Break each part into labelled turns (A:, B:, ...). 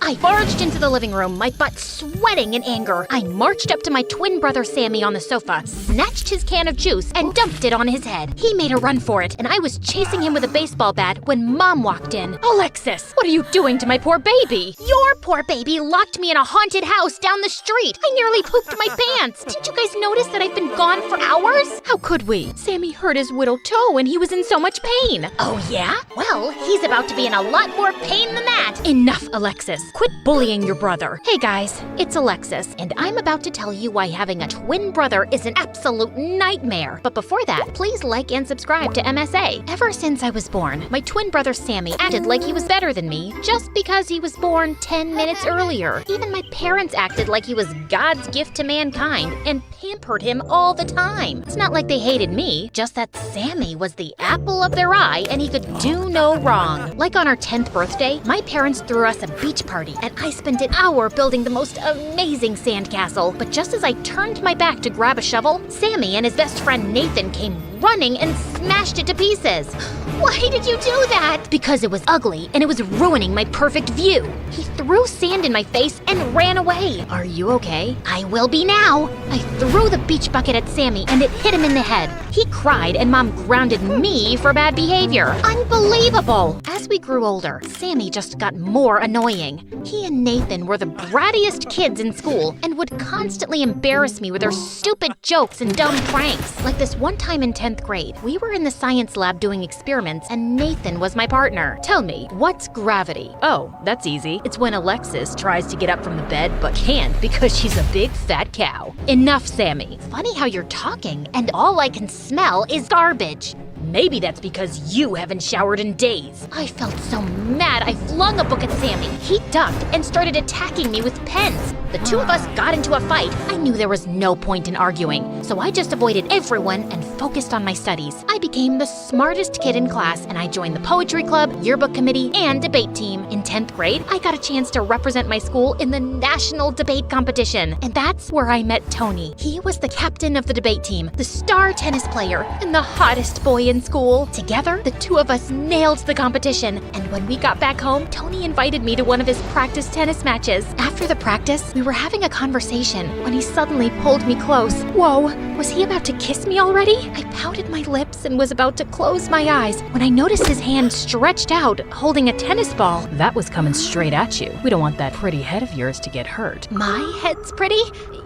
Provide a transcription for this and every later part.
A: I barged into the living room, my butt sweating in anger. I marched up to my twin brother Sammy on the sofa, snatched his can of juice, and dumped it on his head. He made a run for it, and I was chasing him with a baseball bat when Mom walked in.
B: Alexis, what are you doing to my poor baby?
A: Your poor baby locked me in a haunted house down the street. I nearly pooped my pants. Didn't you guys notice that I've been gone for hours?
B: How could we? Sammy hurt his little toe and he was in so much pain.
A: Oh yeah? Well, he's about to be in a lot more pain than that.
B: Enough, Alexis. Quit bullying your brother.
A: Hey guys, it's Alexis, and I'm about to tell you why having a twin brother is an absolute nightmare. But before that, please like and subscribe to MSA. Ever since I was born, my twin brother Sammy acted like he was better than me just because he was born 10 minutes earlier. Even my parents acted like he was God's gift to mankind and pampered him all the time. It's not like they hated me, just that Sammy was the apple of their eye and he could do no wrong. Like on our 10th birthday, my parents threw us a beach party and I spent an hour building the most amazing sandcastle. But just as I turned my back to grab a shovel, Sammy and his best friend Nathan came running and smashed it to pieces. Why did you do that? Because it was ugly and it was ruining my perfect view. He threw sand in my face and ran away. Are you okay? I will be now. I threw the beach bucket at Sammy and it hit him in the head. He cried and Mom grounded me for bad behavior. Unbelievable. As we grew older, Sammy just got more annoying. He and Nathan were the brattiest kids in school and would constantly embarrass me with their stupid jokes and dumb pranks. Like this one time in 10th grade, we were in the science lab doing experiments and Nathan was my partner.
B: Tell me, what's gravity? Oh, that's easy. It's when Alexis tries to get up from the bed but can't because she's a big fat cow. Enough, Sammy.
A: Funny how you're talking, and all I can smell is garbage.
B: Maybe that's because you haven't showered in days.
A: I felt so mad I flung a book at Sammy. He ducked and started attacking me with pens. The two of us got into a fight. I knew there was no point in arguing, so I just avoided everyone and focused on my studies. I became the smartest kid in class and I joined the poetry club, yearbook committee, and debate team. In 10th grade, I got a chance to represent my school in the national debate competition. And that's where I met Tony. He was the captain of the debate team, the star tennis player, and the hottest boy in school. Together, the two of us nailed the competition. And when we got back home, Tony invited me to one of his practice tennis matches. After the practice, we were having a conversation when he suddenly pulled me close. Whoa, was he about to kiss me already? I pouted my lips and was about to close my eyes when I noticed his hand stretched out, holding a tennis ball.
B: That was coming straight at you. We don't want that pretty head of yours to get hurt.
A: My head's pretty?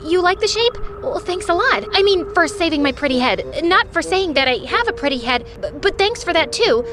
A: You like the shape? Well, thanks a lot. I mean, for saving my pretty head. Not for saying that I have a pretty head, but thanks for that too.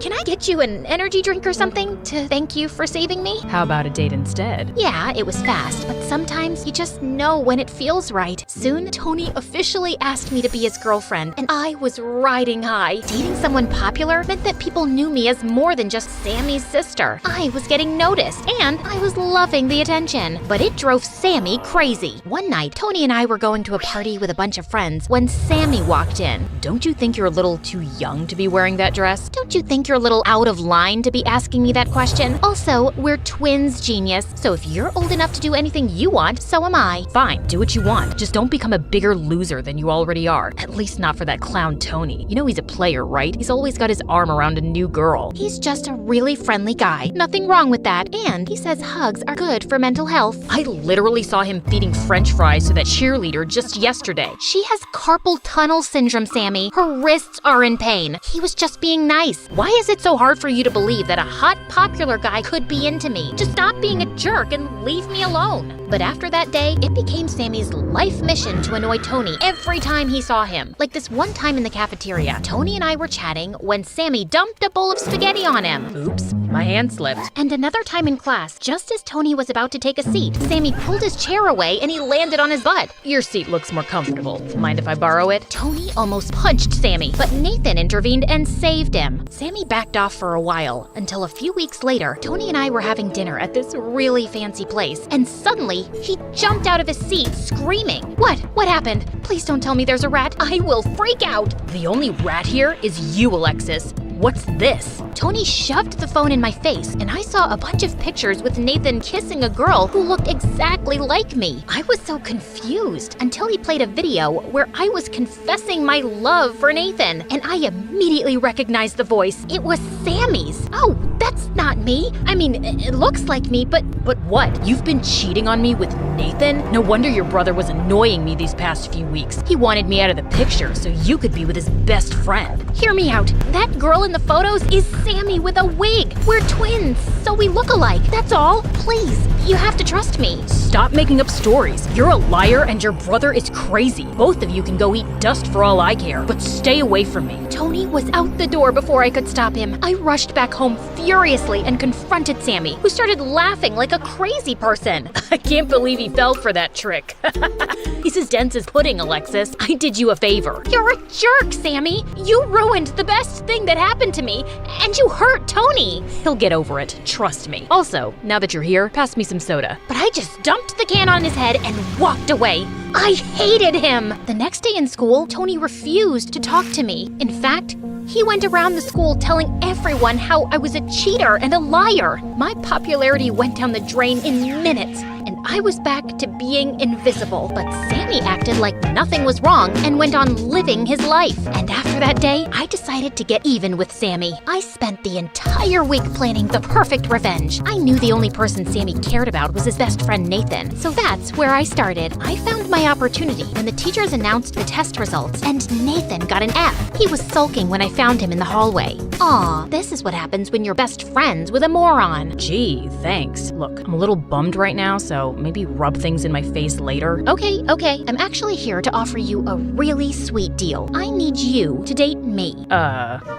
A: Can I get you an energy drink or something to thank you for saving me?
B: How about a date instead?
A: Yeah, it was fast, but sometimes you just know when it feels right. Soon, Tony officially asked me to be his girlfriend, and I was riding high. Dating someone popular meant that people knew me as more than just Sammy's sister. I was getting noticed, and I was loving the attention. But it drove Sammy crazy. One night, Tony and I were going to a party with a bunch of friends when Sammy walked in.
B: Don't you think you're a little too young to be wearing that dress?
A: Don't you think you're a little out of line to be asking me that question? Also, we're twins, genius, so if you're old enough to do anything you want, so am I.
B: Fine, do what you want. Just don't become a bigger loser than you already are. At least not for that clown Tony. You know he's a player, right? He's always got his arm around a new girl.
A: He's just a really friendly guy. Nothing wrong with that. And he says hugs are good for mental health.
B: I literally saw him feeding French fries to that cheerleader just yesterday.
A: She has carpal tunnel syndrome, Sammy. Her wrists are in pain. He was just being nice. Why is it so hard for you to believe that a hot, popular guy could be into me? Just stop being a jerk and leave me alone. But after that day, it became Sammy's life mission to annoy Tony every time he saw him. Like this one time in the cafeteria, Tony and I were chatting when Sammy dumped a bowl of spaghetti on him.
B: Oops, my hand slipped.
A: And another time in class, just as Tony was about to take a seat, Sammy pulled his chair away and he landed on his butt.
B: Your seat looks more comfortable. Mind if I borrow it?
A: Tony almost punched Sammy, but Nathan intervened and saved him. Sammy backed off for a while, until a few weeks later, Tony and I were having dinner at this really fancy place, and suddenly, he jumped out of his seat screaming. What happened? Please don't tell me there's a rat. I will freak out.
B: The only rat here is you, Alexis. What's this?
A: Tony shoved the phone in my face, and I saw a bunch of pictures with Nathan kissing a girl who looked exactly like me. I was so confused until he played a video where I was confessing my love for Nathan, and I immediately recognized the voice. It was Sammy's. Oh, that's That's not me. I mean, it looks like me, but
B: But what? You've been cheating on me with Nathan? No wonder your brother was annoying me these past few weeks. He wanted me out of the picture so you could be with his best friend.
A: hear me out. That girl in the photos is Sammy with a wig. We're twins, so we look alike. That's all. Please, you have to trust me.
B: Stop making up stories. You're a liar and your brother is crazy. Both of you can go eat dust for all I care, but stay away from me.
A: Tony was out the door before I could stop him. I rushed back home furiously and confronted Sammy, who started laughing like a crazy person.
B: I can't believe he fell for that trick. He's as dense as pudding, Alexis. I did you a favor.
A: You're a jerk, Sammy. You ruined the best thing that happened to me, and you hurt Tony.
B: He'll get over it, trust me. Also, now that you're here, pass me some soda.
A: But I just dumped the can on his head and walked away. I hated him. The next day in school, Tony refused to talk to me. In fact, he went around the school telling everyone how I was a cheater and a liar. My popularity went down the drain in minutes, and I was back to being invisible. But Sammy acted like nothing was wrong and went on living his life. And after that day, I decided to get even with Sammy. I spent the entire week planning the perfect revenge. I knew the only person Sammy cared about was his best friend Nathan, so that's where I started. I found my opportunity when the teachers announced the test results, and Nathan got an F. He was sulking when I found him in the hallway. Aw, this is what happens when you're best friends with a moron.
B: Gee, thanks. Look, I'm a little bummed right now, so maybe rub things in my face later.
A: Okay. I'm actually here to offer you a really sweet deal. I need you to date me.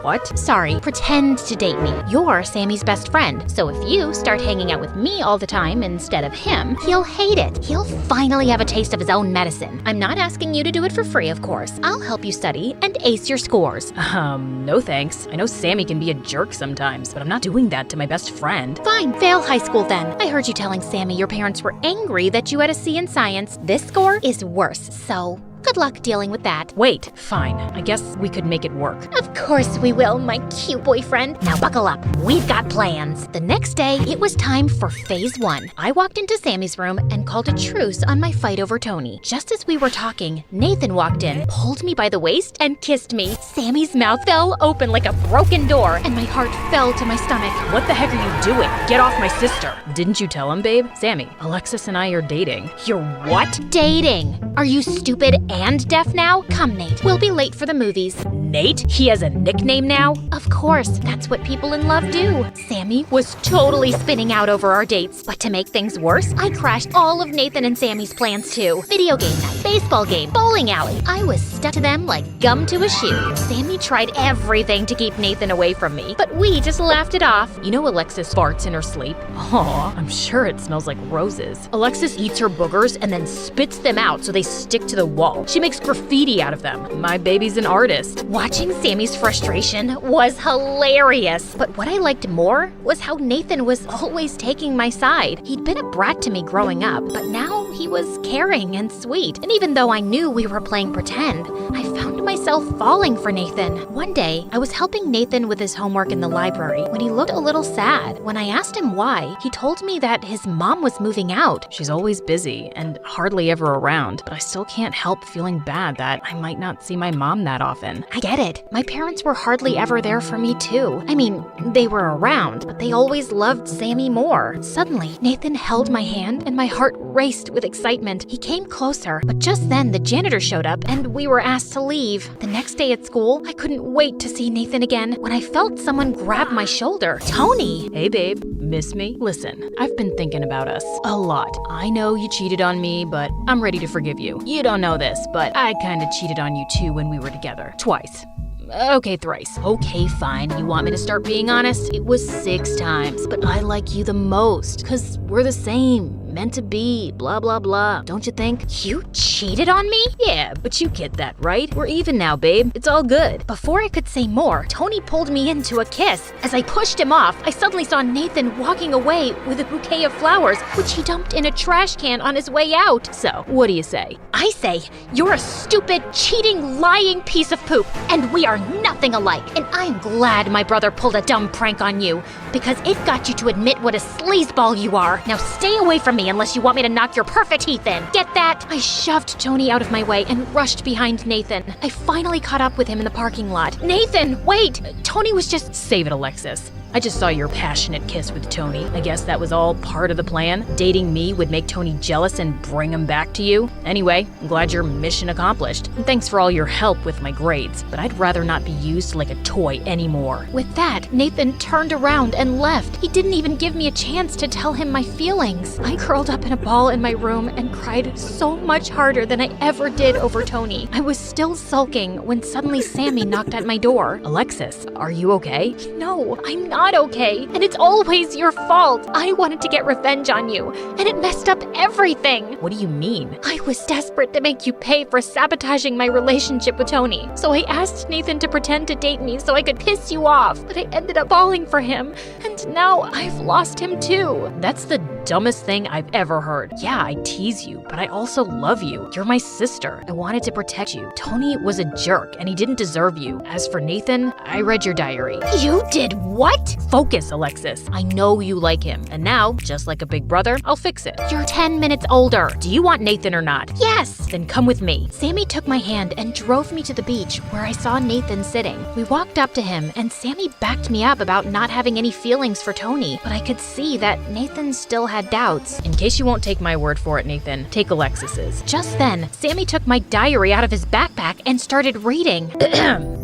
B: What?
A: Sorry, pretend to date me. You're Sammy's best friend, so if you start hanging out with me all the time instead of him, he'll hate it. He'll finally have a taste of his own medicine. I'm not asking you to do it for free, of course. I'll help you study and ace your scores.
B: No thanks. I know Sammy can be a jerk sometimes, but I'm not doing that to my best friend.
A: Fine, fail high school then. I heard you telling Sammy your parents were angry that you had a C in science. This score is worse, so good luck dealing with that.
B: Wait, fine. I guess we could make it work.
A: Of course we will, my cute boyfriend. Now buckle up. We've got plans. The next day, it was time for phase 1. I walked into Sammy's room and called a truce on my fight over Tony. Just as we were talking, Nathan walked in, pulled me by the waist, and kissed me. Sammy's mouth fell open like a broken door, and my heart fell to my stomach.
B: What the heck are you doing? Get off my sister. Didn't you tell him, babe? Sammy, Alexis and I are dating.
A: You're what? Dating. Are you stupid and deaf now? Come, Nate. We'll be late for the movies.
B: Nate? He has a nickname now?
A: Of course, that's what people in love do. Sammy was totally spinning out over our dates, but to make things worse, I crashed all of Nathan and Sammy's plans too. Video game night, baseball game, bowling alley. I was stuck to them like gum to a shoe. Sammy tried everything to keep Nathan away from me, but we just laughed it off.
B: You know Alexis farts in her sleep? Aw, I'm sure it smells like roses. Alexis eats her boogers and then spits them out so they stick to the wall. She makes graffiti out of them. My baby's an artist.
A: Watching Sammy's frustration was hilarious. But what I liked more was how Nathan was always taking my side. He'd been a brat to me growing up, but now he was caring and sweet. And even though I knew we were playing pretend, I found myself falling for Nathan. One day, I was helping Nathan with his homework in the library when he looked a little sad. When I asked him why, he told me that his mom was moving out.
B: She's always busy and hardly ever around, but I still can't help feeling bad that I might not see my mom that often.
A: I get it. My parents were hardly ever there for me too. I mean, they were around, but they always loved Sammy more. Suddenly, Nathan held my hand and my heart raced with excitement. He came closer, but just then the janitor showed up and we were asked to leave. The next day at school, I couldn't wait to see Nathan again when I felt someone grab my shoulder. Tony!
B: Hey babe, miss me? Listen, I've been thinking about us a lot. I know you cheated on me, but I'm ready to forgive you. You don't know this, but I kinda cheated on you too when we were together. Twice. Okay, thrice. Okay, fine. You want me to start being honest? It was 6 times, but I like you the most, 'cause we're the same. Meant to be, blah, blah, blah. Don't you think?
A: You cheated on me?
B: Yeah, but you get that, right? We're even now, babe. It's all good.
A: Before I could say more, Tony pulled me into a kiss. As I pushed him off, I suddenly saw Nathan walking away with a bouquet of flowers, which he dumped in a trash can on his way out.
B: So, what do you say?
A: I say, you're a stupid, cheating, lying piece of poop, and we are nothing alike. And I'm glad my brother pulled a dumb prank on you, because it got you to admit what a sleazeball you are. Now stay away from me unless you want me to knock your perfect teeth in. Get that? I shoved Tony out of my way and rushed behind Nathan. I finally caught up with him in the parking lot. Nathan, wait! Tony was just...
B: Save it, Alexis. I just saw your passionate kiss with Tony. I guess that was all part of the plan. Dating me would make Tony jealous and bring him back to you. Anyway, I'm glad your mission accomplished. And thanks for all your help with my grades, but I'd rather not be used like a toy anymore.
A: With that, Nathan turned around and left. He didn't even give me a chance to tell him my feelings. I curled up in a ball in my room and cried so much harder than I ever did over Tony. I was still sulking when suddenly Sammy knocked at my door.
B: Alexis, are you okay?
A: No, I'm not okay, and it's always your fault. I wanted to get revenge on you, and it messed up everything.
B: What do you mean?
A: I was desperate to make you pay for sabotaging my relationship with Tony, so I asked Nathan to pretend to date me so I could piss you off, but I ended up falling for him, and now I've lost him too.
B: That's the dumbest thing I've ever heard. Yeah, I tease you, but I also love you. You're my sister. I wanted to protect you. Tony was a jerk, and he didn't deserve you. As for Nathan, I read your diary.
A: You did what?
B: Focus, Alexis. I know you like him, and now, just like a big brother, I'll fix it.
A: You're 10 minutes older.
B: Do you want Nathan or not?
A: Yes.
B: Then come with me.
A: Sammy took my hand and drove me to the beach where I saw Nathan sitting. We walked up to him, and Sammy backed me up about not having any feelings for Tony, but I could see that Nathan still had doubts.
B: In case you won't take my word for it, Nathan, take Alexis's.
A: Just then, Sammy took my diary out of his backpack and started reading.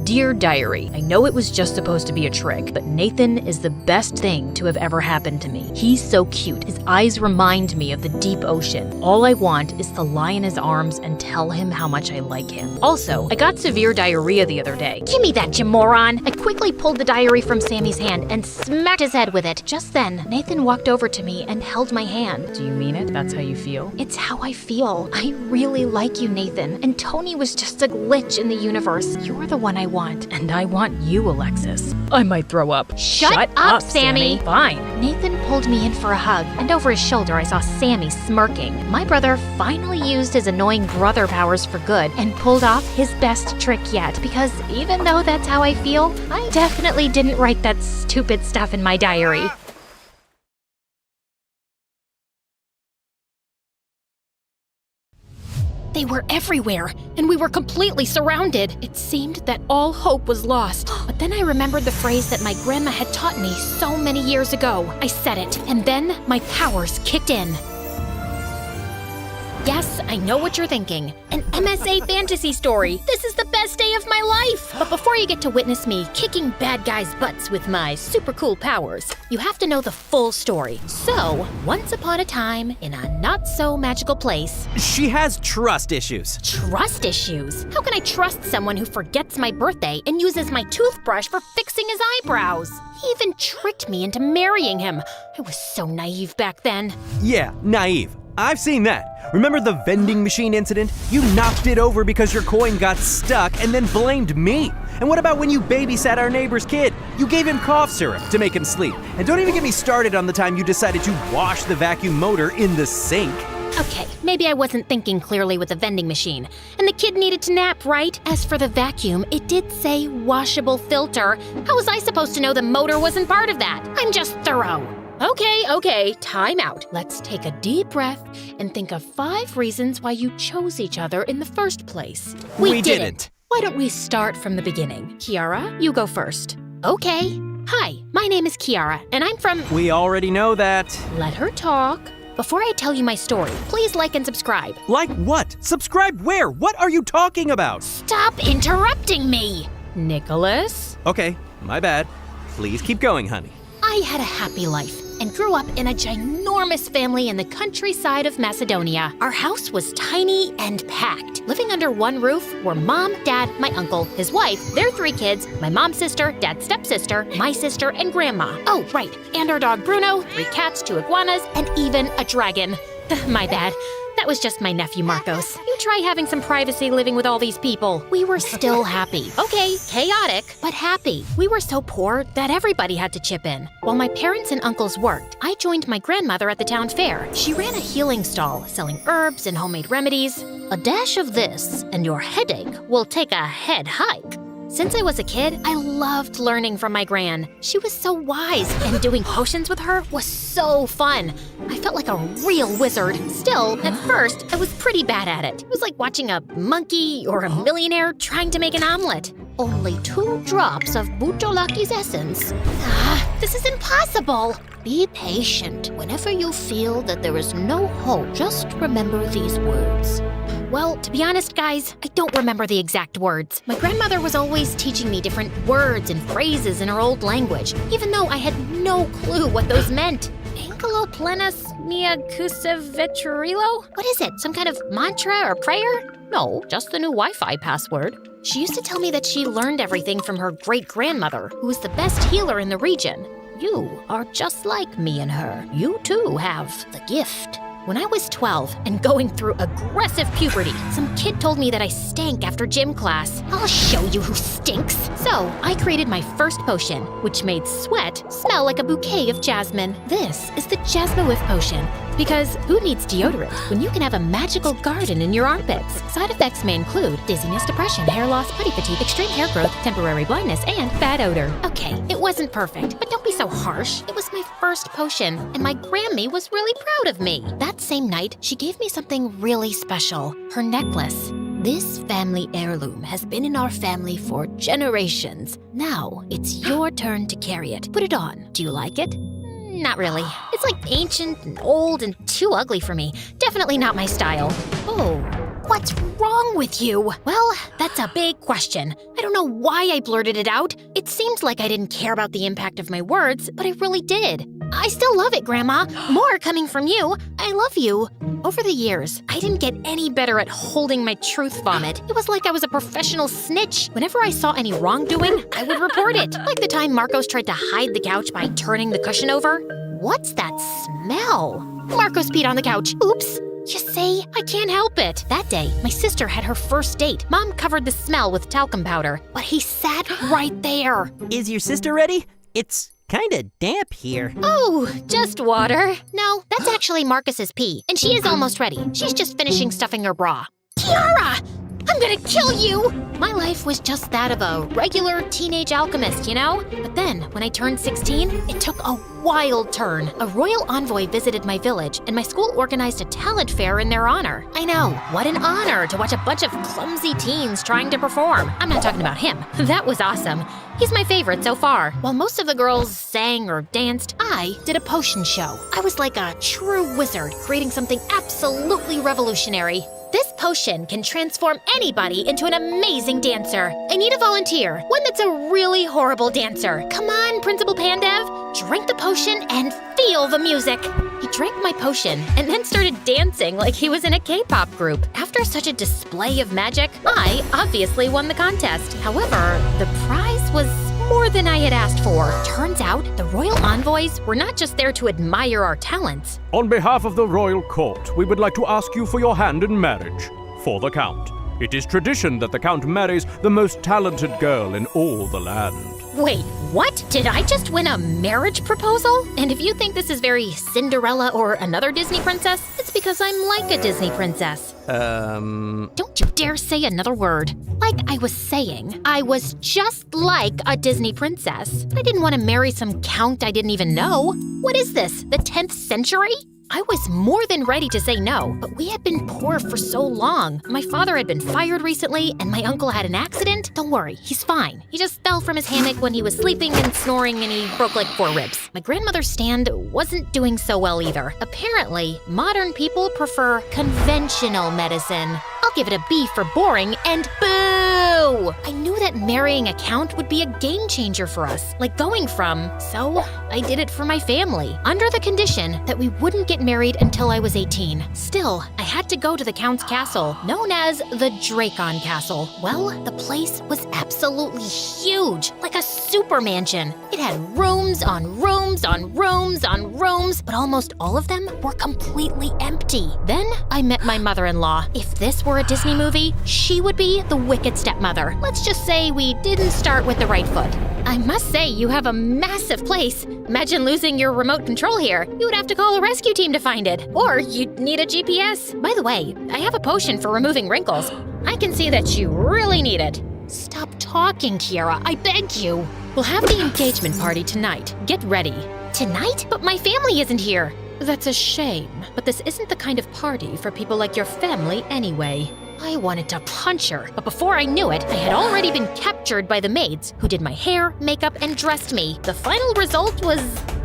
B: Dear Diary, I know it was just supposed to be a trick, but Nathan is the best thing to have ever happened to me. He's so cute. His eyes remind me of the deep ocean. All I want is to lie in his arms and tell him how much I like him. Also, I got severe diarrhea the other day.
A: Give me that, you moron! I quickly pulled the diary from Sammy's hand and smacked his head with it. Just then, Nathan walked over to me and held my hand.
B: Do you mean it? That's how you feel?
A: It's how I feel. I really like you, Nathan, and Tony was just a glitch in the universe. You're the one I want.
B: And I want you, Alexis. I might throw up.
A: Shut up, Sammy.
B: Fine.
A: Nathan pulled me in for a hug, and over his shoulder I saw Sammy smirking. My brother finally used his annoying brother powers for good and pulled off his best trick yet, because even though that's how I feel, I definitely didn't write that stupid stuff in my diary. They were everywhere, and we were completely surrounded. It seemed that all hope was lost. But then I remembered the phrase that my grandma had taught me so many years ago. I said it, and then my powers kicked in. Yes, I know what you're thinking. An MSA fantasy story. This is the best day of my life. But before you get to witness me kicking bad guys' butts with my super cool powers, you have to know the full story. So, once upon a time, in a not-so-magical place...
C: She has trust issues.
A: Trust issues? How can I trust someone who forgets my birthday and uses my toothbrush for fixing his eyebrows? He even tricked me into marrying him. I was so naive back then.
C: Yeah, naive. I've seen that. Remember the vending machine incident? You knocked it over because your coin got stuck and then blamed me. And what about when you babysat our neighbor's kid? You gave him cough syrup to make him sleep. And don't even get me started on the time you decided to wash the vacuum motor in the sink.
A: Okay, maybe I wasn't thinking clearly with the vending machine. And the kid needed to nap, right? As for the vacuum, it did say washable filter. How was I supposed to know the motor wasn't part of that? I'm just thorough. Okay, time out. Let's take a deep breath and think of 5 reasons why you chose each other in the first place.
C: We didn't.
A: Why don't we start from the beginning? Kiara, you go first. Okay. Hi, my name is Kiara, and I'm from...
C: We already know that.
A: Let her talk. Before I tell you my story, please like and subscribe.
C: Like what? Subscribe where? What are you talking about?
A: Stop interrupting me! Nicholas?
C: Okay, my bad. Please keep going, honey.
A: I had a happy life and grew up in a ginormous family in the countryside of Macedonia. Our house was tiny and packed. Living under one roof were Mom, Dad, my uncle, his wife, their 3 kids, my mom's sister, Dad's stepsister, my sister, and Grandma. Oh, right, and our dog Bruno, 3 cats, 2 iguanas, and even a dragon. My bad. That was just my nephew Marcos. You try having some privacy living with all these people. We were still happy. Okay, chaotic, but happy. We were so poor that everybody had to chip in. While my parents and uncles worked, I joined my grandmother at the town fair. She ran a healing stall, selling herbs and homemade remedies. A dash of this, and your headache will take a head hike. Since I was a kid, I loved learning from my gran. She was so wise, and doing potions with her was so fun. I felt like a real wizard. Still, at first, I was pretty bad at it. It was like watching a monkey or a millionaire trying to make an omelet. only 2 drops of Butcholaki's essence. This is impossible. Be patient. Whenever you feel that there is no hope, just remember these words. Well, to be honest, guys, I don't remember the exact words. My grandmother was always teaching me different words and phrases in her old language, even though I had no clue what those meant. Angelo plenas mea cusevetrilo? What is it? Some kind of mantra or prayer? No, just the new Wi-Fi password. She used to tell me that she learned everything from her great-grandmother, who was the best healer in the region. You are just like me and her. You too have the gift. When I was 12 and going through aggressive puberty, some kid told me that I stank after gym class. I'll show you who stinks. So I created my first potion, which made sweat smell like a bouquet of jasmine. This is the Jasmine Whiff Potion. Because who needs deodorant when you can have a magical garden in your armpits? Side effects may include dizziness, depression, hair loss, body fatigue, extreme hair growth, temporary blindness, and bad odor. Okay, it wasn't perfect, but don't be so harsh. It was my first potion, and my Grammy was really proud of me. That same night, she gave me something really special, her necklace. This family heirloom has been in our family for generations. Now, it's your turn to carry it. Put it on. Do you like it? Not really. It's like ancient and old and too ugly for me. Definitely not my style. Oh, what's wrong with you? Well, that's a big question. I don't know why I blurted it out. It seems like I didn't care about the impact of my words, but I really did. I still love it, Grandma. More coming from you. I love you. Over the years, I didn't get any better at holding my truth vomit. It was like I was a professional snitch. Whenever I saw any wrongdoing, I would report it. Like the time Marcos tried to hide the couch by turning the cushion over. What's that smell? Marcos peed on the couch. Oops. You see, I can't help it. That day, my sister had her first date. Mom covered the smell with talcum powder, but he sat right there.
C: Is your sister ready? It's kinda damp here.
A: Oh, just water. No, that's actually Marcus's pee, and she is almost ready. She's just finishing stuffing her bra. Kiara! I'm gonna kill you! My life was just that of a regular teenage alchemist, you know? But then, when I turned 16, it took a wild turn. A royal envoy visited my village, and my school organized a talent fair in their honor. I know, what an honor to watch a bunch of clumsy teens trying to perform. I'm not talking about him. That was awesome. He's my favorite so far. While most of the girls sang or danced, I did a potion show. I was like a true wizard, creating something absolutely revolutionary. This potion can transform anybody into an amazing dancer. I need a volunteer, one that's a really horrible dancer. Come on, Principal Pandev, drink the potion and feel the music. He drank my potion and then started dancing like he was in a K-pop group. After such a display of magic, I obviously won the contest. However, the prize was more than I had asked for. Turns out, the royal envoys were not just there to admire our talents.
D: On behalf of the royal court, we would like to ask you for your hand in marriage for the Count. It is tradition that the Count marries the most talented girl in all the land.
A: Wait, what? Did I just win a marriage proposal? And if you think this is very Cinderella or another Disney princess, it's because I'm like a Disney princess. Don't you dare say another word. Like I was saying, I was just like a Disney princess. I didn't want to marry some count I didn't even know. What is this, the 10th century? I was more than ready to say no, but we had been poor for so long. My father had been fired recently, and my uncle had an accident. Don't worry, he's fine. He just fell from his hammock when he was sleeping and snoring, and he broke like 4 ribs. My grandmother's stand wasn't doing so well either. Apparently, modern people prefer conventional medicine. I'll give it a B for boring, and boo! I knew that marrying a count would be a game changer for us, like going from, so I did it for my family, under the condition that we wouldn't get married until I was 18. Still, I had to go to the count's castle, known as the Dracon Castle. Well, the place was absolutely huge, like a super mansion. It had rooms on rooms on rooms on rooms, but almost all of them were completely empty. Then I met my mother-in-law. If this were a Disney movie, she would be the wicked stepmother. Let's just say we didn't start with the right foot. I must say, you have a massive place. Imagine losing your remote control here. You would have to call a rescue team to find it. Or you'd need a GPS. By the way, I have a potion for removing wrinkles. I can see that you really need it. Stop talking, Kiara. I beg you. We'll have the engagement party tonight. Get ready. Tonight? But my family isn't here. That's a shame, but this isn't the kind of party for people like your family anyway. I wanted to punch her, but before I knew it, I had already been captured by the maids, who did my hair, makeup, and dressed me. The final result was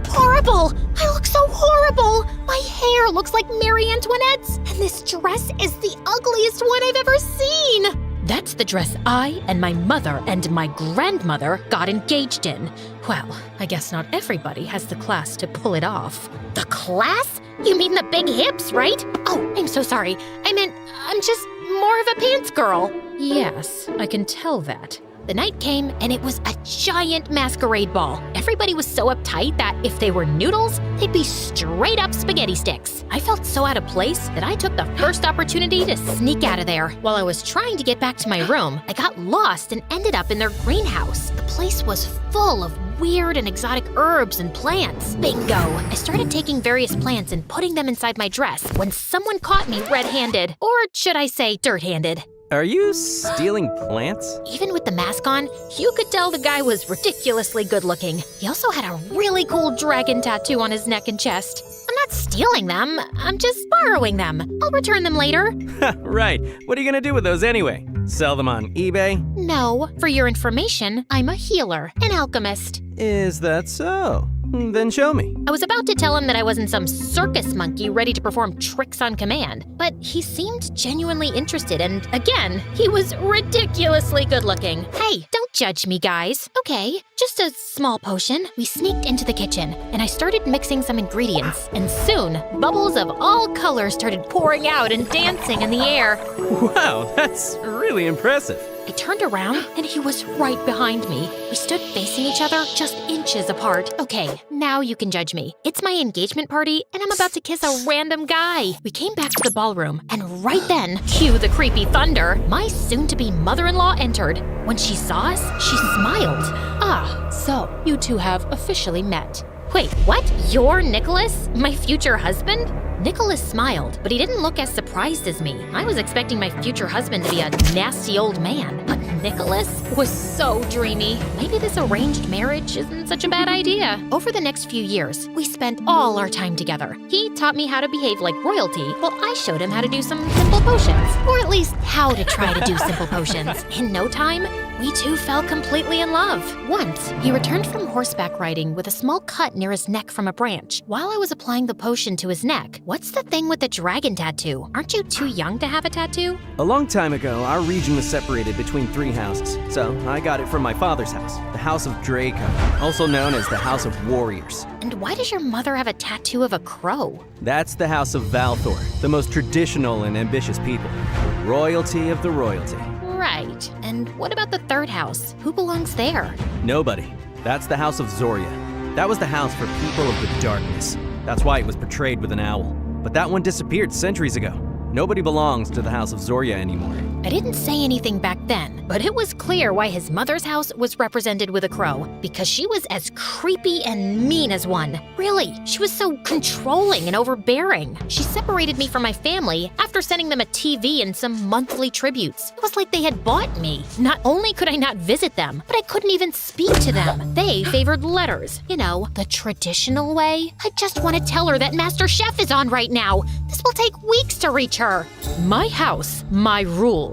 A: horrible! I look so horrible! My hair looks like Marie Antoinette's, and this dress is the ugliest one I've ever seen! That's the dress I and my mother and my grandmother got engaged in. Well, I guess not everybody has the class to pull it off. The class? You mean the big hips, right? Oh, I'm so sorry. I meant, I'm just more of a pants girl. Yes, I can tell that. The night came, and it was a giant masquerade ball. Everybody was so uptight that if they were noodles, they'd be straight up spaghetti sticks. I felt so out of place that I took the first opportunity to sneak out of there. While I was trying to get back to my room, I got lost and ended up in their greenhouse. The place was full of weird and exotic herbs and plants. Bingo! I started taking various plants and putting them inside my dress when someone caught me red-handed. Or should I say dirt-handed.
C: Are you stealing plants?
A: Even with the mask on, you could tell the guy was ridiculously good-looking. He also had a really cool dragon tattoo on his neck and chest. I'm not stealing them, I'm just borrowing them. I'll return them later.
C: Right. What are you gonna do with those anyway? Sell them on eBay?
A: No, for your information, I'm a healer, an alchemist.
C: Is that so? Then show me.
A: I was about to tell him that I wasn't some circus monkey ready to perform tricks on command, but he seemed genuinely interested, and again, he was ridiculously good-looking. Hey, don't judge me, guys. Okay, just a small potion. We sneaked into the kitchen, and I started mixing some ingredients, and soon, bubbles of all colors started pouring out and dancing in the air.
C: Wow, that's really impressive.
A: I turned around, and he was right behind me. We stood facing each other, just inches apart. Okay, now you can judge me. It's my engagement party, and I'm about to kiss a random guy. We came back to the ballroom, and right then, cue the creepy thunder, my soon-to-be mother-in-law entered. When she saw us, she smiled. Ah, so you two have officially met. Wait, what? You're Nicholas? My future husband? Nicholas smiled, but he didn't look as surprised as me. I was expecting my future husband to be a nasty old man, but Nicholas was so dreamy. Maybe this arranged marriage isn't such a bad idea. Over the next few years, we spent all our time together. He taught me how to behave like royalty, while I showed him how to do some simple potions. Or at least how to try to do simple potions. In no time, we two fell completely in love. Once, he returned from horseback riding with a small cut near his neck from a branch. While I was applying the potion to his neck, what's the thing with the dragon tattoo? Aren't you too young to have a tattoo?
C: A long time ago, our region was separated between 3 houses. So I got it from my father's house, the House of Draco, also known as the House of Warriors.
A: And why does your mother have a tattoo of a crow?
C: That's the House of Valthor, the most traditional and ambitious people. The royalty of the royalty.
A: Right. And what about the third house? Who belongs there?
C: Nobody. That's the House of Zoria. That was the house for people of the darkness. That's why it was portrayed with an owl. But that one disappeared centuries ago. Nobody belongs to the House of Zoria anymore.
A: I didn't say anything back then, but it was clear why his mother's house was represented with a crow, because she was as creepy and mean as one. Really, she was so controlling and overbearing. She separated me from my family after sending them a TV and some monthly tributes. It was like they had bought me. Not only could I not visit them, but I couldn't even speak to them. They favored letters. You know, the traditional way. I just want to tell her that Master Chef is on right now. This will take weeks to reach her. My house, my rules.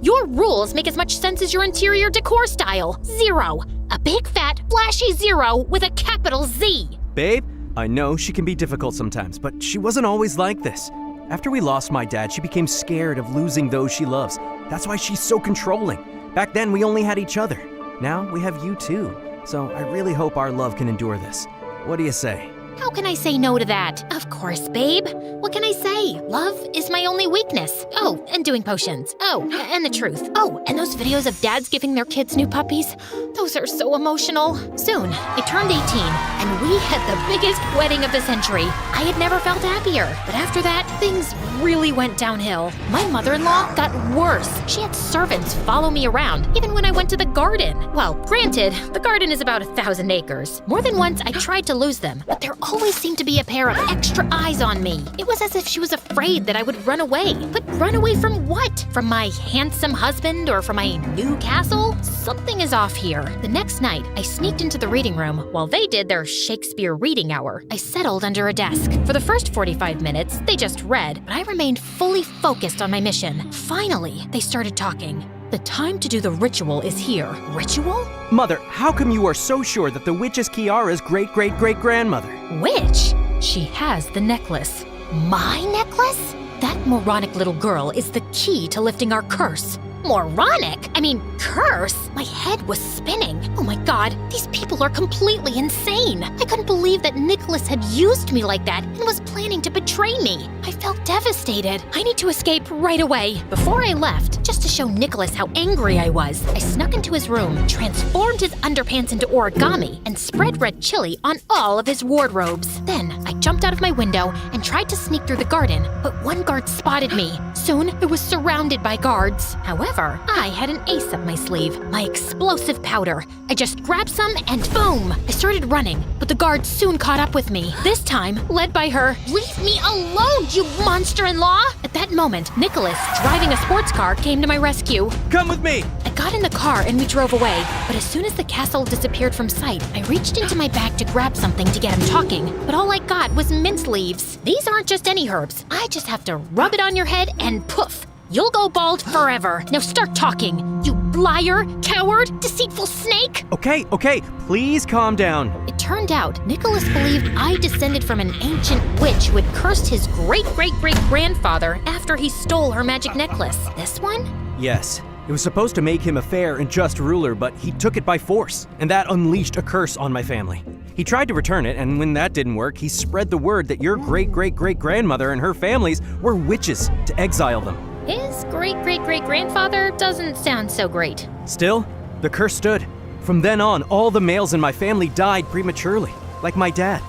A: Your rules make as much sense as your interior decor style. 0. A big fat, flashy 0 with a capital Z.
C: Babe, I know she can be difficult sometimes, but she wasn't always like this. After we lost my dad, she became scared of losing those she loves. That's why she's so controlling. Back then, we only had each other. Now, we have you too. So I really hope our love can endure this. What do you say?
A: How can I say no to that? Of course, babe. What can I say? Love is my only weakness. Oh, and doing potions. Oh, and the truth. Oh, and those videos of dads giving their kids new puppies. Those are so emotional. Soon, I turned 18, and we had the biggest wedding of the century. I had never felt happier. But after that, things really went downhill. My mother-in-law got worse. She had servants follow me around, even when I went to the garden. Well, granted, the garden is about 1,000 acres. More than once, I tried to lose them, but there always seemed to be a pair of extra eyes on me. It was as if she was afraid that I would run away. But run away from what? From my handsome husband or from my new castle? Something is off here. The next night, I sneaked into the reading room while they did their Shakespeare reading hour, I settled under a desk. For the first 45 minutes, they just read, but I remained fully focused on my mission. Finally, they started talking.
B: The time to do the ritual is here.
A: Ritual?
C: Mother, how come you are so sure that the witch is Kiara's great-great-great-grandmother?
A: Witch?
B: She has the necklace.
A: My necklace?
B: That moronic little girl is the key to lifting our curse.
A: Moronic? I mean, curse? My head was spinning. Oh my god, these people are completely insane. I couldn't believe that Nicholas had used me like that and was planning to betray me. I felt devastated. I need to escape right away. Before I left, just to show Nicholas how angry I was, I snuck into his room, transformed his underpants into origami, and spread red chili on all of his wardrobes. Then, I jumped out of my window and tried to sneak through the garden, but one guard spotted me. Soon, I was surrounded by guards. However, I had an ace up my sleeve, my explosive powder. I just grabbed some and boom! I started running, but the guards soon caught up with me. This time, led by her. Leave me alone, you monster-in-law! At that moment, Nicholas, driving a sports car, came to my rescue.
C: Come with me!
A: I got in the car and we drove away, but as soon as the castle disappeared from sight, I reached into my bag to grab something to get him talking, but all I got was mint leaves. These aren't just any herbs. I just have to rub it on your head and poof! You'll go bald forever. Now start talking, you liar, coward, deceitful snake!
C: Okay, please calm down.
A: It turned out Nicholas believed I descended from an ancient witch who had cursed his great-great-great-grandfather after he stole her magic necklace. This one?
C: Yes, it was supposed to make him a fair and just ruler, but he took it by force, and that unleashed a curse on my family. He tried to return it, and when that didn't work, he spread the word that your great-great-great-grandmother and her families were witches to exile them.
A: His great-great-great-grandfather doesn't sound so great.
C: Still, the curse stood. From then on, all the males in my family died prematurely, like my dad.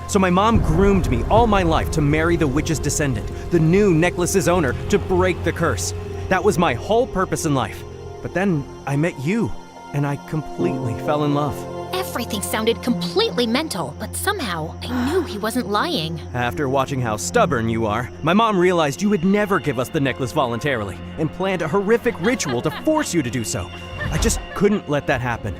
C: So my mom groomed me all my life to marry the witch's descendant, the new necklace's owner, to break the curse. That was my whole purpose in life. But then I met you, and I completely fell in love.
A: Everything sounded completely mental, but somehow I knew he wasn't lying.
C: After watching how stubborn you are, my mom realized you would never give us the necklace voluntarily and planned a horrific ritual to force you to do so. I just couldn't let that happen.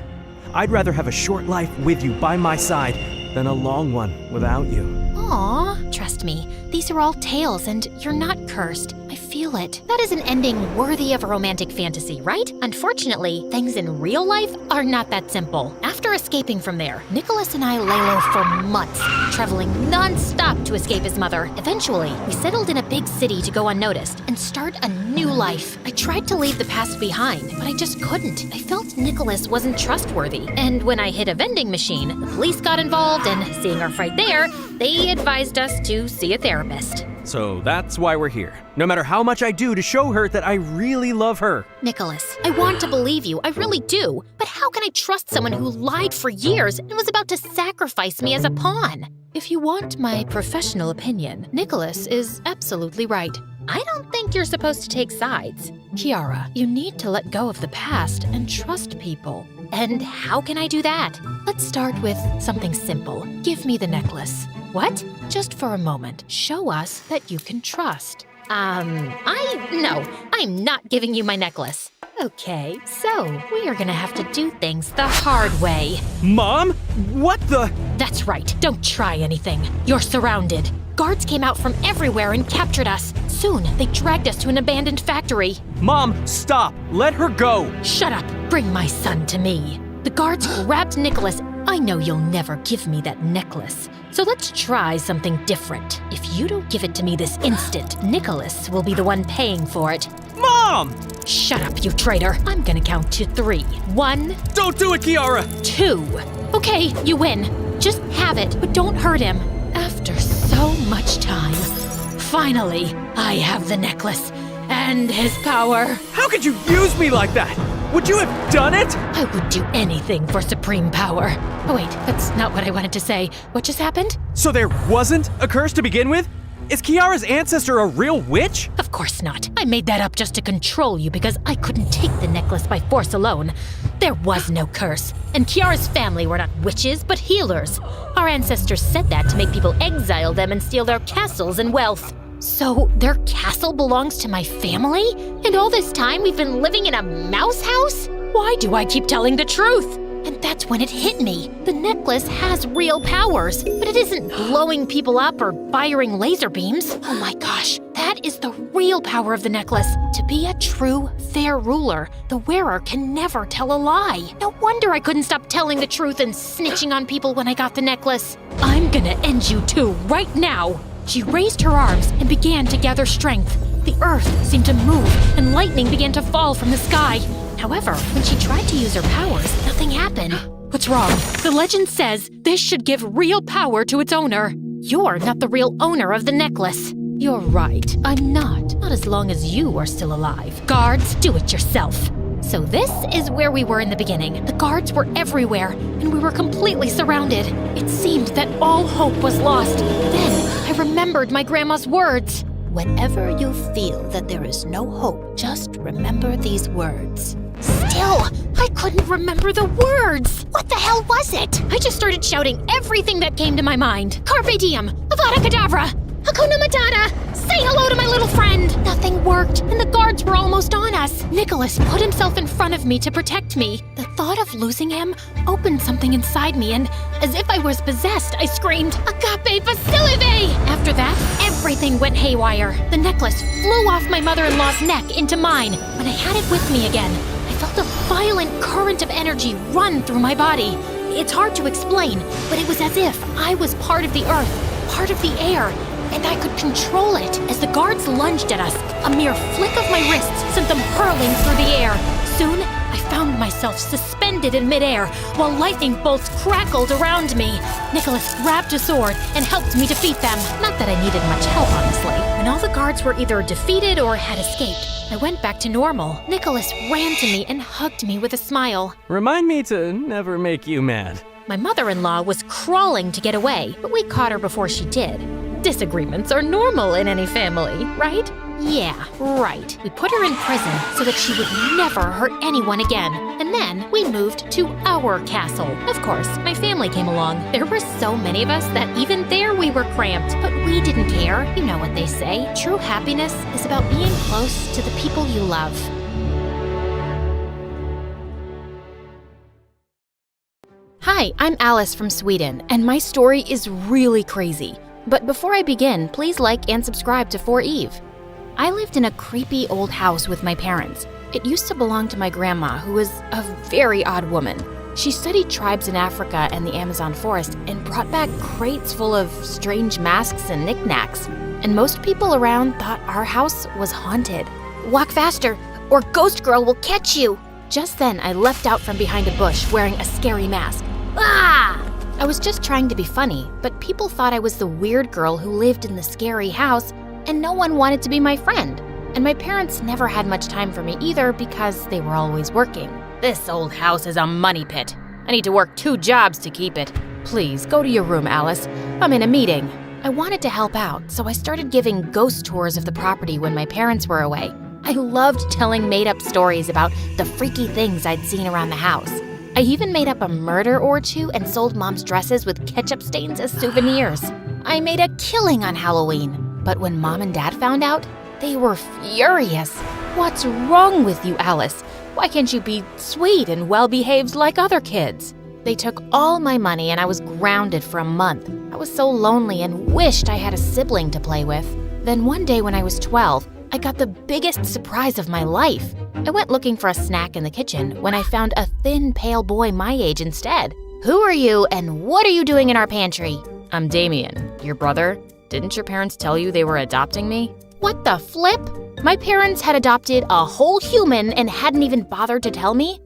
C: I'd rather have a short life with you by my side than a long one without you.
A: Aw, trust me, these are all tales and you're not cursed. I feel it. That is an ending worthy of a romantic fantasy, right? Unfortunately, things in real life are not that simple. After escaping from there, Nicholas and I lay low for months, traveling non-stop to escape his mother. Eventually, we settled in a big city to go unnoticed and start a new life. I tried to leave the past behind, but I just couldn't. I felt Nicholas wasn't trustworthy. And when I hit a vending machine, the police got involved and seeing our fight there, they advised us to see a therapist.
C: So that's why we're here. No matter how much I do to show her that I really love her.
A: Nicholas, I want to believe you, I really do. But how can I trust someone who lied for years and was about to sacrifice me as a pawn?
B: If you want my professional opinion, Nicholas is absolutely right.
A: I don't think you're supposed to take sides.
B: Kiara, you need to let go of the past and trust people.
A: And how can I do that?
B: Let's start with something simple. Give me the necklace.
A: What?
B: Just for a moment, show us that you can trust.
A: No, I'm not giving you my necklace. Okay, so we are gonna have to do things the hard way.
C: Mom? What the?
A: That's right, don't try anything. You're surrounded. Guards came out from everywhere and captured us. Soon, they dragged us to an abandoned factory.
C: Mom, stop! Let her go!
A: Shut up! Bring my son to me. The guards grabbed Nicholas. I know you'll never give me that necklace, so let's try something different. If you don't give it to me this instant, Nicholas will be the one paying for it.
C: Mom!
A: Shut up, you traitor. I'm gonna count to 3. 1.
C: Don't do it, Kiara!
A: 2. Okay, you win. Just have it, but don't hurt him. After so much time, finally, I have the necklace and his power.
C: How could you use me like that? Would you have done it?
A: I would do anything for supreme power. Oh wait, that's not what I wanted to say. What just happened?
C: So there wasn't a curse to begin with? Is Kiara's ancestor a real witch?
A: Of course not. I made that up just to control you because I couldn't take the necklace by force alone. There was no curse, and Kiara's family were not witches, but healers. Our ancestors said that to make people exile them and steal their castles and wealth. So their castle belongs to my family? And all this time we've been living in a mouse house? Why do I keep telling the truth? And That's when it hit me. The necklace has real powers, but it isn't blowing people up or firing laser beams. Oh my gosh, that is the real power of the necklace. To be a true, fair ruler, the wearer can never tell a lie. No wonder I couldn't stop telling the truth and snitching on people when I got the necklace. I'm gonna end you two right now. She raised her arms and began to gather strength. The earth seemed to move and lightning began to fall from the sky. However, when she tried to use her powers, nothing happened. What's wrong? The legend says this should give real power to its owner. You're not the real owner of the necklace. You're right, I'm not. Not as long as you are still alive. Guards, do it yourself. So this is where we were in the beginning. The guards were everywhere, and we were completely surrounded. It seemed that all hope was lost. Then I remembered my grandma's words.
E: Whenever you feel that there is no hope, just remember these words.
A: Still, I couldn't remember the words. What the hell was it? I just started shouting everything that came to my mind. Carpe diem, Avada Kedavra, Hakuna Matata, say hello to my little friend. Nothing worked, and the guards were almost on us. Nicholas put himself in front of me to protect me. The thought of losing him opened something inside me, and as if I was possessed, I screamed, Agape Basilive! After that, everything went haywire. The necklace flew off my mother-in-law's neck into mine. When I had it with me again, I felt a violent current of energy run through my body. It's hard to explain, but it was as if I was part of the earth, part of the air, and I could control it. As the guards lunged at us, a mere flick of my wrists sent them hurling through the air. Soon, I found myself suspended in midair, while lightning bolts crackled around me. Nicholas grabbed a sword and helped me defeat them. Not that I needed much help, honestly. When all the guards were either defeated or had escaped, I went back to normal. Nicholas ran to me and hugged me with a smile.
C: Remind me to never make you mad.
A: My mother-in-law was crawling to get away, but we caught her before she did. Disagreements are normal in any family, right? Yeah, right. We put her in prison so that she would never hurt anyone again. And then we moved to our castle. Of course, my family came along. There were so many of us that even there we were cramped. But we didn't care. You know what they say. True happiness is about being close to the people you love. Hi, I'm Alice from Sweden, and my story is really crazy. But before I begin, please like and subscribe to For Eve. I lived in a creepy old house with my parents. It used to belong to my grandma, who was a very odd woman. She studied tribes in Africa and the Amazon forest and brought back crates full of strange masks and knickknacks. And most people around thought our house was haunted. Walk faster, or Ghost Girl will catch you! Just then, I leapt out from behind a bush wearing a scary mask. Ah! I was just trying to be funny, but people thought I was the weird girl who lived in the scary house, and no one wanted to be my friend. And my parents never had much time for me either because they were always working. This old house is a money pit. I need to work 2 jobs to keep it. Please, go to your room, Alice. I'm in a meeting. I wanted to help out, so I started giving ghost tours of the property when my parents were away. I loved telling made-up stories about the freaky things I'd seen around the house. I even made up a murder or 2 and sold Mom's dresses with ketchup stains as souvenirs. I made a killing on Halloween. But when Mom and Dad found out, they were furious. What's wrong with you, Alice? Why can't you be sweet and well-behaved like other kids? They took all my money and I was grounded for a month. I was so lonely and wished I had a sibling to play with. Then one day when I was 12, I got the biggest surprise of my life. I went looking for a snack in the kitchen when I found a thin, pale boy my age instead. Who are you and what are you doing in our pantry?
B: I'm Damien, your brother. Didn't your parents tell you they were adopting me?
A: What the flip? My parents had adopted a whole human and hadn't even bothered to tell me?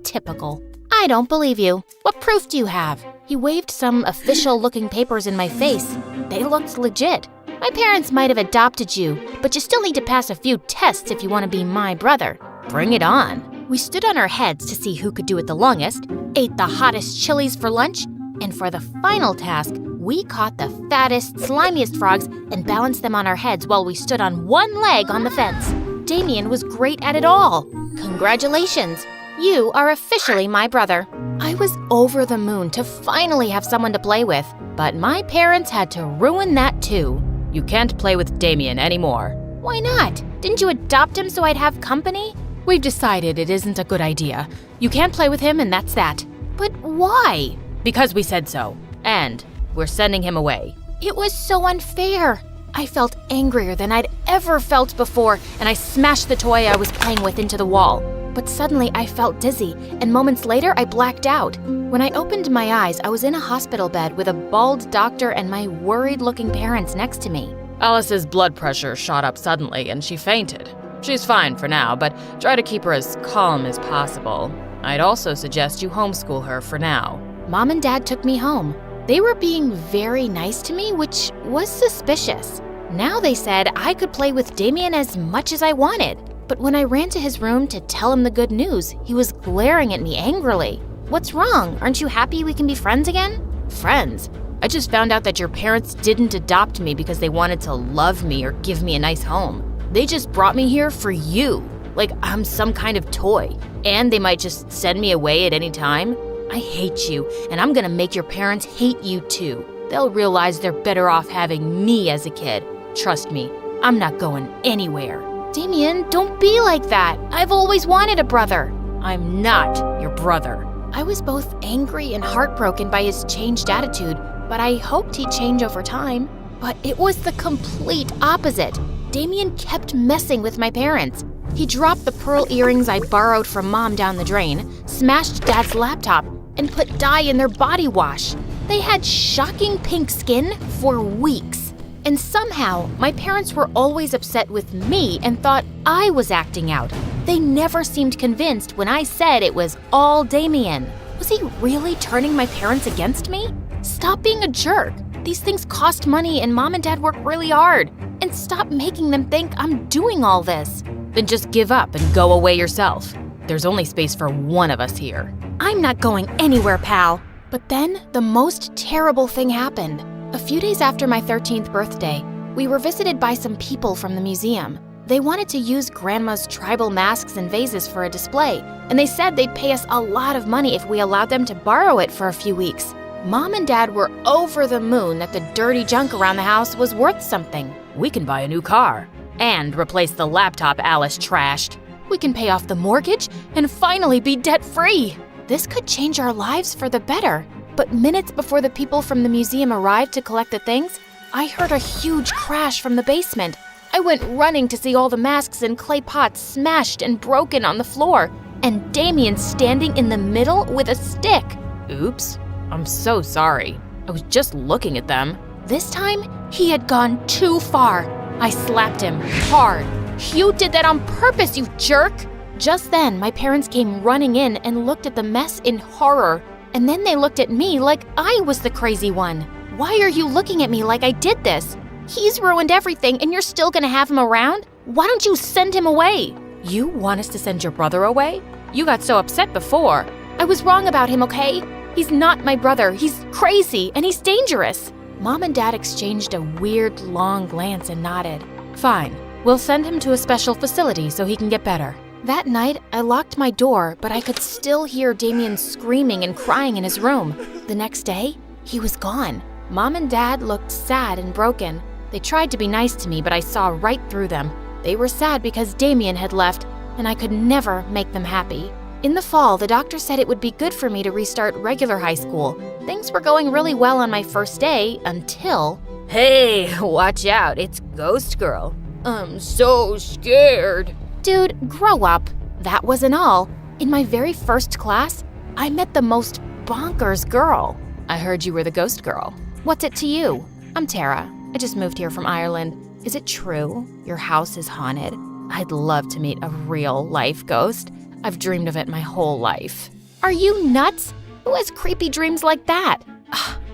A: Typical. I don't believe you. What proof do you have? He waved some official-looking papers in my face. They looked legit. My parents might have adopted you, but you still need to pass a few tests if you want to be my brother. Bring it on. We stood on our heads to see who could do it the longest, ate the hottest chilies for lunch, and for the final task, we caught the fattest, slimiest frogs and balanced them on our heads while we stood on one leg on the fence. Damien was great at it all. Congratulations. You are officially my brother. I was over the moon to finally have someone to play with, but my parents had to ruin that too.
B: You can't play with Damien anymore.
A: Why not? Didn't you adopt him so I'd have company?
B: We've decided it isn't a good idea. You can't play with him and that's that.
E: But why?
B: Because we said so. And we're sending him away.
E: It was so unfair. I felt angrier than I'd ever felt before, and I smashed the toy I was playing with into the wall. But suddenly I felt dizzy, and moments later I blacked out. When I opened my eyes, I was in a hospital bed with a bald doctor and my worried-looking parents next to me.
B: Alice's blood pressure shot up suddenly and she fainted. She's fine for now, but try to keep her as calm as possible. I'd also suggest you homeschool her for now.
E: Mom and Dad took me home. They were being very nice to me, which was suspicious. Now they said I could play with Damien as much as I wanted. But when I ran to his room to tell him the good news, he was glaring at me angrily. What's wrong? Aren't you happy we can be friends again?
B: Friends? I just found out that your parents didn't adopt me because they wanted to love me or give me a nice home. They just brought me here for you, like I'm some kind of toy. And they might just send me away at any time. I hate you, and I'm gonna make your parents hate you too. They'll realize they're better off having me as a kid. Trust me, I'm not going anywhere.
E: Damien, don't be like that. I've always wanted a brother.
B: I'm not your brother.
E: I was both angry and heartbroken by his changed attitude, but I hoped he'd change over time. But it was the complete opposite. Damien kept messing with my parents. He dropped the pearl earrings I borrowed from Mom down the drain, smashed Dad's laptop, and put dye in their body wash. They had shocking pink skin for weeks. And somehow, my parents were always upset with me and thought I was acting out. They never seemed convinced when I said it was all Damien. Was he really turning my parents against me? Stop being a jerk. These things cost money and Mom and Dad work really hard. And stop making them think I'm doing all this.
B: Then just give up and go away yourself. There's only space for one of us here.
E: I'm not going anywhere, pal. But then the most terrible thing happened. A few days after my 13th birthday, we were visited by some people from the museum. They wanted to use Grandma's tribal masks and vases for a display, and they said they'd pay us a lot of money if we allowed them to borrow it for a few weeks. Mom and Dad were over the moon that the dirty junk around the house was worth something.
B: We can buy a new car and replace the laptop Alice trashed.
E: We can pay off the mortgage and finally be debt-free. This could change our lives for the better. But minutes before the people from the museum arrived to collect the things, I heard a huge crash from the basement. I went running to see all the masks and clay pots smashed and broken on the floor, and Damien standing in the middle with a stick.
B: Oops, I'm so sorry. I was just looking at them.
E: This time, he had gone too far. I slapped him hard. You did that on purpose, you jerk! Just then, my parents came running in and looked at the mess in horror. And then they looked at me like I was the crazy one. Why are you looking at me like I did this? He's ruined everything and you're still gonna have him around? Why don't you send him away?
B: You want us to send your brother away? You got so upset before.
E: I was wrong about him, okay? He's not my brother. He's crazy and he's dangerous. Mom and Dad exchanged a weird, long glance and nodded.
B: Fine. We'll send him to a special facility so he can get better.
E: That night, I locked my door, but I could still hear Damien screaming and crying in his room. The next day, he was gone. Mom and Dad looked sad and broken. They tried to be nice to me, but I saw right through them. They were sad because Damien had left, and I could never make them happy. In the fall, the doctor said it would be good for me to restart regular high school. Things were going really well on my first day until...
B: Hey, watch out, it's Ghost Girl. I'm so scared.
E: Dude, grow up. That wasn't all. In my very first class, I met the most bonkers girl.
B: I heard you were the Ghost Girl.
E: What's it to you? I'm Tara. I just moved here from Ireland. Is it true your house is haunted?
B: I'd love to meet a real-life ghost. I've dreamed of it my whole life.
E: Are you nuts? Who has creepy dreams like that?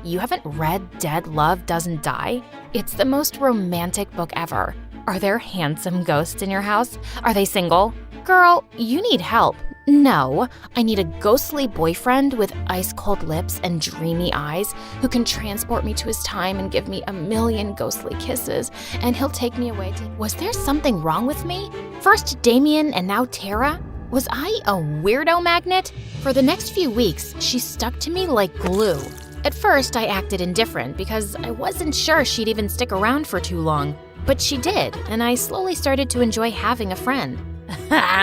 B: You haven't read Dead Love Doesn't Die?
E: It's the most romantic book ever.
B: Are there handsome ghosts in your house? Are they single?
E: Girl, you need help. No, I need a ghostly boyfriend with ice-cold lips and dreamy eyes who can transport me to his time and give me a million ghostly kisses, and he'll take me away to... Was there something wrong with me? First Damien and now Tara? Was I a weirdo magnet? For the next few weeks, she stuck to me like glue. At first, I acted indifferent because I wasn't sure she'd even stick around for too long. But she did, and I slowly started to enjoy having a friend.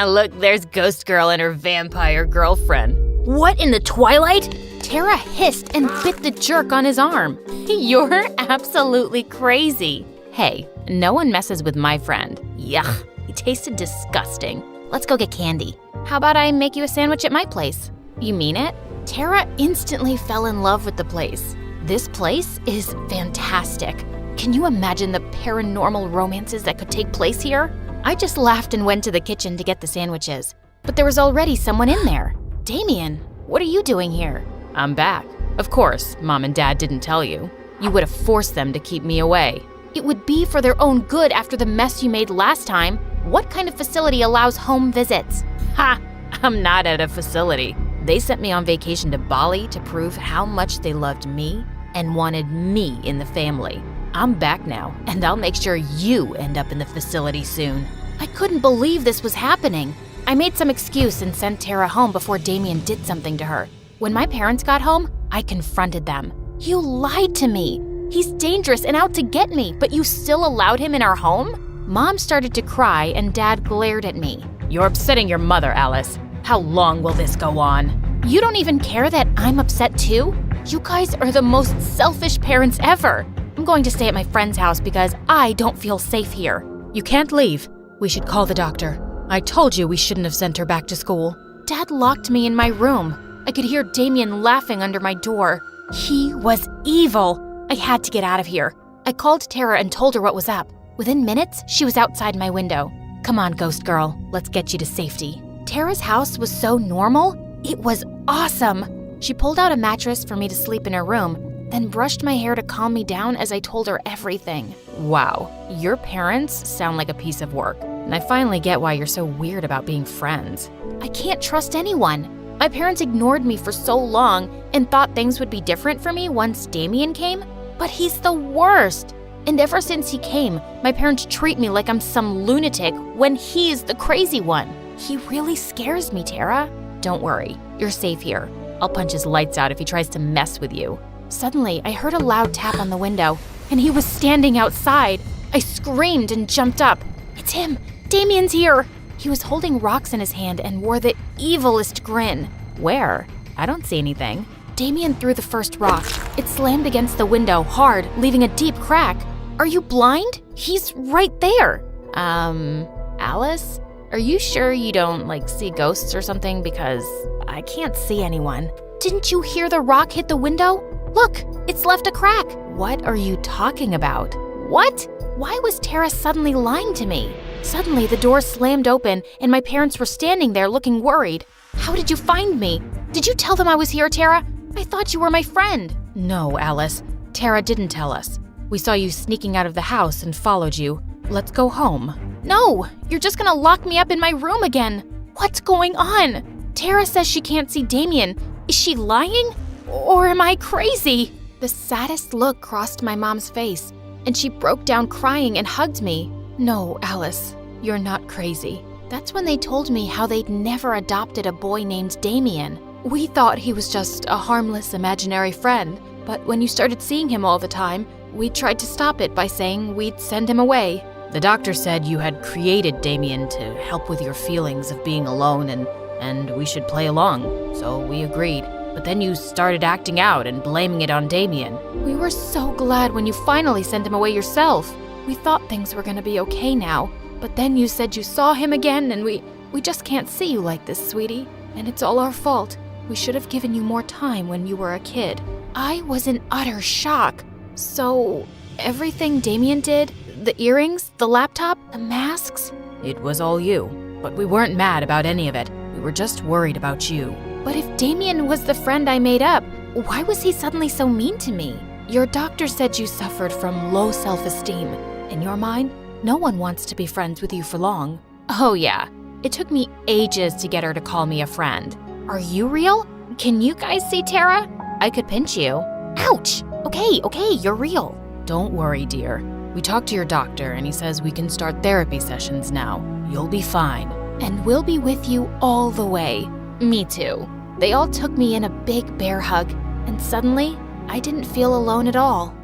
B: Look, there's Ghost Girl and her vampire girlfriend.
E: What in the twilight? Tara hissed and bit the jerk on his arm. You're absolutely crazy. Hey, no one messes with my friend. Yuck, he tasted disgusting. Let's go get candy. How about I make you a sandwich at my place? You mean it? Tara instantly fell in love with the place. This place is fantastic. Can you imagine the paranormal romances that could take place here? I just laughed and went to the kitchen to get the sandwiches, but there was already someone in there. Damien, what are you doing here? I'm back. Of course, Mom and Dad didn't tell you. You would have forced them to keep me away. It would be for their own good after the mess you made last time. What kind of facility allows home visits? Ha! I'm not at a facility. They sent me on vacation to Bali to prove how much they loved me and wanted me in the family. I'm back now, and I'll make sure you end up in the facility soon. I couldn't believe this was happening. I made some excuse and sent Tara home before Damien did something to her. When my parents got home, I confronted them. You lied to me. He's dangerous and out to get me, but you still allowed him in our home? Mom started to cry and Dad glared at me. You're upsetting your mother, Alice. How long will this go on? You don't even care that I'm upset too? You guys are the most selfish parents ever. I'm going to stay at my friend's house because I don't feel safe here.
B: You can't leave. We should call the doctor. I told you we shouldn't have sent her back to school.
E: Dad locked me in my room. I could hear Damien laughing under my door. He was evil. I had to get out of here. I called Tara and told her what was up. Within minutes, she was outside my window. Come on, ghost girl. Let's get you to safety. Tara's house was so normal. It was awesome. She pulled out a mattress for me to sleep in her room, then brushed my hair to calm me down as I told her everything. Wow, your parents sound like a piece of work, and I finally get why you're so weird about being friends. I can't trust anyone. My parents ignored me for so long and thought things would be different for me once Damien came, but he's the worst. And ever since he came, my parents treat me like I'm some lunatic when he's the crazy one. He really scares me, Tara. Don't worry, you're safe here. I'll punch his lights out if he tries to mess with you. Suddenly, I heard a loud tap on the window, and he was standing outside. I screamed and jumped up. It's him! Damien's here! He was holding rocks in his hand and wore the evilest grin. Where? I don't see anything. Damien threw the first rock. It slammed against the window hard, leaving a deep crack. Are you blind? He's right there. Alice? Are you sure you don't, see ghosts or something? Because I can't see anyone. Didn't you hear the rock hit the window? Look, it's left a crack. What are you talking about? What? Why was Tara suddenly lying to me? Suddenly, the door slammed open and my parents were standing there looking worried. How did you find me? Did you tell them I was here, Tara? I thought you were my friend.
B: No, Alice. Tara didn't tell us. We saw you sneaking out of the house and followed you. Let's go home.
E: No, you're just gonna lock me up in my room again. What's going on? Tara says she can't see Damien. Is she lying? Or am I crazy? The saddest look crossed my mom's face, and she broke down crying and hugged me.
B: No, Alice, you're not crazy.
E: That's when they told me how they'd never adopted a boy named Damien.
B: We thought he was just a harmless imaginary friend, but when you started seeing him all the time, we tried to stop it by saying we'd send him away. The doctor said you had created Damien to help with your feelings of being alone and we should play along, so we agreed. But then you started acting out and blaming it on Damien.
E: We were so glad when you finally sent him away yourself. We thought things were gonna be okay now, but then you said you saw him again and we just can't see you like this, sweetie. And it's all our fault. We should have given you more time when you were a kid. I was in utter shock. So, everything Damien did, the earrings, the laptop, the masks?
B: It was all you, but we weren't mad about any of it. We were just worried about you.
E: But if Damien was the friend I made up, why was he suddenly so mean to me?
B: Your doctor said you suffered from low self-esteem. In your mind, no one wants to be friends with you for long.
E: Oh yeah, it took me ages to get her to call me a friend. Are you real? Can you guys see Tara? I could pinch you. Ouch! Okay, you're real.
B: Don't worry, dear. We talked to your doctor and he says we can start therapy sessions now. You'll be fine.
E: And we'll be with you all the way. Me too. They all took me in a big bear hug, and suddenly, I didn't feel alone at all.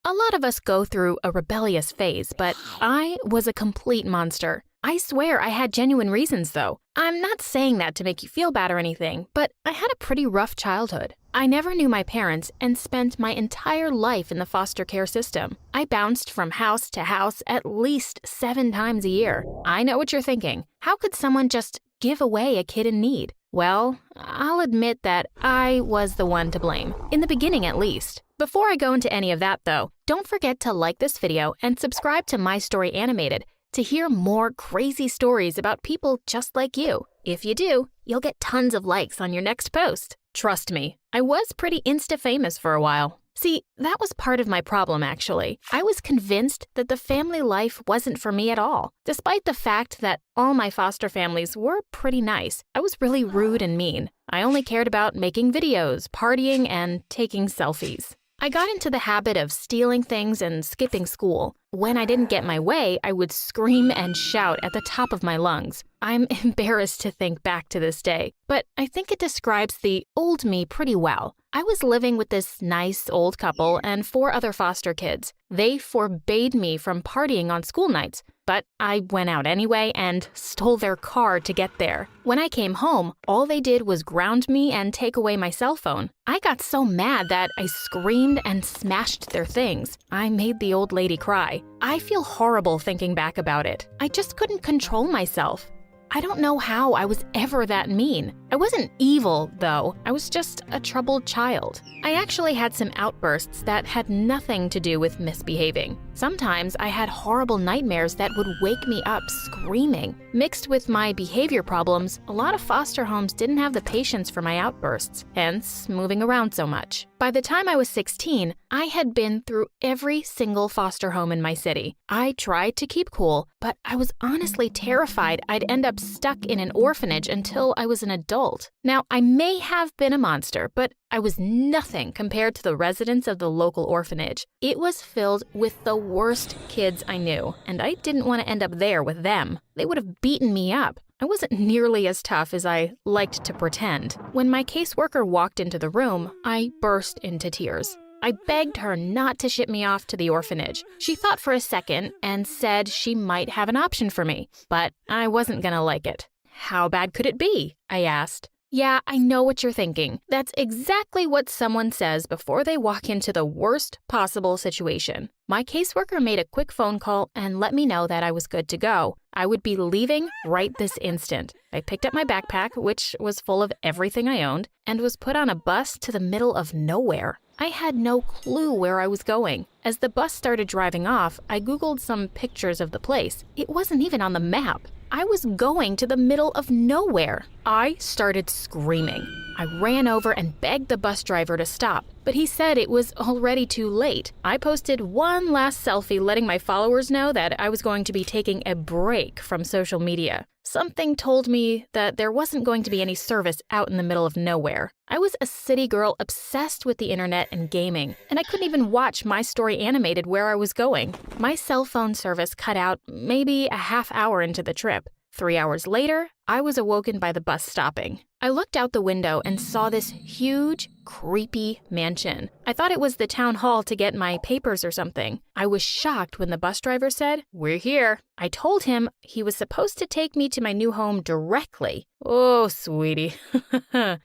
E: A lot of us go through a rebellious phase, but I was a complete monster. I swear I had genuine reasons, though. I'm not saying that to make you feel bad or anything, but I had a pretty rough childhood. I never knew my parents and spent my entire life in the foster care system. I bounced from house to house at least 7 times a year. I know what you're thinking. How could someone just give away a kid in need? Well, I'll admit that I was the one to blame, in the beginning at least. Before I go into any of that, though, don't forget to like this video and subscribe to My Story Animated to hear more crazy stories about people just like you. If you do, you'll get tons of likes on your next post. Trust me, I was pretty Insta-famous for a while. See, that was part of my problem, actually. I was convinced that the family life wasn't for me at all. Despite the fact that all my foster families were pretty nice, I was really rude and mean. I only cared about making videos, partying, and taking selfies. I got into the habit of stealing things and skipping school. When I didn't get my way, I would scream and shout at the top of my lungs. I'm embarrassed to think back to this day, but I think it describes the old me pretty well. I was living with this nice old couple and 4 other foster kids. They forbade me from partying on school nights, but I went out anyway and stole their car to get there. When I came home, all they did was ground me and take away my cell phone. I got so mad that I screamed and smashed their things. I made the old lady cry. I feel horrible thinking back about it. I just couldn't control myself. I don't know how I was ever that mean. I wasn't evil, though. I was just a troubled child. I actually had some outbursts that had nothing to do with misbehaving. Sometimes I had horrible nightmares that would wake me up screaming. Mixed with my behavior problems, a lot of foster homes didn't have the patience for my outbursts, hence moving around so much. By the time I was 16, I had been through every single foster home in my city. I tried to keep cool, but I was honestly terrified I'd end up stuck in an orphanage until I was an adult. Now, I may have been a monster, but I was nothing compared to the residents of the local orphanage. It was filled with the worst kids I knew, and I didn't want to end up there with them. They would have beaten me up. I wasn't nearly as tough as I liked to pretend. When my caseworker walked into the room, I burst into tears. I begged her not to ship me off to the orphanage. She thought for a second and said she might have an option for me, but I wasn't gonna like it. How bad could it be? I asked. Yeah, I know what you're thinking. That's exactly what someone says before they walk into the worst possible situation. My caseworker made a quick phone call and let me know that I was good to go. I would be leaving right this instant. I picked up my backpack, which was full of everything I owned, and was put on a bus to the middle of nowhere. I had no clue where I was going. As the bus started driving off, I Googled some pictures of the place. It wasn't even on the map. I was going to the middle of nowhere. I started screaming. I ran over and begged the bus driver to stop, but he said it was already too late. I posted one last selfie letting my followers know that I was going to be taking a break from social media. Something told me that there wasn't going to be any service out in the middle of nowhere. I was a city girl obsessed with the internet and gaming, and I couldn't even watch My Story Animated where I was going. My cell phone service cut out maybe a half hour into the trip. 3 hours later, I was awoken by the bus stopping. I looked out the window and saw this huge, creepy mansion. I thought it was the town hall to get my papers or something. I was shocked when the bus driver said, "We're here." I told him he was supposed to take me to my new home directly. "Oh, sweetie."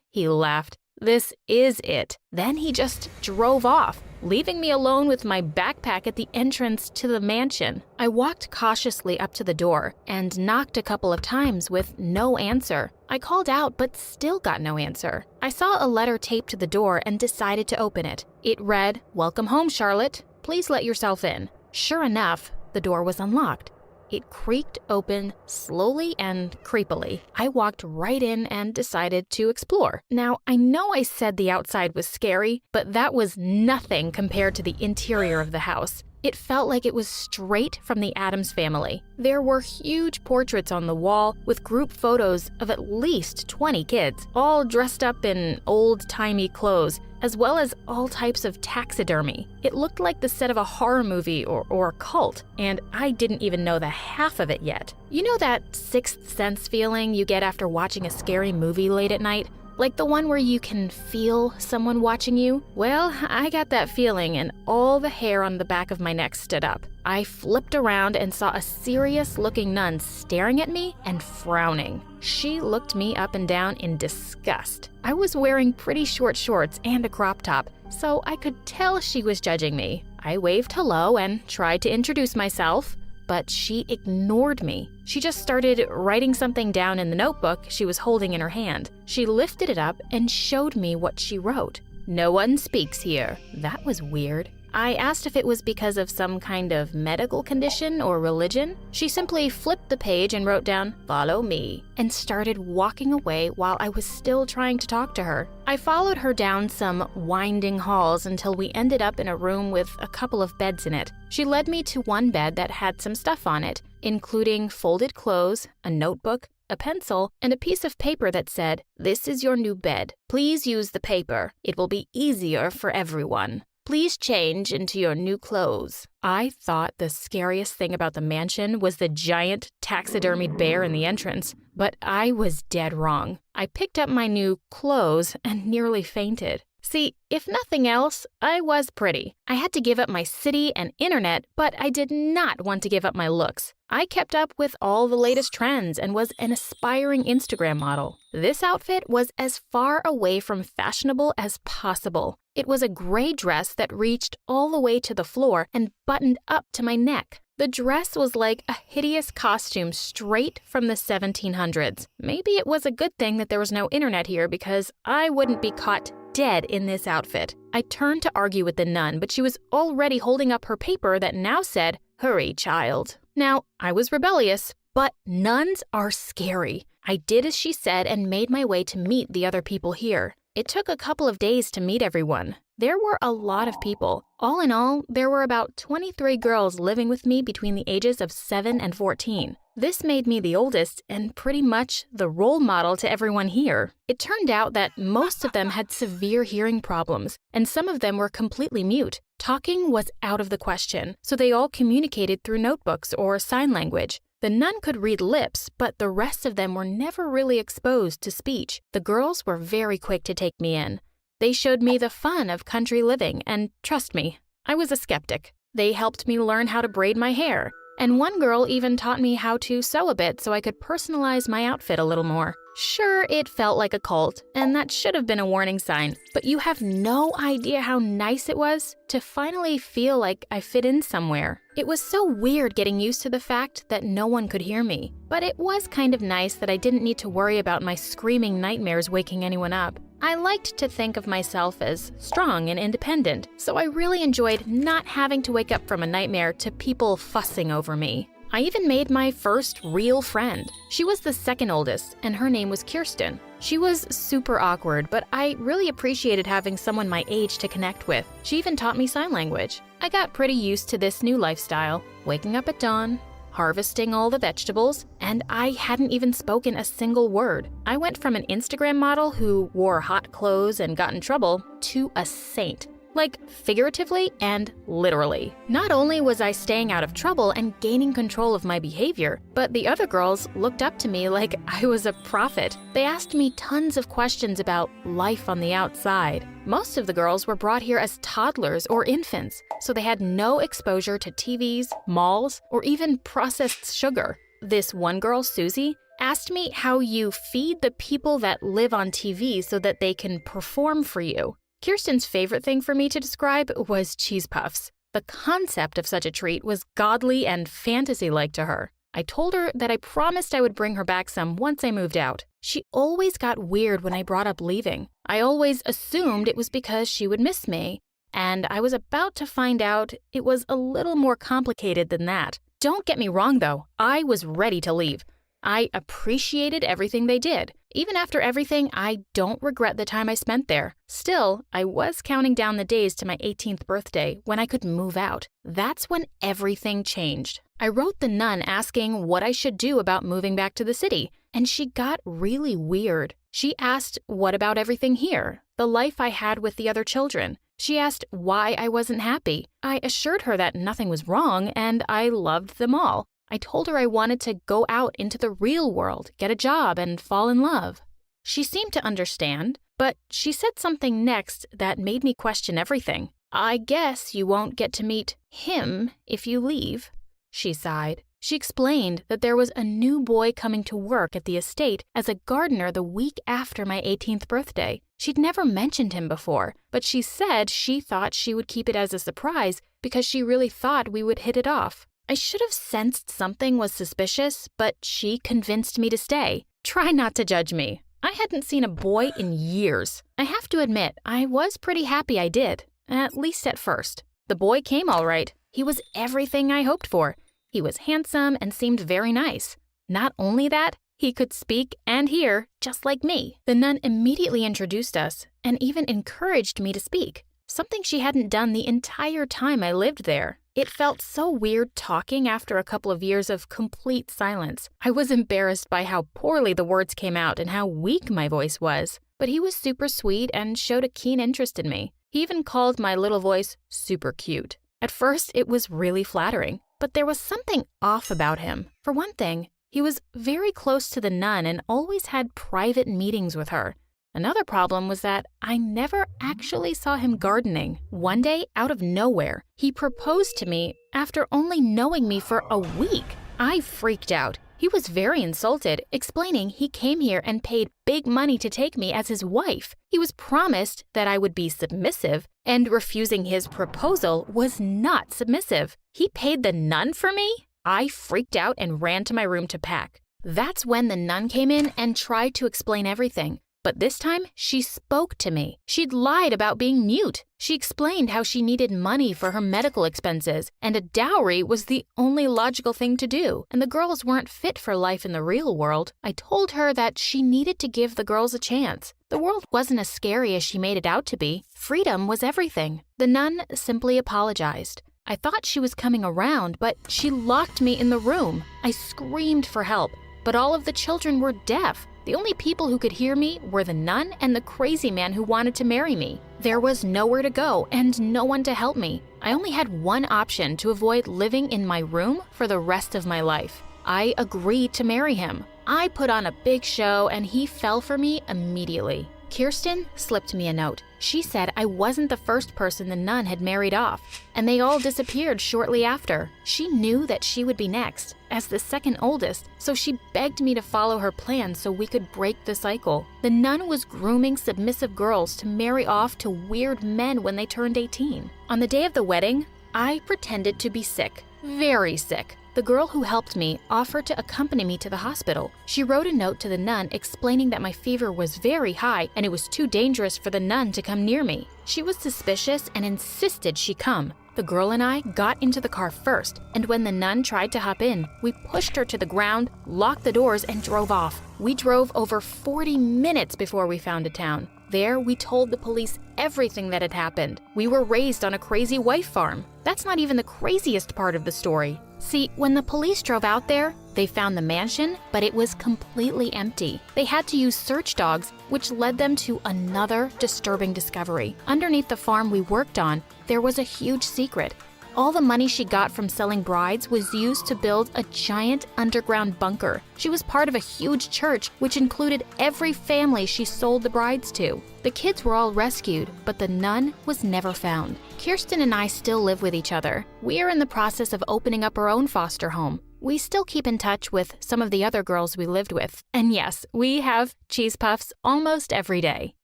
E: He laughed. "This is it." Then he just drove off, leaving me alone with my backpack at the entrance to the mansion. I walked cautiously up to the door and knocked a couple of times with no answer. I called out but still got no answer. I saw a letter taped to the door and decided to open it. It read, "Welcome home, Charlotte. Please let yourself in." Sure enough, the door was unlocked. It creaked open slowly and creepily. I walked right in and decided to explore. Now, I know I said the outside was scary, but that was nothing compared to the interior of the house. It felt like it was straight from the Addams family. There were huge portraits on the wall with group photos of at least 20 kids, all dressed up in old-timey clothes, as well as all types of taxidermy. It looked like the set of a horror movie or a cult, and I didn't even know the half of it yet. You know that sixth sense feeling you get after watching a scary movie late at night? Like the one where you can feel someone watching you? Well, I got that feeling and all the hair on the back of my neck stood up. I flipped around and saw a serious-looking nun staring at me and frowning. She looked me up and down in disgust. I was wearing pretty short shorts and a crop top, so I could tell she was judging me. I waved hello and tried to introduce myself, but she ignored me. She just started writing something down in the notebook she was holding in her hand. She lifted it up and showed me what she wrote. "No one speaks here." That was weird. I asked if it was because of some kind of medical condition or religion. She simply flipped the page and wrote down, "Follow me," and started walking away while I was still trying to talk to her. I followed her down some winding halls until we ended up in a room with a couple of beds in it. She led me to one bed that had some stuff on it, including folded clothes, a notebook, a pencil, and a piece of paper that said, "This is your new bed. Please use the paper. It will be easier for everyone. Please change into your new clothes." I thought the scariest thing about the mansion was the giant taxidermied bear in the entrance, but I was dead wrong. I picked up my new clothes and nearly fainted. See, if nothing else, I was pretty. I had to give up my city and internet, but I did not want to give up my looks. I kept up with all the latest trends and was an aspiring Instagram model. This outfit was as far away from fashionable as possible. It was a gray dress that reached all the way to the floor and buttoned up to my neck. The dress was like a hideous costume straight from the 1700s. Maybe it was a good thing that there was no internet here because I wouldn't be caught dead in this outfit. I turned to argue with the nun, but she was already holding up her paper that now said, "Hurry, child." Now, I was rebellious, but nuns are scary. I did as she said and made my way to meet the other people here. It took a couple of days to meet everyone. There were a lot of people. All in all, there were about 23 girls living with me between the ages of 7 and 14. This made me the oldest and pretty much the role model to everyone here. It turned out that most of them had severe hearing problems, and some of them were completely mute. Talking was out of the question, so they all communicated through notebooks or sign language. The nun could read lips, but the rest of them were never really exposed to speech. The girls were very quick to take me in. They showed me the fun of country living, and trust me, I was a skeptic. They helped me learn how to braid my hair, and one girl even taught me how to sew a bit so I could personalize my outfit a little more. Sure, it felt like a cult, and that should have been a warning sign, but you have no idea how nice it was to finally feel like I fit in somewhere. It was so weird getting used to the fact that no one could hear me, but it was kind of nice that I didn't need to worry about my screaming nightmares waking anyone up. I liked to think of myself as strong and independent, so I really enjoyed not having to wake up from a nightmare to people fussing over me. I even made my first real friend. She was the second oldest, and her name was Kirsten. She was super awkward, but I really appreciated having someone my age to connect with. She even taught me sign language. I got pretty used to this new lifestyle, waking up at dawn, harvesting all the vegetables, and I hadn't even spoken a single word. I went from an Instagram model who wore hot clothes and got in trouble to a saint. Like, figuratively and literally. Not only was I staying out of trouble and gaining control of my behavior, but the other girls looked up to me like I was a prophet. They asked me tons of questions about life on the outside. Most of the girls were brought here as toddlers or infants, so they had no exposure to TVs, malls, or even processed sugar. This one girl, Susie, asked me how you feed the people that live on TV so that they can perform for you. Kirsten's favorite thing for me to describe was cheese puffs. The concept of such a treat was godly and fantasy-like to her. I told her that I promised I would bring her back some once I moved out. She always got weird when I brought up leaving. I always assumed it was because she would miss me, and I was about to find out it was a little more complicated than that. Don't get me wrong, though. I was ready to leave. I appreciated everything they did. Even after everything, I don't regret the time I spent there. Still, I was counting down the days to my 18th birthday when I could move out. That's when everything changed. I wrote the nun asking what I should do about moving back to the city, and she got really weird. She asked what about everything here, the life I had with the other children. She asked why I wasn't happy. I assured her that nothing was wrong and I loved them all. I told her I wanted to go out into the real world, get a job, and fall in love.
B: She seemed to understand, but she said something next that made me question everything. "I guess you won't get to meet him if you leave," she sighed. She explained that there was a new boy coming to work at the estate as a gardener the week after my 18th birthday. She'd never mentioned him before, but she said she thought she would keep it as a surprise because she really thought we would hit it off. I should have sensed something was suspicious, but she convinced me to stay. Try not to judge me. I hadn't seen a boy in years. I have to admit, I was pretty happy I did, at least at first. The boy came all right. He was everything I hoped for. He was handsome and seemed very nice. Not only that, he could speak and hear just like me. The nun immediately introduced us and even encouraged me to speak, something she hadn't done the entire time I lived there. It felt so weird talking after a couple of years of complete silence. I was embarrassed by how poorly the words came out and how weak my voice was. But he was super sweet and showed a keen interest in me. He even called my little voice super cute. At first, it was really flattering. But there was something off about him. For one thing, he was very close to the nun and always had private meetings with her. Another problem was that I never actually saw him gardening. One day, out of nowhere, he proposed to me after only knowing me for a week. I freaked out. He was very insulted, explaining he came here and paid big money to take me as his wife. He was promised that I would be submissive, and refusing his proposal was not submissive. He paid the nun for me? I freaked out and ran to my room to pack. That's when the nun came in and tried to explain everything. But this time, she spoke to me. She'd lied about being mute. She explained how she needed money for her medical expenses, and a dowry was the only logical thing to do, and the girls weren't fit for life in the real world. I told her that she needed to give the girls a chance. The world wasn't as scary as she made it out to be. Freedom was everything. The nun simply apologized. I thought she was coming around, but she locked me in the room. I screamed for help, but all of the children were deaf. The only people who could hear me were the nun and the crazy man who wanted to marry me. There was nowhere to go and no one to help me. I only had one option to avoid living in my room for the rest of my life. I agreed to marry him. I put on a big show and he fell for me immediately. Kirsten slipped me a note. She said I wasn't the first person the nun had married off, and they all disappeared shortly after. She knew that she would be next, as the second oldest, so she begged me to follow her plan so we could break the cycle. The nun was grooming submissive girls to marry off to weird men when they turned 18. On the day of the wedding, I pretended to be sick, very sick. The girl who helped me offered to accompany me to the hospital. She wrote a note to the nun explaining that my fever was very high and it was too dangerous for the nun to come near me. She was suspicious and insisted she come. The girl and I got into the car first, and when the nun tried to hop in, we pushed her to the ground, locked the doors, and drove off. We drove over 40 minutes before we found a town. There, we told the police everything that had happened. We were raised on a crazy wife farm. That's not even the craziest part of the story. See, when the police drove out there, they found the mansion, but it was completely empty. They had to use search dogs, which led them to another disturbing discovery. Underneath the farm we worked on, there was a huge secret. All the money she got from selling brides was used to build a giant underground bunker. She was part of a huge church, which included every family she sold the brides to. The kids were all rescued, but the nun was never found. Kirsten and I still live with each other. We are in the process of opening up our own foster home. We still keep in touch with some of the other girls we lived with. And yes, we have cheese puffs almost every day.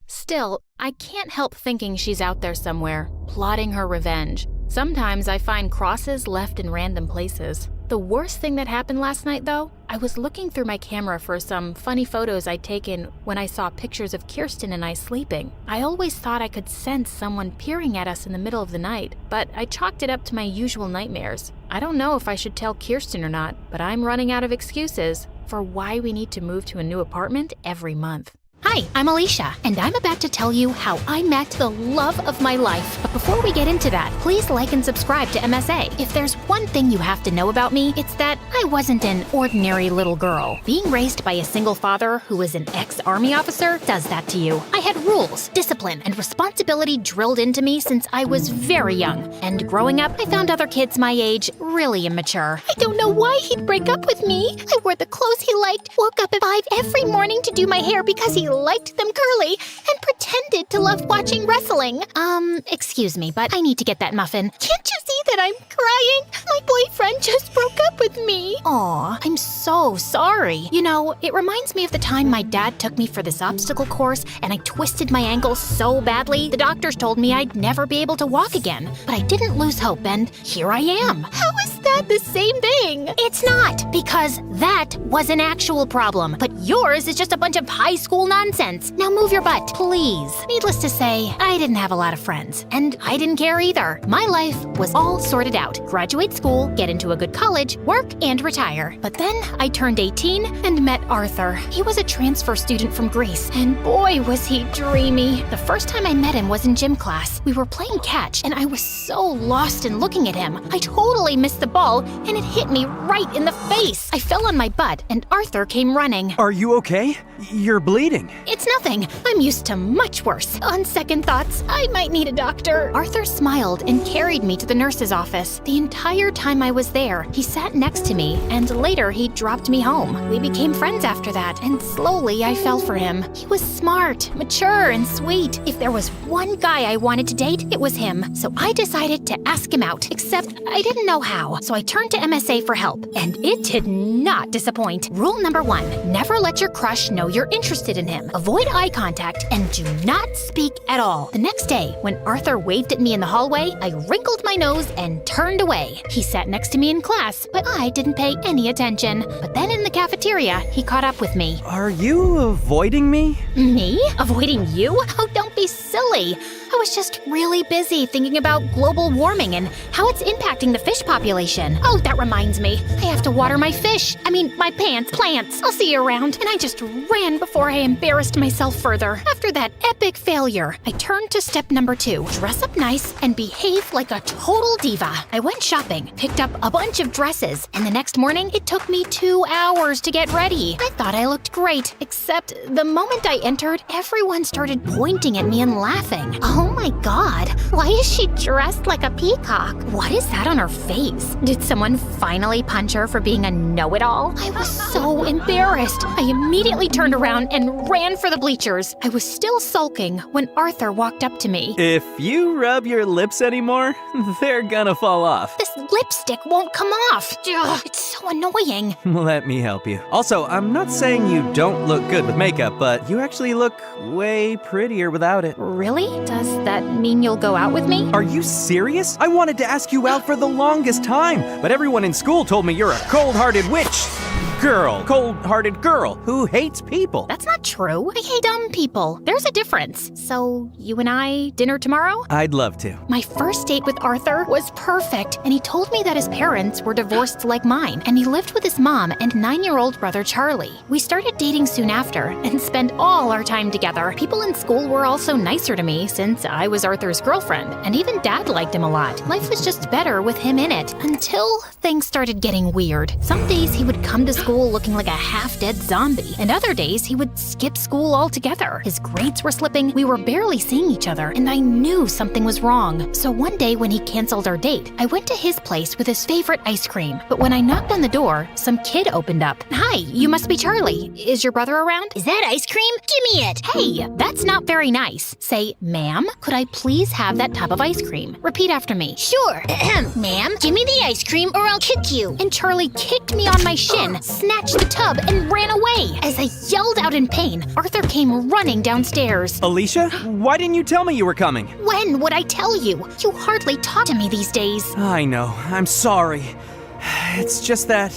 B: Still, I can't help thinking she's out there somewhere, plotting her revenge. Sometimes I find crosses left in random places. The worst thing that happened last night, though, I was looking through my camera for some funny photos I'd taken when I saw pictures of Kirsten and I sleeping. I always thought I could sense someone peering at us in the middle of the night, but I chalked it up to my usual nightmares. I don't know if I should tell Kirsten or not, but I'm running out of excuses for why we need to move to a new apartment every month.
A: Hi, I'm Alicia, and I'm about to tell you how I met the love of my life. But before we get into that, please like and subscribe to MSA. If there's one thing you have to know about me, it's that I wasn't an ordinary little girl. Being raised by a single father who was an ex-army officer does that to you. I had rules, discipline, and responsibility drilled into me since I was very young. And growing up, I found other kids my age really immature. I don't know why he'd break up with me. I wore the clothes he liked, woke up at 5 every morning to do my hair because he
E: liked them curly and pretended to love watching wrestling. Excuse me, but I need to get that muffin. Can't you see that I'm crying? My boyfriend just broke up with me. Aw, I'm so sorry. You know, it reminds me of the time my dad took me for this obstacle course and I twisted my ankle so badly, the doctors told me I'd never be able to walk again. But I didn't lose hope, and here I am. How is that the same thing? It's not, because that was an actual problem. But yours is just a bunch of high school nonsense. Now move your butt, please. Needless to say, I didn't have a lot of friends, and I didn't care either. My life was all sorted out. Graduate school, get into a good college, work, and retire. But then I turned 18 and met Arthur. He was a transfer student from Greece, and boy was he dreamy. The first time I met him was in gym class. We were playing catch, and I was so lost in looking at him. I totally missed the ball, and it hit me right in the face. I fell on my butt, and Arthur came running.
C: Are you okay? You're bleeding.
E: It's nothing. I'm used to much worse. On second thoughts, I might need a doctor. Arthur smiled and carried me to the nurse's office. The entire time I was there, he sat next to me, and later he dropped me home. We became friends after that, and slowly I fell for him. He was smart, mature, and sweet. If there was one guy I wanted to date, it was him. So I decided to ask him out, except I didn't know how. So I turned to MSA for help, and it did not disappoint. Rule number 1, never let your crush know you're interested in him. Avoid eye contact and do not speak at all. The next day, when Arthur waved at me in the hallway, I wrinkled my nose and turned away. He sat next to me in class, but I didn't pay any attention. But then in the cafeteria, he caught up with me.
C: Are you avoiding me?
E: Me? Avoiding you? Oh, don't be silly. I was just really busy thinking about global warming and how it's impacting the fish population. Oh, that reminds me. I have to water my fish. My plants. I'll see you around. And I just ran before I embarrassed myself further. After that epic failure, I turned to step number 2. Dress up nice and behave like a total diva. I went shopping, picked up a bunch of dresses, and the next morning, it took me 2 hours to get ready. I thought I looked great, except the moment I entered, everyone started pointing at me and laughing. Oh my god, why is she dressed like a peacock? What is that on her face? Did someone finally punch her for being a know-it-all? I was so embarrassed. I immediately turned around and ran for the bleachers. I was still sulking when Arthur walked up to me.
C: If you rub your lips anymore, they're gonna fall off.
E: This lipstick won't come off. Ugh, it's so annoying.
C: Let me help you. Also, I'm not saying you don't look good with makeup, but you actually look way prettier without it.
E: Really? Does that mean you'll go out with me?
C: Are you serious? I wanted to ask you out for the longest time, but everyone in school told me you're a cold-hearted cold-hearted girl who hates people.
E: That's not true. I hate dumb people. There's a difference. So, you and I, dinner tomorrow?
C: I'd love to.
E: My first date with Arthur was perfect, and he told me that his parents were divorced like mine, and he lived with his mom and 9-year-old brother Charlie. We started dating soon after, and spent all our time together. People in school were also nicer to me since I was Arthur's girlfriend, and even Dad liked him a lot. Life was just better with him in it, until things started getting weird. Some days he would come to school looking like a half-dead zombie, and other days he would skip school altogether. His grades were slipping, we were barely seeing each other, and I knew something was wrong. So one day when he canceled our date, I went to his place with his favorite ice cream. But when I knocked on the door, some kid opened up. Hi, you must be Charlie. Is your brother around? Is that ice cream? Give me it. Hey, that's not very nice. Say, ma'am, could I please have that tub of ice cream? Repeat after me. Sure. Ma'am, give me the ice cream or I'll kick you. And Charlie kicked me on my shin, snatched the tub, and ran away. As I yelled out in pain, Arthur came running downstairs.
C: Alicia, why didn't you tell me you were coming?
E: When would I tell you? You hardly talk to me these days.
C: I know. I'm sorry. It's just that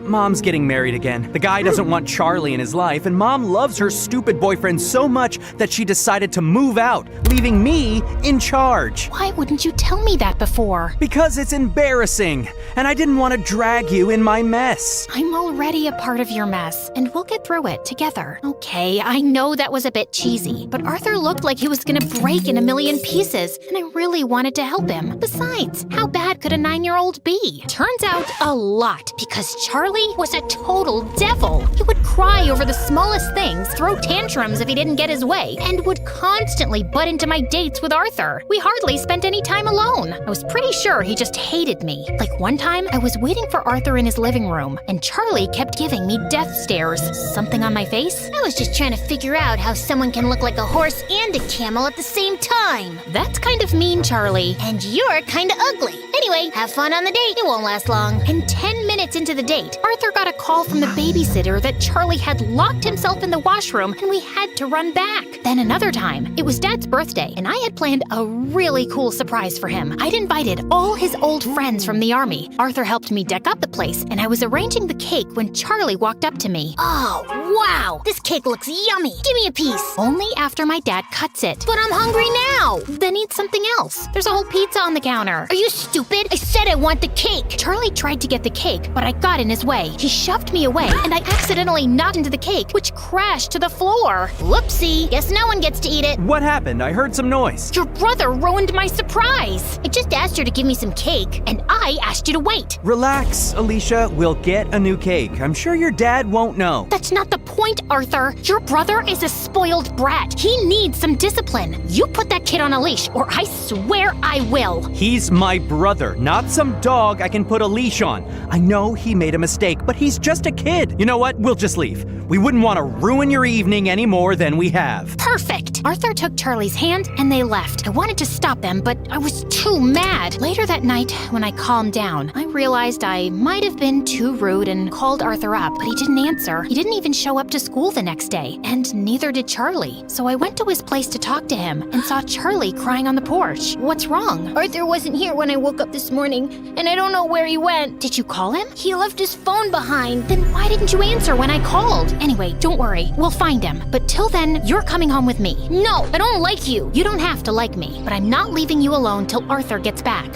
C: Mom's getting married again. The guy doesn't want Charlie in his life, and Mom loves her stupid boyfriend so much that she decided to move out, leaving me in charge.
E: Why wouldn't you tell me that before?
C: Because it's embarrassing, and I didn't want to drag you in my mess.
E: I'm already a part of your mess, and we'll get through it together. Okay, I know that was a bit cheesy, but Arthur looked like he was gonna break in a million pieces, and I really wanted to help him. Besides, how bad could a 9-year-old be? Turns out a lot, because Charlie
A: Charlie was a total devil. He would cry over the smallest things, throw tantrums if he didn't get his way, and would constantly butt into my dates with Arthur. We hardly spent any time alone. I was pretty sure he just hated me. Like one time, I was waiting for Arthur in his living room, and Charlie kept giving me death stares. Something on my face?
F: I was just trying to figure out how someone can look like a horse and a camel at the same time.
A: That's kind of mean, Charlie.
F: And you're kinda ugly. Anyway, have fun on the date. It won't last long.
A: And 10 minutes into the date, Arthur got a call from the babysitter that Charlie had locked himself in the washroom and we had to run back. Then another time, it was Dad's birthday and I had planned a really cool surprise for him. I'd invited all his old friends from the army. Arthur helped me deck up the place and I was arranging the cake when Charlie walked up to me.
F: Oh, wow. This cake looks yummy. Give me a piece.
A: Only after my dad cuts it.
F: But I'm hungry now.
A: Then eat something else. There's a whole pizza on the counter.
F: Are you stupid? I said I want the cake.
A: Charlie tried to get the cake, but I got in his way. He shoved me away, and I accidentally knocked into the cake, which crashed to the floor.
F: Whoopsie. Guess no one gets to eat it.
C: What happened? I heard some noise.
A: Your brother ruined my surprise.
F: I just asked her to give me some cake.
A: And I asked you to wait.
C: Relax, Alicia. We'll get a new cake. I'm sure your dad won't know.
A: That's not the point, Arthur. Your brother is a spoiled brat. He needs some discipline. You put that kid on a leash, or I swear I will.
C: He's my brother, not some dog I can put a leash on. I know he made a mistake, but he's just a kid. You know what? We'll just leave. We wouldn't want to ruin your evening any more than we have.
A: Perfect. Arthur took Charlie's hand and they left. I wanted to stop them, but I was too mad. Later that night, when I calmed down, I realized I might have been too rude and called Arthur up, but he didn't answer. He didn't even show up to school the next day, and neither did Charlie. So I went to his place to talk to him and saw Charlie crying on the porch. What's wrong?
F: Arthur wasn't here when I woke up this morning, and I don't know where he went.
A: Did you call him?
F: He left his phone behind.
A: Then why didn't you answer when I called? Anyway, don't worry. We'll find him. But till then, you're coming home with me.
F: No, I don't like you.
A: You don't have to like me, but I'm not leaving you alone till Arthur gets back.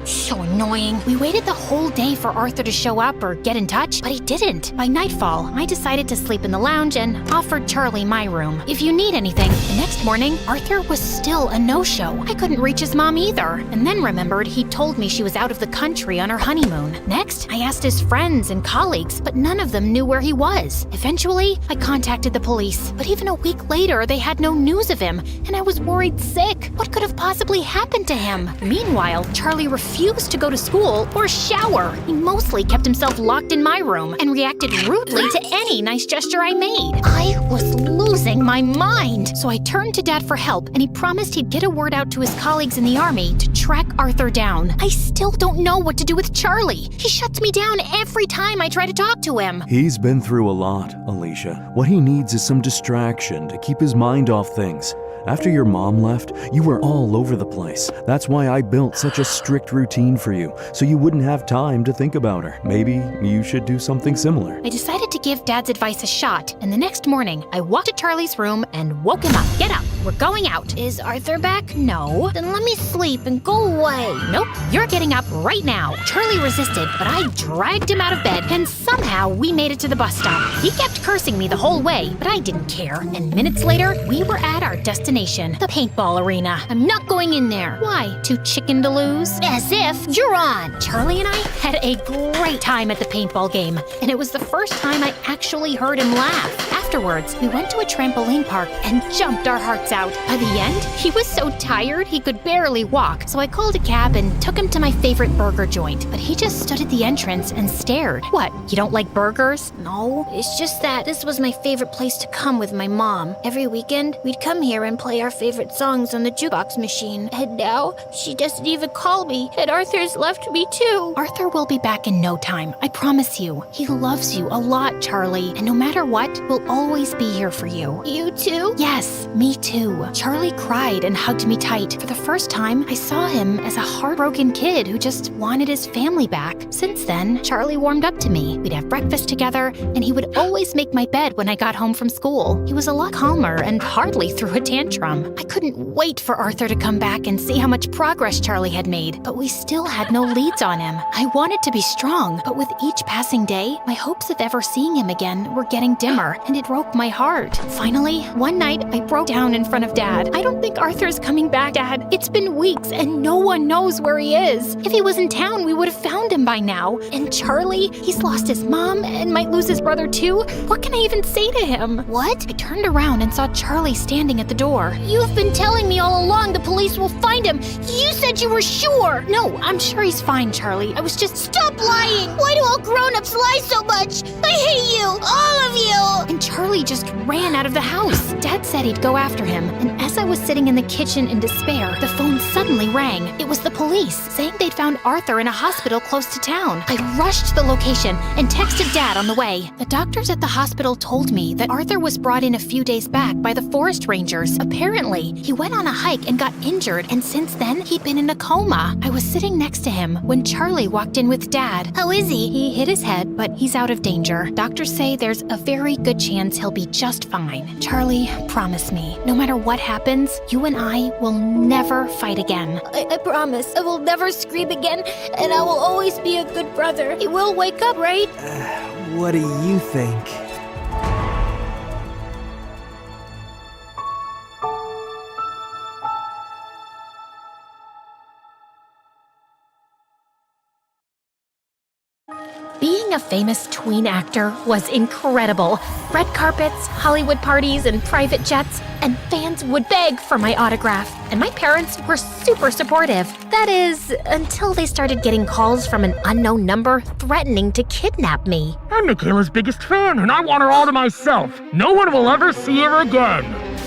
F: So annoying.
A: We waited the whole day for Arthur to show up or get in touch, but he didn't. By nightfall, I decided to sleep in the lounge and offered Charlie my room. If you need anything. The next morning, Arthur was still a no-show. I couldn't reach his mom either, and then remembered he told me she was out of the country on her honeymoon. Next, I asked his friends and colleagues, but none of them knew where he was. Eventually, I contacted the police, but even a week later, they had no news of him, and I was worried sick. What could have possibly happened to him? Meanwhile, Charlie refused to go to school or shower. He mostly kept himself locked in my room and reacted rudely to any nice gesture I made. I was losing my mind. So I turned to Dad for help, and he promised he'd get a word out to his colleagues in the army to track Arthur down. I still don't know what to do with Charlie. He shuts me down every time I try to talk to him.
G: He's been through a lot, Alicia. What he needs is some distraction to keep his mind off things. After your mom left, you were all over the place. That's why I built such a strict routine for you, so you wouldn't have time to think about her. Maybe you should do something similar.
A: I decided to give Dad's advice a shot, and the next morning, I walked to Charlie's room and woke him up. Get up, we're going out.
F: Is Arthur back?
A: No.
F: Then let me sleep and go away.
A: Nope, you're getting up right now. Charlie resisted, but I dragged him out of bed, and somehow we made it to the bus stop. He kept cursing me the whole way, but I didn't care, and minutes later, we were at our destination. The paintball arena.
F: I'm not going in there.
A: Why? Too chicken to lose?
F: As if you're on.
A: Charlie and I had a great time at the paintball game, and it was the first time I actually heard him laugh. Afterwards, we went to a trampoline park and jumped our hearts out. By the end, he was so tired he could barely walk, so I called a cab and took him to my favorite burger joint. But he just stood at the entrance and stared. What, you don't like burgers?
F: No, it's just that this was my favorite place to come with my mom. Every weekend, we'd come here and play our favorite songs on the jukebox machine. And now, she doesn't even call me, and Arthur's left me too.
A: Arthur will be back in no time, I promise you. He loves you a lot, Charlie, and no matter what, we'll always be here for you.
F: You too?
A: Yes, me too. Charlie cried and hugged me tight. For the first time, I saw him as a heartbroken kid who just wanted his family back. Since then, Charlie warmed up to me. We'd have breakfast together, and he would always make my bed when I got home from school. He was a lot calmer and hardly threw a tantrum. I couldn't wait for Arthur to come back and see how much progress Charlie had made, but we still had no leads on him. I wanted to be strong, but with each passing day, my hopes of ever seeing him again were getting dimmer, and it broke my heart. Finally, one night, I broke down in front
E: front of Dad. I don't think Arthur's coming back, Dad. It's been weeks and no one knows where he is. If he was in town, we would have found him by now. And Charlie, he's lost his mom and might lose his brother too. What can I even say to him?
F: What?
E: I turned around and saw Charlie standing at the door.
F: You've been telling me all along the police will find him. You said you were sure.
E: No, I'm sure he's fine, Charlie. I was just...
F: Stop lying. Why do all grown-ups lie so much? I hate you, all of you.
E: And Charlie just ran out of the house. Dad said he'd go after him, and as I was sitting in the kitchen in despair, the phone suddenly rang. It was the police, saying they'd found Arthur in a hospital close to town. I rushed to the location and texted Dad on the way. The doctors at the hospital told me that Arthur was brought in a few days back by the forest rangers. Apparently, he went on a hike and got injured, and since then, he'd been in a coma. I was sitting next to him when Charlie walked in with Dad.
F: How is he?
E: He hit his head, but he's out of danger. Doctors say there's a very good chance he'll be just fine. Charlie, promise me, no matter what happens, you and I will never fight again.
F: I promise. I will never scream again, and I will always be a good brother. He will wake up, right?
H: What do you think?
A: Being a famous tween actor was incredible. Red carpets, Hollywood parties, and private jets, and fans would beg for my autograph. And my parents were super supportive. That is, until they started getting calls from an unknown number threatening to kidnap me.
I: I'm Michaela's biggest fan, and I want her all to myself. No one will ever see her again.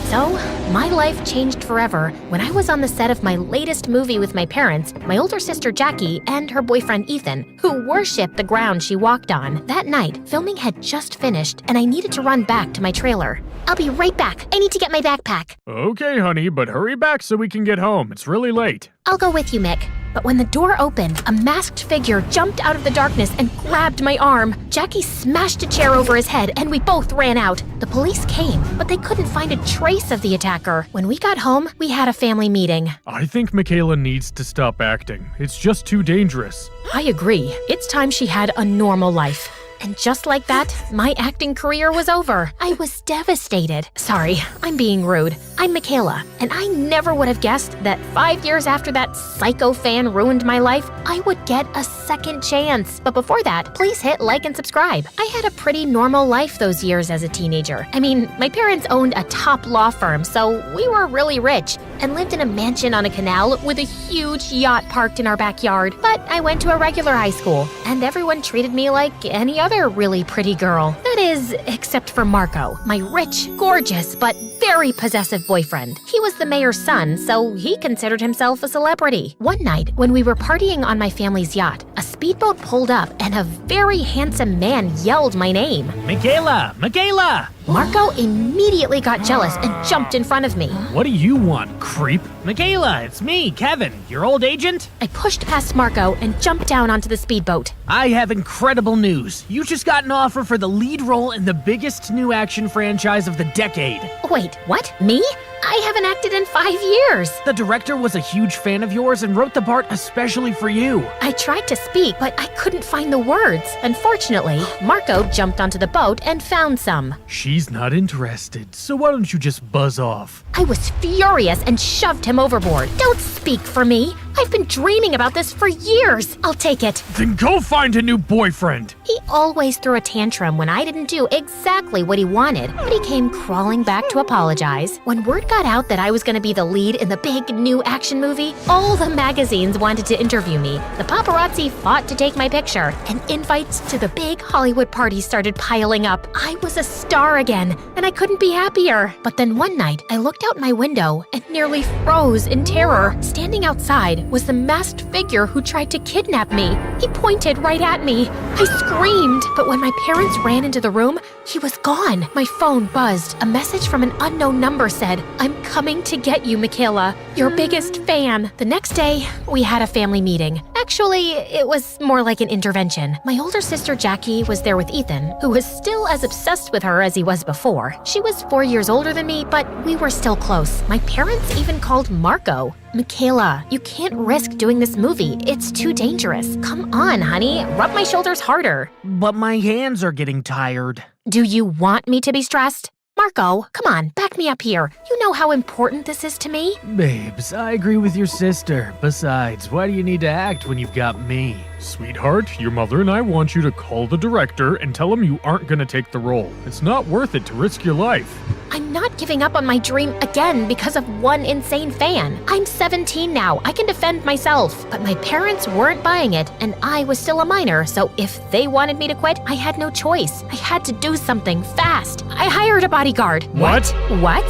A: So, my life changed forever when I was on the set of my latest movie with my parents, my older sister Jackie, and her boyfriend Ethan, who worshipped the ground she walked on. That night, filming had just finished, and I needed to run back to my trailer. I'll be right back. I need to get my backpack.
I: Okay, honey, but hurry back so we can get home. It's really late.
A: I'll go with you, Mick. But when the door opened, a masked figure jumped out of the darkness and grabbed my arm. Jackie smashed a chair over his head, and we both ran out. The police came, but they couldn't find a trace of the attacker. When we got home, we had a family meeting.
I: I think Michaela needs to stop acting. It's just too dangerous.
A: I agree. It's time she had a normal life. And just like that, my acting career was over. I was devastated. Sorry, I'm being rude. I'm Michaela, and I never would have guessed that 5 years after that psycho fan ruined my life, I would get a second chance. But before that, please hit like and subscribe. I had a pretty normal life those years as a teenager. I mean, my parents owned a top law firm, so we were really rich and lived in a mansion on a canal with a huge yacht parked in our backyard. But I went to a regular high school, and everyone treated me like any other really pretty girl. That is, except for Marco, my rich, gorgeous, but very possessive boyfriend. He was the mayor's son, so he considered himself a celebrity. One night, when we were partying on my family's yacht, a speedboat pulled up and a very handsome man yelled my name.
J: Michaela! Michaela!
A: Marco immediately got jealous and jumped in front of me.
I: What do you want, creep?
J: Michaela, it's me, Kevin, your old agent.
A: I pushed past Marco and jumped down onto the speedboat.
J: I have incredible news. You just got an offer for the lead role in the biggest new action franchise of the decade.
A: Wait, what? Me? I haven't acted in 5 years.
J: The director was a huge fan of yours and wrote the part especially for you.
A: I tried to speak, but I couldn't find the words. Unfortunately, Marco jumped onto the boat and found some.
I: She's not interested, so why don't you just buzz off?
A: I was furious and shoved him overboard. Don't speak for me. I've been dreaming about this for years. I'll take it.
I: Then go find a new boyfriend.
A: He always threw a tantrum when I didn't do exactly what he wanted, but he came crawling back to apologize. When word got out that I was going to be the lead in the big new action movie, all the magazines wanted to interview me. The paparazzi fought to take my picture, and invites to the big Hollywood party started piling up. I was a star again, and I couldn't be happier. But then one night, I looked out my window and nearly froze in terror. Standing outside was the masked figure who tried to kidnap me. He pointed right at me. I screamed, but when my parents ran into the room, he was gone. My phone buzzed. A message from an unknown number said, "I'm coming to get you, Michaela. Your biggest fan." The next day, we had a family meeting. Actually, it was more like an intervention. My older sister Jackie was there with Ethan, who was still as obsessed with her as he was before. She was 4 years older than me, but we were still close. My parents even called Marco. "Michaela, you can't risk doing this movie. It's too dangerous. Come on, honey. Rub my shoulders harder."
J: But my hands are getting tired.
A: Do you want me to be stressed?
E: Marco, come on, back me up here. You know how important this is to me.
J: Babes, I agree with your sister. Besides, why do you need to act when you've got me?
I: Sweetheart, your mother and I want you to call the director and tell him you aren't gonna take the role. It's not worth it to risk your life.
E: I'm not giving up on my dream again because of one insane fan. I'm 17 now. I can defend myself. But my parents weren't buying it, and I was still a minor, so if they wanted me to quit, I had no choice. I had to do something fast. I hired a bodyguard.
I: What?
E: What?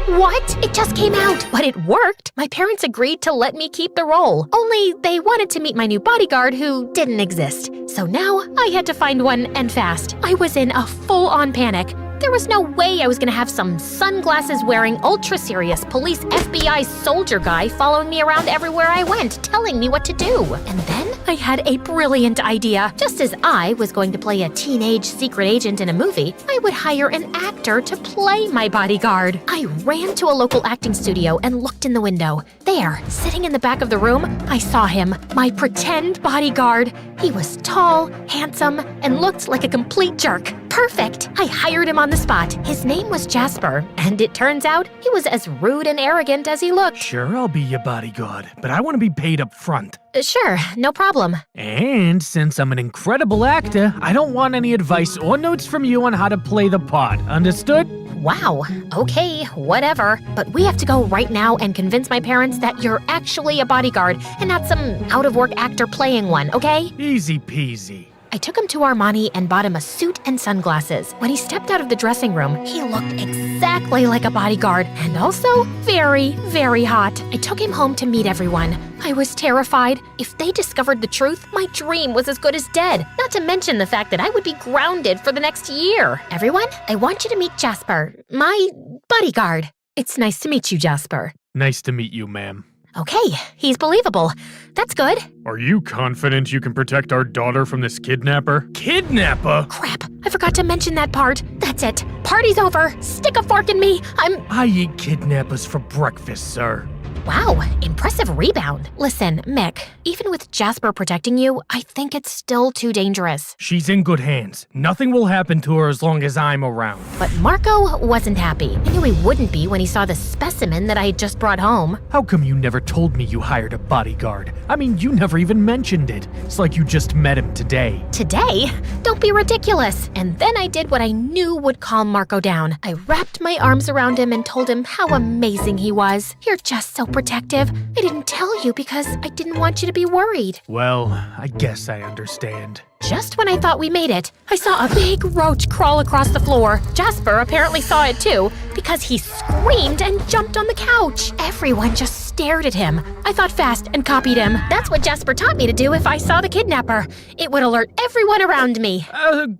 J: What?
E: It just came out, but it worked. My parents agreed to let me keep the role. Only they wanted to meet my new bodyguard who didn't exist. So now I had to find one, and fast. I was in a full-on panic. There was no way I was gonna have some sunglasses-wearing, ultra-serious police FBI soldier guy following me around everywhere I went, telling me what to do. And then I had a brilliant idea. Just as I was going to play a teenage secret agent in a movie, I would hire an actor to play my bodyguard. I ran to a local acting studio and looked in the window. There, sitting in the back of the room, I saw him, my pretend bodyguard. He was tall, handsome, and looked like a complete jerk. Perfect! I hired him on the spot. His name was Jasper, and it turns out he was as rude and arrogant as he looked.
J: Sure, I'll be your bodyguard, but I want to be paid up front.
E: Sure, no problem.
J: And since I'm an incredible actor, I don't want any advice or notes from you on how to play the part. Understood?
E: Wow, okay, whatever. But we have to go right now and convince my parents that you're actually a bodyguard and not some out-of-work actor playing one, okay?
J: Easy peasy.
E: I took him to Armani and bought him a suit and sunglasses. When he stepped out of the dressing room, he looked exactly like a bodyguard and also very, very hot. I took him home to meet everyone. I was terrified. If they discovered the truth, my dream was as good as dead. Not to mention the fact that I would be grounded for the next year. Everyone, I want you to meet Jasper, my bodyguard. It's nice to meet you, Jasper.
I: Nice to meet you, ma'am.
E: Okay, he's believable. That's good.
I: Are you confident you can protect our daughter from this kidnapper?
J: Kidnapper?
E: Crap, I forgot to mention that part. That's it. Party's over. Stick a fork in me.
J: I eat kidnappers for breakfast, sir.
E: Wow, impressive rebound. Listen, Mick, even with Jasper protecting you, I think it's still too dangerous.
J: She's in good hands. Nothing will happen to her as long as I'm around.
E: But Marco wasn't happy. I knew he wouldn't be when he saw the specimen that I had just brought home.
J: How come you never told me you hired a bodyguard? I mean, you never even mentioned it. It's like you just met him today.
E: Today? Don't be ridiculous. And then I did what I knew would calm Marco down. I wrapped my arms around him and told him how amazing he was. You're just so protective. I didn't tell you because I didn't want you to be worried.
J: Well, I guess I understand.
E: Just when I thought we made it, I saw a big roach crawl across the floor. Jasper apparently saw it too, because he screamed and jumped on the couch. Everyone just stared at him. I thought fast and copied him. That's what Jasper taught me to do if I saw the kidnapper. It would alert everyone around me.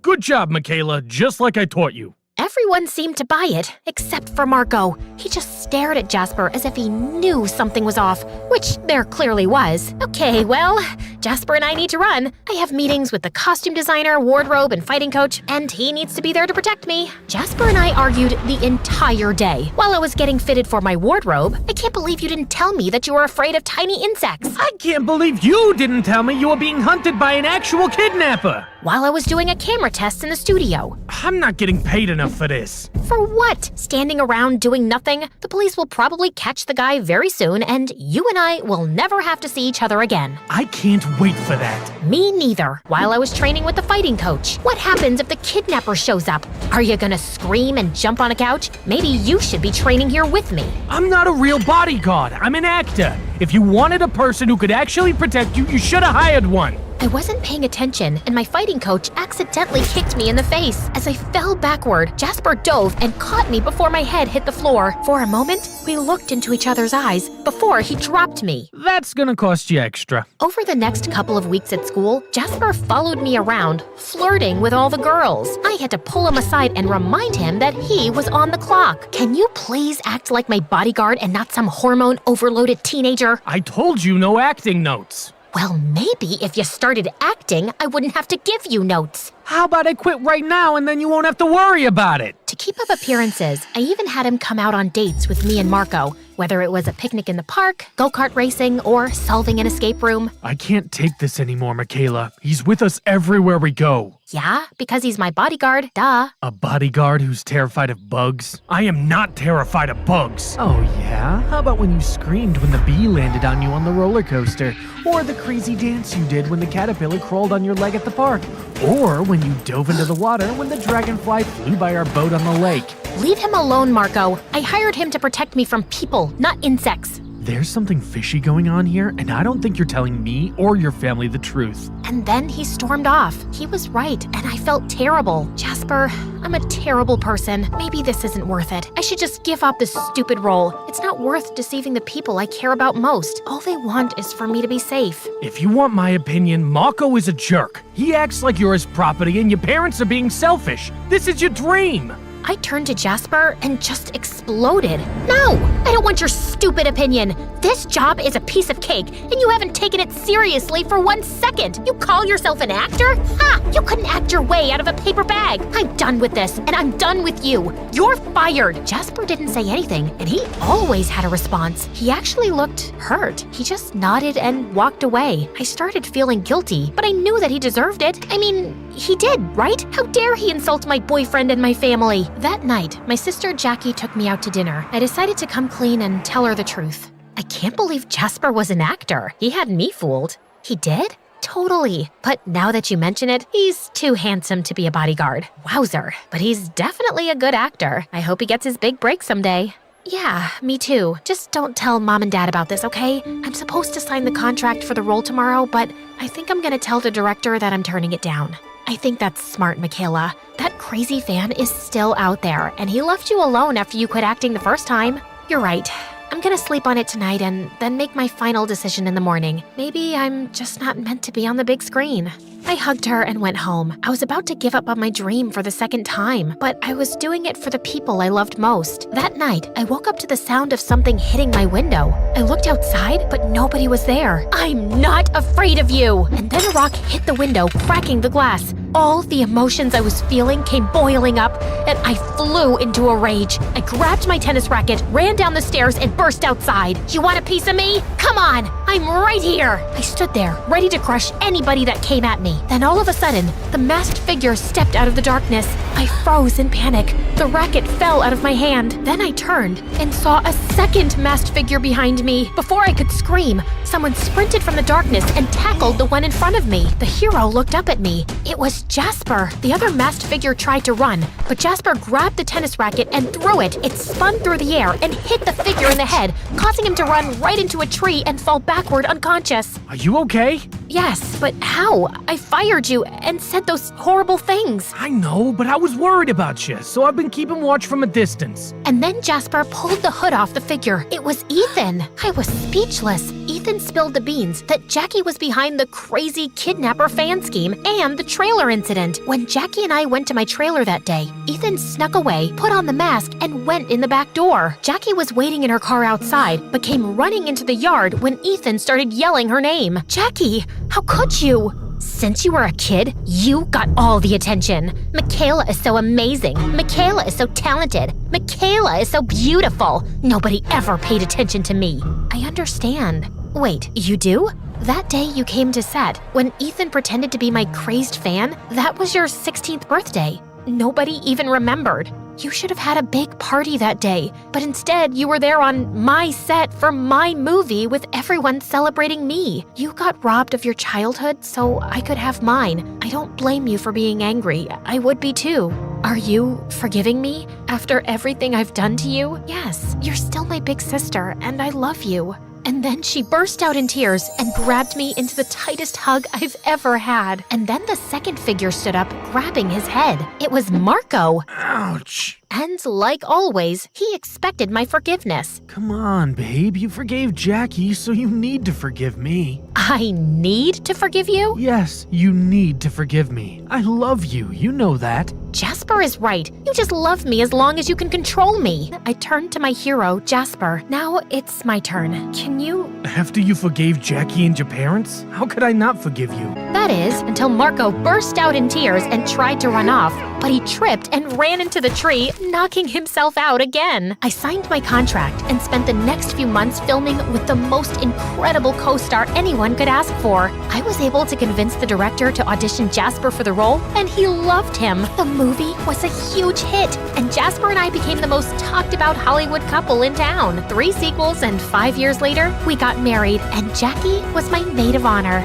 J: Good job, Michaela, just like I taught you.
E: Everyone seemed to buy it, except for Marco. He just stared at Jasper as if he knew something was off, which there clearly was. Okay, well, Jasper and I need to run. I have meetings with the costume designer, wardrobe, and fighting coach, and he needs to be there to protect me. Jasper and I argued the entire day. While I was getting fitted for my wardrobe, I can't believe you didn't tell me that you were afraid of tiny insects.
J: I can't believe you didn't tell me you were being hunted by an actual kidnapper.
E: While I was doing a camera test in the studio.
J: I'm not getting paid enough for this.
E: For what? Standing around doing nothing? The police will probably catch the guy very soon, and you and I will never have to see each other again.
J: I can't wait for that.
E: Me neither. While I was training with the fighting coach. What happens if the kidnapper shows up? Are you gonna scream and jump on a couch? Maybe you should be training here with me.
J: I'm not a real bodyguard. I'm an actor. If you wanted a person who could actually protect you, you should have hired one.
E: I wasn't paying attention, and my fighting coach accidentally kicked me in the face. As I fell backward, Jasper dove and caught me before my head hit the floor. For a moment, we looked into each other's eyes before he dropped me.
J: That's gonna cost you extra.
E: Over the next couple of weeks at school, Jasper followed me around, flirting with all the girls. I had to pull him aside and remind him that he was on the clock. Can you please act like my bodyguard and not some hormone-overloaded teenager?
J: I told you no acting notes.
E: Well, maybe if you started acting, I wouldn't have to give you notes.
J: How about I quit right now and then you won't have to worry about it?
E: To keep up appearances, I even had him come out on dates with me and Marco, whether it was a picnic in the park, go-kart racing, or solving an escape room.
I: I can't take this anymore, Michaela. He's with us everywhere we go.
E: Yeah, because he's my bodyguard, duh.
I: A bodyguard who's terrified of bugs? I am not terrified of bugs.
J: Oh yeah? How about when you screamed when the bee landed on you on the roller coaster? Or the crazy dance you did when the caterpillar crawled on your leg at the park? Or when you dove into the water when the dragonfly flew by our boat on the lake?
E: Leave him alone, Marco. I hired him to protect me from people, not insects.
I: There's something fishy going on here, and I don't think you're telling me or your family the truth.
E: And then he stormed off. He was right, and I felt terrible. Jasper, I'm a terrible person. Maybe this isn't worth it. I should just give up this stupid role. It's not worth deceiving the people I care about most. All they want is for me to be safe.
J: If you want my opinion, Mako is a jerk. He acts like you're his property and your parents are being selfish. This is your dream.
E: I turned to Jasper and just exploded. No, I don't want your stupid opinion. This job is a piece of cake, and you haven't taken it seriously for 1 second. You call yourself an actor? Ha! You couldn't act your way out of a paper bag. I'm done with this, and I'm done with you. You're fired. Jasper didn't say anything, and he always had a response. He actually looked hurt. He just nodded and walked away. I started feeling guilty, but I knew that he deserved it. I mean, he did, right? How dare he insult my boyfriend and my family? That night, my sister Jackie took me out to dinner. I decided to come clean and tell her the truth. I can't believe Jasper was an actor. He had me fooled. He did? Totally. But now that you mention it, he's too handsome to be a bodyguard. Wowzer. But he's definitely a good actor. I hope he gets his big break someday. Yeah, me too. Just don't tell Mom and Dad about this, okay? I'm supposed to sign the contract for the role tomorrow, but I think I'm gonna tell the director that I'm turning it down. I think that's smart, Michaela. That crazy fan is still out there, and he left you alone after you quit acting the first time. You're right. I'm gonna sleep on it tonight and then make my final decision in the morning. Maybe I'm just not meant to be on the big screen. I hugged her and went home. I was about to give up on my dream for the second time, but I was doing it for the people I loved most. That night, I woke up to the sound of something hitting my window. I looked outside, but nobody was there. I'm not afraid of you! And then a rock hit the window, cracking the glass. All the emotions I was feeling came boiling up, and I flew into a rage. I grabbed my tennis racket, ran down the stairs, and burst outside. You want a piece of me? Come on! I'm right here! I stood there, ready to crush anybody that came at me. Then all of a sudden, the masked figure stepped out of the darkness. I froze in panic. The racket fell out of my hand. Then I turned and saw a second masked figure behind me. Before I could scream, someone sprinted from the darkness and tackled the one in front of me. The hero looked up at me. It was Jasper. The other masked figure tried to run, but Jasper grabbed the tennis racket and threw it. It spun through the air and hit the figure in the head, causing him to run right into a tree and fall backward unconscious.
J: Are you okay?
E: Yes, but how? I fired you and said those horrible things.
J: I know, but I was worried about you, so I've been keeping watch from a distance.
E: And then Jasper pulled the hood off the figure. It was Ethan. I was speechless. Ethan spilled the beans that Jackie was behind the crazy kidnapper fan scheme and the trailer incident. When Jackie and I went to my trailer that day, Ethan snuck away, put on the mask, and went in the back door. Jackie was waiting in her car outside, but came running into the yard when Ethan started yelling her name. Jackie, how could you? Since you were a kid, you got all the attention. Michaela is so amazing. Michaela is so talented. Michaela is so beautiful. Nobody ever paid attention to me. I understand. Wait, you do? That day you came to set, when Ethan pretended to be my crazed fan, that was your 16th birthday. Nobody even remembered. You should have had a big party that day, but instead you were there on my set for my movie with everyone celebrating me. You got robbed of your childhood so I could have mine. I don't blame you for being angry. I would be too. Are you forgiving me after everything I've done to you? Yes, you're still my big sister and I love you. And then she burst out in tears and grabbed me into the tightest hug I've ever had. And then the second figure stood up, grabbing his head. It was Marco.
J: Ouch.
E: And like always, he expected my forgiveness.
J: Come on, babe. You forgave Jackie, so you need to forgive me.
E: I need to forgive you?
J: Yes, you need to forgive me. I love you. You know that.
E: Jasper is right. You just love me as long as you can control me. I turned to my hero, Jasper. Now it's my turn. Can you...
J: After you forgave Jackie and your parents, how could I not forgive you?
E: That is, until Marco burst out in tears and tried to run off, but he tripped and ran into the tree, knocking himself out again. I signed my contract and spent the next few months filming with the most incredible co-star anyone could ask for. I was able to convince the director to audition Jasper for the role, and he loved him. The movie was a huge hit, and Jasper and I became the most talked about Hollywood couple in town. 3 sequels, and 5 years later, we got married, and Jackie was my maid of honor.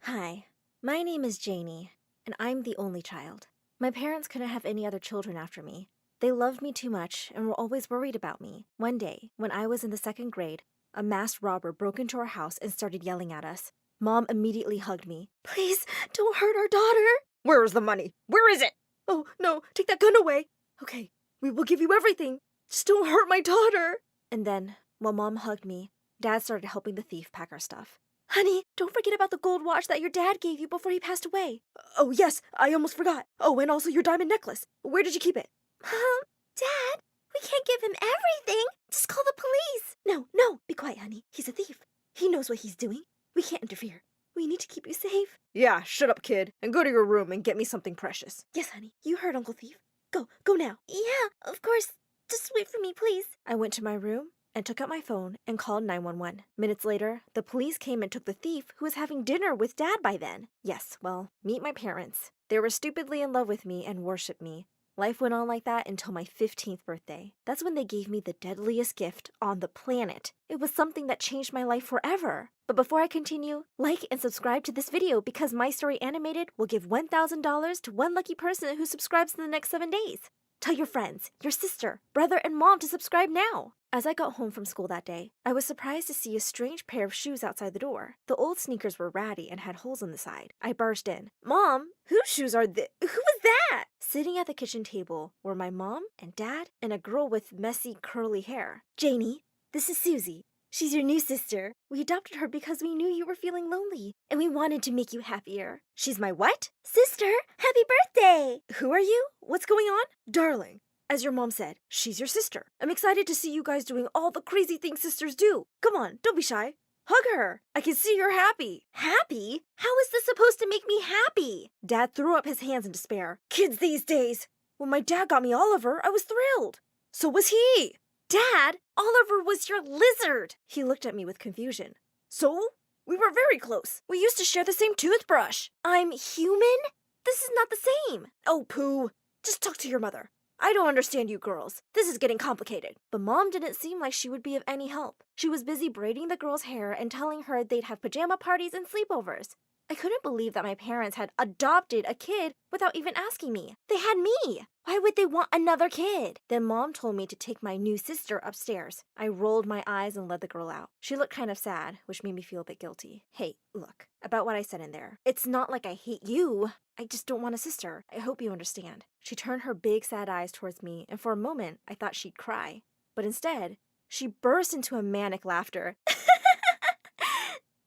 K: Hi, my name is Janie, and I'm the only child. My parents couldn't have any other children after me. They loved me too much and were always worried about me. One day, when I was in the 2nd grade, a masked robber broke into our house and started yelling at us. Mom immediately hugged me. Please, don't hurt our daughter. Where is the money? Where is it? Oh, no, take that gun away. Okay, we will give you everything. Just don't hurt my daughter. And then, while Mom hugged me, Dad started helping the thief pack our stuff. Honey, don't forget about the gold watch that your dad gave you before he passed away. Oh, yes, I almost forgot. Oh, and also your diamond necklace. Where did you keep it? Dad, we can't give him everything. Just call the police. No, be quiet, honey. He's a thief. He knows what he's doing. We can't interfere. We need to keep you safe. Yeah, shut up, kid, and go to your room and get me something precious. Yes, honey, you heard Uncle Thief. Go now. Yeah, of course. Just wait for me, please. I went to my room and took out my phone and called 911. Minutes later, the police came and took the thief, who was having dinner with Dad by then. Yes, well, meet my parents. They were stupidly in love with me and worshipped me. Life went on like that until my 15th birthday. That's when they gave me the deadliest gift on the planet. It was something that changed my life forever. But before I continue, like and subscribe to this video because My Story Animated will give $1,000 to one lucky person who subscribes in the next 7 days. Tell your friends, your sister, brother, and mom to subscribe now. As I got home from school that day, I was surprised to see a strange pair of shoes outside the door. The old sneakers were ratty and had holes in the side. I barged in. Mom, whose shoes are Who was that? Sitting at the kitchen table were my mom and dad and a girl with messy, curly hair. Janie, this is Susie. She's your new sister. We adopted her because we knew you were feeling lonely, and we wanted to make you happier. She's my what? Sister, happy birthday! Who are you? What's going on? Darling, as your mom said, she's your sister. I'm excited to see you guys doing all the crazy things sisters do. Come on, don't be shy. Hug her. I can see you're happy. Happy? How is this supposed to make me happy? Dad threw up his hands in despair. Kids these days. When my dad got me Oliver, I was thrilled. So was he. Dad, Oliver was your lizard. He looked at me with confusion. So? We were very close. We used to share the same toothbrush. I'm human? This is not the same. Oh, Pooh. Just talk to your mother. I don't understand you girls. This is getting complicated. But Mom didn't seem like she would be of any help. She was busy braiding the girl's hair and telling her they'd have pajama parties and sleepovers. I couldn't believe that my parents had adopted a kid without even asking me. They had me. Why would they want another kid? Then Mom told me to take my new sister upstairs. I rolled my eyes and led the girl out. She looked kind of sad, which made me feel a bit guilty. Hey, look, about what I said in there. It's not like I hate you. I just don't want a sister. I hope you understand. She turned her big sad eyes towards me, and for a moment, I thought she'd cry. But instead, she burst into a manic laughter.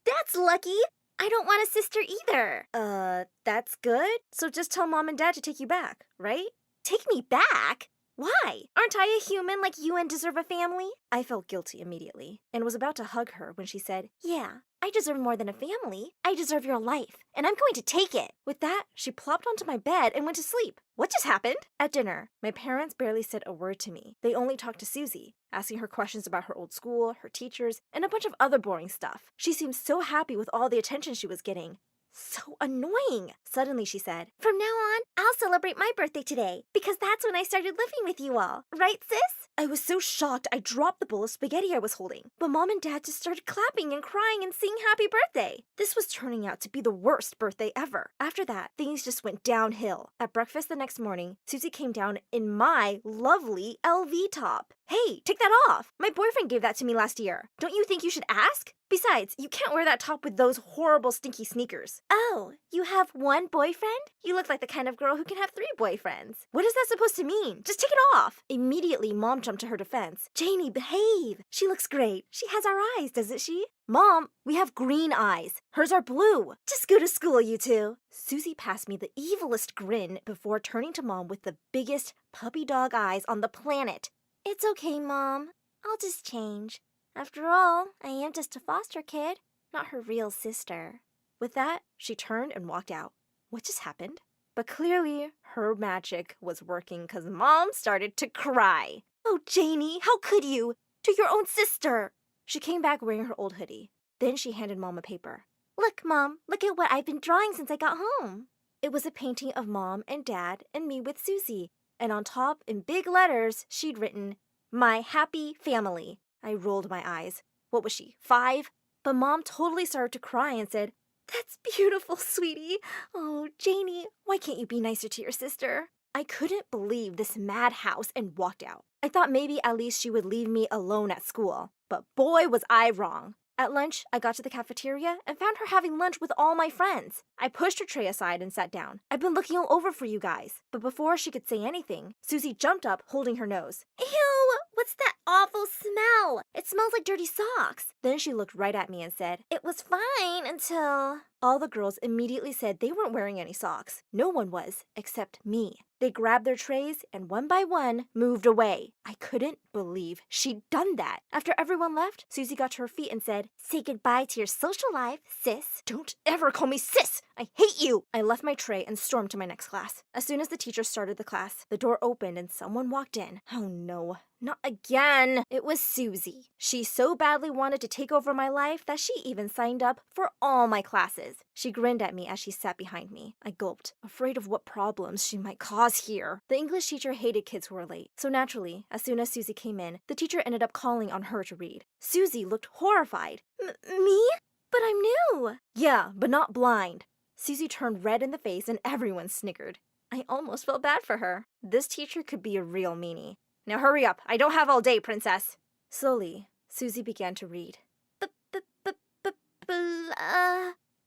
K: That's lucky. I don't want a sister either. That's good. So just tell Mom and Dad to take you back, right? Take me back? Why? Aren't I a human like you and deserve a family? I felt guilty immediately and was about to hug her when she said, Yeah, I deserve more than a family. I deserve your life, and I'm going to take it. With that, she plopped onto my bed and went to sleep. What just happened? At dinner, my parents barely said a word to me. They only talked to Susie, asking her questions about her old school, her teachers, and a bunch of other boring stuff. She seemed so happy with all the attention she was getting. So annoying. Suddenly she said, "From now on, I'll celebrate my birthday today, because that's when I started living with you all. Right, sis?" I was so shocked I dropped the bowl of spaghetti I was holding. But Mom and Dad just started clapping and crying and singing happy birthday. This was turning out to be the worst birthday ever. After that, things just went downhill. At breakfast the next morning, Susie came down in my lovely LV top. "Hey, take that off. My boyfriend gave that to me last year. Don't you think you should ask? Besides, you can't wear that top with those horrible stinky sneakers." "Oh, you have one boyfriend? You look like the kind of girl who can have 3 boyfriends. What is that supposed to mean? Just take it off." Immediately, Mom jumped to her defense. "Janie, behave. She looks great. She has our eyes, doesn't she?" "Mom, we have green eyes. Hers are blue. Just go to school, you two." Susie passed me the evilest grin before turning to Mom with the biggest puppy dog eyes on the planet. "It's okay, Mom. I'll just change. After all, I am just a foster kid, not her real sister." With that, she turned and walked out. What just happened? But clearly, her magic was working because Mom started to cry. "Oh, Janie, how could you? To your own sister!" She came back wearing her old hoodie. Then she handed Mom a paper. "Look, Mom, look at what I've been drawing since I got home." It was a painting of Mom and Dad and me with Susie. And on top, in big letters, she'd written, "My happy family." I rolled my eyes. What was she, 5? But Mom totally started to cry and said, "That's beautiful, sweetie. Oh, Janie, why can't you be nicer to your sister?" I couldn't believe this madhouse and walked out. I thought maybe at least she would leave me alone at school. But boy, was I wrong. At lunch, I got to the cafeteria and found her having lunch with all my friends. I pushed her tray aside and sat down. "I've been looking all over for you guys." But before she could say anything, Susie jumped up, holding her nose. "Ew, what's that awful smell? It smells like dirty socks." Then she looked right at me and said, "It was fine until..." All the girls immediately said they weren't wearing any socks. No one was, except me. They grabbed their trays and one by one moved away. I couldn't believe she'd done that. After everyone left, Susie got to her feet and said, "Say goodbye to your social life, sis." "Don't ever call me sis! I hate you!" I left my tray and stormed to my next class. As soon as the teacher started the class, the door opened and someone walked in. Oh no, not again. It was Susie. She so badly wanted to take over my life that she even signed up for all my classes. She grinned at me as she sat behind me. I gulped, afraid of what problems she might cause here. The English teacher hated kids who were late, so naturally, as soon as Susie came in, the teacher ended up calling on her to read. Susie looked horrified. Me? But I'm new." "Yeah, but not blind." Susie turned red in the face and everyone snickered. I almost felt bad for her. This teacher could be a real meanie. "Now hurry up. I don't have all day, princess." Slowly, Susie began to read.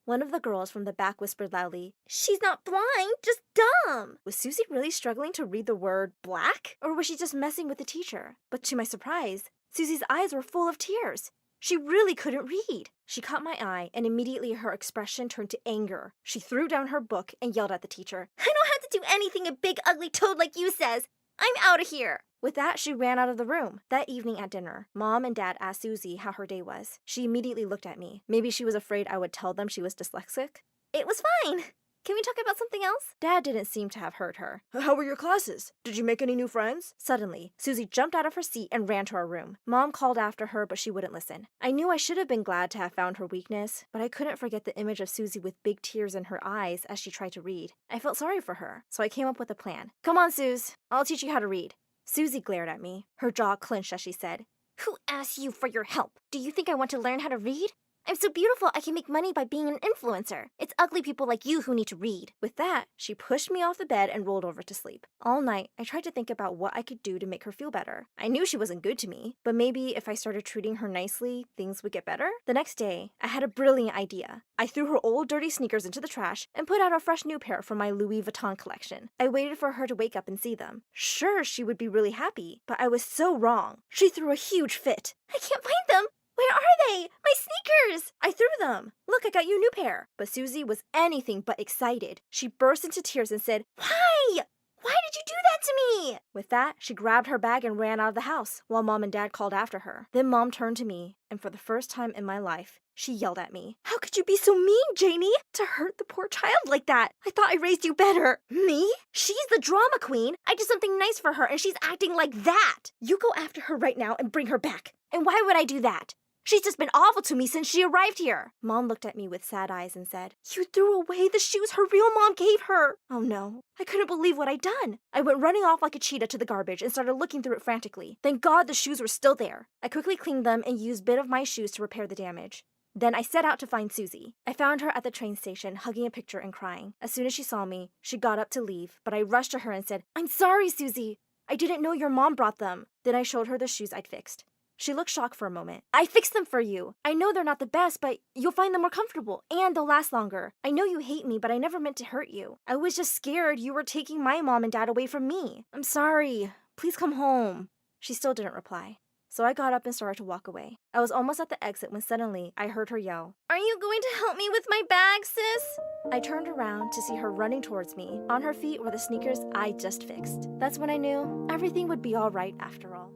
K: One of the girls from the back whispered loudly, "She's not blind, just dumb." Was Susie really struggling to read the word black? Or was she just messing with the teacher? But to my surprise, Susie's eyes were full of tears. She really couldn't read. She caught my eye, and immediately her expression turned to anger. She threw down her book and yelled at the teacher, "I don't have to do anything a big ugly toad like you says. I'm out of here." With that, she ran out of the room. That evening at dinner, Mom and Dad asked Susie how her day was. She immediately looked at me. Maybe she was afraid I would tell them she was dyslexic. "It was fine. Can we talk about something else?" Dad didn't seem to have heard her. "How were your classes? Did you make any new friends?" Suddenly, Susie jumped out of her seat and ran to our room. Mom called after her, but she wouldn't listen. I knew I should have been glad to have found her weakness, but I couldn't forget the image of Susie with big tears in her eyes as she tried to read. I felt sorry for her, so I came up with a plan. "Come on, Suze. I'll teach you how to read." Susie glared at me. Her jaw clenched as she said, "Who asked you for your help? Do you think I want to learn how to read? I'm so beautiful I can make money by being an influencer. It's ugly people like you who need to read." With that, she pushed me off the bed and rolled over to sleep. All night, I tried to think about what I could do to make her feel better. I knew she wasn't good to me, but maybe if I started treating her nicely, things would get better. The next day, I had a brilliant idea. I threw her old dirty sneakers into the trash and put out a fresh new pair from my Louis Vuitton collection. I waited for her to wake up and see them. Sure, she would be really happy, but I was so wrong. She threw a huge fit. "I can't find them! Where are they? My sneakers!" "I threw them. Look, I got you a new pair." But Susie was anything but excited. She burst into tears and said, "Why? Why did you do that to me?" With that, she grabbed her bag and ran out of the house, while Mom and Dad called after her. Then Mom turned to me, and for the first time in my life, she yelled at me. "How could you be so mean, Janie? To hurt the poor child like that? I thought I raised you better." "Me? She's the drama queen. I did something nice for her, and she's acting like that. You go after her right now and bring her back." "And why would I do that? She's just been awful to me since she arrived here. Mom looked at me with sad eyes and said, "You threw away the shoes her real mom gave her." Oh no, I couldn't believe what I'd done. I went running off like a cheetah to the garbage and started looking through it frantically. Thank God the shoes were still there. I quickly cleaned them and used a bit of my shoes to repair the damage. Then I set out to find Susie. I found her at the train station, hugging a picture and crying. As soon as she saw me, she got up to leave, but I rushed to her and said, "I'm sorry, Susie. I didn't know your mom brought them." Then I showed her the shoes I'd fixed. She looked shocked for a moment. "I fixed them for you. I know they're not the best, but you'll find them more comfortable, and they'll last longer. I know you hate me, but I never meant to hurt you. I was just scared you were taking my mom and dad away from me. I'm sorry. Please come home." She still didn't reply. So I got up and started to walk away. I was almost at the exit when suddenly I heard her yell, "Are you going to help me with my bag, sis?" I turned around to see her running towards me. On her feet were the sneakers I just fixed. That's when I knew everything would be all right after all.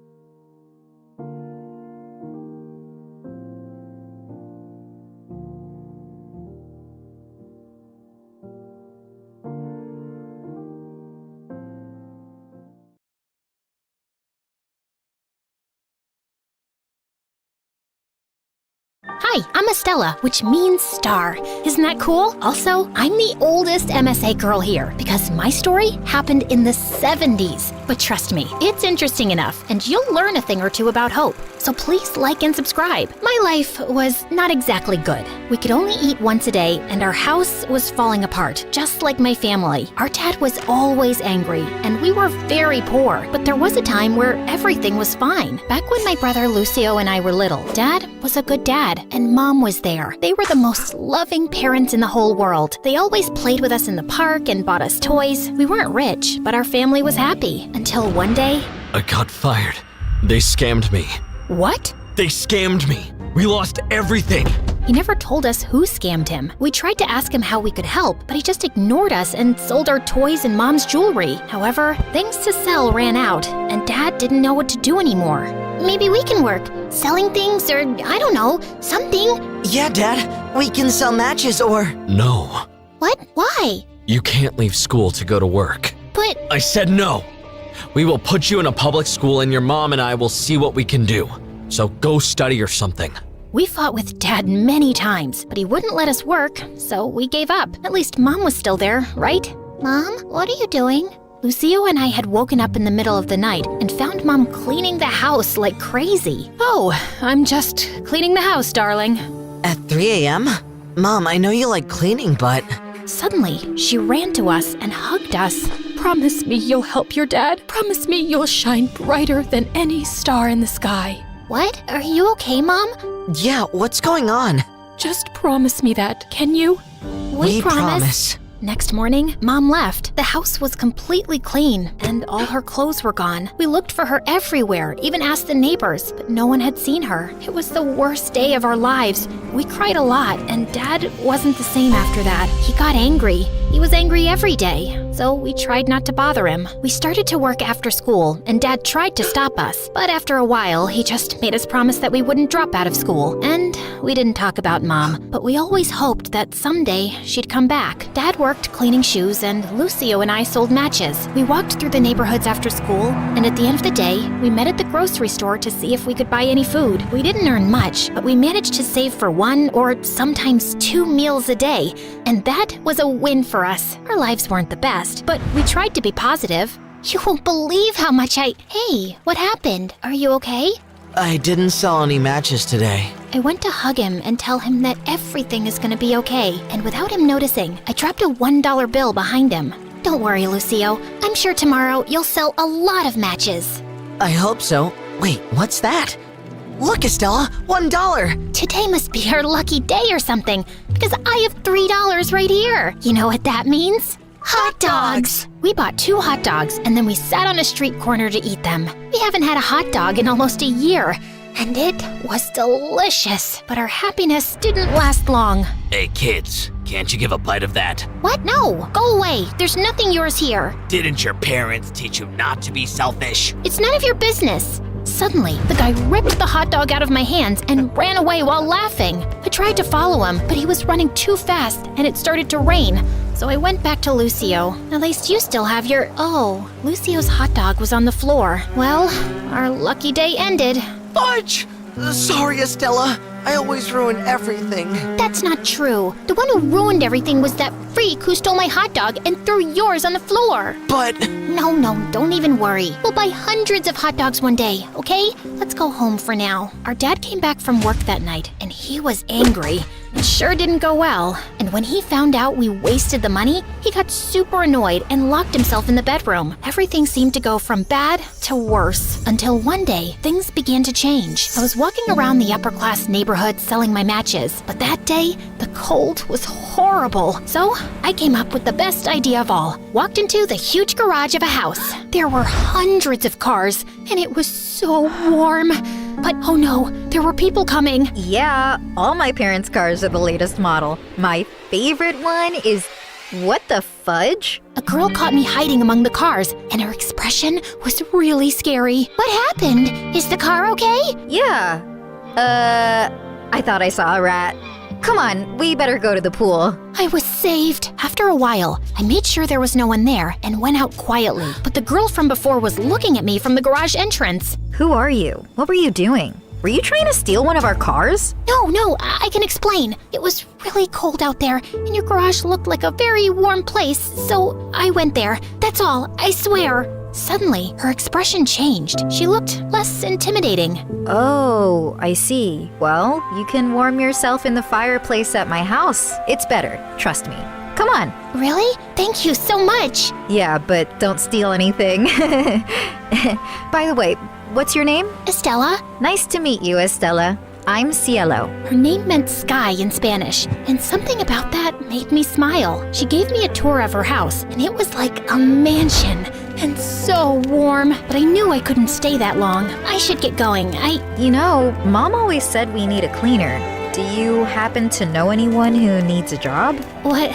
E: Hi, I'm Estella, which means star. Isn't that cool? Also, I'm the oldest MSA girl here because my story happened in the 70s. But trust me, it's interesting enough, and you'll learn a thing or two about hope. So please like and subscribe. My life was not exactly good. We could only eat once a day, and our house was falling apart, just like my family. Our dad was always angry, and we were very poor. But there was a time where everything was fine. Back when my brother Lucio and I were little, Dad was a good dad, and Mom was there. They were the most loving parents in the whole world. They always played with us in the park and bought us toys. We weren't rich, but our family was happy. Until one day...
L: I got fired. They scammed me.
E: What?
L: They scammed me. We lost everything.
E: He never told us who scammed him. We tried to ask him how we could help, but he just ignored us and sold our toys and Mom's jewelry. However, things to sell ran out, and Dad didn't know what to do anymore.
F: Maybe we can work. Selling things or, I don't know, something.
M: Yeah, Dad. We can sell matches or...
L: No.
F: What? Why?
L: You can't leave school to go to work.
F: But...
L: I said no. We will put you in a public school and your mom and I will see what we can do. So go study or something.
E: We fought with Dad many times, but he wouldn't let us work, so we gave up. At least Mom was still there, right?
F: Mom, what are you doing?
E: Lucio and I had woken up in the middle of the night and found Mom cleaning the house like crazy. Oh, I'm just cleaning the house, darling.
M: At 3 a.m.? Mom, I know you like cleaning, but...
E: Suddenly, she ran to us and hugged us. Promise me you'll help your dad. Promise me you'll shine brighter than any star in the sky.
F: What? Are you okay, Mom?
M: Yeah, what's going on?
E: Just promise me that, can you?
M: We promise.
E: Next morning, Mom left. The house was completely clean, and all her clothes were gone. We looked for her everywhere, even asked the neighbors, but no one had seen her. It was the worst day of our lives. We cried a lot, and Dad wasn't the same after that. He got angry. He was angry every day, so we tried not to bother him. We started to work after school, and Dad tried to stop us, but after a while, he just made us promise that we wouldn't drop out of school. And we didn't talk about Mom, but we always hoped that someday she'd come back. Dad worked cleaning shoes, and Lucio and I sold matches. We walked through the neighborhoods after school, and at the end of the day, we met at the grocery store to see if we could buy any food. We didn't earn much, but we managed to save for 1 or sometimes 2 meals a day, and that was a win for us. Our lives weren't the best, but we tried to be positive.
F: You won't believe how much Hey, what happened? Are you okay?
M: I didn't sell any matches today.
E: I went to hug him and tell him that everything is gonna be okay, and without him noticing, I dropped a $1 bill behind him. Don't worry, Lucio. I'm sure tomorrow you'll sell a lot of matches.
M: I hope so. Wait, what's that? Look, Estella, $1!
E: Today must be our lucky day or something, because I have $3 right here. You know what that means?
F: Hot dogs!
E: We bought 2 hot dogs, and then we sat on a street corner to eat them. We haven't had a hot dog in almost a year, and it was delicious. But our happiness didn't last long.
L: Hey kids, can't you give a bite of that?
F: What? No, go away. There's nothing yours here.
L: Didn't your parents teach you not to be selfish?
F: It's none of your business.
E: Suddenly, the guy ripped the hot dog out of my hands and ran away while laughing. I tried to follow him, but he was running too fast, and it started to rain. So I went back to Lucio. At least you still have your... Oh, Lucio's hot dog was on the floor. Well, our lucky day ended.
M: Fudge! Sorry, Estella. I always ruin everything.
F: That's not true. The one who ruined everything was that freak who stole my hot dog and threw yours on the floor.
M: But...
F: No, don't even worry. We'll buy hundreds of hot dogs one day, okay? Let's go home for now. Our dad came back from work that night, and he was angry. It sure didn't go well. And when he found out we wasted the money, he got super annoyed and locked himself in the bedroom. Everything seemed to go from bad to worse. Until one day, things began to change. I was walking around the upper-class neighborhood selling my matches. But that day, the cold was horrible. So I came up with the best idea of all. Walked into the huge garage of a house. There were hundreds of cars, and it was so warm. But oh no, there were people coming.
N: Yeah, all my parents' cars are the latest model. My favorite one is... what the fudge?
F: A girl caught me hiding among the cars, and her expression was really scary. What happened? Is the car okay?
N: Yeah. I thought I saw a rat. Come on, we better go to the pool.
F: I was saved. After a while, I made sure there was no one there and went out quietly. But the girl from before was looking at me from the garage entrance.
N: Who are you? What were you doing? Were you trying to steal one of our cars?
F: No, I can explain. It was really cold out there, and your garage looked like a very warm place, so I went there. That's all, I swear. Suddenly, her expression changed. She looked less intimidating.
N: Oh, I see. Well, you can warm yourself in the fireplace at my house. It's better, trust me. Come on.
F: Really? Thank you so much.
N: Yeah, but don't steal anything. By the way, what's your name?
F: Estella.
N: Nice to meet you, Estella. I'm Cielo.
F: Her name meant sky in Spanish, and something about that made me smile. She gave me a tour of her house, and it was like a mansion, and so warm. But I knew I couldn't stay that long. I should get going.
N: You know, Mom always said we need a cleaner. Do you happen to know anyone who needs a job?
F: What?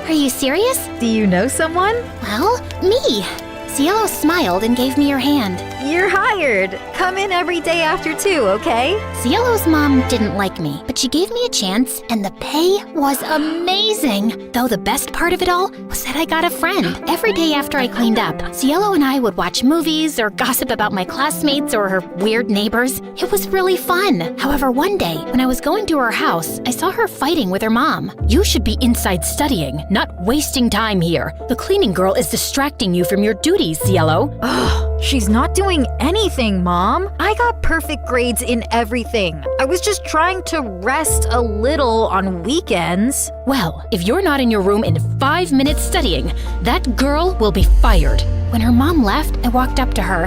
F: Are you serious?
N: Do you know someone?
F: Well, me. Cielo smiled and gave me her hand.
N: You're hired. Come in every day after 2, okay?
F: Cielo's mom didn't like me, but she gave me a chance, and the pay was amazing. Though the best part of it all was that I got a friend. Every day after I cleaned up, Cielo and I would watch movies or gossip about my classmates or her weird neighbors. It was really fun. However, one day, when I was going to her house, I saw her fighting with her mom.
B: You should be inside studying, not wasting time here. The cleaning girl is distracting you from your duties, Cielo.
N: Ugh, she's not doing anything, Mom. I got perfect grades in everything. I was just trying to rest a little on weekends.
B: Well, if you're not in your room in 5 minutes studying, that girl will be fired.
F: When her mom left, I walked up to her.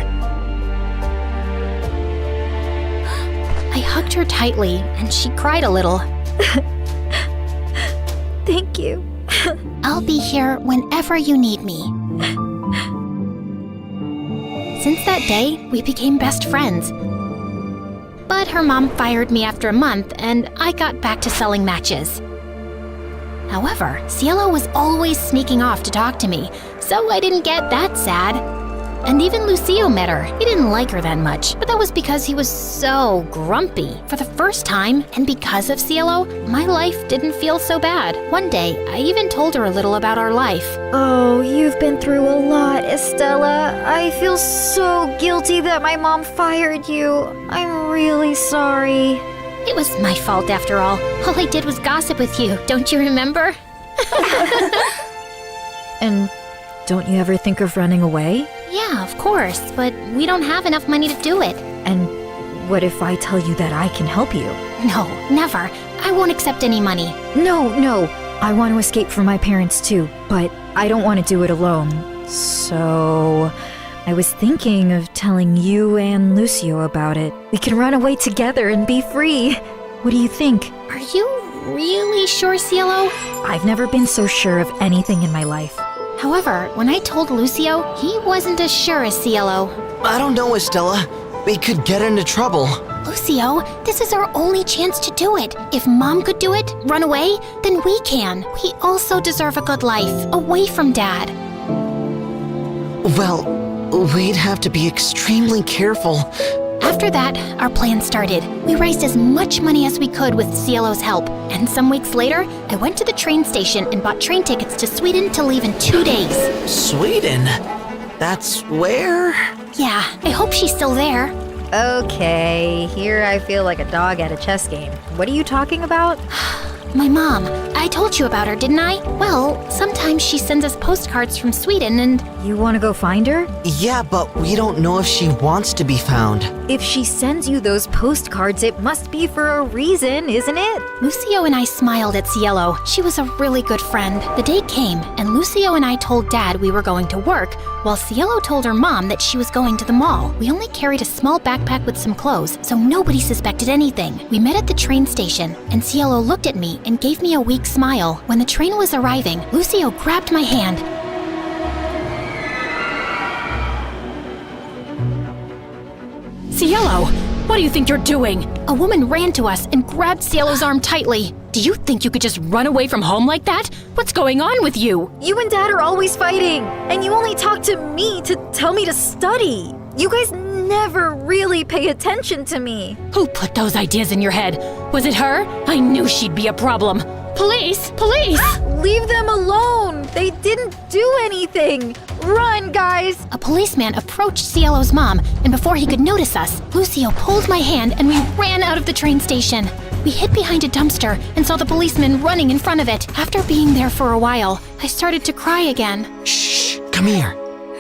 F: I hugged her tightly, and she cried a little.
N: Thank you.
F: I'll be here whenever you need me. Since that day, we became best friends. But her mom fired me after a month, and I got back to selling matches. However, Cielo was always sneaking off to talk to me, so I didn't get that sad. And even Lucio met her. He didn't like her that much, but that was because he was so grumpy. For the first time, and because of Cielo, my life didn't feel so bad. One day, I even told her a little about our life.
N: Oh, you've been through a lot, Estella. I feel so guilty that my mom fired you. I'm really sorry.
F: It was my fault after all. All I did was gossip with you, don't you remember?
N: And don't you ever think of running away?
F: Yeah, of course, but we don't have enough money to do it.
N: And what if I tell you that I can help you?
F: No, never. I won't accept any money.
N: No. I want to escape from my parents too, but I don't want to do it alone. So I was thinking of telling you and Lucio about it. We can run away together and be free. What do you think?
F: Are you really sure, Cielo?
N: I've never been so sure of anything in my life.
F: However, when I told Lucio, he wasn't as sure as Cielo.
M: I don't know, Estella. We could get into trouble.
F: Lucio, this is our only chance to do it. If Mom could do it, run away, then we can. We also deserve a good life, away from Dad.
M: Well, we'd have to be extremely careful.
F: After that, our plan started. We raised as much money as we could with Cielo's help. And some weeks later, I went to the train station and bought train tickets to Sweden to leave in 2 days.
M: Sweden? That's where?
F: Yeah, I hope she's still there.
N: Okay, here I feel like a dog at a chess game. What are you talking about?
E: My mom. I told you about her, didn't I? Well, sometimes she sends us postcards from Sweden and...
N: You want to go find her?
M: Yeah, but we don't know if she wants to be found.
N: If she sends you those postcards, it must be for a reason, isn't it?
E: Lucio and I smiled at Cielo. She was a really good friend. The day came, and Lucio and I told Dad we were going to work, while Cielo told her mom that she was going to the mall. We only carried a small backpack with some clothes, so nobody suspected anything. We met at the train station, and Cielo looked at me and gave me a weak smile. When the train was arriving, Lucio grabbed my hand. Cielo, what do you think you're doing? A woman ran to us and grabbed Cielo's arm tightly. Do you think you could just run away from home like that? What's going on with you?
N: You and Dad are always fighting, and you only talk to me to tell me to study. You guys never really pay attention to me.
E: Who put those ideas in your head? Was it her? I knew she'd be a problem. Police! Police!
N: Leave them alone! They didn't do anything! Run, guys!
E: A policeman approached Cielo's mom, and before he could notice us, Lucio pulled my hand and we ran out of the train station. We hid behind a dumpster and saw the policeman running in front of it. After being there for a while, I started to cry again.
M: Shh, come here.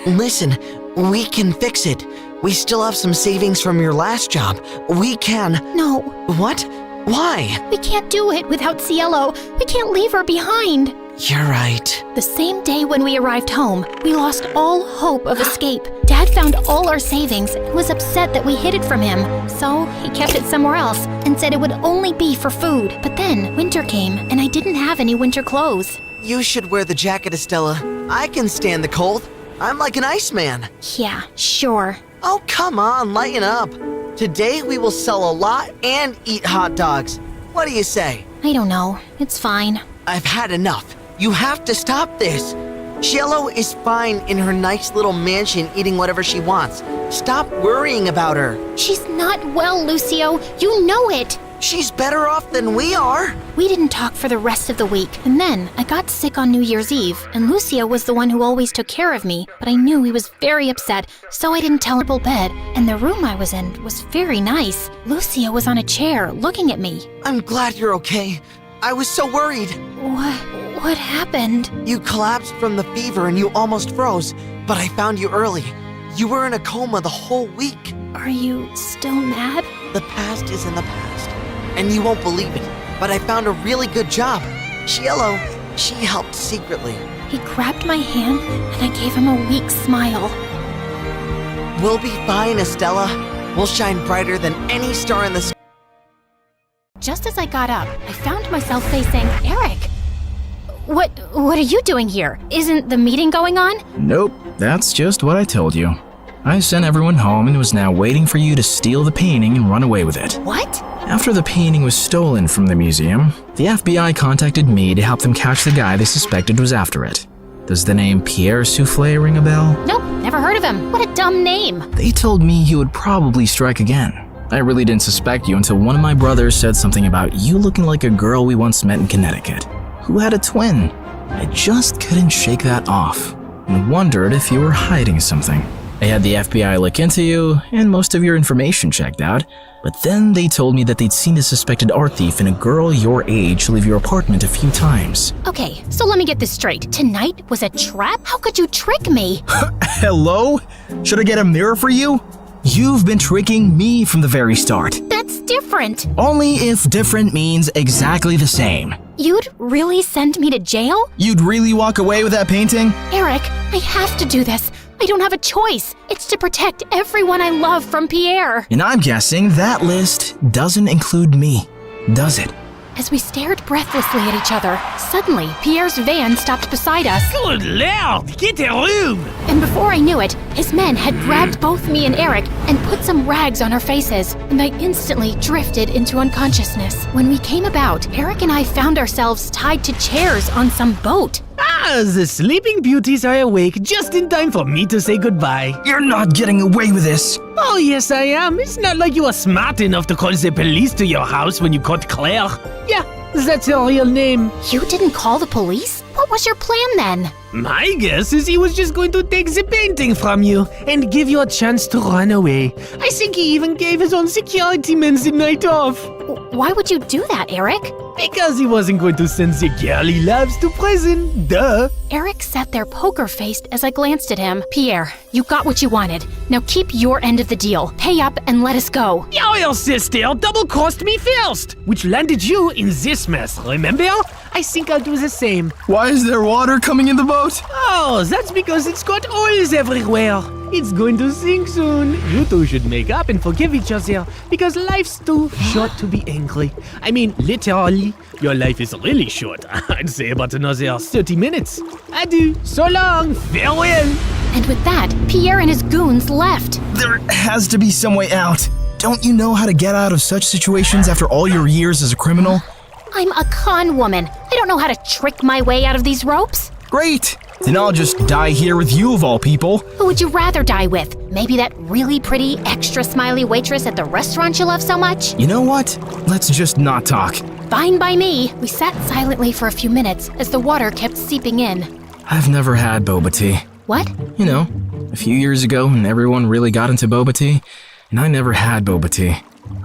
M: Listen, we can fix it. We still have some savings from your last job. We can...
E: No.
M: What? Why?
E: We can't do it without Cielo. We can't leave her behind.
M: You're right.
E: The same day when we arrived home, we lost all hope of escape. Dad found all our savings and was upset that we hid it from him. So he kept it somewhere else and said it would only be for food. But then winter came and I didn't have any winter clothes.
M: You should wear the jacket, Estella. I can stand the cold. I'm like an iceman.
E: Yeah, sure.
M: Oh, come on, lighten up. Today we will sell a lot and eat hot dogs. What do you say?
E: I don't know. It's fine.
M: I've had enough. You have to stop this. Cielo is fine in her nice little mansion eating whatever she wants. Stop worrying about her.
E: She's not well, Lucio. You know it.
M: She's better off than we are.
E: We didn't talk for the rest of the week, and then I got sick on New Year's Eve, and Lucio was the one who always took care of me, but I knew he was very upset, so I didn't tell him about bed, and the room I was in was very nice. Lucio was on a chair, looking at me.
M: I'm glad you're okay. I was so worried.
E: What happened?
M: You collapsed from the fever and you almost froze, but I found you early. You were in a coma the whole week.
E: Are you still mad?
M: The past is in the past, and you won't believe it, but I found a really good job. Cielo, she helped secretly.
E: He grabbed my hand and I gave him a weak smile.
M: We'll be fine, Estella. We'll shine brighter than any star in the sky.
E: Just as I got up, I found myself facing Eric. What are you doing here? Isn't the meeting going on?
O: Nope, that's just what I told you. I sent everyone home and was now waiting for you to steal the painting and run away with it.
E: What?
O: After the painting was stolen from the museum, the FBI contacted me to help them catch the guy they suspected was after it. Does the name Pierre Souffle ring a bell?
E: Nope, never heard of him. What a dumb name.
O: They told me you would probably strike again. I really didn't suspect you until one of my brothers said something about you looking like a girl we once met in Connecticut, who had a twin. I just couldn't shake that off, and wondered if you were hiding something. I had the FBI look into you, and most of your information checked out, but then they told me that they'd seen the suspected art thief and a girl your age leave your apartment a few times.
E: Okay, so let me get this straight. Tonight was a trap? How could you trick me?
O: Hello? Should I get a mirror for you? You've been tricking me from the very start.
E: That's different.
O: Only if different means exactly the same.
E: You'd really send me to jail?
O: You'd really walk away with that painting?
E: Eric, I have to do this. I don't have a choice. It's to protect everyone I love from Pierre.
O: And I'm guessing that list doesn't include me, does it?
E: As we stared breathlessly at each other, suddenly Pierre's van stopped beside us.
H: Good Lord, get a room!
E: And before I knew it, his men had grabbed both me and Eric and put some rags on our faces, and I instantly drifted into unconsciousness. When we came about, Eric and I found ourselves tied to chairs on some boat.
H: Ah, the Sleeping Beauties are awake just in time for me to say goodbye.
O: You're not getting away with this.
H: Oh, yes, I am. It's not like you are smart enough to call the police to your house when you caught Claire. Yeah, that's her real name.
E: You didn't call the police? What was your plan then?
J: My guess is he was just going to take the painting from you and give you a chance to run away. I think he even gave his own security men the night off.
E: Why would you do that, Eric?
J: Because he wasn't going to send the girl he loves to prison. Duh.
E: Eric sat there poker-faced as I glanced at him. Pierre, you got what you wanted. Now keep your end of the deal. Pay up and let us go.
J: Your sister double-crossed me first, which landed you in this mess, remember? I think I'll do the same.
O: Why is there water coming in the boat?
J: Oh, that's because it's got oils everywhere. It's going to sink soon. You two should make up and forgive each other because life's too short to be angry. I mean, literally, your life is really short. I'd say about another 30 minutes. Adieu. So long. Farewell.
E: And with that, Pierre and his goons left.
O: There has to be some way out. Don't you know how to get out of such situations after all your years as a criminal?
E: I'm a con woman. I don't know how to trick my way out of these ropes.
O: Great! Then I'll just die here with you of all people.
E: Who would you rather die with? Maybe that really pretty, extra smiley waitress at the restaurant you love so much?
O: You know what? Let's just not talk.
E: Fine by me. We sat silently for a few minutes as the water kept seeping in.
O: I've never had boba tea.
E: What?
O: You know, a few years ago when everyone really got into boba tea, and I never had boba tea.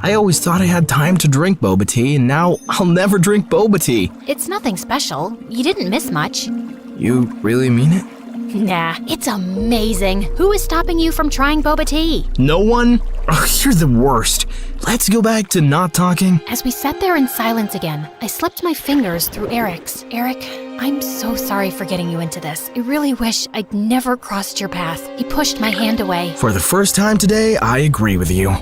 O: I always thought I had time to drink boba tea, and now I'll never drink boba tea.
E: It's nothing special. You didn't miss much.
O: You really mean it?
E: Nah, it's amazing. Who is stopping you from trying boba tea?
O: No one? Oh, you're the worst. Let's go back to not talking.
E: As we sat there in silence again, I slipped my fingers through Eric's. Eric, I'm so sorry for getting you into this. I really wish I'd never crossed your path. He pushed my hand away.
O: For the first time today, I agree with you.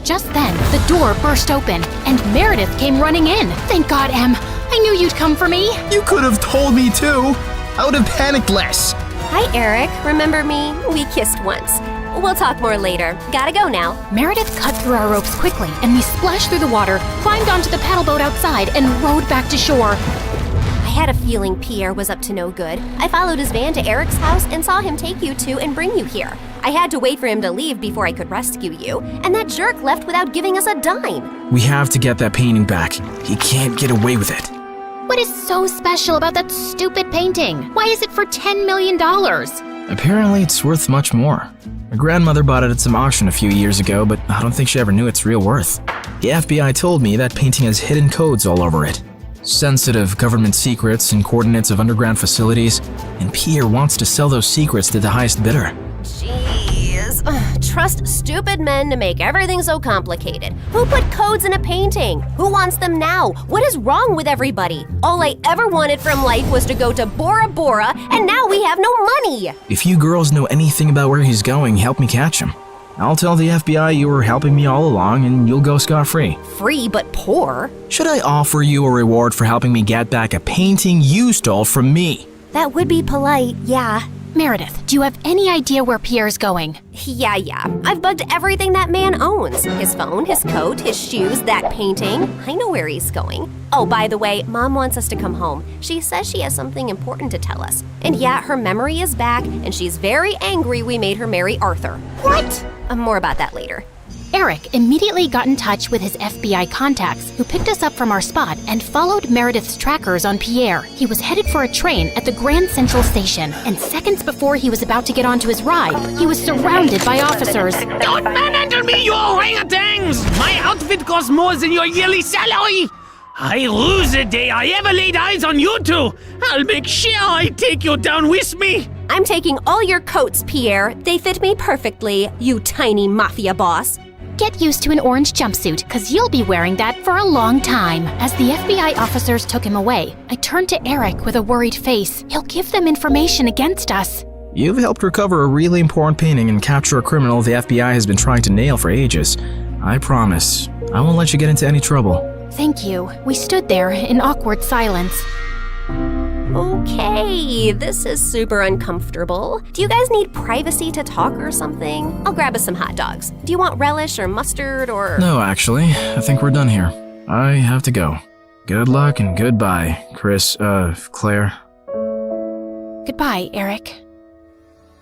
E: Just then, the door burst open, and Meredith came running in. Thank God, Em. I knew you'd come for me.
O: You could have told me too. I would have panicked less.
P: Hi, Eric. Remember me? We kissed once. We'll talk more later. Gotta go now.
E: Meredith cut through our ropes quickly, and we splashed through the water, climbed onto the paddle boat outside, and rowed back to shore.
P: I had a feeling Pierre was up to no good. I followed his van to Eric's house and saw him take you two and bring you here. I had to wait for him to leave before I could rescue you, and that jerk left without giving us a dime.
O: We have to get that painting back. He can't get away with it.
E: What is so special about that stupid painting? Why is it for $10 million?
O: Apparently, it's worth much more. My grandmother bought it at some auction a few years ago, but I don't think she ever knew its real worth. The FBI told me that painting has hidden codes all over it. Sensitive government secrets and coordinates of underground facilities, and Pierre wants to sell those secrets to the highest bidder.
P: Jeez. Trust stupid men to make everything so complicated. Who put codes in a painting? Who wants them now? What is wrong with everybody? All I ever wanted from life was to go to Bora Bora, and now we have no money!
O: If you girls know anything about where he's going, help me catch him. I'll tell the FBI you were helping me all along, and you'll go scot-free.
P: Free but poor?
O: Should I offer you a reward for helping me get back a painting you stole from me?
P: That would be polite, yeah.
E: Meredith, do you have any idea where Pierre's going?
P: Yeah. I've bugged everything that man owns. His phone, his coat, his shoes, that painting. I know where he's going. Oh, by the way, Mom wants us to come home. She says she has something important to tell us. And yeah, her memory is back, and she's very angry we made her marry Arthur.
E: What?
P: More about that later.
E: Eric immediately got in touch with his FBI contacts, who picked us up from our spot and followed Meredith's trackers on Pierre. He was headed for a train at the Grand Central Station, and seconds before he was about to get onto his ride, he was surrounded by officers.
J: Don't manhandle me, you orangutans! My outfit costs more than your yearly salary! I lose the day I ever laid eyes on you two! I'll make sure I take you down with me!
P: I'm taking all your coats, Pierre. They fit me perfectly, you tiny mafia boss.
E: Get used to an orange jumpsuit, cause you'll be wearing that for a long time. As the FBI officers took him away, I turned to Eric with a worried face. He'll give them information against us.
O: You've helped recover a really important painting and capture a criminal the FBI has been trying to nail for ages. I promise, I won't let you get into any trouble.
E: Thank you. We stood there in awkward silence.
P: Okay, this is super uncomfortable. Do you guys need privacy to talk or something? I'll grab us some hot dogs. Do you want relish or mustard or...
O: No, actually, I think we're done here. I have to go. Good luck and goodbye, Claire.
E: Goodbye, Eric.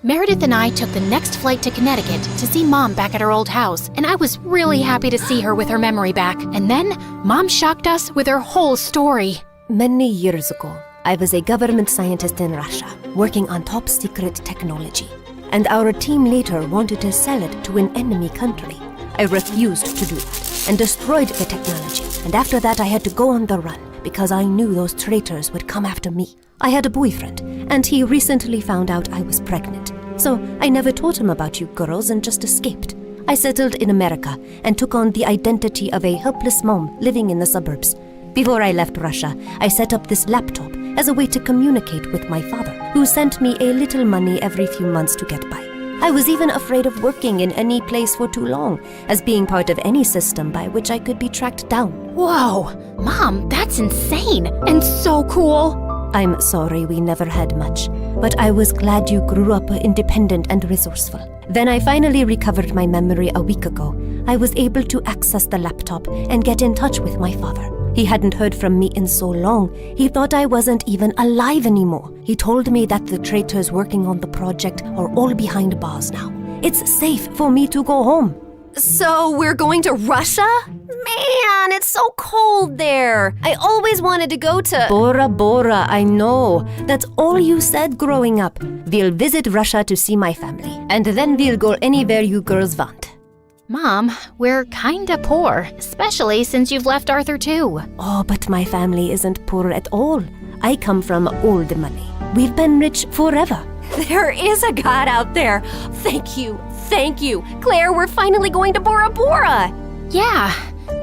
E: Meredith and I took the next flight to Connecticut to see Mom back at her old house, and I was really happy to see her with her memory back. And then, Mom shocked us with her whole story.
Q: Many years ago,
P: I was a government scientist in Russia, working on top secret technology. And our team later wanted to sell it to an enemy country. I refused to do that and destroyed the technology. And after that, I had to go on the run because I knew those traitors would come after me. I had a boyfriend, and he recently found out I was pregnant. So I never told him about you girls and just escaped. I settled in America and took on the identity of a helpless mom living in the suburbs. Before I left Russia, I set up this laptop as a way to communicate with my father, who sent me a little money every few months to get by. I was even afraid of working in any place for too long, as being part of any system by which I could be tracked down.
E: Whoa! Mom, that's insane and so cool!
P: I'm sorry we never had much, but I was glad you grew up independent and resourceful. When I finally recovered my memory a week ago, I was able to access the laptop and get in touch with my father. He hadn't heard from me in so long, he thought I wasn't even alive anymore. He told me that the traitors working on the project are all behind bars now. It's safe for me to go home. So we're going to Russia? Man, it's so cold there. I always wanted to go to Bora Bora, I know. That's all you said growing up. We'll visit Russia to see my family, and then we'll go anywhere you girls want.
E: Mom, we're kinda poor, especially since you've left Arthur too.
P: Oh, but my family isn't poor at all. I come from old money. We've been rich forever.
F: There is a God out there. Thank you. Claire, we're finally going to Bora Bora.
E: Yeah,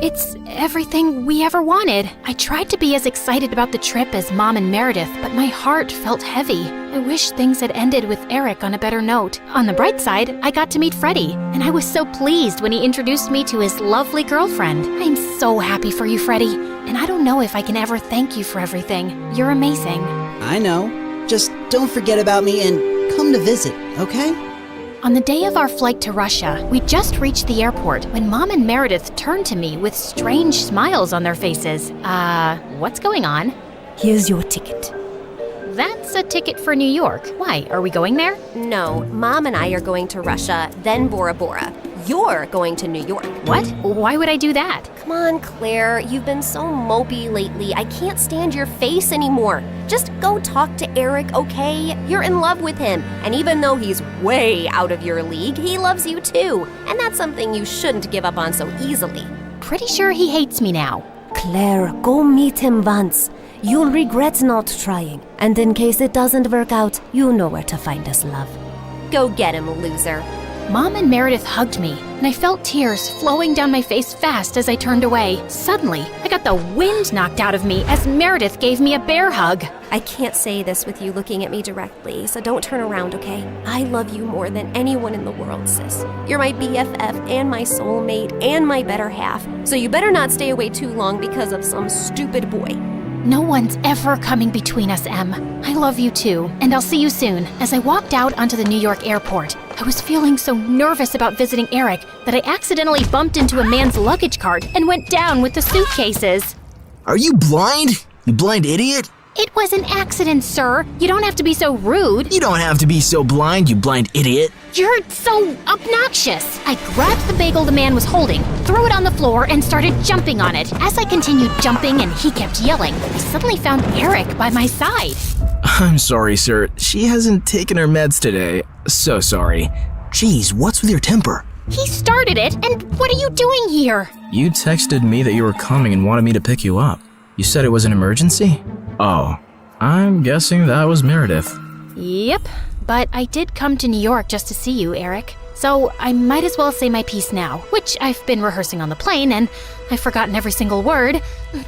E: it's everything we ever wanted. I tried to be as excited about the trip as Mom and Meredith, but my heart felt heavy. I wish things had ended with Eric on a better note. On the bright side, I got to meet Freddie, and I was so pleased when he introduced me to his lovely girlfriend. I'm so happy for you, Freddie, and I don't know if I can ever thank you for everything. You're amazing.
Q: I know. Just don't forget about me and come to visit, okay?
E: On the day of our flight to Russia, we just reached the airport when Mom and Meredith turned to me with strange smiles on their faces. What's going on?
P: Here's your ticket.
E: That's a ticket for New York. Why, are we going there?
P: No, Mom and I are going to Russia, then Bora Bora. You're going to New York.
E: What? Why would I do that?
P: Come on, Claire. You've been so mopey lately. I can't stand your face anymore. Just go talk to Eric, okay? You're in love with him. And even though he's way out of your league, he loves you too. And that's something you shouldn't give up on so easily.
E: Pretty sure he hates me now.
P: Claire, go meet him once. You'll regret not trying. And in case it doesn't work out, you know where to find us, love. Go get him, loser.
E: Mom and Meredith hugged me, and I felt tears flowing down my face fast as I turned away. Suddenly, I got the wind knocked out of me as Meredith gave me a bear hug.
P: I can't say this with you looking at me directly, so don't turn around, okay? I love you more than anyone in the world, sis. You're my BFF and my soulmate and my better half, so you better not stay away too long because of some stupid boy.
E: No one's ever coming between us, Em. I love you too, and I'll see you soon. As I walked out onto the New York airport, I was feeling so nervous about visiting Eric that I accidentally bumped into a man's luggage cart and went down with the suitcases.
O: Are you blind? You blind idiot?
E: It was an accident, sir. You don't have to be so rude.
O: You don't have to be so blind, you blind idiot.
E: You're so obnoxious. I grabbed the bagel the man was holding, threw it on the floor, and started jumping on it. As I continued jumping and he kept yelling, I suddenly found Eric by my side.
O: I'm sorry, sir. She hasn't taken her meds today. So sorry. Jeez, what's with your temper?
E: He started it, and what are you doing here?
O: You texted me that you were coming and wanted me to pick you up. You said it was an emergency? Oh, I'm guessing that was Meredith.
E: Yep, but I did come to New York just to see you, Eric. So I might as well say my piece now, which I've been rehearsing on the plane, and I've forgotten every single word.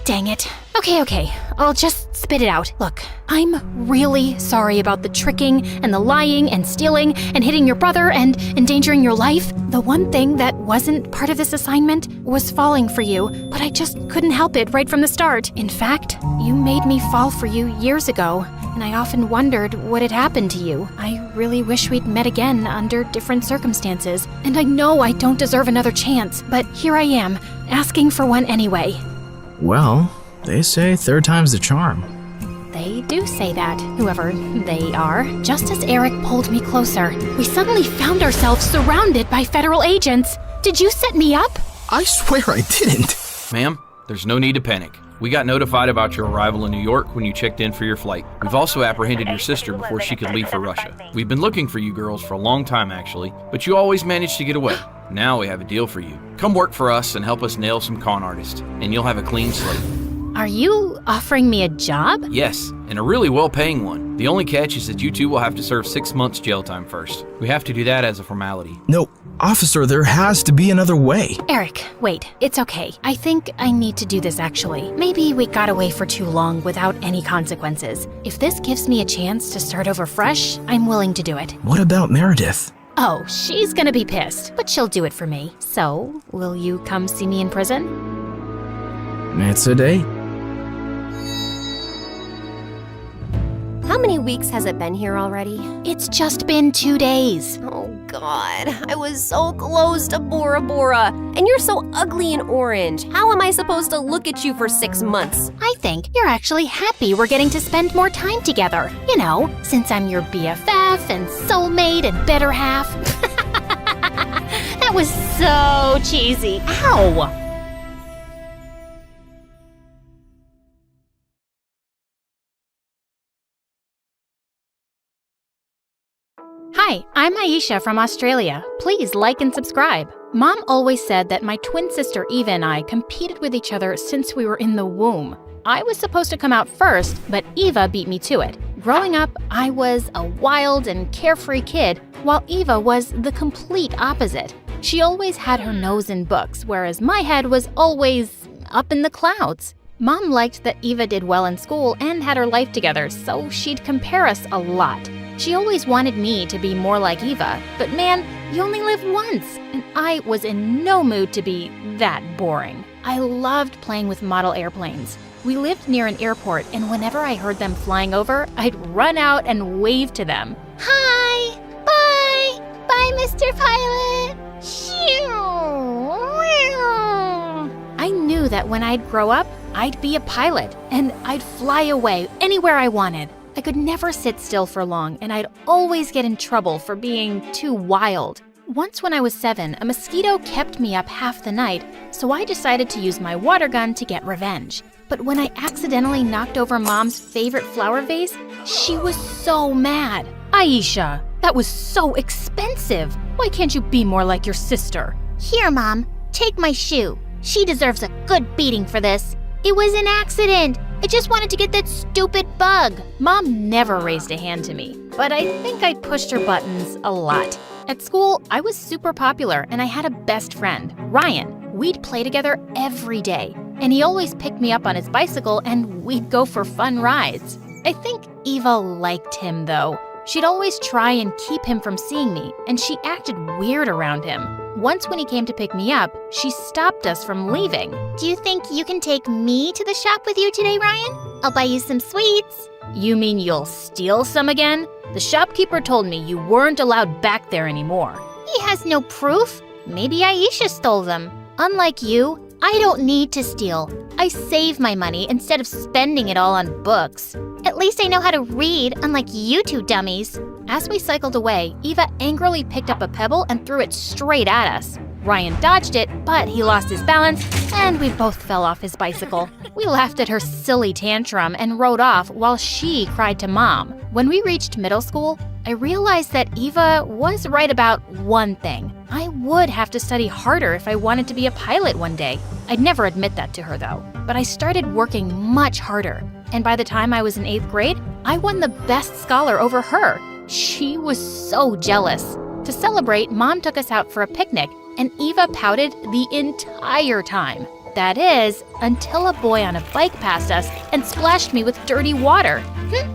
E: Dang it. Okay, I'll just spit it out. Look, I'm really sorry about the tricking and the lying and stealing and hitting your brother and endangering your life. The one thing that wasn't part of this assignment was falling for you, but I just couldn't help it right from the start. In fact, you made me fall for you years ago, and I often wondered what had happened to you. I really wish we'd met again under different circumstances, and I know I don't deserve another chance, but here I am, asking for one anyway.
O: Well, they say third time's the charm.
E: They do say that, whoever they are. Just as Eric pulled me closer, we suddenly found ourselves surrounded by federal agents. Did you set me up?
O: I swear I didn't.
R: Ma'am, there's no need to panic. We got notified about your arrival in New York when you checked in for your flight. We've also apprehended your sister before she could leave for Russia. We've been looking for you girls for a long time, actually, but you always managed to get away. Now we have a deal for you. Come work for us and help us nail some con artists, and you'll have a clean slate.
B: Are you offering me a job?
R: Yes, and a really well-paying one. The only catch is that you two will have to serve 6 months jail time first. We have to do that as a formality.
O: No, officer, there has to be another way.
B: Eric, wait, it's okay. I think I need to do this actually. Maybe we got away for too long without any consequences. If this gives me a chance to start over fresh, I'm willing to do it.
O: What about Meredith?
B: Oh, she's gonna be pissed, but she'll do it for me. So, will you come see me in prison?
O: It's a date.
P: How many weeks has it been here already?
B: It's just been 2 days.
P: Oh God, I was so close to Bora Bora. And you're so ugly and orange. How am I supposed to look at you for 6 months?
B: I think you're actually happy we're getting to spend more time together. You know, since I'm your BFF and soulmate and better half. That was so cheesy. Ow! Hi, I'm Aisha from Australia. Please like and subscribe. Mom always said that my twin sister Eva and I competed with each other since we were in the womb. I was supposed to come out first, but Eva beat me to it. Growing up, I was a wild and carefree kid, while Eva was the complete opposite. She always had her nose in books, whereas my head was always up in the clouds. Mom liked that Eva did well in school and had her life together, so she'd compare us a lot. She always wanted me to be more like Eva, but man, you only live once, and I was in no mood to be that boring. I loved playing with model airplanes. We lived near an airport, and whenever I heard them flying over, I'd run out and wave to them. Hi! Bye! Bye, Mr. Pilot! I knew that when I'd grow up, I'd be a pilot, and I'd fly away anywhere I wanted. I could never sit still for long, and I'd always get in trouble for being too wild. Once when I was 7, a mosquito kept me up half the night, so I decided to use my water gun to get revenge. But when I accidentally knocked over Mom's favorite flower vase, she was so mad. Aisha, that was so expensive. Why can't you be more like your sister?
F: Here, Mom, take my shoe. She deserves a good beating for this. It was an accident. I just wanted to get that stupid bug.
B: Mom never raised a hand to me, but I think I pushed her buttons a lot. At school, I was super popular and I had a best friend, Ryan. We'd play together every day, and he always picked me up on his bicycle and we'd go for fun rides. I think Eva liked him though. She'd always try and keep him from seeing me, and she acted weird around him. Once when he came to pick me up, she stopped us from leaving.
F: Do you think you can take me to the shop with you today, Ryan? I'll buy you some sweets.
B: You mean you'll steal some again? The shopkeeper told me you weren't allowed back there anymore.
F: He has no proof. Maybe Aisha stole them. Unlike you, I don't need to steal. I save my money instead of spending it all on books. At least I know how to read, unlike you two dummies.
B: As we cycled away, Eva angrily picked up a pebble and threw it straight at us. Ryan dodged it, but he lost his balance, and we both fell off his bicycle. We laughed at her silly tantrum and rode off while she cried to Mom. When we reached middle school, I realized that Eva was right about one thing. I would have to study harder if I wanted to be a pilot one day. I'd never admit that to her though, but I started working much harder. And by the time I was in 8th grade, I won the best scholar over her. She was so jealous. To celebrate, Mom took us out for a picnic, and Eva pouted the entire time. That is, until a boy on a bike passed us and splashed me with dirty water.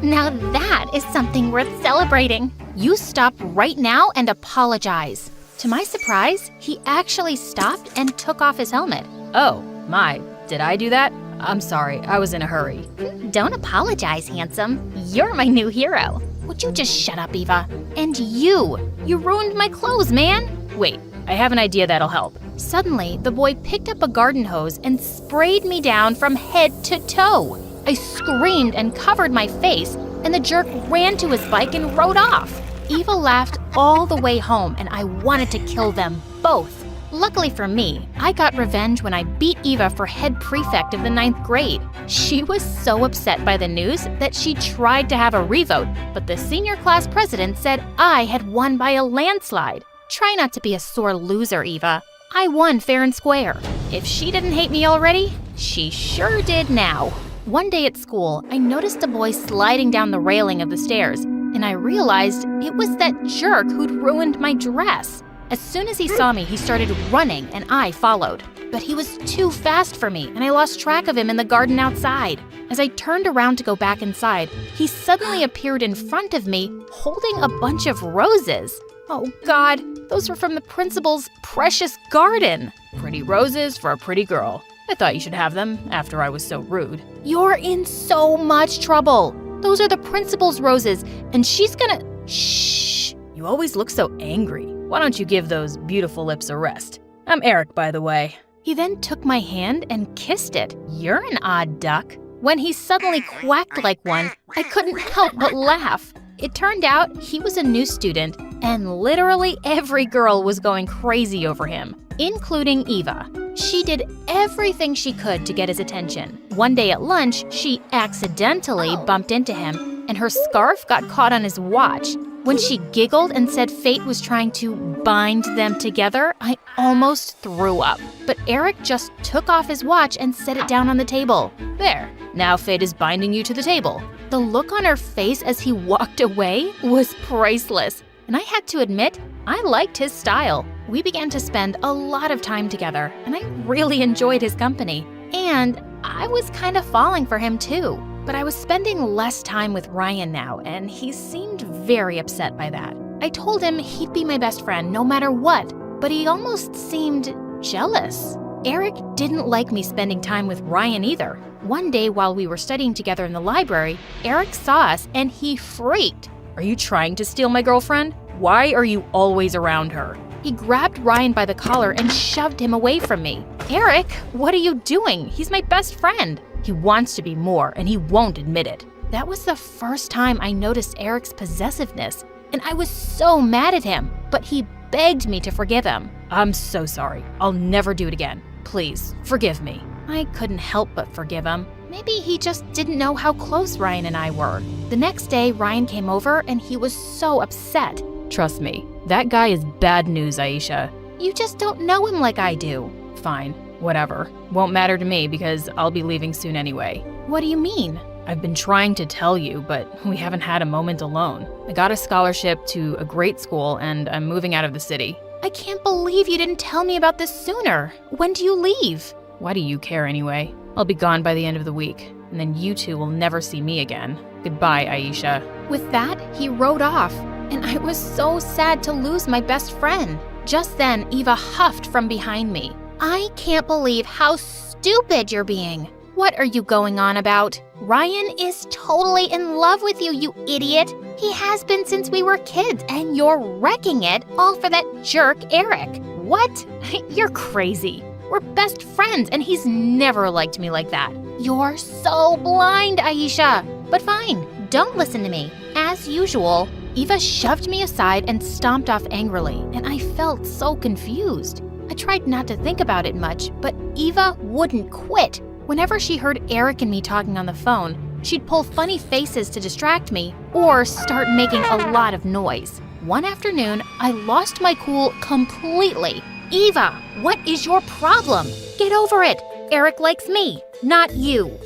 F: Now that is something worth celebrating.
B: You stop right now and apologize. To my surprise, he actually stopped and took off his helmet. Oh, my, did I do that? I'm sorry, I was in a hurry.
F: Don't apologize, handsome. You're my new hero.
B: Would you just shut up, Eva? And you ruined my clothes, man. Wait, I have an idea that'll help. Suddenly, the boy picked up a garden hose and sprayed me down from head to toe. I screamed and covered my face, and the jerk ran to his bike and rode off. Eva laughed all the way home, and I wanted to kill them both.
E: Luckily for me, I got revenge when I beat Eva for head prefect of the 9th grade. She was so upset by the news that she tried to have a revote, but the senior class president said I had won by a landslide. Try not to be a sore loser, Eva. I won fair and square. If she didn't hate me already, she sure did now. One day at school, I noticed a boy sliding down the railing of the stairs, and I realized it was that jerk who'd ruined my dress. As soon as he saw me, he started running, and I followed. But he was too fast for me, and I lost track of him in the garden outside. As I turned around to go back inside, he suddenly appeared in front of me, holding a bunch of roses. Oh God, those were from the principal's precious garden. Pretty roses for a pretty girl. I thought you should have them after I was so rude. You're in so much trouble. Those are the principal's roses, and she's gonna… Shh.
B: You always look so angry. Why don't you give those beautiful lips a rest? I'm Eric, by the way.
E: He then took my hand and kissed it. You're an odd duck. When he suddenly quacked like one, I couldn't help but laugh. It turned out he was a new student, and literally every girl was going crazy over him, including Eva. She did everything she could to get his attention. One day at lunch, she accidentally bumped into him, and her scarf got caught on his watch. When she giggled and said fate was trying to bind them together, I almost threw up. But Eric just took off his watch and set it down on the table.
B: There, now fate is binding you to the table.
E: The look on her face as he walked away was priceless. And I had to admit, I liked his style. We began to spend a lot of time together, and I really enjoyed his company. And I was kind of falling for him too. But I was spending less time with Ryan now, and he seemed very upset by that. I told him he'd be my best friend no matter what, but he almost seemed jealous. Eric didn't like me spending time with Ryan either. One day while we were studying together in the library, Eric saw us and he freaked.
B: Are you trying to steal my girlfriend? Why are you always around her?
E: He grabbed Ryan by the collar and shoved him away from me. Eric, what are you doing? He's my best friend.
B: He wants to be more, and he won't admit it.
E: That was the first time I noticed Eric's possessiveness, and I was so mad at him, but he begged me to forgive him.
B: I'm so sorry. I'll never do it again. Please, forgive me.
E: I couldn't help but forgive him. Maybe he just didn't know how close Ryan and I were. The next day, Ryan came over, and he was so upset.
B: Trust me, that guy is bad news, Aisha.
E: You just don't know him like I do.
B: Fine. Whatever. Won't matter to me because I'll be leaving soon anyway.
E: What do you mean?
B: I've been trying to tell you, but we haven't had a moment alone. I got a scholarship to a great school and I'm moving out of the city.
E: I can't believe you didn't tell me about this sooner. When do you leave?
B: Why do you care anyway? I'll be gone by the end of the week, and then you two will never see me again. Goodbye, Aisha.
E: With that, he rode off, and I was so sad to lose my best friend. Just then, Eva huffed from behind me. I can't believe how stupid you're being. What are you going on about? Ryan is totally in love with you, you idiot. He has been since we were kids, and you're wrecking it all for that jerk Eric. What? You're crazy. We're best friends, and he's never liked me like that. You're so blind, Aisha. But fine, don't listen to me. As usual, Eva shoved me aside and stomped off angrily, and I felt so confused. I tried not to think about it much, but Eva wouldn't quit. Whenever she heard Eric and me talking on the phone, she'd pull funny faces to distract me or start making a lot of noise. One afternoon, I lost my cool completely. Eva, what is your problem? Get over it. Eric likes me, not you.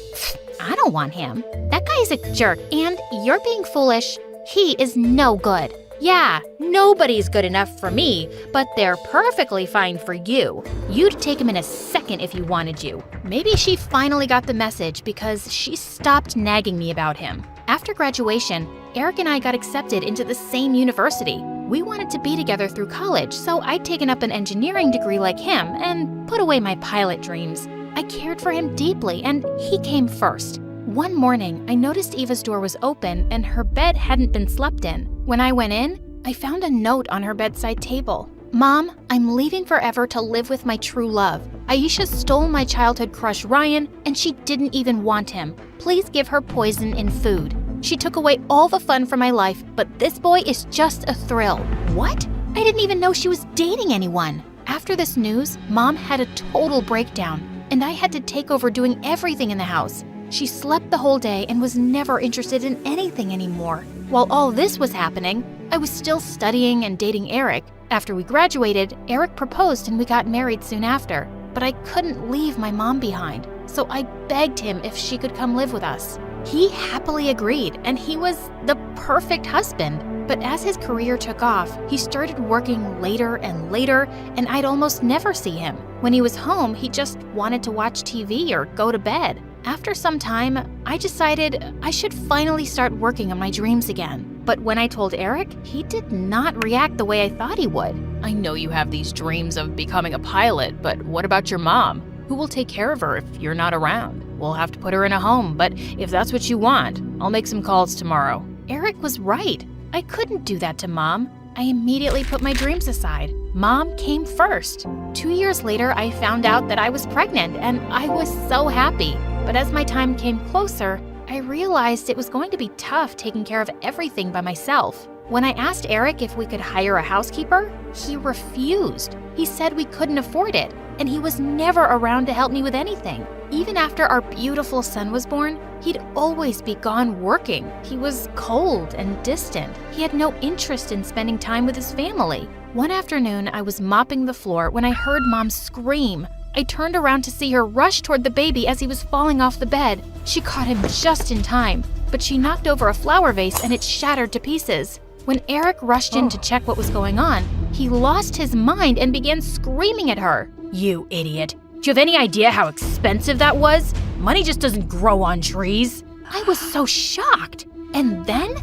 E: I don't want him. That guy's a jerk, and you're being foolish. He is no good. Yeah, nobody's good enough for me, but they're perfectly fine for you. You'd take him in a second if you wanted you. Maybe she finally got the message because she stopped nagging me about him. After graduation, Eric and I got accepted into the same university. We wanted to be together through college, so I'd taken up an engineering degree like him and put away my pilot dreams. I cared for him deeply, and he came first. One morning, I noticed Eva's door was open and her bed hadn't been slept in. When I went in, I found a note on her bedside table. Mom, I'm leaving forever to live with my true love. Aisha stole my childhood crush Ryan, and she didn't even want him. Please give her poison in food. She took away all the fun from my life, but this boy is just a thrill. What? I didn't even know she was dating anyone. After this news, Mom had a total breakdown, and I had to take over doing everything in the house. She slept the whole day and was never interested in anything anymore. While all this was happening, I was still studying and dating Eric. After we graduated, Eric proposed and we got married soon after. But I couldn't leave my mom behind, so I begged him if she could come live with us. He happily agreed, and he was the perfect husband. But as his career took off, he started working later and later, and I'd almost never see him. When he was home, he just wanted to watch TV or go to bed. After some time, I decided I should finally start working on my dreams again. But when I told Eric, he did not react the way I thought he would.
B: I know you have these dreams of becoming a pilot, but what about your mom? Who will take care of her if you're not around? We'll have to put her in a home, but if that's what you want, I'll make some calls tomorrow.
E: Eric was right. I couldn't do that to Mom. I immediately put my dreams aside. Mom came first. 2 years later, I found out that I was pregnant, and I was so happy. But as my time came closer, I realized it was going to be tough taking care of everything by myself. When I asked Eric if we could hire a housekeeper, he refused. He said we couldn't afford it, and he was never around to help me with anything. Even after our beautiful son was born, he'd always be gone working. He was cold and distant. He had no interest in spending time with his family. One afternoon, I was mopping the floor when I heard Mom scream. I turned around to see her rush toward the baby as he was falling off the bed. She caught him just in time, but she knocked over a flower vase and it shattered to pieces. When Eric rushed in to check what was going on, he lost his mind and began screaming at her.
B: You idiot. Do you have any idea how expensive that was? Money just doesn't grow on trees.
E: I was so shocked. And then,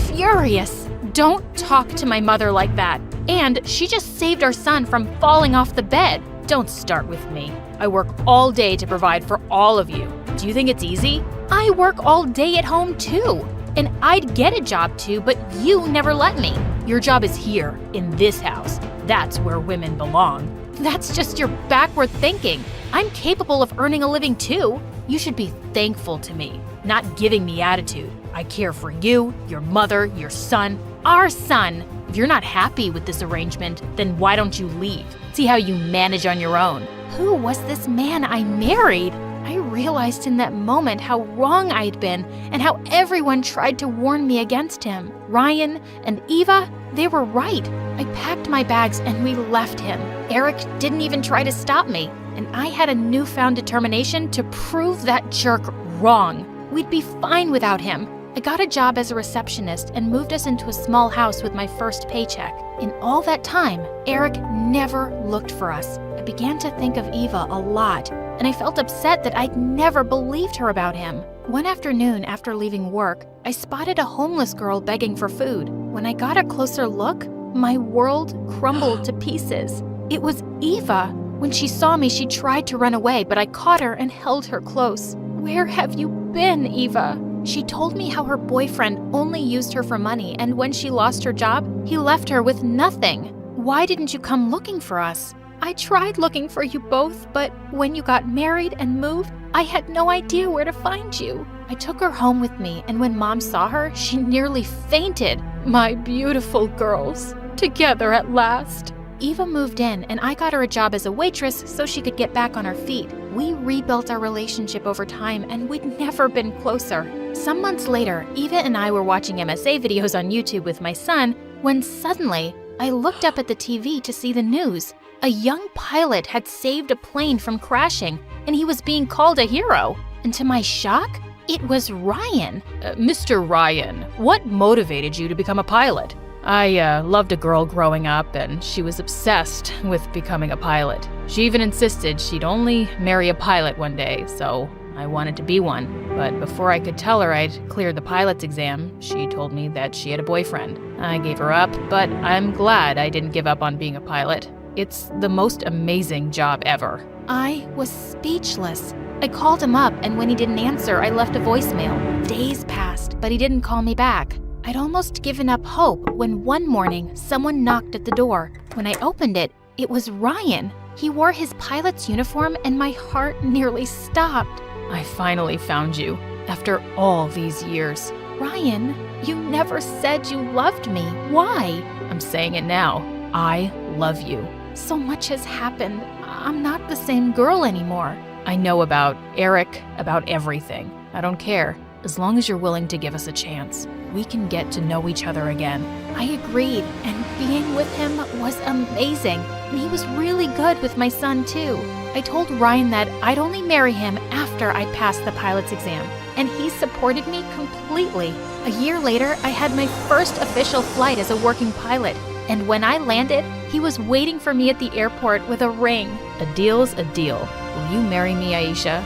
E: furious. Don't talk to my mother like that. And she just saved our son from falling off the bed.
B: Don't start with me. I work all day to provide for all of you. Do you think it's easy?
E: I work all day at home too. And I'd get a job too, but you never let me.
B: Your job is here, in this house. That's where women belong.
E: That's just your backward thinking. I'm capable of earning a living too.
B: You should be thankful to me, not giving me attitude. I care for you, your mother, your son, our son. If you're not happy with this arrangement, then why don't you leave? See how you manage on your own.
E: Who was this man I married? I realized in that moment how wrong I'd been and how everyone tried to warn me against him. Ryan and Eva, they were right. I packed my bags and we left him. Eric didn't even try to stop me, and I had a newfound determination to prove that jerk wrong. We'd be fine without him. I got a job as a receptionist and moved us into a small house with my first paycheck. In all that time, Eric never looked for us. I began to think of Eva a lot, and I felt upset that I'd never believed her about him. One afternoon after leaving work, I spotted a homeless girl begging for food. When I got a closer look, my world crumbled to pieces. It was Eva. When she saw me, she tried to run away, but I caught her and held her close. "Where have you been, Eva?" She told me how her boyfriend only used her for money, and when she lost her job, he left her with nothing. "Why didn't you come looking for us?" "I tried looking for you both, but when you got married and moved, I had no idea where to find you." I took her home with me, and when Mom saw her, she nearly fainted. My beautiful girls, together at last. Eva moved in, and I got her a job as a waitress so she could get back on her feet. We rebuilt our relationship over time, and we'd never been closer. Some months later, Eva and I were watching MSA videos on YouTube with my son when suddenly I looked up at the TV to see the news. A young pilot had saved a plane from crashing, and he was being called a hero. And to my shock, it was Ryan.
B: Mr. Ryan, what motivated you to become a pilot? I loved a girl growing up, and she was obsessed with becoming a pilot. She even insisted she'd only marry a pilot one day, so I wanted to be one. But before I could tell her I'd cleared the pilot's exam, she told me that she had a boyfriend. I gave her up, but I'm glad I didn't give up on being a pilot. It's the most amazing job ever.
E: I was speechless. I called him up, and when he didn't answer, I left a voicemail. Days passed, but he didn't call me back. I'd almost given up hope when one morning someone knocked at the door. When I opened it, it was Ryan. He wore his pilot's uniform, and my heart nearly stopped.
B: I finally found you, after all these years.
E: Ryan, you never said you loved me. Why?
B: I'm saying it now. I love you. So much has happened. I'm not the same girl anymore. I know about Eric, about everything. I don't care. As long as you're willing to give us a chance, we can get to know each other again.
E: I agreed, and being with him was amazing. And he was really good with my son, too. I told Ryan that I'd only marry him after I'd passed the pilot's exam, and he supported me completely. A year later, I had my first official flight as a working pilot, and when I landed, he was waiting for me at the airport with a ring.
B: A deal's a deal. Will you marry me, Aisha?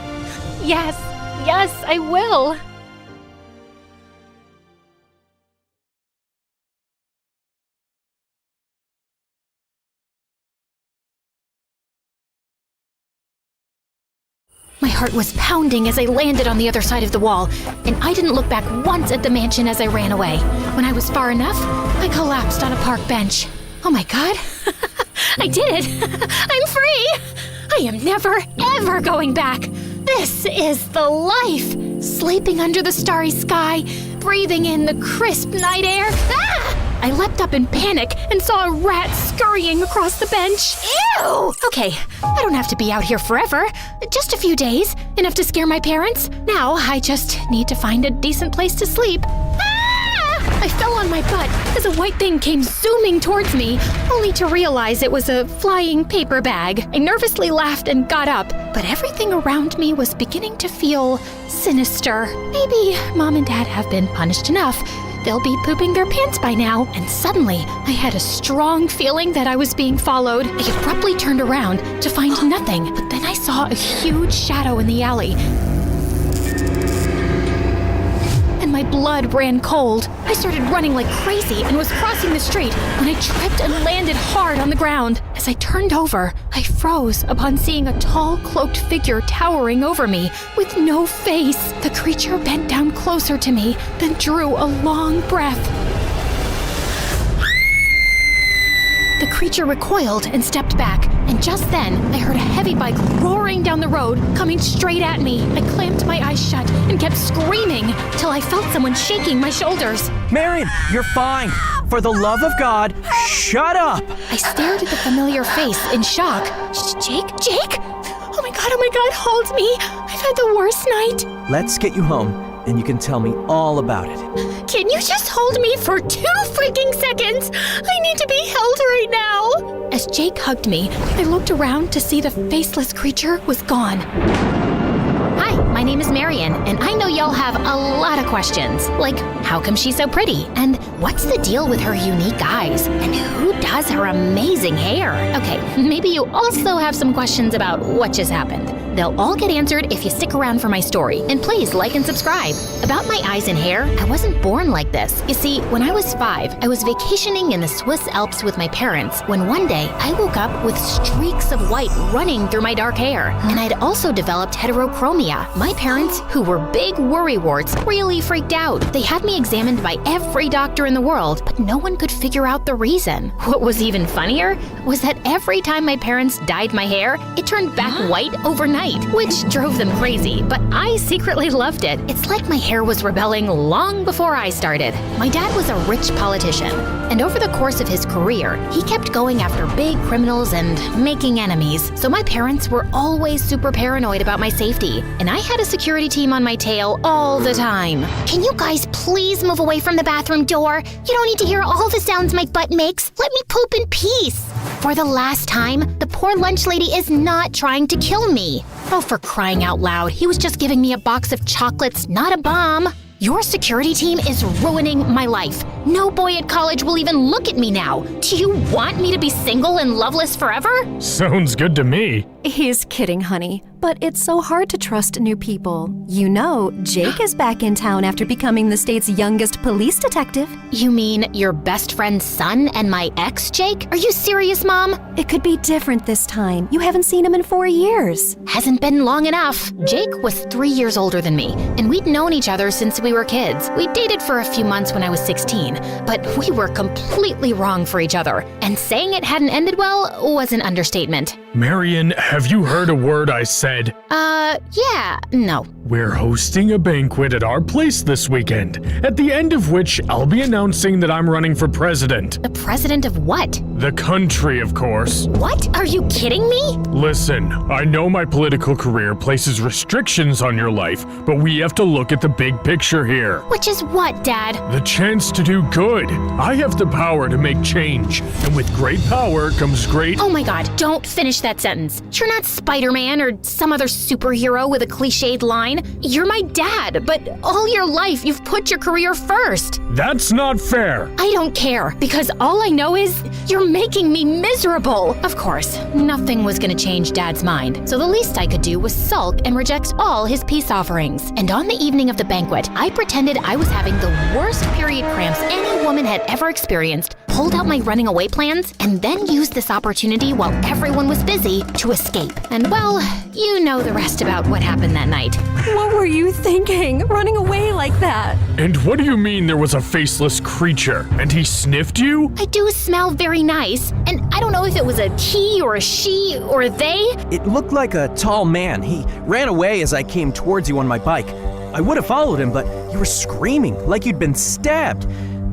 E: Yes, I will. My heart was pounding as I landed on the other side of the wall, and I didn't look back once at the mansion as I ran away. When I was far enough, I collapsed on a park bench. Oh my God, I did it! I'm free! I am never, ever going back! This is the life! Sleeping under the starry sky, breathing in the crisp night air. Ah! I leapt up in panic and saw a rat scurrying across the bench. Ew! Okay, I don't have to be out here forever. Just a few days, enough to scare my parents. Now I just need to find a decent place to sleep. Ah! I fell on my butt as a white thing came zooming towards me, only to realize it was a flying paper bag. I nervously laughed and got up, but everything around me was beginning to feel sinister. Maybe Mom and Dad have been punished enough. They'll be pooping their pants by now. And suddenly, I had a strong feeling that I was being followed. I abruptly turned around to find nothing, but then I saw a huge shadow in the alley. And my blood ran cold. I started running like crazy and was crossing the street when I tripped and landed hard on the ground. As I turned over, I froze upon seeing a tall, cloaked figure towering over me with no face. The creature bent down closer to me, then drew a long breath. The creature recoiled and stepped back, and just then, I heard a heavy bike roaring down the road, coming straight at me. I clamped my eyes shut and kept screaming till I felt someone shaking my shoulders.
C: Marion, you're fine. For the love of God, shut up!
E: I stared at the familiar face in shock. Jake? Oh my God, hold me. I've had the worst night.
C: Let's get you home, and you can tell me all about it.
E: Can you just hold me for 2 freaking seconds? I need to be held right now. As Jake hugged me, I looked around to see the faceless creature was gone. Hi, my name is Marion, and I know y'all have a lot of questions. Like, how come she's so pretty? And what's the deal with her unique eyes? And who does her amazing hair? Okay, maybe you also have some questions about what just happened. They'll all get answered if you stick around for my story. And please like and subscribe. About my eyes and hair, I wasn't born like this. You see, when I was 5, I was vacationing in the Swiss Alps with my parents when one day I woke up with streaks of white running through my dark hair. And I'd also developed heterochromia. My parents, who were big worrywarts, really freaked out. They had me examined by every doctor in the world, but no one could figure out the reason. What was even funnier was that every time my parents dyed my hair, it turned back white overnight, which drove them crazy, but I secretly loved it. It's like my hair was rebelling long before I started. My dad was a rich politician, and over the course of his career, he kept going after big criminals and making enemies. So my parents were always super paranoid about my safety, and I had a security team on my tail all the time. Can you guys please move away from the bathroom door? You don't need to hear all the sounds my butt makes. Let me poop in peace. For the last time, the poor lunch lady is not trying to kill me. Oh, for crying out loud, he was just giving me a box of chocolates, not a bomb. Your security team is ruining my life. No boy at college will even look at me now. Do you want me to be single and loveless forever?
I: Sounds good to me.
P: He's kidding, honey. But it's so hard to trust new people. You know, Jake is back in town after becoming the state's youngest police detective.
E: You mean your best friend's son and my ex, Jake? Are you serious, Mom?
P: It could be different this time. You haven't seen him in 4 years.
E: Hasn't been long enough. Jake was 3 years older than me, and we'd known each other since we were kids. We dated for a few months when I was 16, but we were completely wrong for each other. And saying it hadn't ended well was an understatement.
I: Marion, have you heard a word I said?
E: Yeah, no.
I: We're hosting a banquet at our place this weekend, at the end of which I'll be announcing that I'm running for president.
E: The president of what?
I: The country, of course.
E: What? Are you kidding me?
I: Listen, I know my political career places restrictions on your life, but we have to look at the big picture here.
E: Which is what, Dad?
I: The chance to do good. I have the power to make change, and with great power comes great...
E: Oh my God, don't finish that sentence. You're not Spider-Man or some other superhero with a cliched line. You're my dad, but all your life you've put your career first.
I: That's not fair.
E: I don't care, because all I know is you're making me miserable. Of course, nothing was gonna change Dad's mind, so the least I could do was sulk and reject all his peace offerings. And on the evening of the banquet, I pretended I was having the worst period cramps any woman had ever experienced, pulled out my running away plans, and then used this opportunity while everyone was busy to escape. And well, you know the rest about what happened that night.
P: What were you thinking, running away like that?
I: And what do you mean there was a faceless creature, and he sniffed you?
E: I do smell very nice, and I don't know if it was a he or a she or a they.
C: It looked like a tall man. He ran away as I came towards you on my bike. I would have followed him, but you were screaming like you'd been stabbed.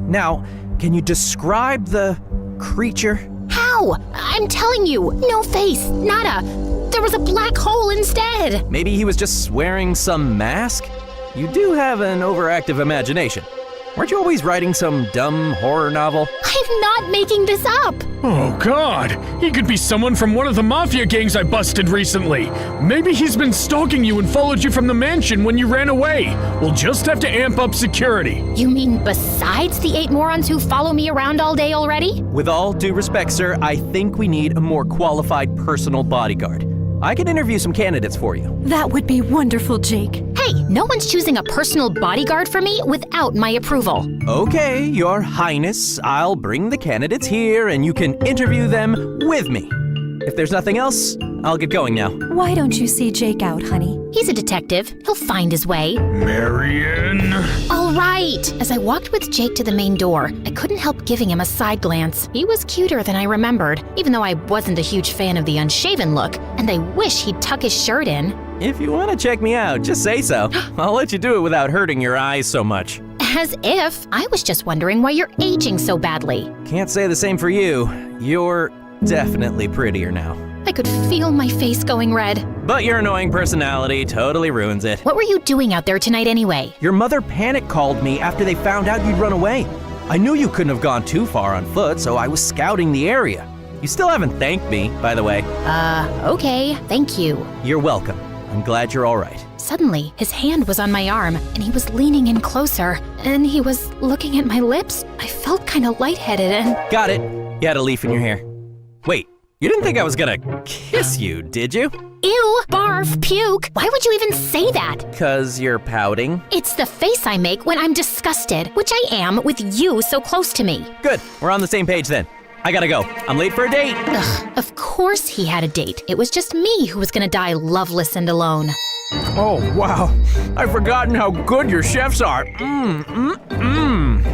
C: Now, can you describe the creature?
E: How? I'm telling you, no face, nada. There was a black hole instead.
C: Maybe he was just wearing some mask? You do have an overactive imagination. Weren't you always writing some dumb horror novel?
E: I'm not making this up.
I: Oh God, he could be someone from one of the mafia gangs I busted recently. Maybe he's been stalking you and followed you from the mansion when you ran away. We'll just have to amp up security.
E: You mean besides the 8 morons who follow me around all day already?
C: With all due respect, sir, I think we need a more qualified personal bodyguard. I can interview some candidates for you.
P: That would be wonderful, Jake.
E: Hey, no one's choosing a personal bodyguard for me without my approval.
C: Okay, Your Highness, I'll bring the candidates here and you can interview them with me. If there's nothing else, I'll get going now.
P: Why don't you see Jake out, honey?
E: He's a detective. He'll find his way.
I: Marion.
E: All right. As I walked with Jake to the main door, I couldn't help giving him a side glance. He was cuter than I remembered, even though I wasn't a huge fan of the unshaven look, and I wish he'd tuck his shirt in.
C: If you want to check me out, just say so. I'll let you do it without hurting your eyes so much.
E: As if. I was just wondering why you're aging so badly.
C: Can't say the same for you. You're definitely prettier now.
E: I could feel my face going red.
C: But your annoying personality totally ruins it.
E: What were you doing out there tonight anyway?
C: Your mother panic called me after they found out you'd run away. I knew you couldn't have gone too far on foot, so I was scouting the area. You still haven't thanked me, by the way.
E: Okay, thank you.
C: You're welcome. I'm glad you're all right.
E: Suddenly, his hand was on my arm, and he was leaning in closer, and he was looking at my lips. I felt kind of lightheaded and...
C: Got it. You had a leaf in your hair. Wait, you didn't think I was gonna kiss you, did you?
E: Ew, barf, puke. Why would you even say that?
C: 'Cause you're pouting.
E: It's the face I make when I'm disgusted, which I am with you so close to me.
C: Good, we're on the same page then. I gotta go. I'm late for a date.
E: Ugh, of course he had a date. It was just me who was gonna die loveless and alone.
C: Oh, wow. I've forgotten how good your chefs are.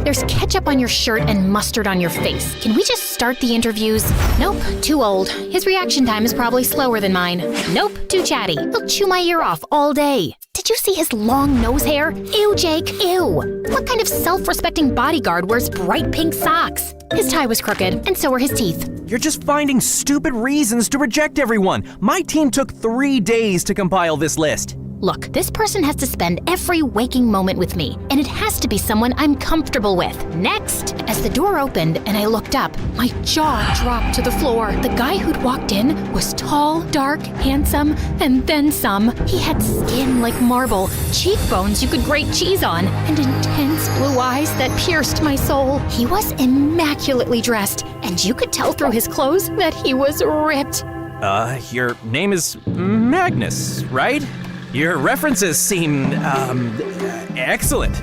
E: There's ketchup on your shirt and mustard on your face. Can we just start the interviews? Nope, too old. His reaction time is probably slower than mine. Nope, too chatty. He'll chew my ear off all day. Did you see his long nose hair? Ew, Jake, ew. What kind of self-respecting bodyguard wears bright pink socks? His tie was crooked, and so were his teeth.
C: You're just finding stupid reasons to reject everyone. My team took 3 days to compile this list.
E: Look, this person has to spend every waking moment with me, and it has to be someone I'm comfortable with. Next! As the door opened and I looked up, my jaw dropped to the floor. The guy who'd walked in was tall, dark, handsome, and then some. He had skin like marble, cheekbones you could grate cheese on, and intense blue eyes that pierced my soul. He was immaculately dressed, and you could tell through his clothes that he was ripped.
C: Your name is Magnus, right? Your references seem, excellent.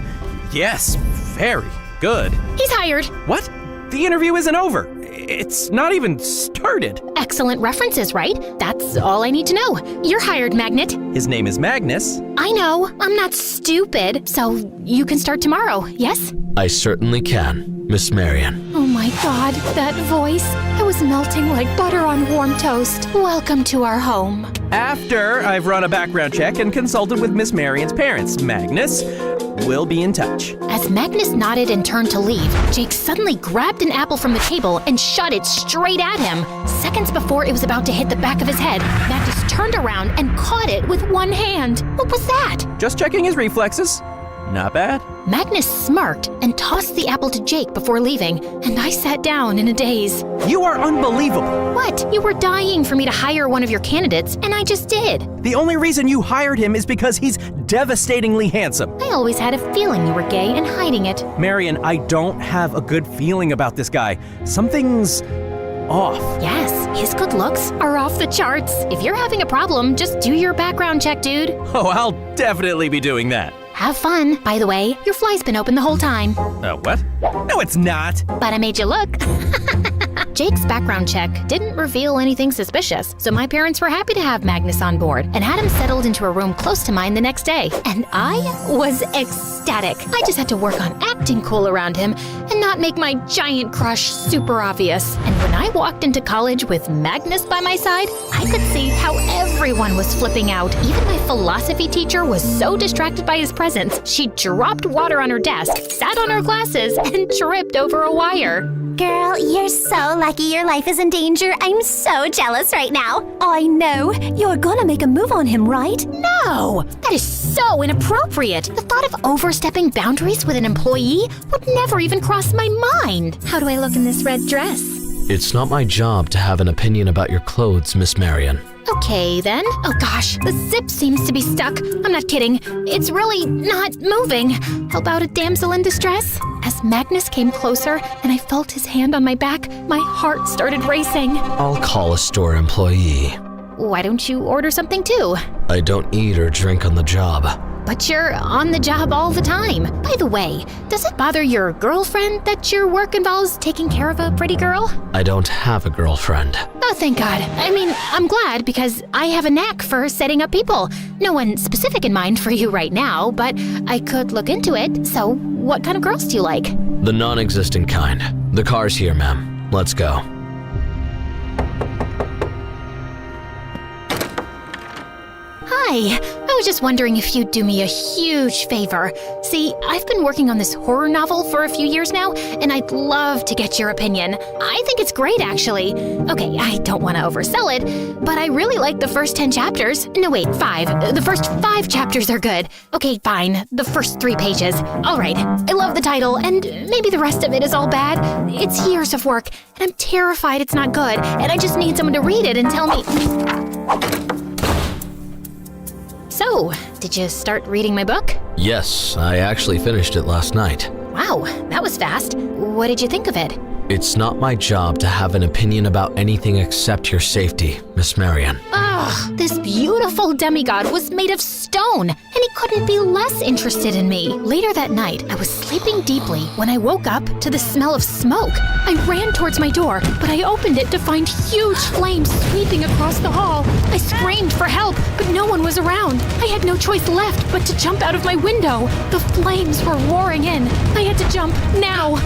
C: Yes, very good.
E: He's hired.
C: What? The interview isn't over. It's not even started.
E: Excellent references, right? That's all I need to know. You're hired, Magnet.
C: His name is Magnus.
E: I know. I'm not stupid. So you can start tomorrow, yes?
L: I certainly can, Miss Marion.
E: Oh my God, that voice. I was melting like butter on warm toast. Welcome to our home.
C: After I've run a background check and consulted with Miss Marion's parents, Magnus, we'll be in touch.
E: As Magnus nodded and turned to leave, Jake suddenly grabbed an apple from the table and shot it straight at him. Seconds before it was about to hit the back of his head, Magnus turned around and caught it with one hand. What was that?
C: Just checking his reflexes. Not bad.
E: Magnus smirked and tossed the apple to Jake before leaving, and I sat down in a daze.
C: You are unbelievable.
E: What? You were dying for me to hire one of your candidates, and I just did.
C: The only reason you hired him is because he's devastatingly handsome.
E: I always had a feeling you were gay and hiding it.
C: Marion, I don't have a good feeling about this guy. Something's off.
E: Yes, his good looks are off the charts. If you're having a problem, just do your background check, dude.
C: Oh, I'll definitely be doing that.
E: Have fun. By the way, your fly's been open the whole time.
C: What? No, it's not.
E: But I made you look. Jake's background check didn't reveal anything suspicious, so my parents were happy to have Magnus on board and had him settled into a room close to mine the next day. And I was ecstatic. I just had to work on acting cool around him and not make my giant crush super obvious. And when I walked into college with Magnus by my side, I could see how everyone was flipping out. Even my philosophy teacher was so distracted by his presence, she dropped water on her desk, sat on her glasses, and tripped over a wire.
P: Girl, you're so lucky your life is in danger. I'm so jealous right now. I know. You're gonna make a move on him, right?
E: No! That is so inappropriate. The thought of overstepping boundaries with an employee would never even cross my mind. How do I look in this red dress?
L: It's not my job to have an opinion about your clothes, Miss Marion.
E: Okay, then. Oh gosh, the zip seems to be stuck. I'm not kidding. It's really not moving. How about a damsel in distress? As Magnus came closer and I felt his hand on my back, my heart started racing.
L: I'll call a store employee.
E: Why don't you order something too?
L: I don't eat or drink on the job.
E: But you're on the job all the time. By the way, does it bother your girlfriend that your work involves taking care of a pretty girl?
L: I don't have a girlfriend.
E: Oh, thank God. I mean, I'm glad because I have a knack for setting up people. No one specific in mind for you right now, but I could look into it. So, what kind of girls do you like?
L: The non-existent kind. The car's here, ma'am. Let's go.
E: Hi. I was just wondering if you'd do me a huge favor. See, I've been working on this horror novel for a few years now, and I'd love to get your opinion. I think it's great, actually. Okay, I don't want to oversell it, but I really like the first 10 chapters. No, wait, 5. The first 5 chapters are good. Okay, fine. The first 3 pages. All right. I love the title, and maybe the rest of it is all bad. It's years of work, and I'm terrified it's not good, and I just need someone to read it and tell me... So, did you start reading my book?
L: Yes, I actually finished it last night.
E: Wow, that was fast. What did you think of it?
L: It's not my job to have an opinion about anything except your safety, Miss Marion.
E: Ugh, this beautiful demigod was made of stone, and he couldn't be less interested in me. Later that night, I was sleeping deeply when I woke up to the smell of smoke. I ran towards my door, but I opened it to find huge flames sweeping across the hall. I screamed for help, but no one was around. I had no choice left but to jump out of my window. The flames were roaring in. I had to jump now.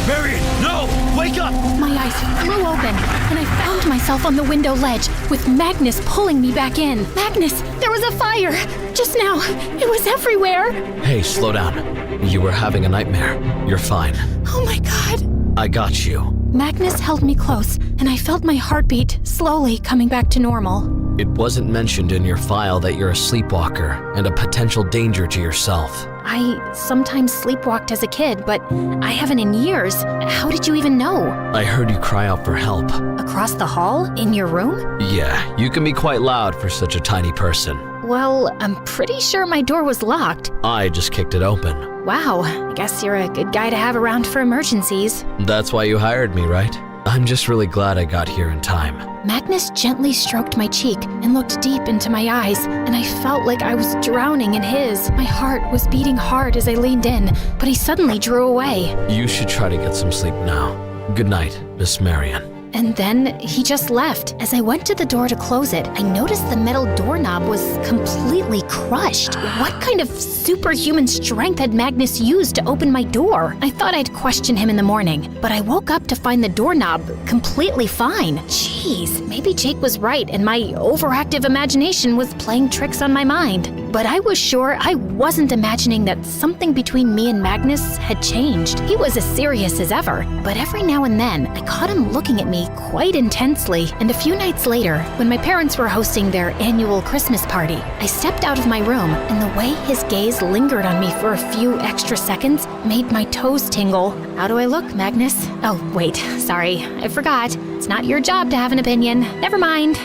C: Marion, no! Wake up!
E: My eyes flew open, and I found myself on the window ledge with Magnus pulling me back in. Magnus, there was a fire! Just now, it was everywhere!
L: Hey, slow down. You were having a nightmare. You're fine.
E: Oh my God!
L: I got you.
E: Magnus held me close, and I felt my heartbeat slowly coming back to normal.
L: It wasn't mentioned in your file that you're a sleepwalker and a potential danger to yourself.
E: I sometimes sleepwalked as a kid, but I haven't in years. How did you even know?
L: I heard you cry out for help.
E: Across the hall? In your room?
L: Yeah, you can be quite loud for such a tiny person.
E: Well, I'm pretty sure my door was locked.
L: I just kicked it open.
E: Wow, I guess you're a good guy to have around for emergencies.
L: That's why you hired me, right? I'm just really glad I got here in time.
E: Magnus gently stroked my cheek and looked deep into my eyes, and I felt like I was drowning in his. My heart was beating hard as I leaned in, but he suddenly drew away.
L: You should try to get some sleep now. Good night, Miss Marion.
E: and then he just left. As I went to the door to close it, I noticed the metal doorknob was completely crushed. What kind of superhuman strength had Magnus used to open my door? I thought I'd question him in the morning, but I woke up to find the doorknob completely fine. Jeez, maybe Jake was right and my overactive imagination was playing tricks on my mind. But I was sure I wasn't imagining that something between me and Magnus had changed. He was as serious as ever, but every now and then I caught him looking at me quite intensely. And a few nights later, when my parents were hosting their annual Christmas party, I stepped out of my room, and the way his gaze lingered on me for a few extra seconds made my toes tingle. How do I look, Magnus? Oh, wait, sorry, I forgot. It's not your job to have an opinion. Never mind.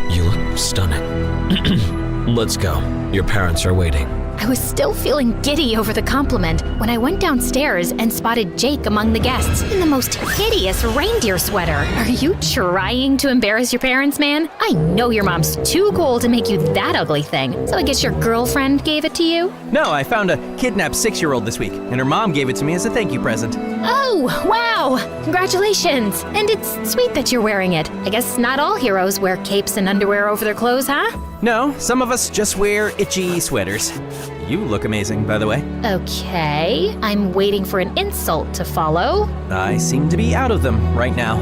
L: You look stunning. Let's go. Your parents are waiting.
E: I was still feeling giddy over the compliment when I went downstairs and spotted Jake among the guests in the most hideous reindeer sweater. Are you trying to embarrass your parents, man? I know your mom's too cool to make you that ugly thing, so I guess your girlfriend gave it to you?
C: No, I found a kidnapped 6-year-old this week, and her mom gave it to me as a thank you present.
E: Oh, wow! Congratulations! And it's sweet that you're wearing it. I guess not all heroes wear capes and underwear over their clothes, huh?
C: No, some of us just wear itchy sweaters. You look amazing, by the way.
E: Okay, I'm waiting for an insult to follow.
C: I seem to be out of them right now.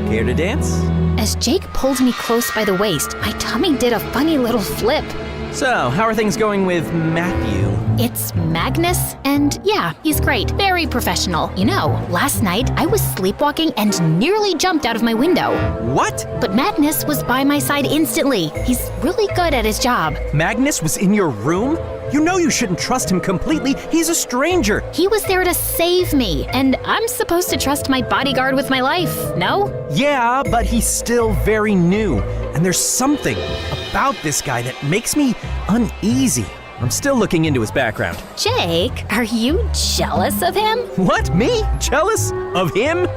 C: Care to dance?
E: As Jake pulled me close by the waist, my tummy did a funny little flip.
C: So, how are things going with Matthew?
E: It's Magnus, and yeah, he's great. Very professional. You know, last night I was sleepwalking and nearly jumped out of my window.
C: What?
E: But Magnus was by my side instantly. He's really good at his job.
C: Magnus was in your room? You know you shouldn't trust him completely. He's a stranger.
E: He was there to save me, and I'm supposed to trust my bodyguard with my life, no?
C: Yeah, but he's still very new, and there's something about this guy that makes me uneasy. I'm still looking into his background.
E: Jake, are you jealous of him?
C: What, me? Jealous? Of him?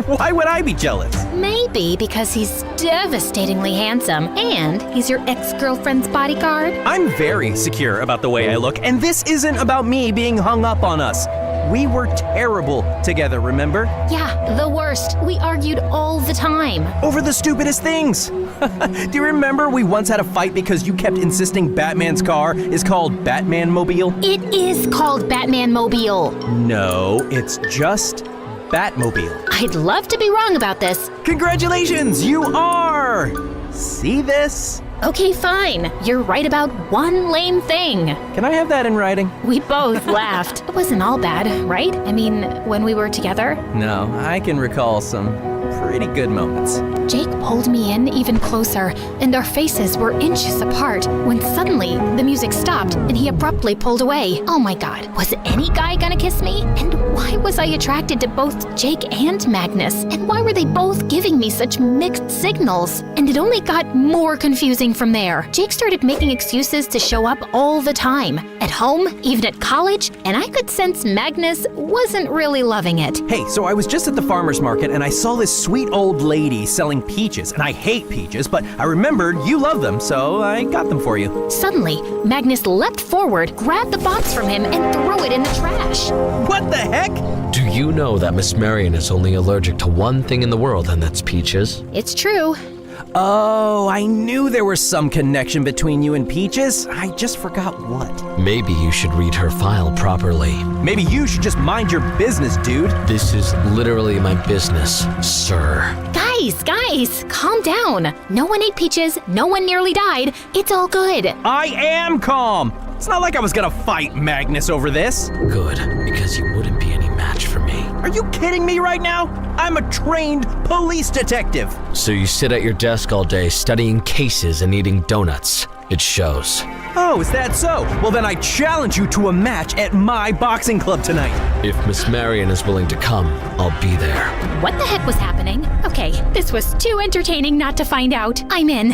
C: Why would I be jealous?
E: Maybe because he's devastatingly handsome and he's your ex-girlfriend's bodyguard.
C: I'm very secure about the way I look, and this isn't about me being hung up on us. We were terrible together, remember?
E: Yeah, the worst. We argued all the time.
C: Over the stupidest things. Do you remember we once had a fight because you kept insisting Batman's car is called Batman-mobile?
E: It is called Batman-mobile.
C: No, it's just Batmobile.
E: I'd love to be wrong about this.
C: Congratulations, you are! See this?
E: Okay, fine. You're right about one lame thing.
C: Can I have that in writing?
E: We both laughed. It wasn't all bad, right? I mean, when we were together.
C: No, I can recall some pretty good moments.
E: Jake pulled me in even closer, and our faces were inches apart when suddenly the music stopped and he abruptly pulled away. Oh my god, was any guy gonna kiss me? And why was I attracted to both Jake and Magnus? And why were they both giving me such mixed signals? And it only got more confusing from there. Jake started making excuses to show up all the time. At home, even at college, and I could sense Magnus wasn't really loving it.
C: Hey, so I was just at the farmer's market and I saw this sweet old lady selling peaches, and I hate peaches, but I remembered you love them, so I got them for you.
E: Suddenly, Magnus leapt forward, grabbed the box from him, and threw it in the trash.
C: What the heck?
L: Do you know that Miss Marion is only allergic to one thing in the world, and that's peaches?
E: It's true.
C: Oh, I knew there was some connection between you and Peaches. I just forgot what.
L: Maybe you should read her file properly.
C: Maybe you should just mind your business, dude.
L: This is literally my business, sir.
E: Guys, calm down. No one ate peaches, no one nearly died. It's all good.
C: I am calm. It's not like I was gonna fight Magnus over this.
L: Good, because you wouldn't be any match for me.
C: Are you kidding me right now? I'm a trained police detective.
L: So you sit at your desk all day studying cases and eating donuts. It shows.
C: Oh, is that so? Well, then I challenge you to a match at my boxing club tonight.
L: If Miss Marion is willing to come, I'll be there.
E: What the heck was happening? Okay, this was too entertaining not to find out. I'm in.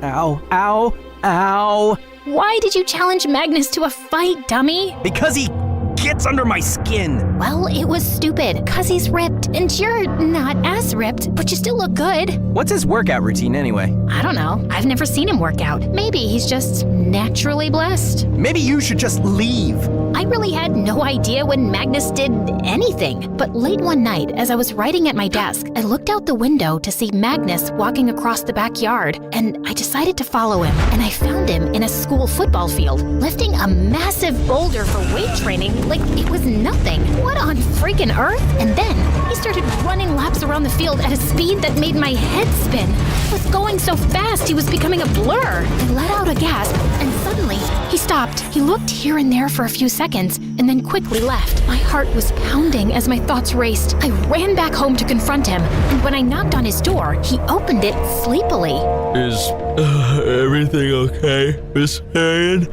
C: Ow, ow, ow.
E: Why did you challenge Magnus to a fight, dummy?
C: Because he gets under my skin.
E: Well, it was stupid, 'cause he's ripped, and you're not as ripped, but you still look good.
C: What's his workout routine anyway?
E: I don't know. I've never seen him work out. Maybe he's just naturally blessed.
C: Maybe you should just leave.
E: I really had no idea when Magnus did anything. But late one night, as I was writing at my desk, I looked out the window to see Magnus walking across the backyard, and I decided to follow him. And I found him in a school football field, lifting a massive boulder for weight training like it was nothing. What on freaking earth? And then he started running laps around the field at a speed that made my head spin. He was going so fast, he was becoming a blur. I let out a gasp, and suddenly he stopped. He looked here and there for a few seconds, and then quickly left. My heart was pounding as my thoughts raced. I ran back home to confront him, and when I knocked on his door, he opened it sleepily.
L: Is everything okay, Miss Marion?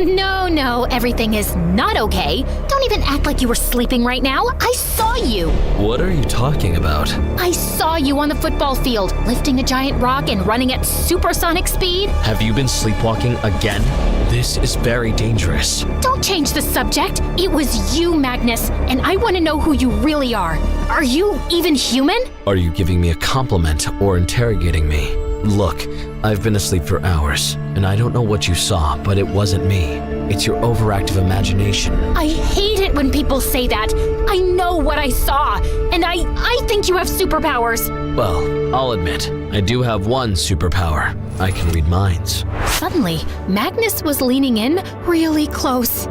E: No, everything is not okay. Don't even act like you were sleeping right now. I saw you.
L: What are you talking about?
E: I saw you on the football field, lifting a giant rock and running at supersonic speed.
L: Have you been sleepwalking again? This is very dangerous.
E: Don't change the subject. It was you, Magnus, and I want to know who you really are. Are you even human?
L: Are you giving me a compliment or interrogating me? Look, I've been asleep for hours, and I don't know what you saw, but it wasn't me. It's your overactive imagination.
E: I hate it when people say that. I know what I saw, and I think you have superpowers.
L: Well, I'll admit, I do have one superpower. I can read minds.
E: Suddenly, Magnus was leaning in really close.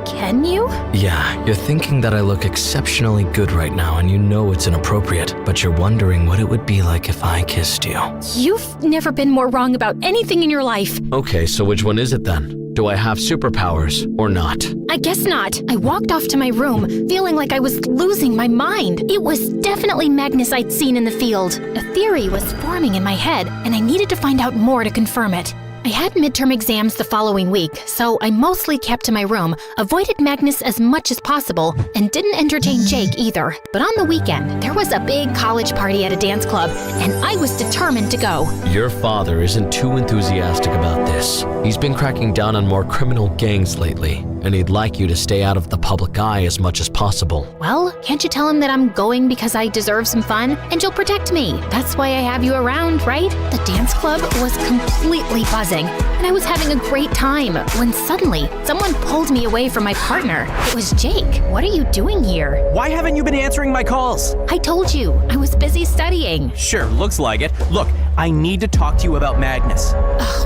E: Can you?
L: Yeah, you're thinking that I look exceptionally good right now, and you know it's inappropriate, but you're wondering what it would be like if I kissed you.
E: You've never been more wrong about anything in your life.
L: Okay, so which one is it then? Do I have superpowers or not?
E: I guess not. I walked off to my room, feeling like I was losing my mind. It was definitely Magnus I'd seen in the field. A theory was forming in my head, and I needed to find out more to confirm it. I had midterm exams the following week, so I mostly kept to my room, avoided Magnus as much as possible, and didn't entertain Jake either. But on the weekend, there was a big college party at a dance club, and I was determined to go.
L: Your father isn't too enthusiastic about this. He's been cracking down on more criminal gangs lately, and he'd like you to stay out of the public eye as much as possible.
E: Well, can't you tell him that I'm going because I deserve some fun, and you'll protect me? That's why I have you around, right? The dance club was completely buzzing, and I was having a great time when suddenly someone pulled me away from my partner. It was Jake. What are you doing here?
C: Why haven't you been answering my calls?
E: I told you, I was busy studying.
C: Sure, looks like it. Look, I need to talk to you about Magnus.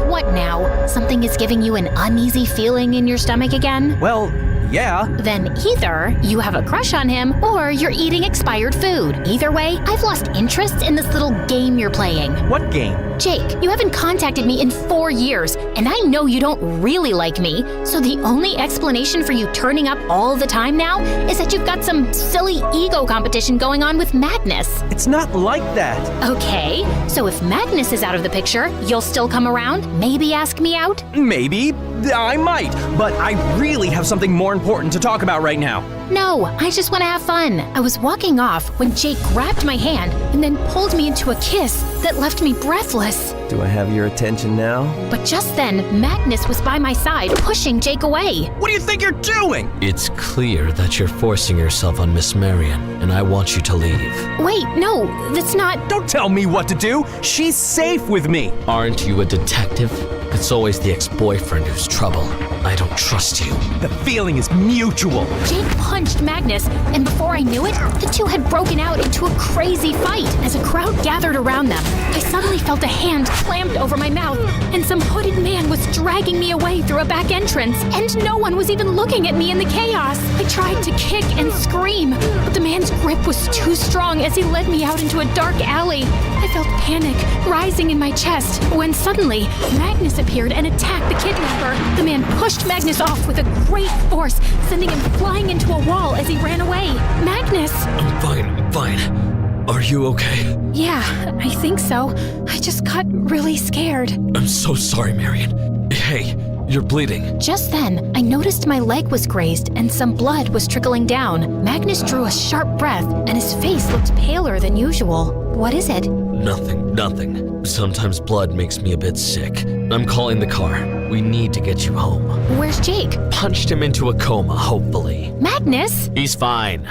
E: What now? Something is giving you an uneasy feeling in your stomach again?
C: Well, yeah.
E: Then either you have a crush on him or you're eating expired food. Either way, I've lost interest in this little game you're playing.
C: What game?
E: Jake, you haven't contacted me in 4 years, and I know you don't really like me, so the only explanation for you turning up all the time now is that you've got some silly ego competition going on with Magnus.
C: It's not like that.
E: Okay, so if Magnus is out of the picture, you'll still come around? Maybe ask me out?
C: Maybe. I might. But I really have something more important to talk about right now.
E: No, I just want to have fun. I was walking off when Jake grabbed my hand and then pulled me into a kiss that left me breathless.
C: Do I have your attention now?
E: But just then, Magnus was by my side, pushing Jake away.
C: What do you think you're doing?
L: It's clear that you're forcing yourself on Miss Marion, and I want you to leave.
E: Wait, no, that's not...
C: Don't tell me what to do. She's safe with me.
L: Aren't you a detective? It's always the ex-boyfriend who's trouble. I don't trust you.
C: The feeling is mutual.
E: Jake punched Magnus, and before I knew it, the two had broken out into a crazy fight. As a crowd gathered around them, I suddenly felt a hand clamped over my mouth, and some hooded man was dragging me away through a back entrance, and no one was even looking at me in the chaos. I tried to kick and scream, but the man's grip was too strong as he led me out into a dark alley. I felt panic rising in my chest when suddenly Magnus appeared and attacked the kidnapper. The man pushed Magnus off with a great force, sending him flying into a wall as he ran away. Magnus!
L: I'm fine. Are you okay?
E: Yeah, I think so. I just got really scared.
L: I'm so sorry, Marion. Hey, You're bleeding.
E: Just then, I noticed my leg was grazed and some blood was trickling down. Magnus drew a sharp breath and his face looked paler than usual. What is it?
L: Nothing. Sometimes blood makes me a bit sick. I'm calling the car. We need to get you home.
E: Where's Jake?
L: Punched him into a coma, hopefully.
E: Magnus?
L: He's fine.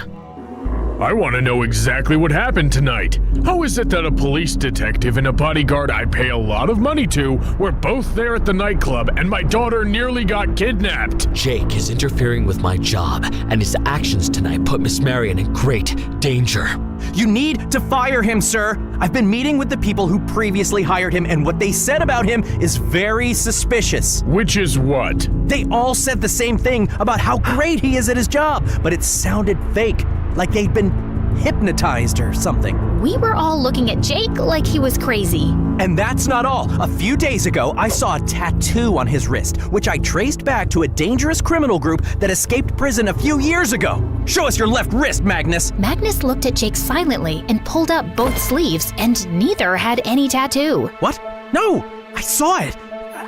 I: I want to know exactly what happened tonight. How is it that a police detective and a bodyguard I pay a lot of money to were both there at the nightclub and my daughter nearly got kidnapped?
L: Jake is interfering with my job, and his actions tonight put Miss Marion in great danger.
C: You need to fire him, sir. I've been meeting with the people who previously hired him, and what they said about him is very suspicious.
I: Which is what?
C: They all said the same thing about how great he is at his job, but it sounded fake, like they'd been hypnotized or something.
E: We were all looking at Jake like he was crazy.
C: And that's not all. A few days ago, I saw a tattoo on his wrist, which I traced back to a dangerous criminal group that escaped prison a few years ago. Show us your left wrist, Magnus.
E: Magnus looked at Jake silently and pulled up both sleeves, and neither had any tattoo.
C: What? No, I saw it.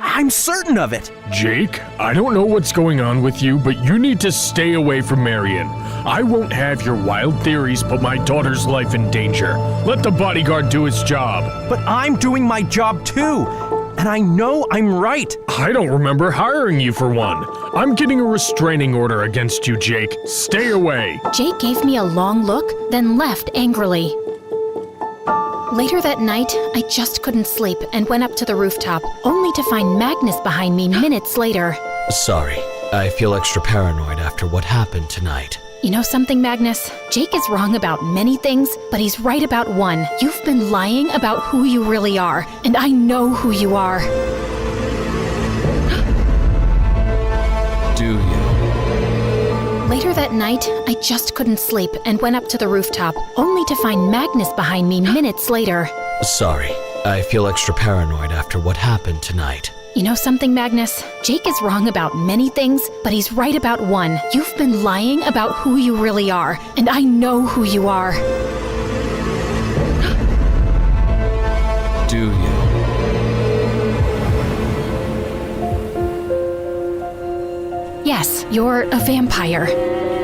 C: I'm certain of it.
I: Jake, I don't know what's going on with you, but you need to stay away from Marion. I won't have your wild theories put my daughter's life in danger. Let the bodyguard do his job.
C: But I'm doing my job too, and I know I'm right.
I: I don't remember hiring you for one. I'm getting a restraining order against you, Jake. Stay away.
E: Jake gave me a long look, then left angrily. Later that night, I just couldn't sleep and went up to the rooftop, only to find Magnus behind me minutes later.
L: Sorry, I feel extra paranoid after what happened tonight.
E: You know something, Magnus? Jake is wrong about many things, but he's right about one. You've been lying about who you really are, and I know who you are.
L: Do you?
E: Later that night, I just couldn't sleep and went up to the rooftop, only to find Magnus behind me minutes later.
L: Sorry, I feel extra paranoid after what happened tonight.
E: You know something, Magnus? Jake is wrong about many things, but he's right about one. You've been lying about who you really are, and I know who you are.
L: Do you?
E: Yes, you're a vampire.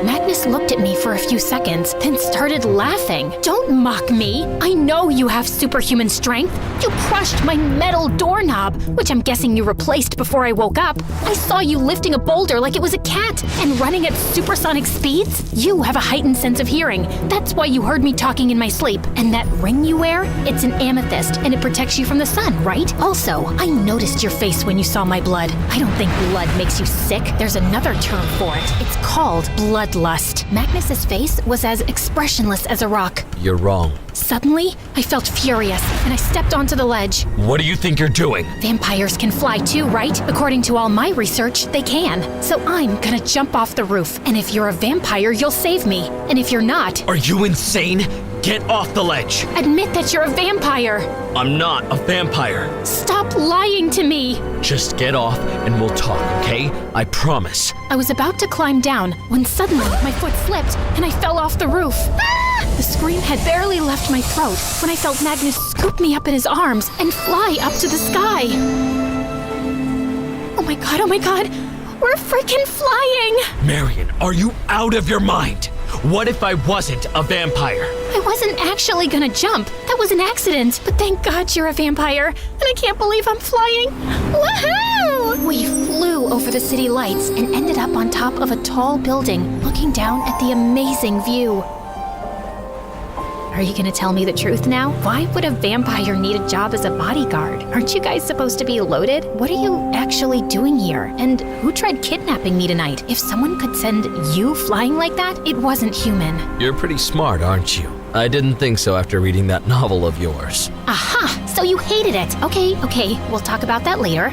E: Magnus looked at me for a few seconds, then started laughing. Don't mock me. I know you have superhuman strength. You crushed my metal doorknob, which I'm guessing you replaced before I woke up. I saw you lifting a boulder like it was a cat and running at supersonic speeds. You have a heightened sense of hearing. That's why you heard me talking in my sleep. And that ring you wear, it's an amethyst, and it protects you from the sun, right? Also, I noticed your face when you saw my blood. I don't think blood makes you sick. There's another term for it. It's called bloodlust. Magnus's face was as expressionless as a rock.
L: You're wrong.
E: Suddenly, I felt furious, and I stepped onto the ledge.
L: What do you think you're doing?
E: Vampires can fly too, right? According to all my research, they can. So I'm gonna jump off the roof, and if you're a vampire, you'll save me. And if you're not...
L: Are you insane? Get off the ledge!
E: Admit that you're a vampire!
L: I'm not a vampire!
E: Stop lying to me!
L: Just get off and we'll talk, okay? I promise.
E: I was about to climb down when suddenly my foot slipped and I fell off the roof. Ah! The scream had barely left my throat when I felt Magnus scoop me up in his arms and fly up to the sky. Oh my god, we're freaking flying!
L: Marion, are you out of your mind? What if I wasn't a vampire?
E: I wasn't actually gonna jump. That was an accident. But thank God you're a vampire. And I can't believe I'm flying. Woohoo! We flew over the city lights and ended up on top of a tall building, looking down at the amazing view. Are you gonna tell me the truth now? Why would a vampire need a job as a bodyguard? Aren't you guys supposed to be loaded? What are you actually doing here? And who tried kidnapping me tonight? If someone could send you flying like that, it wasn't human.
L: You're pretty smart, aren't you? I didn't think so after reading that novel of yours.
E: Aha! So you hated it. Okay, we'll talk about that later.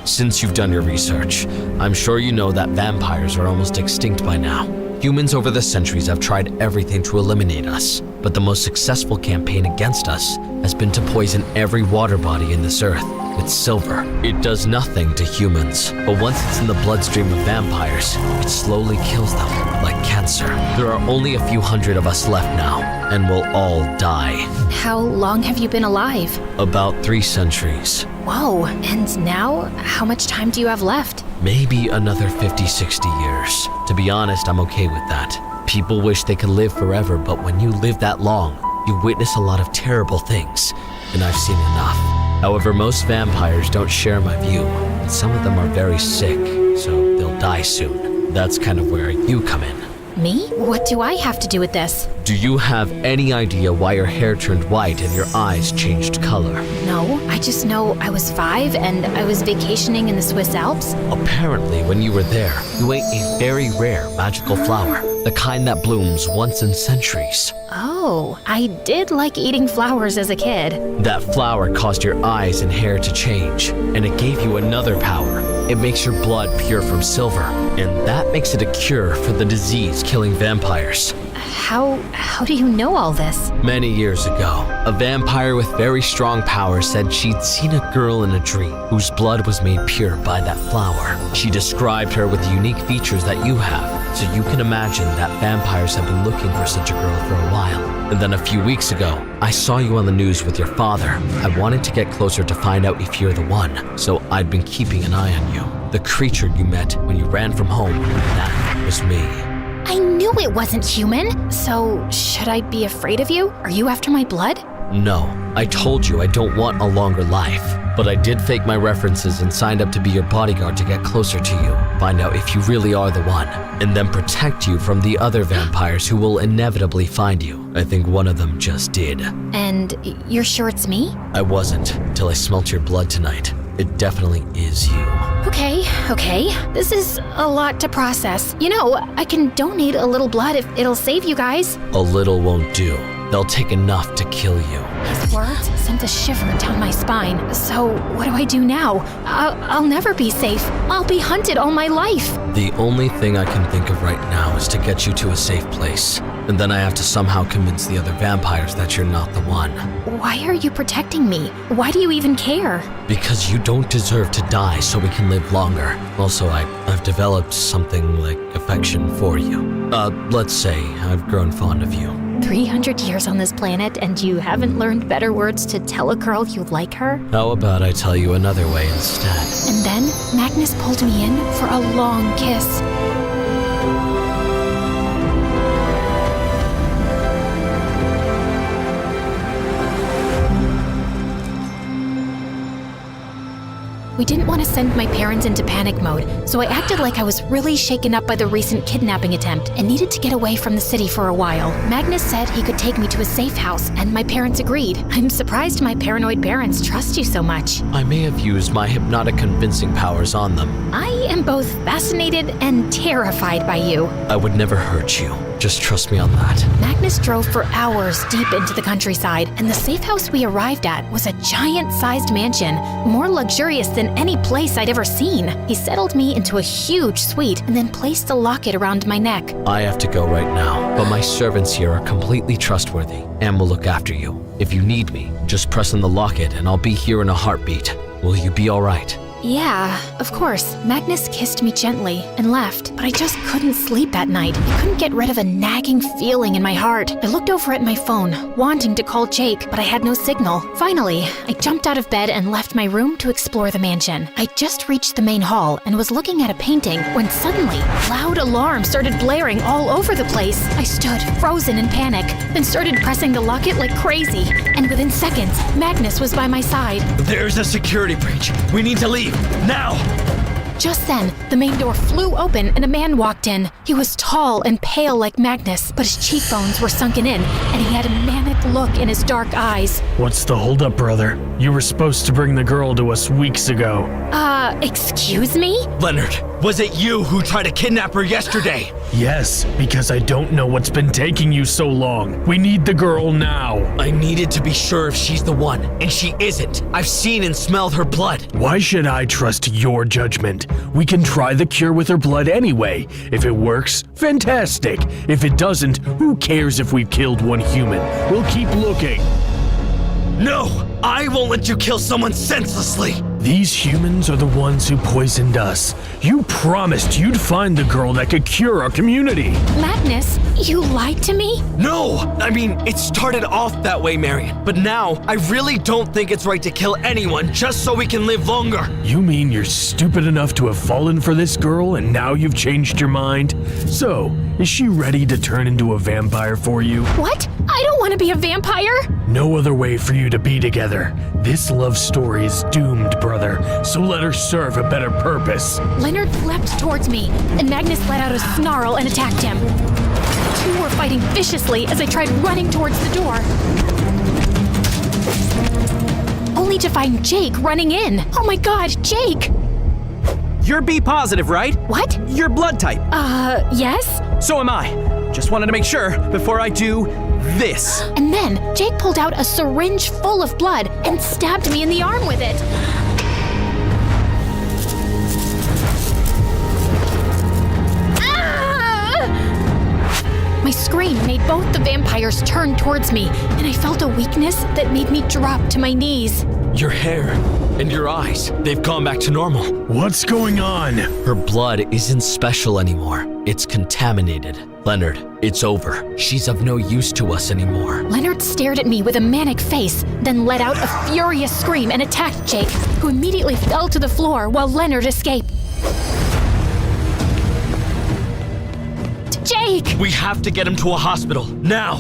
L: Since you've done your research, I'm sure you know that vampires are almost extinct by now. Humans over the centuries have tried everything to eliminate us, but the most successful campaign against us has been to poison every water body in this earth. It's silver. It does nothing to humans, but once it's in the bloodstream of vampires, it slowly kills them, like cancer. There are only a few hundred of us left now, and we'll all die.
E: How long have you been alive?
L: About 3 centuries.
E: Whoa, and now, how much time do you have left?
L: Maybe another 50, 60 years. To be honest, I'm okay with that. People wish they could live forever, but when you live that long, you witness a lot of terrible things, and I've seen enough. However, most vampires don't share my view, and some of them are very sick, so they'll die soon. That's kind of where you come in.
E: Me? What do I have to do with this?
L: Do you have any idea why your hair turned white and your eyes changed color?
E: No, I just know I was 5 and I was vacationing in the Swiss Alps.
L: Apparently, when you were there, you ate a very rare magical flower, the kind that blooms once in centuries.
E: Oh, I did like eating flowers as a kid.
L: That flower caused your eyes and hair to change, and it gave you another power. It makes your blood pure from silver, and that makes it a cure for the disease killing vampires.
E: How do you know all this?
L: Many years ago, a vampire with very strong powers said she'd seen a girl in a dream whose blood was made pure by that flower. She described her with the unique features that you have, so you can imagine that vampires have been looking for such a girl for a while. And then a few weeks ago, I saw you on the news with your father. I wanted to get closer to find out if you're the one, so I'd been keeping an eye on you. The creature you met when you ran from home, that was me.
E: I knew it wasn't human. So, should I be afraid of you? Are you after my blood?
L: No, I told you I don't want a longer life. But I did fake my references and signed up to be your bodyguard to get closer to you, find out if you really are the one, and then protect you from the other vampires who will inevitably find you. I think one of them just did.
E: And you're sure it's me?
L: I wasn't, till I smelt your blood tonight. It definitely is you.
E: Okay. This is a lot to process. You know, I can donate a little blood if it'll save you guys.
L: A little won't do. They'll take enough to kill you.
E: His words sent a shiver down my spine. So, what do I do now? I'll never be safe. I'll be hunted all my life.
L: The only thing I can think of right now is to get you to a safe place. And then I have to somehow convince the other vampires that you're not the one.
E: Why are you protecting me? Why do you even care?
L: Because you don't deserve to die so we can live longer. Also, I've developed something like affection for you. Let's say I've grown fond of you.
E: 300 years on this planet and you haven't learned better words to tell a girl you like her?
L: How about I tell you another way instead?
E: And then Magnus pulled me in for a long kiss. We didn't want to send my parents into panic mode, so I acted like I was really shaken up by the recent kidnapping attempt and needed to get away from the city for a while. Magnus said he could take me to a safe house, and my parents agreed. I'm surprised my paranoid parents trust you so much.
L: I may have used my hypnotic convincing powers on them.
E: I am both fascinated and terrified by you.
L: I would never hurt you. Just trust me on that.
E: Magnus drove for hours deep into the countryside, and the safe house we arrived at was a giant-sized mansion, more luxurious than any place I'd ever seen. He settled me into a huge suite and then placed a locket around my neck.
L: I have to go right now, but my servants here are completely trustworthy and will look after you. If you need me, just press on the locket and I'll be here in a heartbeat. Will you be all right?
E: Yeah, of course. Magnus kissed me gently and left, but I just couldn't sleep that night. I couldn't get rid of a nagging feeling in my heart. I looked over at my phone, wanting to call Jake, but I had no signal. Finally, I jumped out of bed and left my room to explore the mansion. I just reached the main hall and was looking at a painting when suddenly, loud alarms started blaring all over the place. I stood frozen in panic, then started pressing the locket like crazy. And within seconds, Magnus was by my side.
L: There's a security breach. We need to leave. Now!
E: Just then, the main door flew open and a man walked in. He was tall and pale like Magnus, but his cheekbones were sunken in, and he had a manic look in his dark eyes.
I: What's the holdup, brother? You were supposed to bring the girl to us weeks ago.
E: Excuse me?
L: Leonard, was it you who tried to kidnap her yesterday?
I: Yes, because I don't know what's been taking you so long. We need the girl now.
L: I needed to be sure if she's the one, and she isn't. I've seen and smelled her blood.
I: Why should I trust your judgment? We can try the cure with her blood anyway. If it works, fantastic. If it doesn't, who cares if we've killed one human? We'll keep looking.
L: No! I won't let you kill someone senselessly!
I: These humans are the ones who poisoned us. You promised you'd find the girl that could cure our community.
E: Magnus, you lied to me?
L: No! I mean, it started off that way, Marion. But now, I really don't think it's right to kill anyone just so we can live longer.
I: You mean you're stupid enough to have fallen for this girl and now you've changed your mind? So, is she ready to turn into a vampire for you?
E: What? I don't want to be a vampire!
I: No other way for you to be together. This love story is doomed, brother, so let her serve a better purpose.
E: Leonard leapt towards me, and Magnus let out a snarl and attacked him. The two were fighting viciously as I tried running towards the door. Only to find Jake running in. Oh my god, Jake!
C: You're B positive, right?
E: What?
C: Your blood type.
E: Yes?
C: So am I. Just wanted to make sure before I do this.
E: And then Jake pulled out a syringe full of blood and stabbed me in the arm with it. My scream made both the vampires turn towards me, and I felt a weakness that made me drop to my knees.
L: Your hair and your eyes, they've gone back to normal.
I: What's going on?
L: Her blood isn't special anymore. It's contaminated. Leonard, it's over. She's of no use to us anymore.
E: Leonard stared at me with a manic face, then let out a furious scream and attacked Jake, who immediately fell to the floor while Leonard escaped. Jake!
L: We have to get him to a hospital, now!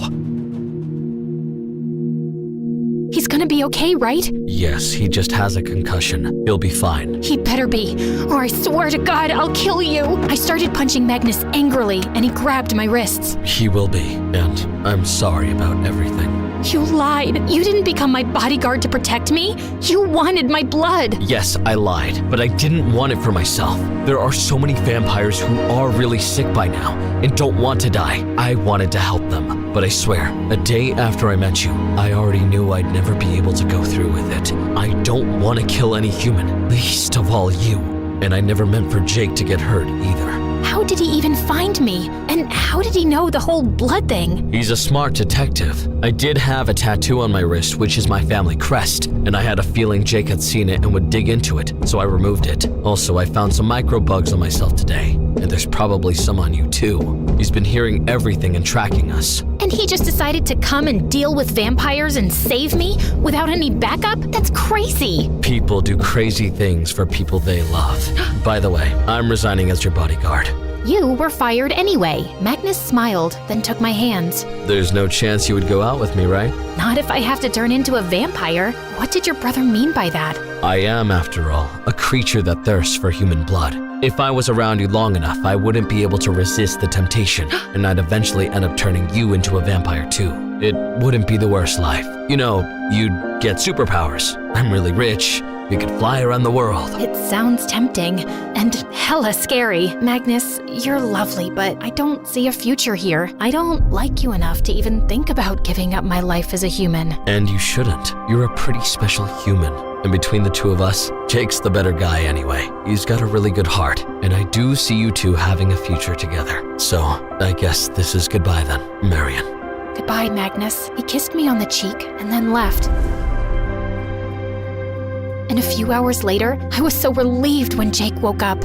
E: He's gonna be okay, right?
L: Yes, he just has a concussion. He'll be fine.
E: He better be, or I swear to God, I'll kill you! I started punching Magnus angrily, and he grabbed my wrists.
L: He will be, and I'm sorry about everything.
E: You lied. You didn't become my bodyguard to protect me. You wanted my blood.
L: Yes, I lied, but I didn't want it for myself. There are so many vampires who are really sick by now and don't want to die. I wanted to help them, but I swear, a day after I met you, I already knew I'd never be able to go through with it. I don't want to kill any human, least of all you. And I never meant for Jake to get hurt either.
E: How did he even find me? And how did he know the whole blood thing?
L: He's a smart detective. I did have a tattoo on my wrist, which is my family crest, and I had a feeling Jake had seen it and would dig into it, so I removed it. Also, I found some microbugs on myself today, and there's probably some on you too. He's been hearing everything and tracking us.
E: And he just decided to come and deal with vampires and save me without any backup? That's crazy.
L: People do crazy things for people they love. By the way, I'm resigning as your bodyguard.
E: You were fired anyway. Magnus smiled, then took my hands.
L: There's no chance you would go out with me, right?
E: Not if I have to turn into a vampire. What did your brother mean by that?
L: I am, after all, a creature that thirsts for human blood. If I was around you long enough, I wouldn't be able to resist the temptation, and I'd eventually end up turning you into a vampire too. It wouldn't be the worst life. You know, you'd get superpowers. I'm really rich. We could fly around the world.
E: It sounds tempting and hella scary. Magnus, you're lovely, but I don't see a future here. I don't like you enough to even think about giving up my life as a human.
L: And you shouldn't. You're a pretty special human. And between the two of us, Jake's the better guy anyway. He's got a really good heart, and I do see you two having a future together. So, I guess this is goodbye then, Marion.
E: Goodbye, Magnus. He kissed me on the cheek and then left. And a few hours later, I was so relieved when Jake woke up.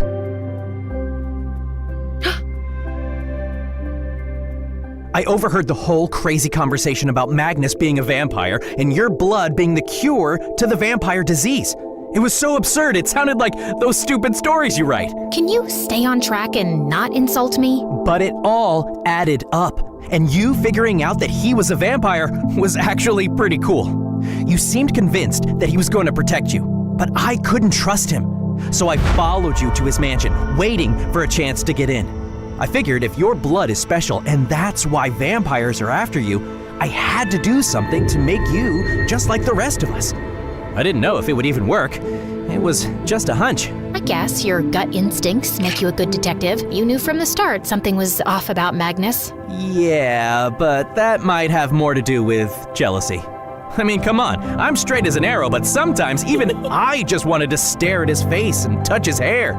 C: I overheard the whole crazy conversation about Magnus being a vampire and your blood being the cure to the vampire disease. It was so absurd, it sounded like those stupid stories you write.
E: Can you stay on track and not insult me?
C: But it all added up, and you figuring out that he was a vampire was actually pretty cool. You seemed convinced that he was going to protect you, but I couldn't trust him. So I followed you to his mansion, waiting for a chance to get in. I figured if your blood is special and that's why vampires are after you, I had to do something to make you just like the rest of us. I didn't know if it would even work. It was just a hunch.
E: I guess your gut instincts make you a good detective. You knew from the start something was off about Magnus.
C: Yeah, but that might have more to do with jealousy. I mean, come on, I'm straight as an arrow, but sometimes even I just wanted to stare at his face and touch his hair.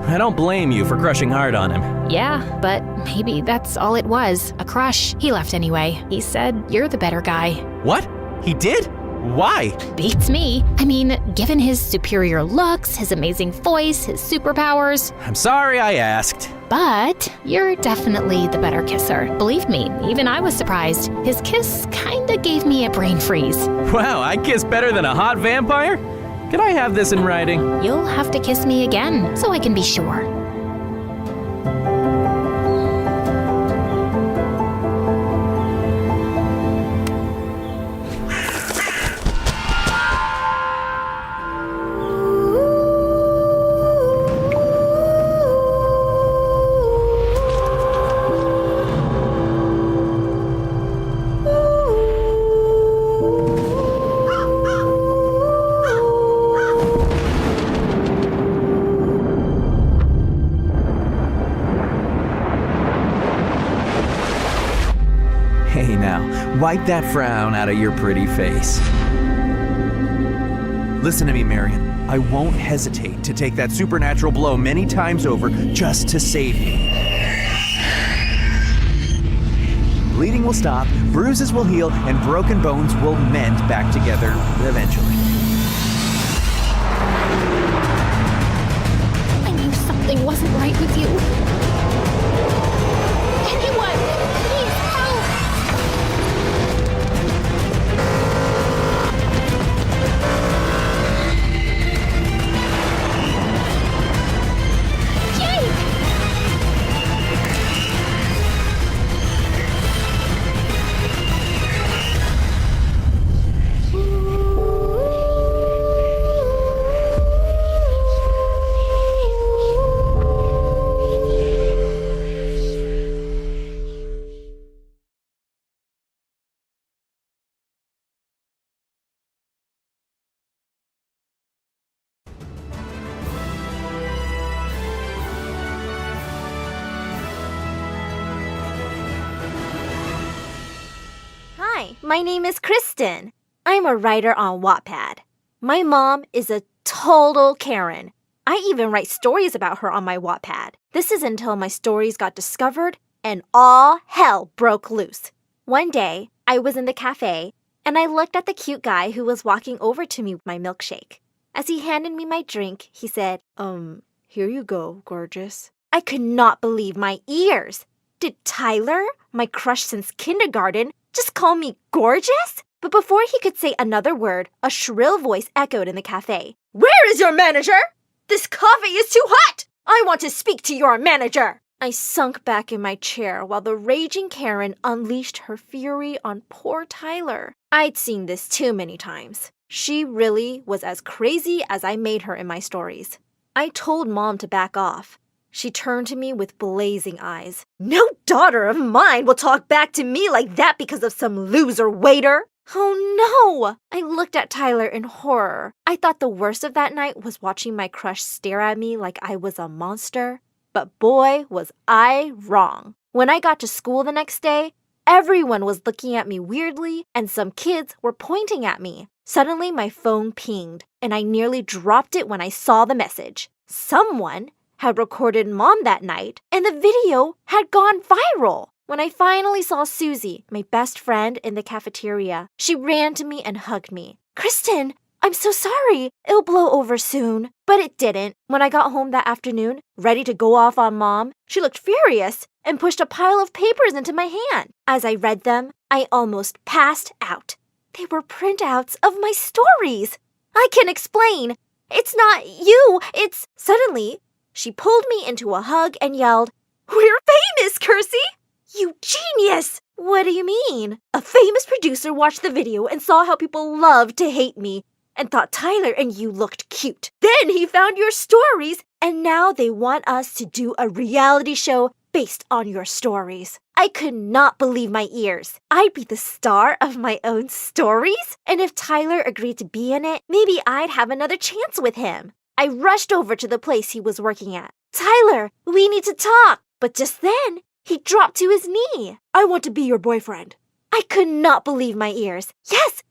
C: I don't blame you for crushing hard on him.
E: Yeah, but maybe that's all it was. A crush. He left anyway. He said you're the better guy.
C: What? He did? Why?
E: Beats me. I mean, given his superior looks, his amazing voice, his superpowers.
C: I'm sorry I asked.
E: But you're definitely the better kisser. Believe me, even I was surprised. His kiss kinda gave me a brain freeze.
C: Wow, I kiss better than a hot vampire? Can I have this in writing?
E: You'll have to kiss me again, so I can be sure.
C: Hey now, wipe that frown out of your pretty face. Listen to me, Marion. I won't hesitate to take that supernatural blow many times over just to save you. Bleeding will stop, bruises will heal, and broken bones will mend back together eventually.
E: I knew something wasn't right with you. Anyone, please help!
K: Hi, my name is Kristen. I'm a writer on Wattpad. My mom is a total Karen. I even write stories about her on my Wattpad. This is until my stories got discovered and all hell broke loose. One day, I was in the cafe and I looked at the cute guy who was walking over to me with my milkshake. As he handed me my drink, he said, here you go, gorgeous. I could not believe my ears. Did Tyler, my crush since kindergarten, just call me gorgeous? But before he could say another word, a shrill voice echoed in the cafe. Where is your manager? This coffee is too hot! I want to speak to your manager! I sunk back in my chair while the raging Karen unleashed her fury on poor Tyler. I'd seen this too many times. She really was as crazy as I made her in my stories. I told Mom to back off. She turned to me with blazing eyes. No daughter of mine will talk back to me like that because of some loser waiter. Oh no! I looked at Tyler in horror. I thought the worst of that night was watching my crush stare at me like I was a monster. But boy, was I wrong. When I got to school the next day, everyone was looking at me weirdly and some kids were pointing at me. Suddenly my phone pinged and I nearly dropped it when I saw the message. Someone had recorded Mom that night, and the video had gone viral. When I finally saw Susie, my best friend, in the cafeteria, she ran to me and hugged me. Kristen, I'm so sorry. It'll blow over soon. But it didn't. When I got home that afternoon, ready to go off on Mom, she looked furious and pushed a pile of papers into my hand. As I read them, I almost passed out. They were printouts of my stories. I can explain. It's not you. It's... Suddenly, she pulled me into a hug and yelled, We're famous, Kersey! You genius! What do you mean? A famous producer watched the video and saw how people loved to hate me and thought Tyler and you looked cute. Then he found your stories and now they want us to do a reality show based on your stories. I could not believe my ears. I'd be the star of my own stories? And if Tyler agreed to be in it, maybe I'd have another chance with him. I rushed over to the place he was working at. Tyler, we need to talk. But just then, he dropped to his knee. I want to be your boyfriend. I could not believe my ears. Yes,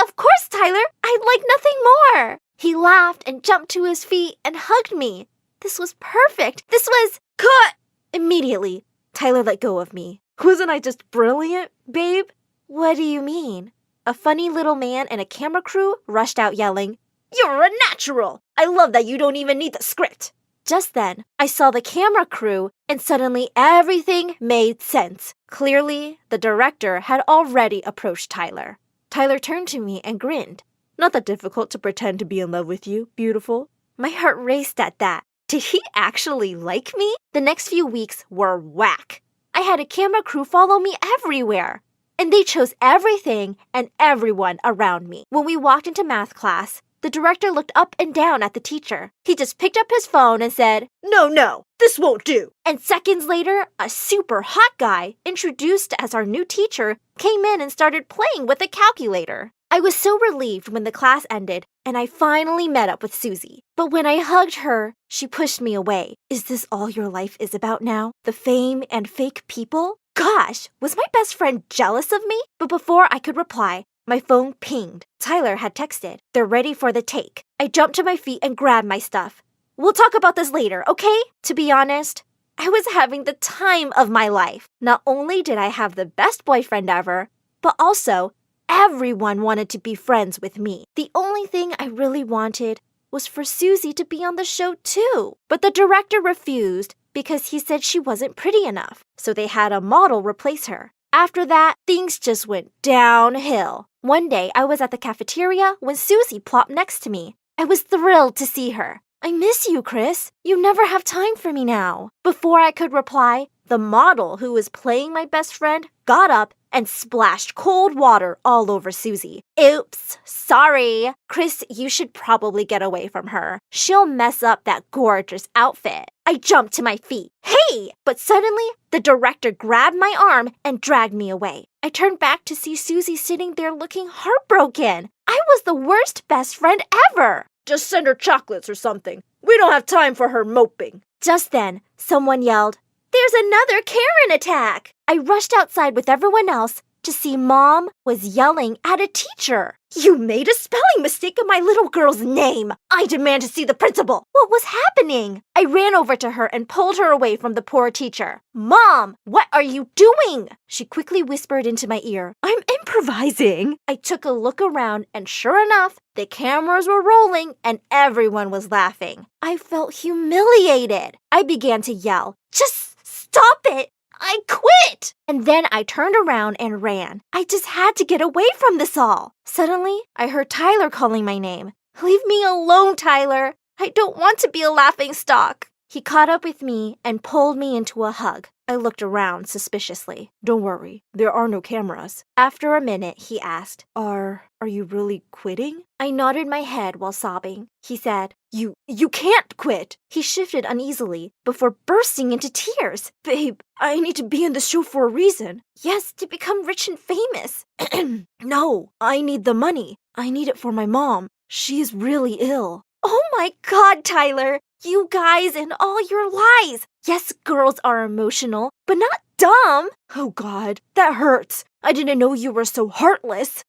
K: of course, Tyler. I'd like nothing more. He laughed and jumped to his feet and hugged me. This was perfect. This was... Cut! Immediately, Tyler let go of me. Wasn't I just brilliant, babe? What do you mean? a funny little man and a camera crew rushed out yelling, "You're a natural! I love that you don't even need the script!" Just then, I saw the camera crew, and suddenly everything made sense. Clearly, the director had already approached Tyler. Tyler turned to me and grinned. "Not that difficult to pretend to be in love with you, beautiful." My heart raced at that. Did he actually like me? The next few weeks were whack. I had a camera crew follow me everywhere, and they chose everything and everyone around me. When we walked into math class, the director looked up and down at the teacher. He just picked up his phone and said, "No, this won't do." And seconds later, a super hot guy, introduced as our new teacher, came in and started playing with a calculator. I was so relieved when the class ended and I finally met up with Susie. But when I hugged her, she pushed me away. "Is this all your life is about now? The fame and fake people?" Gosh, was my best friend jealous of me? But before I could reply, my phone pinged. Tyler had texted. "They're ready for the take." I jumped to my feet and grabbed my stuff. "We'll talk about this later, okay?" To be honest, I was having the time of my life. Not only did I have the best boyfriend ever, but also everyone wanted to be friends with me. The only thing I really wanted was for Susie to be on the show too. But the director refused because he said she wasn't pretty enough, so they had a model replace her. After that, things just went downhill. One day, I was at the cafeteria when Susie plopped next to me. I was thrilled to see her. "I miss you, Chris. You never have time for me now." Before I could reply, the model who was playing my best friend got up and splashed cold water all over Susie. "Oops, sorry. Chris, you should probably get away from her. She'll mess up that gorgeous outfit." I jumped to my feet. "Hey!" But suddenly, the director grabbed my arm and dragged me away. I turned back to see Susie sitting there looking heartbroken. I was the worst best friend ever. "Just send her chocolates or something. We don't have time for her moping." Just then, someone yelled, "There's another Karen attack!" I rushed outside with everyone else to see Mom was yelling at a teacher. "You made a spelling mistake of my little girl's name. I demand to see the principal." What was happening? I ran over to her and pulled her away from the poor teacher. "Mom, what are you doing?" She quickly whispered into my ear, "I'm improvising." I took a look around and sure enough, the cameras were rolling and everyone was laughing. I felt humiliated. I began to yell, "Just stop it! I quit!" And then I turned around and ran. I just had to get away from this all. Suddenly, I heard Tyler calling my name. "Leave me alone, Tyler. I don't want to be a laughing stock." He caught up with me and pulled me into a hug. I looked around suspiciously. "Don't worry, there are no cameras." After a minute, he asked, Are you really quitting?" I nodded my head while sobbing. He said, You can't quit." He shifted uneasily before bursting into tears. "Babe, I need to be in the show for a reason." "Yes, to become rich and famous." "No, I need the money. I need it for my mom. She is really ill." Oh my God, Tyler! You guys and all your lies! Yes, girls are emotional, but not dumb! Oh God, that hurts. I didn't know you were so heartless.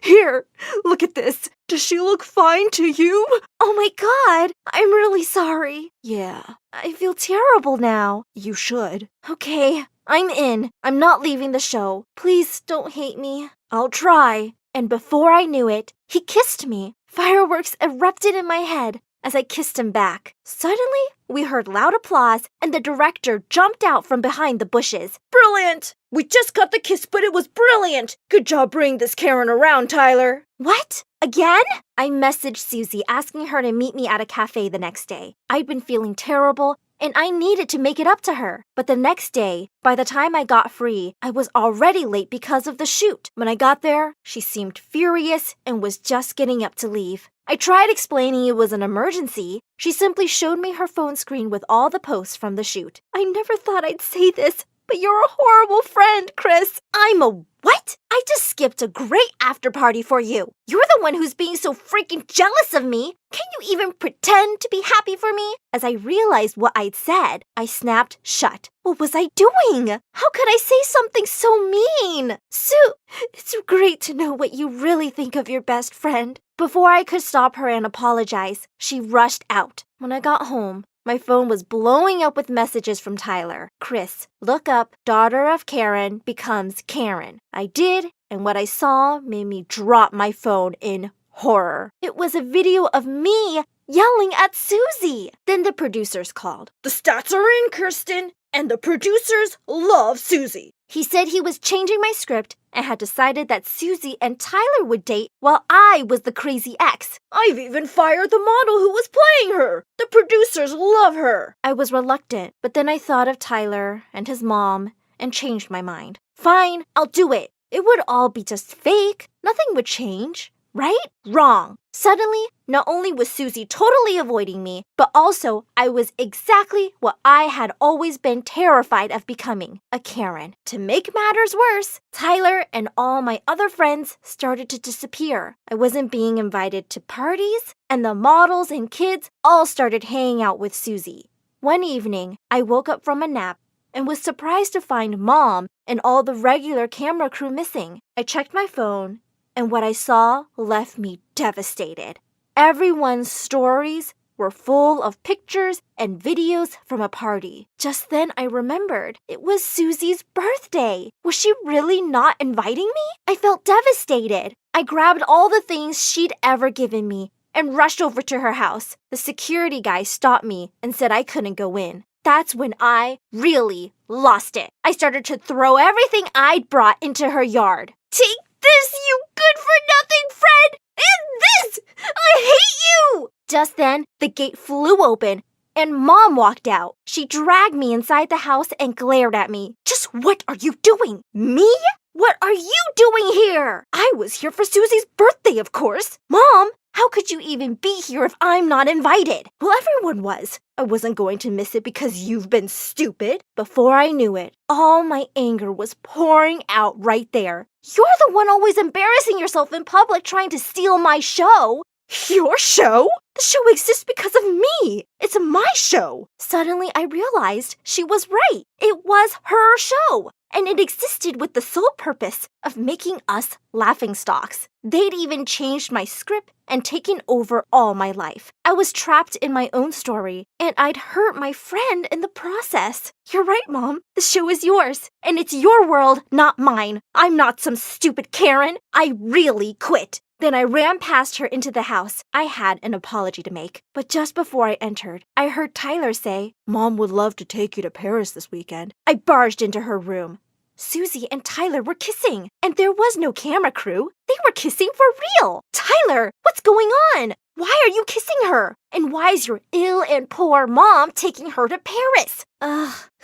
K: Here, look at this. Does she look fine to you? Oh my God, I'm really sorry. Yeah, I feel terrible now. You should. Okay, I'm in. I'm not leaving the show. Please don't hate me. I'll try. And before I knew it, he kissed me. Fireworks erupted in my head as I kissed him back. Suddenly, we heard loud applause, and the director jumped out from behind the bushes. "Brilliant! We just got the kiss, but it was brilliant! Good job bringing this Karen around, Tyler!" What? Again? I messaged Susie asking her to meet me at a cafe the next day. I'd been feeling terrible, and I needed to make it up to her. But the next day, by the time I got free, I was already late because of the shoot. When I got there, she seemed furious and was just getting up to leave. I tried explaining it was an emergency. She simply showed me her phone screen with all the posts from the shoot. I never thought I'd say this, but you're a horrible friend, Chris. I'm a what? I just skipped a great after party for you. You're the one who's being so freaking jealous of me. Can you even pretend to be happy for me? As I realized what I'd said, I snapped shut. What was I doing? How could I say something so mean? Sue, it's great to know what you really think of your best friend. Before I could stop her and apologize, she rushed out. When I got home, my phone was blowing up with messages from Tyler. Chris, look up daughter of Karen becomes Karen. I did, and what I saw made me drop my phone in horror. It was a video of me yelling at Susie. Then the producers called. "The stats are in, Kirsten, and the producers love Susie." He said he was changing my script and had decided that Susie and Tyler would date while I was the crazy ex. "I've even fired the model who was playing her. The producers love her." I was reluctant, but then I thought of Tyler and his mom and changed my mind. Fine, I'll do it. It would all be just fake. Nothing would change. Right? Wrong. Suddenly, not only was Susie totally avoiding me, but also I was exactly what I had always been terrified of becoming, a Karen. To make matters worse, Tyler and all my other friends started to disappear. I wasn't being invited to parties, and the models and kids all started hanging out with Susie. One evening, I woke up from a nap and was surprised to find Mom and all the regular camera crew missing. I checked my phone, and what I saw left me devastated. Everyone's stories were full of pictures and videos from a party. Just then I remembered it was Susie's birthday. Was she really not inviting me? I felt devastated. I grabbed all the things she'd ever given me and rushed over to her house. The security guy stopped me and said I couldn't go in. That's when I really lost it. I started to throw everything I'd brought into her yard. "Take this, you good-for-nothing friend! And this! I hate you!" Just then, the gate flew open, and Mom walked out. She dragged me inside the house and glared at me. "Just what are you doing? Me? What are you doing here?" "I was here for Susie's birthday, of course." "Mom, how could you even be here if I'm not invited?" "Well, everyone was. I wasn't going to miss it because you've been stupid." Before I knew it, all my anger was pouring out right there. "You're the one always embarrassing yourself in public trying to steal my show." "Your show? The show exists because of me. It's my show." Suddenly, I realized she was right. It was her show, and it existed with the sole purpose of making us laughingstocks. They'd even changed my script and taken over all my life. I was trapped in my own story, and I'd hurt my friend in the process. "You're right, Mom. The show is yours, and it's your world, not mine. I'm not some stupid Karen. I really quit." Then I ran past her into the house. I had an apology to make. But just before I entered, I heard Tyler say, "Mom would love to take you to Paris this weekend." I barged into her room. Susie and Tyler were kissing, and there was no camera crew. They were kissing for real. "Tyler, what's going on? Why are you kissing her? And why is your ill and poor mom taking her to Paris?"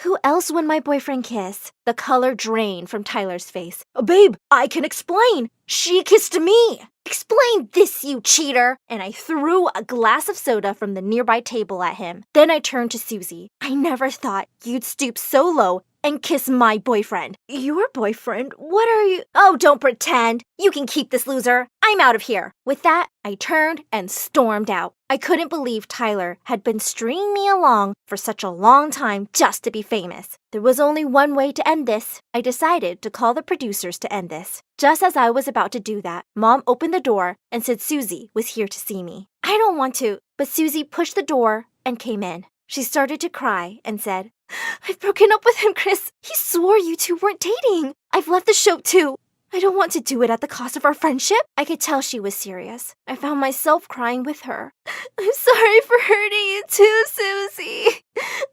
K: Who else would my boyfriend kiss? The color drained from Tyler's face. "Babe, I can explain. She kissed me." "Explain this, you cheater!" And I threw a glass of soda from the nearby table at him. Then I turned to Susie. "I never thought you'd stoop so low and kiss my boyfriend." "Your boyfriend? What are you—" "Oh, don't pretend. You can keep this, loser. I'm out of here." With that, I turned and stormed out. I couldn't believe Tyler had been stringing me along for such a long time just to be famous. There was only one way to end this. I decided to call the producers to end this. Just as I was about to do that, Mom opened the door and said Susie was here to see me. I don't want to, but Susie pushed the door and came in. She started to cry and said, "I've broken up with him, Chris. He swore you two weren't dating. I've left the show too. I don't want to do it at the cost of our friendship." I could tell she was serious. I found myself crying with her. "I'm sorry for hurting you too, Susie.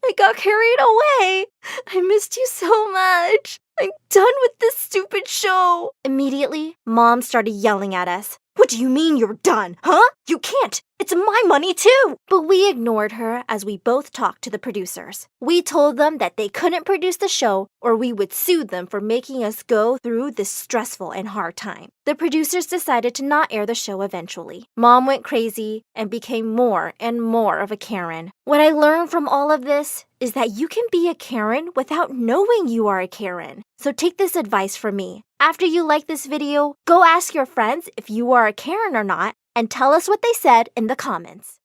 K: I got carried away. I missed you so much. I'm done with this stupid show." Immediately, Mom started yelling at us. "What do you mean you're done, huh? You can't. It's my money too." But we ignored her as we both talked to the producers. We told them that they couldn't produce the show or we would sue them for making us go through this stressful and hard time. The producers decided to not air the show eventually. Mom went crazy and became more and more of a Karen. What I learned from all of this is that you can be a Karen without knowing you are a Karen. So take this advice from me. After you like this video, go ask your friends if you are a Karen or not, and tell us what they said in the comments.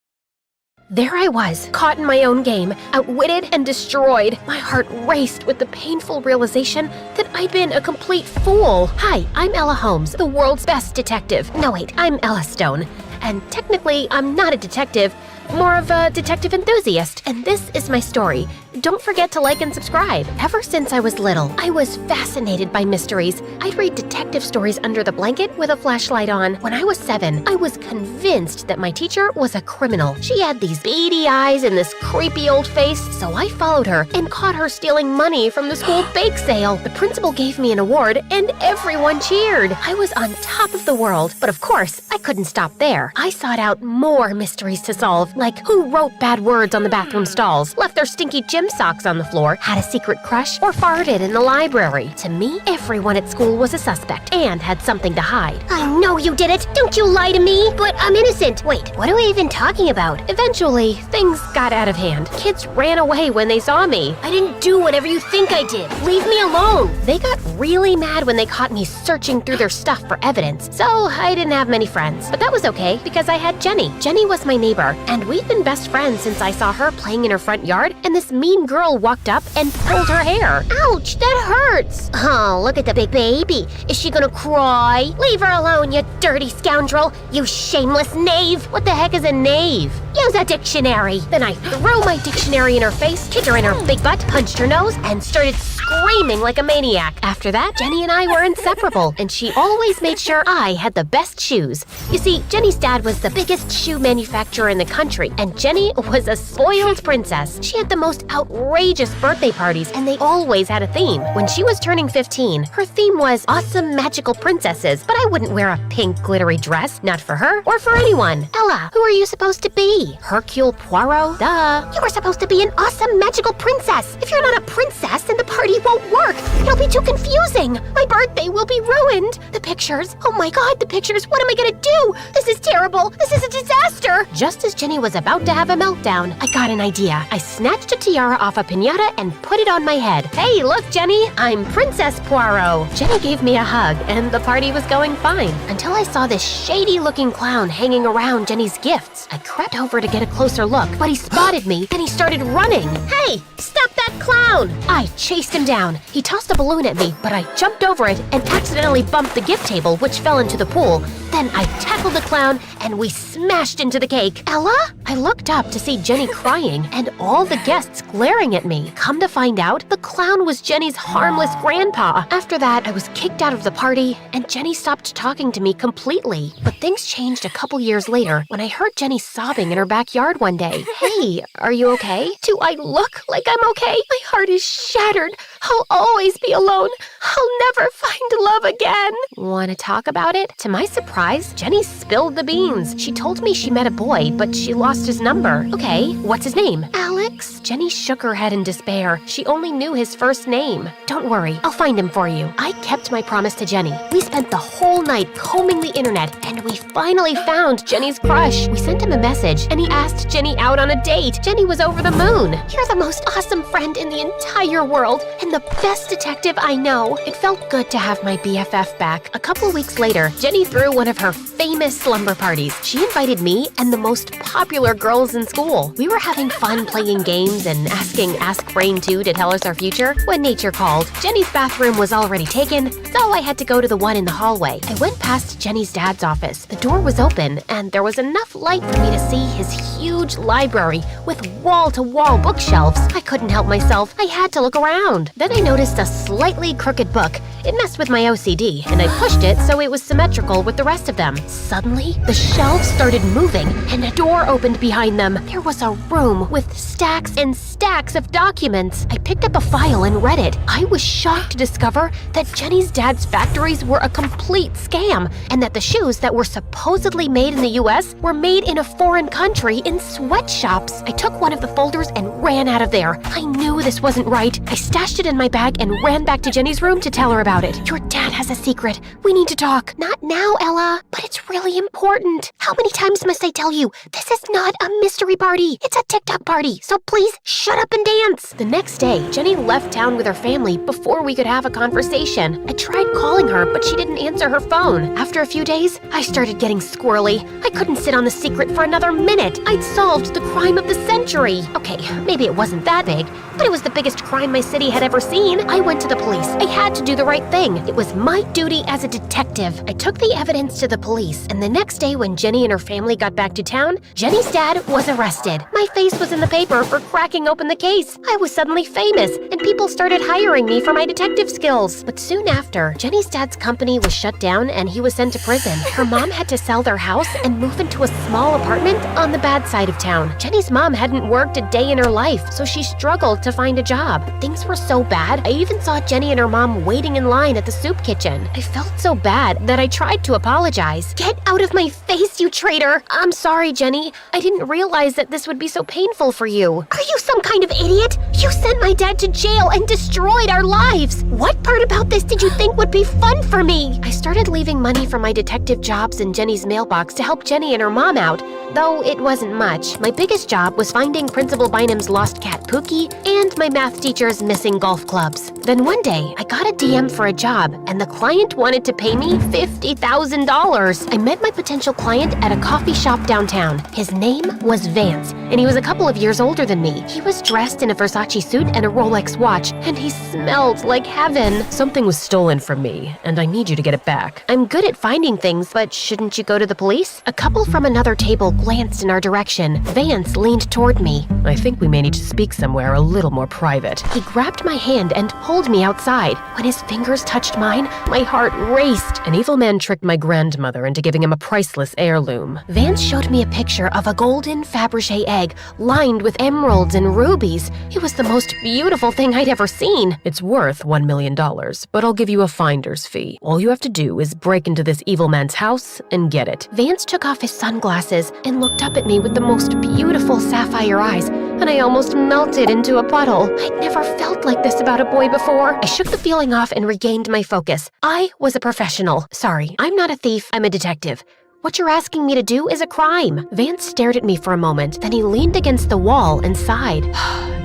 E: There I was, caught in my own game, outwitted and destroyed. My heart raced with the painful realization that I'd been a complete fool. Hi, I'm Ella Holmes, the world's best detective. No wait, I'm Ella Stone. And technically, I'm not a detective, more of a detective enthusiast, and this is my story. Don't forget to like and subscribe. Ever since I was little, I was fascinated by mysteries. I'd read detective stories under the blanket with a flashlight on. When I was 7, I was convinced that my teacher was a criminal. She had these beady eyes and this creepy old face, so I followed her and caught her stealing money from the school bake sale. The principal gave me an award and everyone cheered. I was on top of the world, but of course, I couldn't stop there. I sought out more mysteries to solve, like who wrote bad words on the bathroom stalls, left their stinky gym socks on the floor, had a secret crush, or farted in the library. To me, everyone at school was a suspect and had something to hide.
F: I know you did it. Don't you lie to me. But I'm innocent. Wait, what are we even talking about?
E: Eventually, things got out of hand. Kids ran away when they saw me.
F: I didn't do whatever you think I did. Leave me alone.
E: They got really mad when they caught me searching through their stuff for evidence, so I didn't have many friends. But that was okay, because I had Jenny. Jenny was my neighbor, and we'd been best friends since I saw her playing in her front yard, and this mean girl walked up and pulled her hair.
F: Ouch, that hurts. Oh, look at the big baby. Is she gonna cry? Leave her alone, you dirty scoundrel. You shameless knave.
E: What the heck is a knave?
F: Use a dictionary.
E: Then I threw my dictionary in her face, kicked her in her big butt, punched her nose, and started screaming like a maniac. After that, Jenny and I were inseparable, and she always made sure I had the best shoes. You see, Jenny's dad was the biggest shoe manufacturer in the country, and Jenny was a spoiled princess. She had the most outrageous birthday parties, and they always had a theme. When she was turning 15, her theme was awesome magical princesses, but I wouldn't wear a pink glittery dress, not for her or for anyone.
F: Ella, who are you supposed to be?
E: Hercule Poirot? Duh.
F: You were supposed to be an awesome magical princess. If you're not a princess, then the party won't work. It'll be too confusing. My birthday will be ruined. The pictures. Oh my god, the pictures. What am I gonna do? This is terrible. This is a disaster.
E: Just as Jenny was about to have a meltdown, I got an idea. I snatched a tiara off a piñata and put it on my head. Hey, look, Jenny, I'm Princess Poirot. Jenny gave me a hug, and the party was going fine, until I saw this shady-looking clown hanging around Jenny's gifts. I crept over to get a closer look, but he spotted me, then he started running. Hey, stop that clown! I chased him down. He tossed a balloon at me, but I jumped over it and accidentally bumped the gift table, which fell into the pool. Then I tackled the clown, and we smashed into the cake.
F: Ella?
E: I looked up to see Jenny crying, and all the guests glaring at me. Come to find out, the clown was Jenny's harmless grandpa. After that, I was kicked out of the party, and Jenny stopped talking to me completely. But things changed a couple years later when I heard Jenny sobbing in her backyard one day. Hey, are you okay? Do I look like I'm okay? My heart is shattered. I'll always be alone. I'll never find love again. Want to talk about it? To my surprise, Jenny spilled the beans. She told me she met a boy, but she lost his number. Okay, what's his name?
F: Alex?
E: Jenny shook her head in despair. She only knew his first name. Don't worry, I'll find him for you. I kept my promise to Jenny. We spent the whole night combing the internet, and we finally found Jenny's crush. We sent him a message, and he asked Jenny out on a date. Jenny was over the moon.
F: You're the most awesome friend in the entire world,
E: and the best detective I know. It felt good to have my BFF back. A couple weeks later, Jenny threw one of her famous slumber parties. She invited me and the most popular girls in school. We were having fun playing games and asking Ask Brain 2 to tell us our future when nature called. Jenny's bathroom was already taken, so I had to go to the one in the hallway. I went past Jenny's dad's office. The door was open, and there was enough light for me to see his huge library with wall-to-wall bookshelves. I couldn't help myself. I had to look around. Then I noticed a slightly crooked book. It messed with my OCD, and I pushed it so it was symmetrical with the rest of them. Suddenly, the shelves started moving, and a door opened behind them. There was a room with stacks and stacks of documents. I picked up a file and read it. I was shocked to discover that Jenny's dad's factories were a complete scam, and that the shoes that were supposedly made in the US were made in a foreign country in sweatshops. I took one of the folders and ran out of there. I knew this wasn't right. I stashed it in my bag and ran back to Jenny's room to tell her about it. Your dad has a secret. We need to talk.
F: Not now, Ella, but it's really important. How many times must I tell you? This is not a mystery party. It's a TikTok party, so please shut up and dance.
E: The next day, Jenny left town with her family before we could have a conversation. I tried calling her, but she didn't answer her phone. After a few days, I started getting squirrely. I couldn't sit on the secret for another minute. I'd solved the crime of the century. Okay, maybe it wasn't that big,
S: but it was the biggest crime my city had ever seen. I went to the police. I had to do the right thing. It was my duty as a detective. I took the evidence to the police, and the next day when Jenny and her family got back to town, Jenny's dad was arrested. My face was in the paper for cracking open the case. I was suddenly famous, and people started hiring me for my detective skills. But soon after, Jenny's dad's company was shut down and he was sent to prison. Her mom had to sell their house and move into a small apartment on the bad side of town. Jenny's mom hadn't worked a day in her life, so she struggled to find a job. Things were so bad, I even saw Jenny and her mom waiting in line at the soup kitchen. I felt so bad that I tried to apologize. Get out of my face, you traitor! I'm sorry, Jenny. I didn't realize that this would be so painful for you. Are you some kind of idiot? You sent my dad to jail and destroyed our lives! What part about this did you think would be fun for me? I started leaving money from my detective jobs in Jenny's mailbox to help Jenny and her mom out, though it wasn't much. My biggest job was finding Principal Bynum's lost cat Pookie and my math teacher's missing golf clubs. Then one day, I got a DM for a job, and the client wanted to pay me $50,000. I met my potential client at a coffee shop downtown. His name was Vance, and he was a couple of years older than me. He was dressed in a Versace suit and a Rolex watch, and he smelled like heaven.
B: Something was stolen from me, and I need you to get it back.
S: I'm good at finding things, but shouldn't you go to the police? A couple from another table glanced in our direction. Vance leaned toward me.
B: I think we may need to speak somewhere a little more private.
S: He grabbed my hand and pulled me outside. When his fingers touched mine, my heart raced.
B: An evil man tricked my grandmother into giving him a priceless heirloom.
S: Vance showed me a picture of a golden Fabergé egg lined with emeralds and rubies. It was the most beautiful thing I'd ever seen.
B: It's worth $1 million, but I'll give you a finder's fee. All you have to do is break into this evil man's house and get it.
S: Vance took off his sunglasses and looked up at me with the most beautiful sapphire eyes, and I almost melted into a puddle. I'd never felt like this about a boy before. I shook the feeling off and regained my focus. I was a professional. Sorry, I'm not a thief, I'm a detective. What you're asking me to do is a crime. Vance stared at me for a moment, then he leaned against the wall and sighed.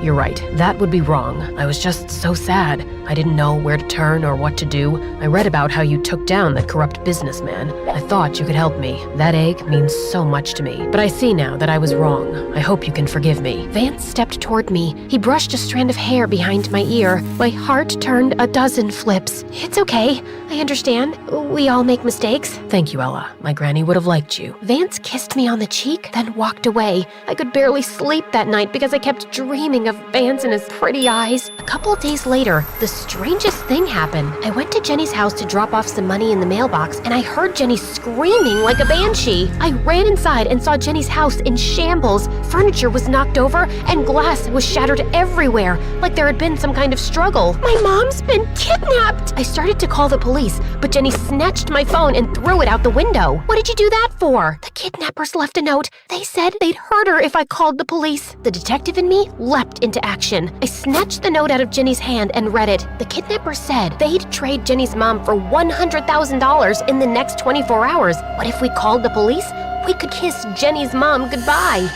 B: You're right, that would be wrong. I was just so sad. I didn't know where to turn or what to do. I read about how you took down that corrupt businessman. I thought you could help me. That egg means so much to me. But I see now that I was wrong. I hope you can forgive me.
S: Vance stepped toward me. He brushed a strand of hair behind my ear. My heart turned a dozen flips. It's okay. I understand. We all make mistakes.
B: Thank you, Ella. My granny would have liked you.
S: Vance kissed me on the cheek, then walked away. I could barely sleep that night because I kept dreaming of Vance and his pretty eyes. A couple days later, the strangest thing happened. I went to Jenny's house to drop off some money in the mailbox, and I heard Jenny screaming like a banshee. I ran inside and saw Jenny's house in shambles. Furniture was knocked over, and glass was shattered everywhere, like there had been some kind of struggle. My mom's been kidnapped! I started to call the police, but Jenny snatched my phone and threw it out the window. What did you do that for? The kidnappers left a note. They said they'd hurt her if I called the police. The detective in me leapt into action. I snatched the note out of Jenny's hand and read it. The kidnappers said they'd trade Jenny's mom for $100,000 in the next 24 hours. What if we called the police? We could kiss Jenny's mom goodbye.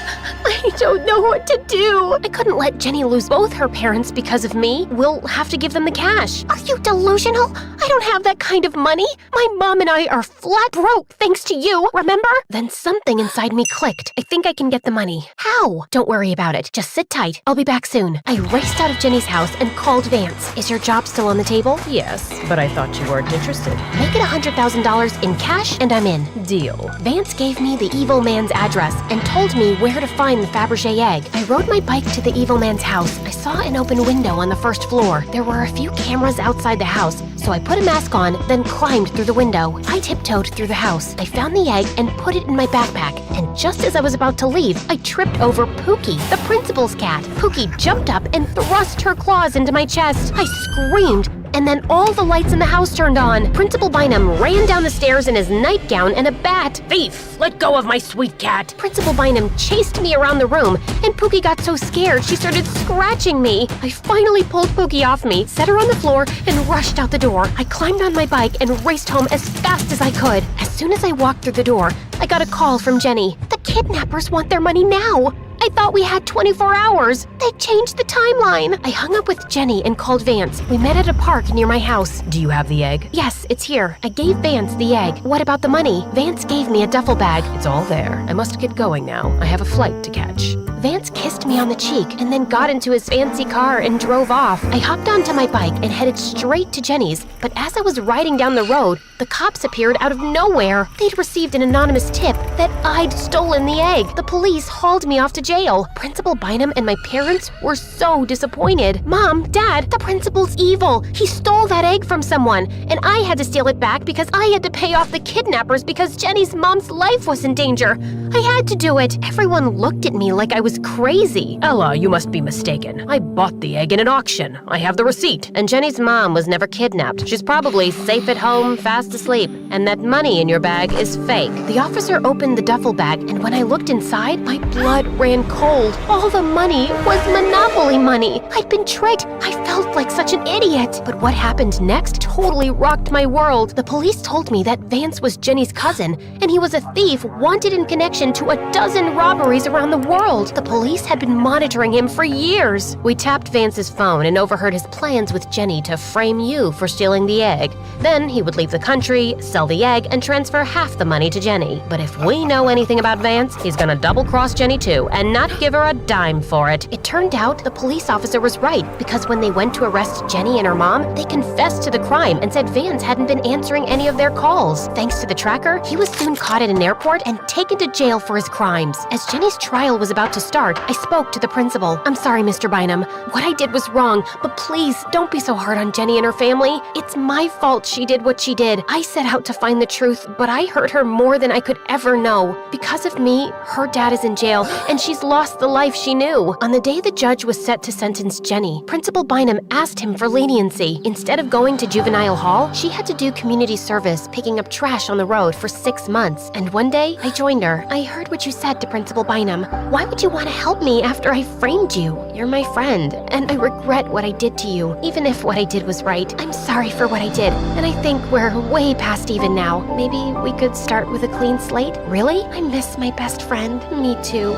S: I don't know what to do. I couldn't let Jenny lose both her parents because of me. We'll have to give them the cash. Are you delusional? I don't have that kind of money. My mom and I are flat broke thanks to you, remember? Then something inside me clicked. I think I can get the money. How? Don't worry about it. Just sit tight. I'll be back soon. I raced out of Jenny's house and called Vance. Is your job still on the table?
B: Yes, but I thought you weren't interested.
S: Make it $100,000 in cash and I'm in.
B: Deal.
S: Vance gave me the evil man's address and told me where to find the Fabergé egg. I rode my bike to the evil man's house. I saw an open window on the first floor. There were a few cameras outside the house, so I put a mask on, then climbed through the window. I tiptoed through the house. I found the egg and put it in my backpack, and just as I was about to leave, I tripped over Pookie, the principal's cat. Pookie jumped up and thrust her claws into my chest. I screamed, and then all the lights in the house turned on. Principal Bynum ran down the stairs in his nightgown and a bat.
B: Thief! Let go of my sweet cat!
S: Principal Bynum chased me around the room, and Pookie got so scared she started scratching me. I finally pulled Pookie off me, set her on the floor, and rushed out the door. I climbed on my bike and raced home as fast as I could. As soon as I walked through the door, I got a call from Jenny. The kidnappers want their money now. I thought we had 24 hours. They changed the timeline. I hung up with Jenny and called Vance. We met at a park near my house.
B: Do you have the egg?
S: Yes, it's here. I gave Vance the egg. What about the money? Vance gave me a duffel bag.
B: It's all there. I must get going now. I have a flight to catch.
S: Vance kissed me on the cheek and then got into his fancy car and drove off. I hopped onto my bike and headed straight to Jenny's, but as I was riding down the road, the cops appeared out of nowhere. They'd received an anonymous tip that I'd stolen the egg. The police hauled me off to jail. Principal Bynum and my parents were so disappointed. Mom, Dad, the principal's evil. He stole that egg from someone, and I had to steal it back because I had to pay off the kidnappers because Jenny's mom's life was in danger. I had to do it. Everyone looked at me like I was crazy.
B: Ella, you must be mistaken. I bought the egg in an auction. I have the receipt.
S: And Jenny's mom was never kidnapped. She's probably safe at home, fast asleep. And that money in your bag is fake. The officer opened the duffel bag, and when I looked inside, my blood ran cold. All the money was Monopoly money. I'd been tricked. I felt like such an idiot. But what happened next totally rocked my world. The police told me that Vance was Jenny's cousin, and he was a thief wanted in connection to a dozen robberies around the world. The police had been monitoring him for years. We tapped Vance's phone and overheard his plans with Jenny to frame you for stealing the egg. Then he would leave the country, sell the egg, and transfer half the money to Jenny. But if we know anything about Vance, he's gonna double-cross Jenny too, and not give her a dime for it. It turned out the police officer was right, because when they went to arrest Jenny and her mom, they confessed to the crime and said Vance hadn't been answering any of their calls. Thanks to the tracker, he was soon caught at an airport and taken to jail for his crimes. As Jenny's trial was about to start, I spoke to the principal. I'm sorry, Mr. Bynum. What I did was wrong, but please don't be so hard on Jenny and her family. It's my fault she did what she did. I set out to find the truth, but I hurt her more than I could ever know. Because of me, her dad is in jail, and she's lost the life she knew. On the day the judge was set to sentence Jenny, Principal Bynum asked him for leniency. Instead of going to juvenile hall, she had to do community service, picking up trash on the road for 6 months. And one day, I joined her. I heard what you said to Principal Bynum. Why would you want to help me after I framed you? You're my friend, and I regret what I did to you, even if what I did was right. I'm sorry for what I did, and I think we're way past even now. Maybe we could start with a clean slate? Really? I miss my best friend. Me too.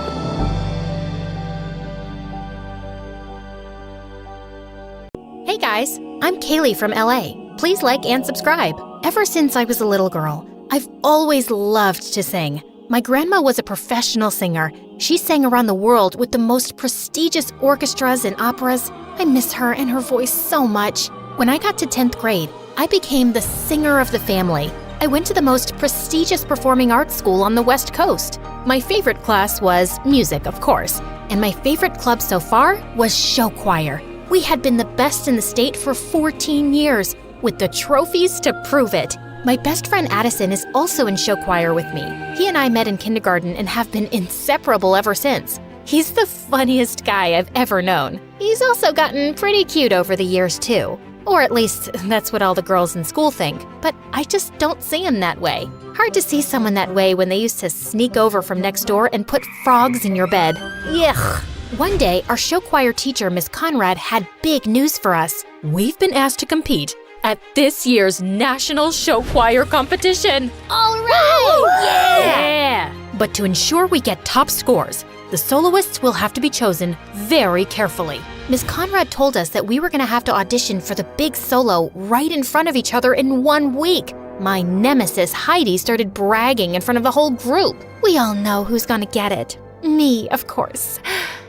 E: Hey guys, I'm Kaylee from LA. Please like and subscribe. Ever since I was a little girl, I've always loved to sing. My grandma was a professional singer. She sang around the world with the most prestigious orchestras and operas. I miss her and her voice so much. When I got to 10th grade, I became the singer of the family. I went to the most prestigious performing arts school on the West Coast. My favorite class was music, of course, and my favorite club so far was show choir. We had been the best in the state for 14 years, with the trophies to prove it. My best friend Addison is also in show choir with me. He and I met in kindergarten and have been inseparable ever since. He's the funniest guy I've ever known. He's also gotten pretty cute over the years too. Or at least, that's what all the girls in school think. But I just don't see him that way. Hard to see someone that way when they used to sneak over from next door and put frogs in your bed. Yuck. One day, our show choir teacher, Miss Conrad, had big news for us. We've been asked to compete at this year's National Show Choir Competition. All right! Yeah! But to ensure we get top scores, the soloists will have to be chosen very carefully. Miss Conrad told us that we were going to have to audition for the big solo right in front of each other in 1 week. My nemesis, Heidi, started bragging in front of the whole group. We all know who's going to get it. Me, of course.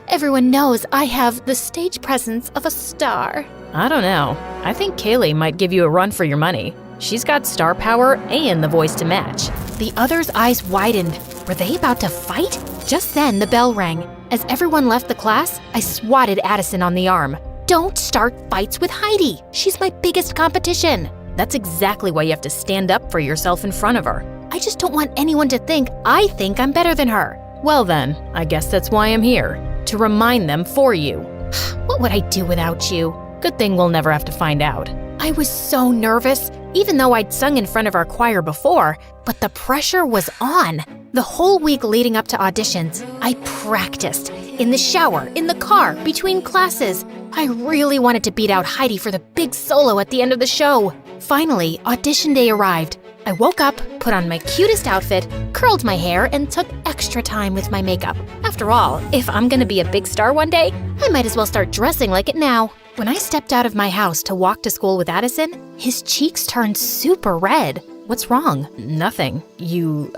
E: Everyone knows I have the stage presence of a star.
B: I don't know. I think Kaylee might give you a run for your money. She's got star power and the voice to match.
E: The others' eyes widened. Were they about to fight? Just then, the bell rang. As everyone left the class, I swatted Addison on the arm. Don't start fights with Heidi. She's my biggest competition.
B: That's exactly why you have to stand up for yourself in front of her.
E: I just don't want anyone to think I think I'm better than her.
B: Well then, I guess that's why I'm here. To remind them for you.
E: What would I do without you?
B: Good thing we'll never have to find out.
E: I was so nervous, even though I'd sung in front of our choir before, but the pressure was on. The whole week leading up to auditions, I practiced. In the shower, in the car, between classes. I really wanted to beat out Heidi for the big solo at the end of the show. Finally, audition day arrived. I woke up, put on my cutest outfit, curled my hair, and took extra time with my makeup. After all, if I'm gonna be a big star one day, I might as well start dressing like it now. When I stepped out of my house to walk to school with Addison, his cheeks turned super red.
B: What's wrong? Nothing. You,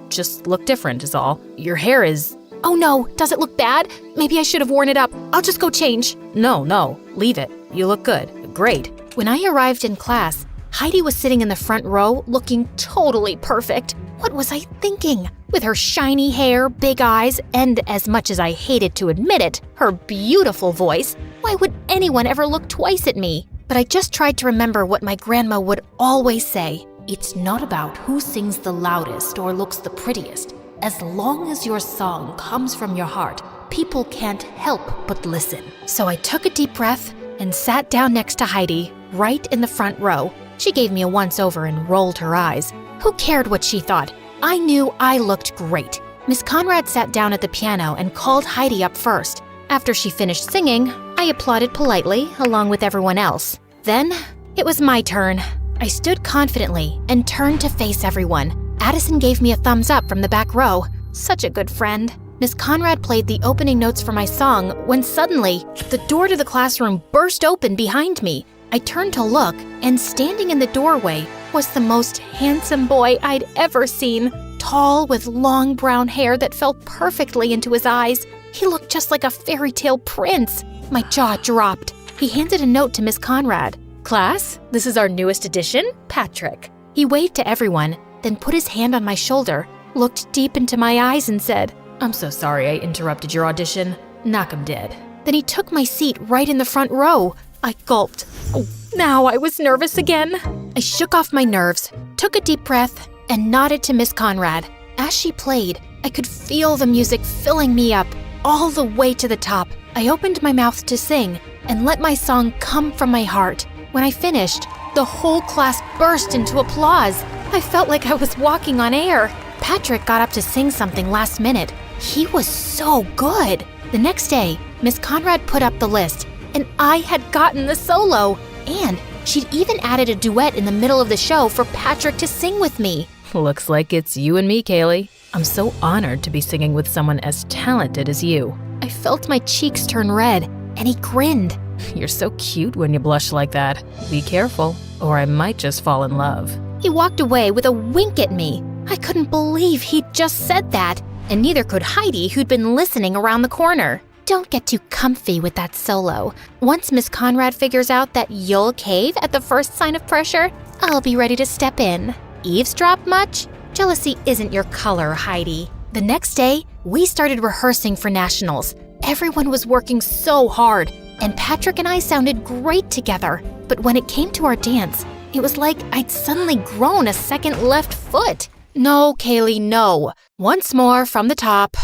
B: just look different is all. Your hair is
E: Oh no, does it look bad? Maybe I should have worn it up. I'll just go change.
B: No, leave it. You look good. Great.
E: When I arrived in class, Heidi was sitting in the front row looking totally perfect. What was I thinking? With her shiny hair, big eyes, and as much as I hated to admit it, her beautiful voice, why would anyone ever look twice at me? But I just tried to remember what my grandma would always say. It's not about who sings the loudest or looks the prettiest. As long as your song comes from your heart, people can't help but listen. So I took a deep breath and sat down next to Heidi, right in the front row. She gave me a once-over and rolled her eyes. Who cared what she thought? I knew I looked great. Miss Conrad sat down at the piano and called Heidi up first. After she finished singing, I applauded politely, along with everyone else. Then, it was my turn. I stood confidently and turned to face everyone. Addison gave me a thumbs up from the back row. Such a good friend. Miss Conrad played the opening notes for my song when suddenly, the door to the classroom burst open behind me. I turned to look, and standing in the doorway was the most handsome boy I'd ever seen. Tall, with long brown hair that fell perfectly into his eyes. He looked just like a fairy tale prince. My jaw dropped. He handed a note to Miss Conrad. Class, this is our newest addition, Patrick. He waved to everyone, then put his hand on my shoulder, looked deep into my eyes and said, I'm so sorry I interrupted your audition. Knock 'em dead. Then he took my seat right in the front row. I gulped. Oh, now I was nervous again. I shook off my nerves, took a deep breath, and nodded to Miss Conrad. As she played, I could feel the music filling me up, all the way to the top. I opened my mouth to sing and let my song come from my heart. When I finished, the whole class burst into applause. I felt like I was walking on air. Patrick got up to sing something last minute. He was so good. The next day, Miss Conrad put up the list, and I had gotten the solo. And she'd even added a duet in the middle of the show for Patrick to sing with me.
B: Looks like it's you and me, Kaylee. I'm so honored to be singing with someone as talented as you.
E: I felt my cheeks turn red, and he grinned.
B: You're so cute when you blush like that. Be careful, or I might just fall in love.
E: He walked away with a wink at me. I couldn't believe he'd just said that, and neither could Heidi, who'd been listening around the corner. Don't get too comfy with that solo. Once Miss Conrad figures out that you'll cave at the first sign of pressure, I'll be ready to step in. Eavesdrop much? Jealousy isn't your color, Heidi. The next day, we started rehearsing for nationals. Everyone was working so hard, and Patrick and I sounded great together. But when it came to our dance, it was like I'd suddenly grown a second left foot. No, Kaylee, no. Once more from the top.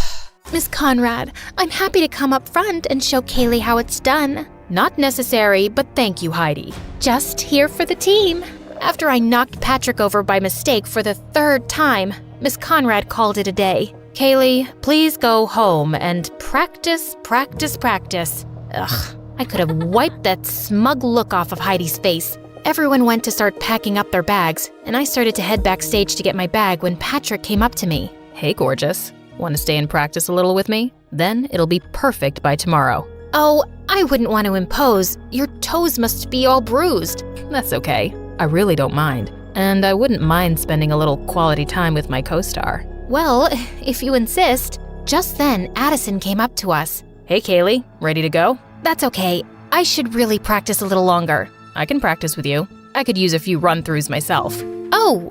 E: Miss Conrad, I'm happy to come up front and show Kaylee how it's done.
B: Not necessary, but thank you, Heidi.
E: Just here for the team. After I knocked Patrick over by mistake for the third time, Miss Conrad called it a day.
B: Kaylee, please go home and
E: practice. Ugh, I could have wiped that smug look off of Heidi's face. Everyone went to start packing up their bags, and I started to head backstage to get my bag when Patrick came up to me.
B: Hey, gorgeous. Want to stay and practice a little with me? Then it'll be perfect by tomorrow.
E: Oh, I wouldn't want to impose. Your toes must be all bruised.
B: That's okay. I really don't mind. And I wouldn't mind spending a little quality time with my co-star.
E: Well, if you insist. Just then, Addison came up to us.
B: Hey, Kaylee, ready to go?
E: That's okay. I should really practice a little longer.
B: I can practice with you. I could use a few run-throughs myself.
E: Oh,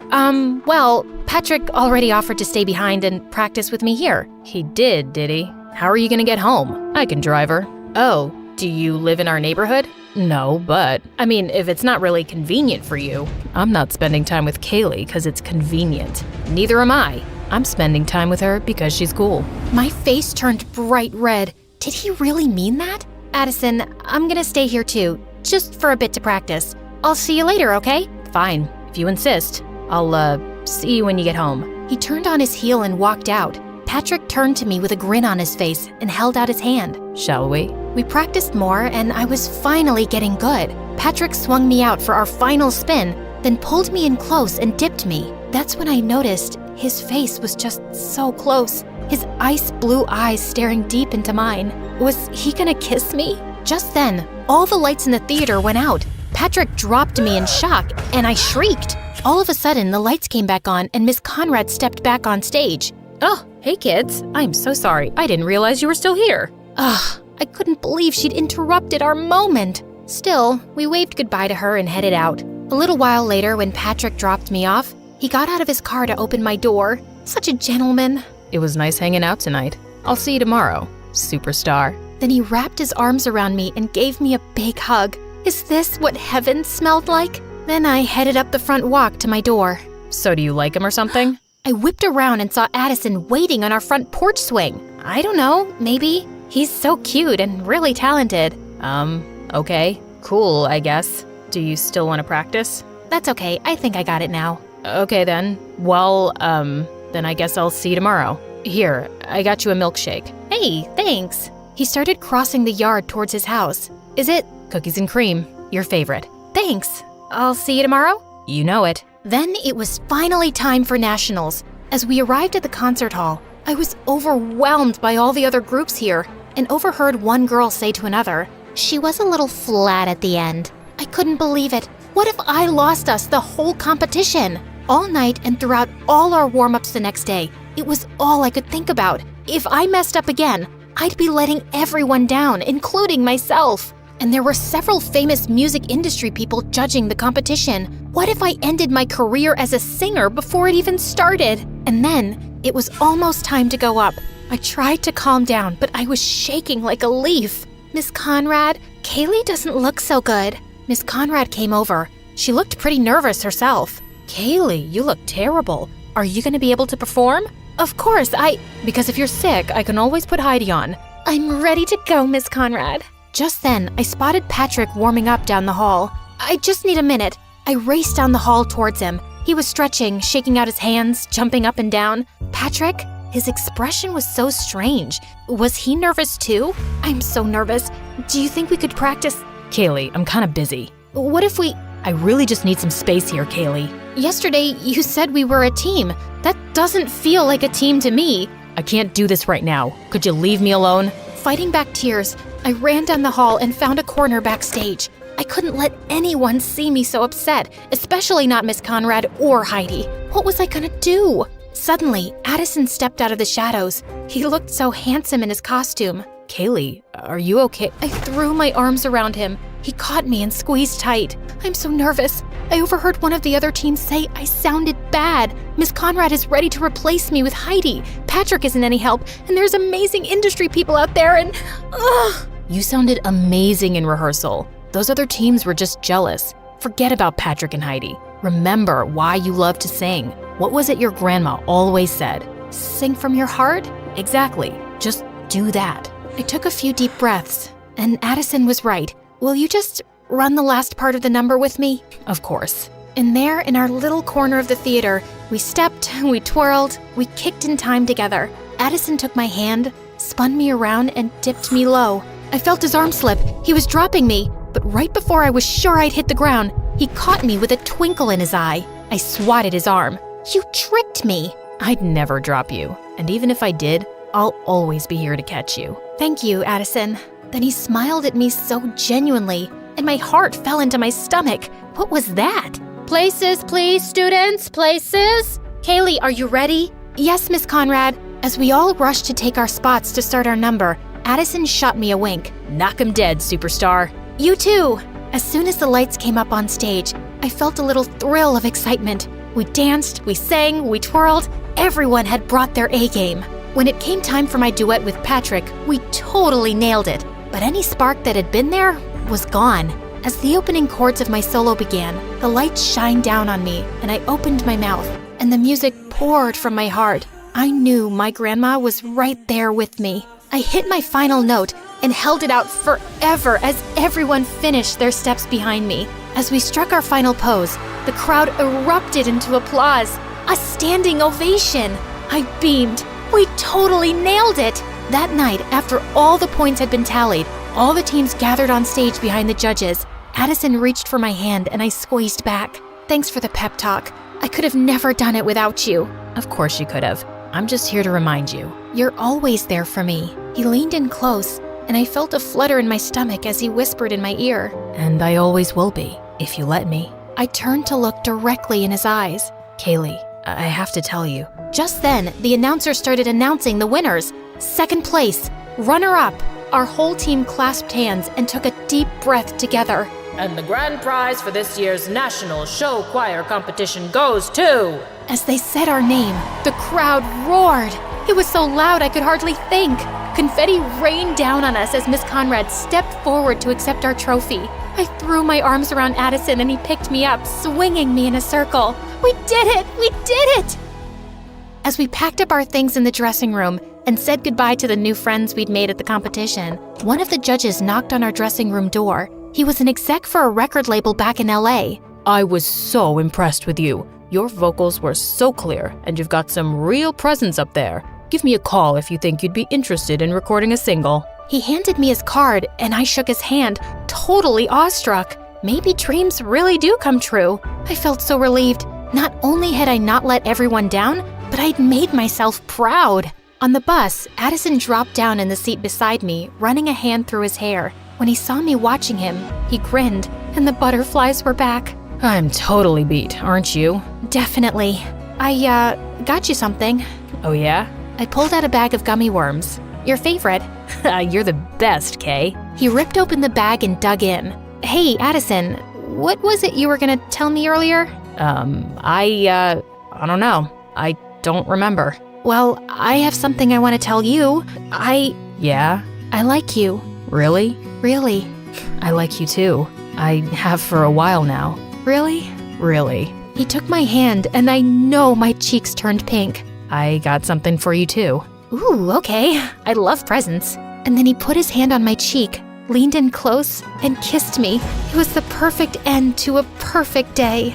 E: well, Patrick already offered to stay behind and practice with me here.
B: He did he? How are you gonna get home? I can drive her. Oh, do you live in our neighborhood? No, but, I mean, if it's not really convenient for you. I'm not spending time with Kaylee because it's convenient. Neither am I. I'm spending time with her because she's cool.
E: My face turned bright red. Did he really mean that? Addison, I'm gonna stay here too, just for a bit to practice. I'll see you later, okay?
B: Fine, if you insist. I'll, see you when you get home.
E: He turned on his heel and walked out. Patrick turned to me with a grin on his face and held out his hand.
B: Shall we?
E: We practiced more and I was finally getting good. Patrick swung me out for our final spin, then pulled me in close and dipped me. That's when I noticed his face was just so close. His ice blue eyes staring deep into mine. Was he gonna kiss me? Just then, all the lights in the theater went out. Patrick dropped me in shock, and I shrieked. All of a sudden, the lights came back on and Miss Conrad stepped back on stage.
B: Oh,
E: Hey kids, I'm so sorry. I didn't realize you were still here. Ugh, I couldn't believe she'd interrupted our moment. Still, we waved goodbye to her and headed out. A little while later, when Patrick dropped me off, he got out of his car to open my door. Such a gentleman.
B: It was nice hanging out tonight. I'll see you tomorrow, superstar.
E: Then he wrapped his arms around me and gave me a big hug. Is this what heaven smelled like? Then I headed up the front walk to my door.
B: So do you like him or something?
E: I whipped around and saw Addison waiting on our front porch swing. I don't know, maybe. He's so cute and really talented.
B: Okay. Cool, I guess. Do you still want to practice?
E: That's okay, I think I got it now.
B: Okay then. Well, then I guess I'll see you tomorrow. Here, I got you a milkshake.
E: Hey, thanks. He started crossing the yard towards his house. Is it?
B: Cookies and cream, your favorite.
E: Thanks. I'll see you tomorrow?
B: You know it.
E: Then it was finally time for nationals. As we arrived at the concert hall, I was overwhelmed by all the other groups here and overheard one girl say to another,
A: "She was a little flat at the end."
E: I couldn't believe it. What if I lost us the whole competition? All night and throughout all our warm-ups the next day, it was all I could think about. If I messed up again, I'd be letting everyone down, including myself. And there were several famous music industry people judging the competition. What if I ended my career as a singer before it even started? And then, it was almost time to go up. I tried to calm down, but I was shaking like a leaf. Miss Conrad, Kaylee doesn't look so good. Miss Conrad came over. She looked pretty nervous herself.
B: Kaylee, you look terrible. Are you going to be able to perform?
E: Of course,
B: Because if you're sick, I can always put Heidi on.
E: I'm ready to go, Miss Conrad. Just then, I spotted Patrick warming up down the hall. I just need a minute. I raced down the hall towards him. He was stretching, shaking out his hands, jumping up and down. Patrick? His expression was so strange. Was he nervous too? I'm so nervous. Do you think we could practice?
B: Kaylee, I'm kind of busy.
E: What if we...
B: I really just need some space here, Kaylee.
E: Yesterday, you said we were a team. That doesn't feel like a team to me.
B: I can't do this right now. Could you leave me alone?
E: Fighting back tears, I ran down the hall and found a corner backstage. I couldn't let anyone see me so upset, especially not Miss Conrad or Heidi. What was I gonna do? Suddenly, Addison stepped out of the shadows. He looked so handsome in his costume.
B: Kaylee, are you okay?
E: I threw my arms around him. He caught me and squeezed tight. I'm so nervous. I overheard one of the other teams say I sounded bad. Miss Conrad is ready to replace me with Heidi. Patrick isn't any help, and there's amazing industry people out there, and... Ugh!
B: You sounded amazing in rehearsal. Those other teams were just jealous. Forget about Patrick and Heidi. Remember why you love to sing. What was it your grandma always said?
E: Sing from your heart?
B: Exactly. Just do that.
E: I took a few deep breaths, and Addison was right. Will you just run the last part of the number with me?
B: Of course.
E: And there, in our little corner of the theater, we stepped, we twirled, we kicked in time together. Addison took my hand, spun me around, and dipped me low. I felt his arm slip. He was dropping me, but right before I was sure I'd hit the ground, he caught me with a twinkle in his eye. I swatted his arm. You tricked me.
B: I'd never drop you, and even if I did, I'll always be here to catch you.
E: Thank you, Addison. Then he smiled at me so genuinely, and my heart fell into my stomach. What was that? Places, please, students, places. Kaylee, are you ready? Yes, Miss Conrad. As we all rushed to take our spots to start our number, Addison shot me a wink.
B: Knock 'em dead, superstar.
E: You too. As soon as the lights came up on stage, I felt a little thrill of excitement. We danced, we sang, we twirled. Everyone had brought their A-game. When it came time for my duet with Patrick, we totally nailed it. But any spark that had been there was gone. As the opening chords of my solo began, the lights shined down on me, and I opened my mouth, and the music poured from my heart. I knew my grandma was right there with me. I hit my final note and held it out forever as everyone finished their steps behind me. As we struck our final pose, the crowd erupted into applause, a standing ovation. I beamed. We totally nailed it! That night, after all the points had been tallied, all the teams gathered on stage behind the judges. Addison reached for my hand and I squeezed back. Thanks for the pep talk. I could have never done it without you.
B: Of course you could have. I'm just here to remind you.
E: You're always there for me. He leaned in close, and I felt a flutter in my stomach as he whispered in my ear.
B: And I always will be, if you let me.
E: I turned to look directly in his eyes.
B: Kaylee, I have to tell you.
E: Just then, the announcer started announcing the winners. Second place, runner-up. Our whole team clasped hands and took a deep breath together.
B: And the grand prize for this year's National Show Choir competition goes to...
E: As they said our name, the crowd roared. It was so loud I could hardly think. Confetti rained down on us as Miss Conrad stepped forward to accept our trophy. I threw my arms around Addison and he picked me up, swinging me in a circle. We did it! We did it! As we packed up our things in the dressing room and said goodbye to the new friends we'd made at the competition, one of the judges knocked on our dressing room door. He was an exec for a record label back in LA.
B: I was so impressed with you. Your vocals were so clear, and you've got some real presence up there. Give me a call if you think you'd be interested in recording a single.
E: He handed me his card, and I shook his hand, totally awestruck. Maybe dreams really do come true. I felt so relieved. Not only had I not let everyone down, but I'd made myself proud. On the bus, Addison dropped down in the seat beside me, running a hand through his hair. When he saw me watching him, he grinned, and the butterflies were back.
B: I'm totally beat, aren't you?
E: Definitely. I, got you something.
B: Oh yeah?
E: I pulled out a bag of gummy worms. Your favorite.
B: You're the best, Kay.
E: He ripped open the bag and dug in. Hey, Addison, what was it you were gonna tell me earlier?
B: I don't know. I don't remember.
E: Well, I have something I want to tell you.
B: Yeah?
E: I like you.
B: Really?
E: Really.
B: I like you too. I have for a while now.
E: Really?
B: Really.
E: He took my hand, and I know my cheeks turned pink.
B: I got something for you too.
E: Ooh, okay. I love presents. And then he put his hand on my cheek, leaned in close, and kissed me. It was the perfect end to a perfect day.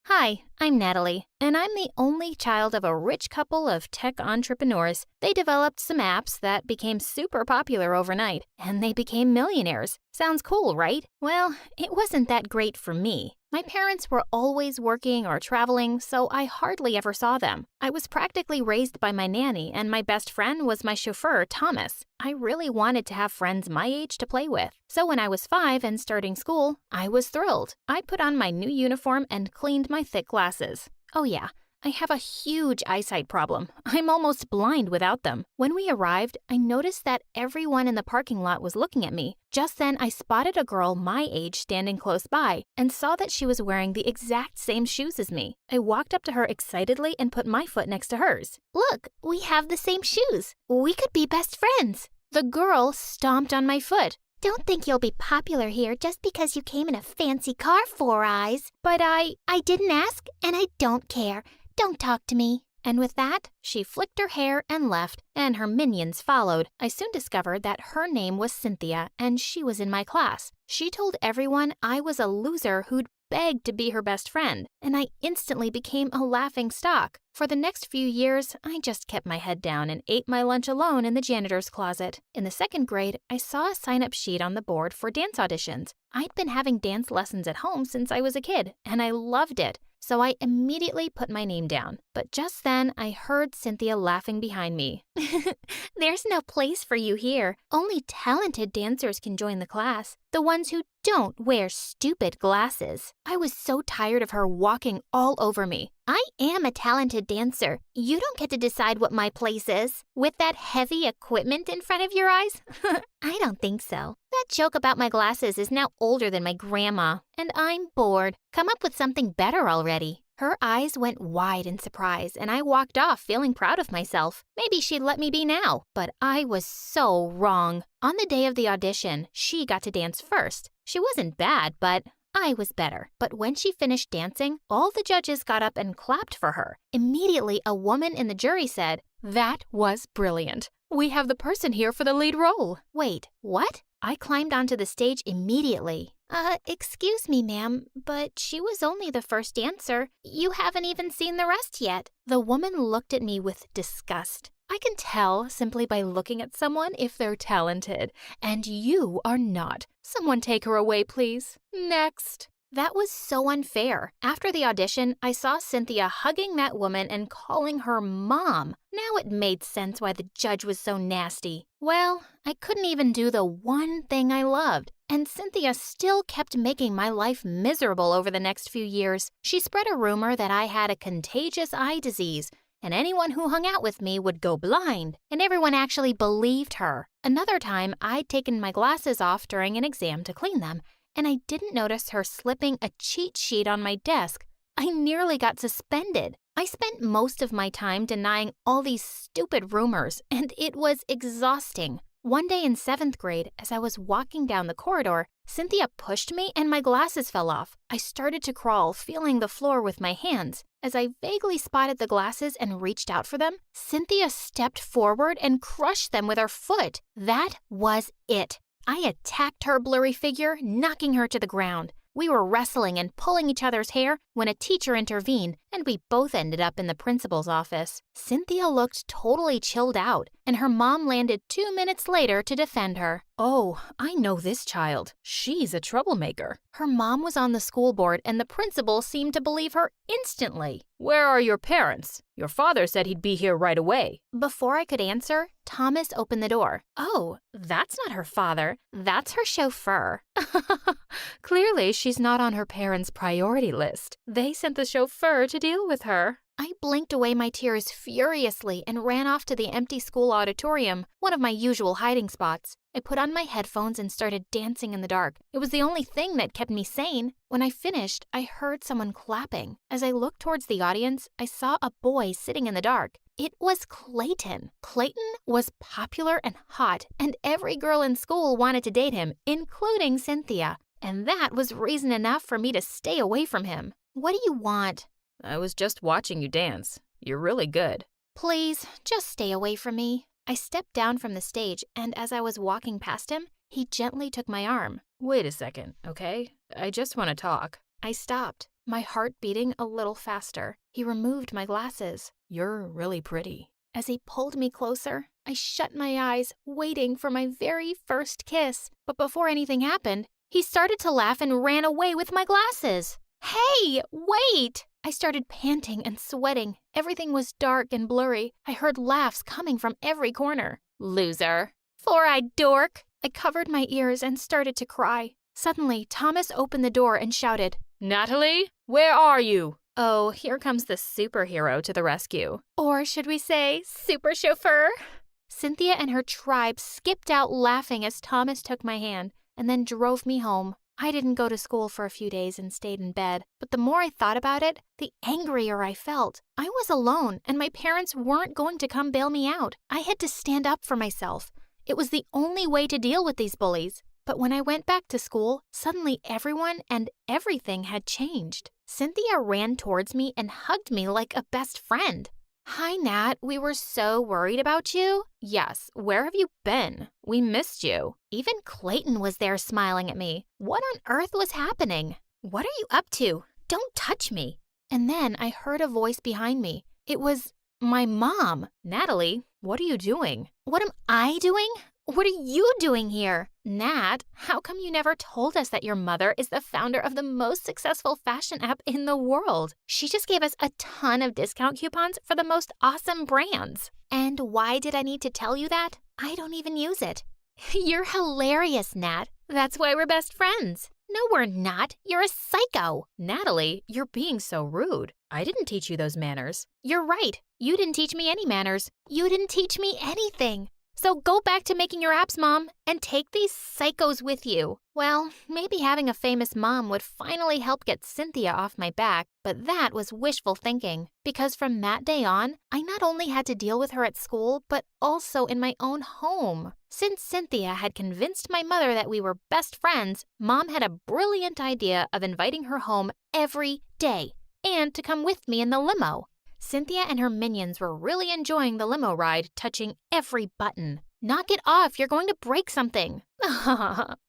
A: Hi, I'm Natalie, and I'm the only child of a rich couple of tech entrepreneurs. They developed some apps that became super popular overnight, and they became millionaires. Sounds cool, right? Well, it wasn't that great for me. My parents were always working or traveling, so I hardly ever saw them. I was practically raised by my nanny, and my best friend was my chauffeur, Thomas. I really wanted to have friends my age to play with. So when I was 5 and starting school, I was thrilled. I put on my new uniform and cleaned my thick glasses. Oh yeah, I have a huge eyesight problem. I'm almost blind without them. When we arrived, I noticed that everyone in the parking lot was looking at me. Just then, I spotted a girl my age standing close by and saw that she was wearing the exact same shoes as me. I walked up to her excitedly and put my foot next to hers.
F: Look, we have the same shoes. We could be best friends.
A: The girl stomped on my foot.
F: Don't think you'll be popular here just because you came in a fancy car, Four Eyes.
A: But I
F: didn't ask, and I don't care. Don't talk to me.
A: And with that, she flicked her hair and left, and her minions followed. I soon discovered that her name was Cynthia, and she was in my class. She told everyone I was a loser who'd begged to be her best friend, and I instantly became a laughing stock. For the next few years, I just kept my head down and ate my lunch alone in the janitor's closet. In the 2nd grade, I saw a sign-up sheet on the board for dance auditions. I'd been having dance lessons at home since I was a kid, and I loved it. So I immediately put my name down. But just then, I heard Cynthia laughing behind me.
F: There's no place for you here. Only talented dancers can join the class. The ones who don't wear stupid glasses.
A: I was so tired of her walking all over me.
F: I am a talented dancer. You don't get to decide what my place is. With that heavy equipment in front of your eyes? I don't think so. That joke about my glasses is now older than my grandma. And I'm bored. Come up with something better already.
A: Her eyes went wide in surprise, and I walked off feeling proud of myself. Maybe she'd let me be now, but I was so wrong. On the day of the audition, she got to dance first. She wasn't bad, but I was better. But when she finished dancing, all the judges got up and clapped for her. Immediately, a woman in the jury said, "That was brilliant. We have the person here for the lead role." Wait, what? I climbed onto the stage immediately.
F: Excuse me, ma'am, but she was only the first dancer. You haven't even seen the rest yet.
A: The woman looked at me with disgust. I can tell simply by looking at someone if they're talented, and you are not. Someone take her away, please. Next.
E: That was so unfair. After the audition, I saw Cynthia hugging that woman and calling her mom. Now it made sense why the judge was so nasty. Well, I couldn't even do the one thing I loved, and Cynthia still kept making my life miserable over the next few years. She spread a rumor that I had a contagious eye disease, and anyone who hung out with me would go blind, and everyone actually believed her. Another time, I'd taken my glasses off during an exam to clean them, and I didn't notice her slipping a cheat sheet on my desk. I nearly got suspended. I spent most of my time denying all these stupid rumors, and it was exhausting. One day in 7th grade, as I was walking down the corridor, Cynthia pushed me and my glasses fell off. I started to crawl, feeling the floor with my hands. As I vaguely spotted the glasses and reached out for them, Cynthia stepped forward and crushed them with her foot. That was it. I attacked her blurry figure, knocking her to the ground. We were wrestling and pulling each other's hair when a teacher intervened, and we both ended up in the principal's office. Cynthia looked totally chilled out, and her mom landed 2 minutes later to defend her.
B: Oh, I know this child. She's a troublemaker.
E: Her mom was on the school board, and the principal seemed to believe her instantly.
B: Where are your parents? Your father said he'd be here right away.
E: Before I could answer, Thomas opened the door. Oh, that's not her father. That's her chauffeur.
B: Clearly, she's not on her parents' priority list. They sent the chauffeur to deal with her.
E: I blinked away my tears furiously and ran off to the empty school auditorium, one of my usual hiding spots. I put on my headphones and started dancing in the dark. It was the only thing that kept me sane. When I finished, I heard someone clapping. As I looked towards the audience, I saw a boy sitting in the dark. It was Clayton. Clayton was popular and hot, and every girl in school wanted to date him, including Cynthia. And that was reason enough for me to stay away from him. What do you want?
B: I was just watching you dance. You're really good.
E: Please, just stay away from me. I stepped down from the stage, and as I was walking past him, he gently took my arm.
B: Wait a second, okay? I just want to talk.
E: I stopped, my heart beating a little faster. He removed my glasses.
B: You're really pretty.
E: As he pulled me closer, I shut my eyes, waiting for my very first kiss. But before anything happened, he started to laugh and ran away with my glasses. Hey, wait! I started panting and sweating. Everything was dark and blurry. I heard laughs coming from every corner. Loser. Four-eyed dork. I covered my ears and started to cry. Suddenly, Thomas opened the door and shouted,
B: Natalie, where are you?
E: Oh, here comes the superhero to the rescue. Or should we say, super chauffeur? Cynthia and her tribe skipped out laughing as Thomas took my hand and then drove me home. I didn't go to school for a few days and stayed in bed, but the more I thought about it, the angrier I felt. I was alone, and my parents weren't going to come bail me out. I had to stand up for myself. It was the only way to deal with these bullies. But when I went back to school, suddenly everyone and everything had changed. Cynthia ran towards me and hugged me like a best friend. Hi, Nat. We were so worried about you.
B: Yes, where have you been? We missed you.
E: Even Clayton was there smiling at me. What on earth was happening? What are you up to? Don't touch me. And then I heard a voice behind me. It was my mom.
B: Natalie, what are you doing?
E: What am I doing? What are you doing here? Nat, how come you never told us that your mother is the founder of the most successful fashion app in the world? She just gave us a ton of discount coupons for the most awesome brands. And why did I need to tell you that? I don't even use it. You're hilarious, Nat. That's why we're best friends. No, we're not. You're a psycho.
B: Natalie, you're being so rude. I didn't teach you those manners.
E: You're right. You didn't teach me any manners. You didn't teach me anything. So go back to making your apps, Mom, and take these psychos with you. Well, maybe having a famous mom would finally help get Cynthia off my back, but that was wishful thinking. Because from that day on, I not only had to deal with her at school, but also in my own home. Since Cynthia had convinced my mother that we were best friends, Mom had a brilliant idea of inviting her home every day and to come with me in the limo. Cynthia and her minions were really enjoying the limo ride, touching every button. Knock it off, you're going to break something.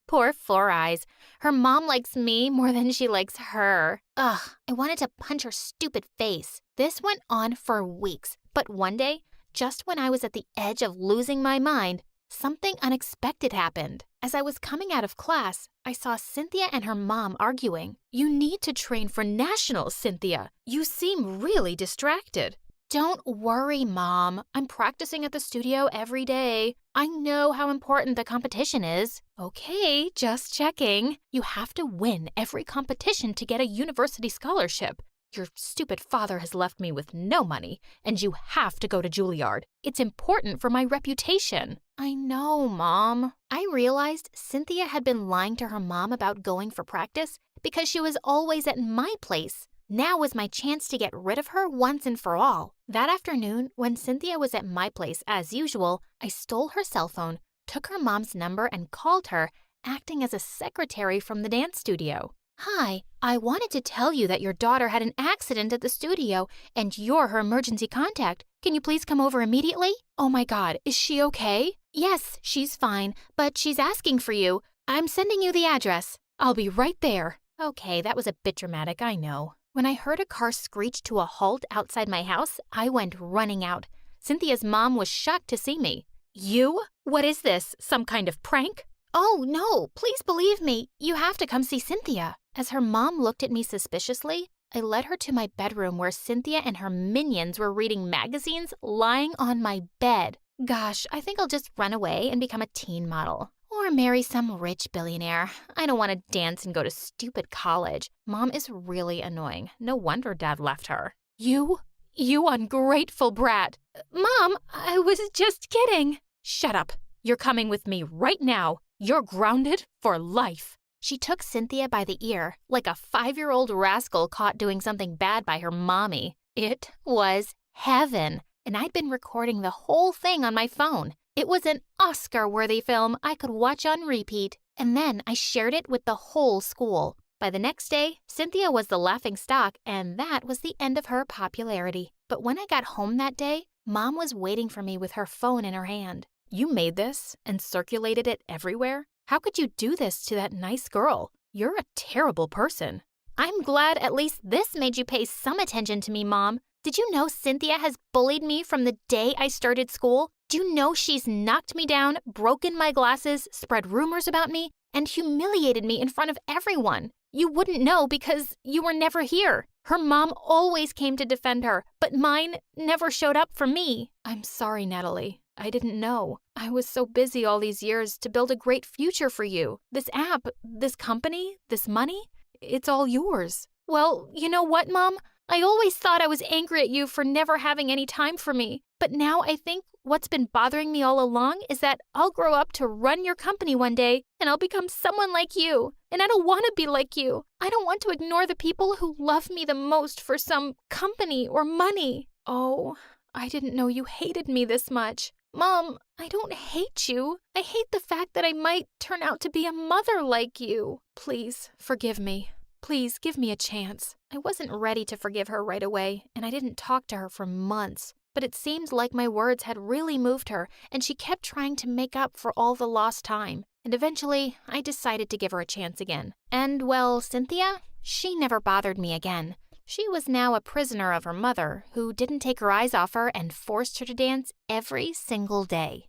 E: Poor Four Eyes. Her mom likes me more than she likes her. Ugh, I wanted to punch her stupid face. This went on for weeks, but one day, just when I was at the edge of losing my mind, something unexpected happened. As I was coming out of class, I saw Cynthia and her mom arguing. You need to train for nationals, Cynthia. You seem really distracted. Don't worry, Mom. I'm practicing at the studio every day. I know how important the competition is. Okay, just checking. You have to win every competition to get a university scholarship. Your stupid father has left me with no money, and you have to go to Juilliard. It's important for my reputation. I know, Mom. I realized Cynthia had been lying to her mom about going for practice because she was always at my place. Now was my chance to get rid of her once and for all. That afternoon, when Cynthia was at my place as usual, I stole her cell phone, took her mom's number, and called her, acting as a secretary from the dance studio. Hi, I wanted to tell you that your daughter had an accident at the studio and you're her emergency contact. Can you please come over immediately? Oh my God, is she okay? Yes, she's fine, but she's asking for you. I'm sending you the address. I'll be right there. Okay, that was a bit dramatic, I know. When I heard a car screech to a halt outside my house, I went running out. Cynthia's mom was shocked to see me. You? What is this? Some kind of prank? Oh, no, please believe me. You have to come see Cynthia. As her mom looked at me suspiciously, I led her to my bedroom where Cynthia and her minions were reading magazines lying on my bed. Gosh, I think I'll just run away and become a teen model. Or marry some rich billionaire. I don't want to dance and go to stupid college. Mom is really annoying. No wonder Dad left her. You ungrateful brat. Mom, I was just kidding. Shut up. You're coming with me right now. You're grounded for life. She took Cynthia by the ear, like a 5-year-old rascal caught doing something bad by her mommy. It was heaven, and I'd been recording the whole thing on my phone. It was an Oscar-worthy film I could watch on repeat, and then I shared it with the whole school. By the next day, Cynthia was the laughingstock, and that was the end of her popularity. But when I got home that day, Mom was waiting for me with her phone in her hand. You made this and circulated it everywhere? How could you do this to that nice girl? You're a terrible person. I'm glad at least this made you pay some attention to me, Mom. Did you know Cynthia has bullied me from the day I started school? Do you know she's knocked me down, broken my glasses, spread rumors about me, and humiliated me in front of everyone? You wouldn't know because you were never here. Her mom always came to defend her, but mine never showed up for me. I'm sorry, Natalie. I didn't know. I was so busy all these years to build a great future for you. This app, this company, this money, it's all yours. Well, you know what, Mom? I always thought I was angry at you for never having any time for me. But now I think what's been bothering me all along is that I'll grow up to run your company one day and I'll become someone like you. And I don't want to be like you. I don't want to ignore the people who love me the most for some company or money. Oh, I didn't know you hated me this much. Mom, I don't hate you. I hate the fact that I might turn out to be a mother like you. Please, forgive me. Please, give me a chance. I wasn't ready to forgive her right away, and I didn't talk to her for months. But it seemed like my words had really moved her, and she kept trying to make up for all the lost time. And eventually, I decided to give her a chance again. And, well, Cynthia, she never bothered me again. She was now a prisoner of her mother, who didn't take her eyes off her and forced her to dance every single day.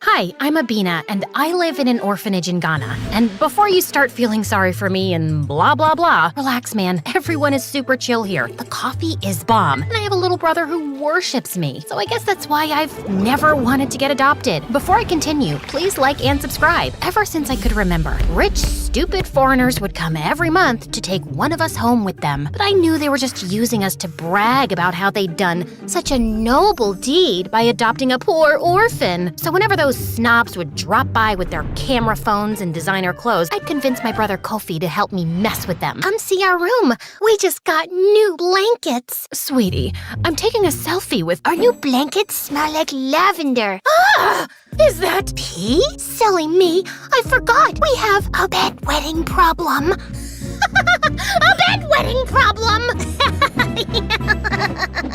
S: Hi, I'm Abina, and I live in an orphanage in Ghana. And before you start feeling sorry for me and blah, blah, blah, relax, man. Everyone is super chill here. The coffee is bomb, and I have a little brother who worships me. So I guess that's why I've never wanted to get adopted. Before I continue, please like and subscribe. Ever since I could remember, rich, stupid foreigners would come every month to take one of us home with them. But I knew they were just using us to brag about how they'd done such a noble deed by adopting a poor orphan. So whenever those snobs would drop by with their camera phones and designer clothes, I'd convince my brother Kofi to help me mess with them.
F: Come see our room. We just got new blankets.
S: Sweetie, I'm taking a selfie with...
F: Our new blankets smell like lavender.
S: Ah! Is that
F: pee? Silly me. I forgot. We have a bedwetting problem. A bedwetting problem!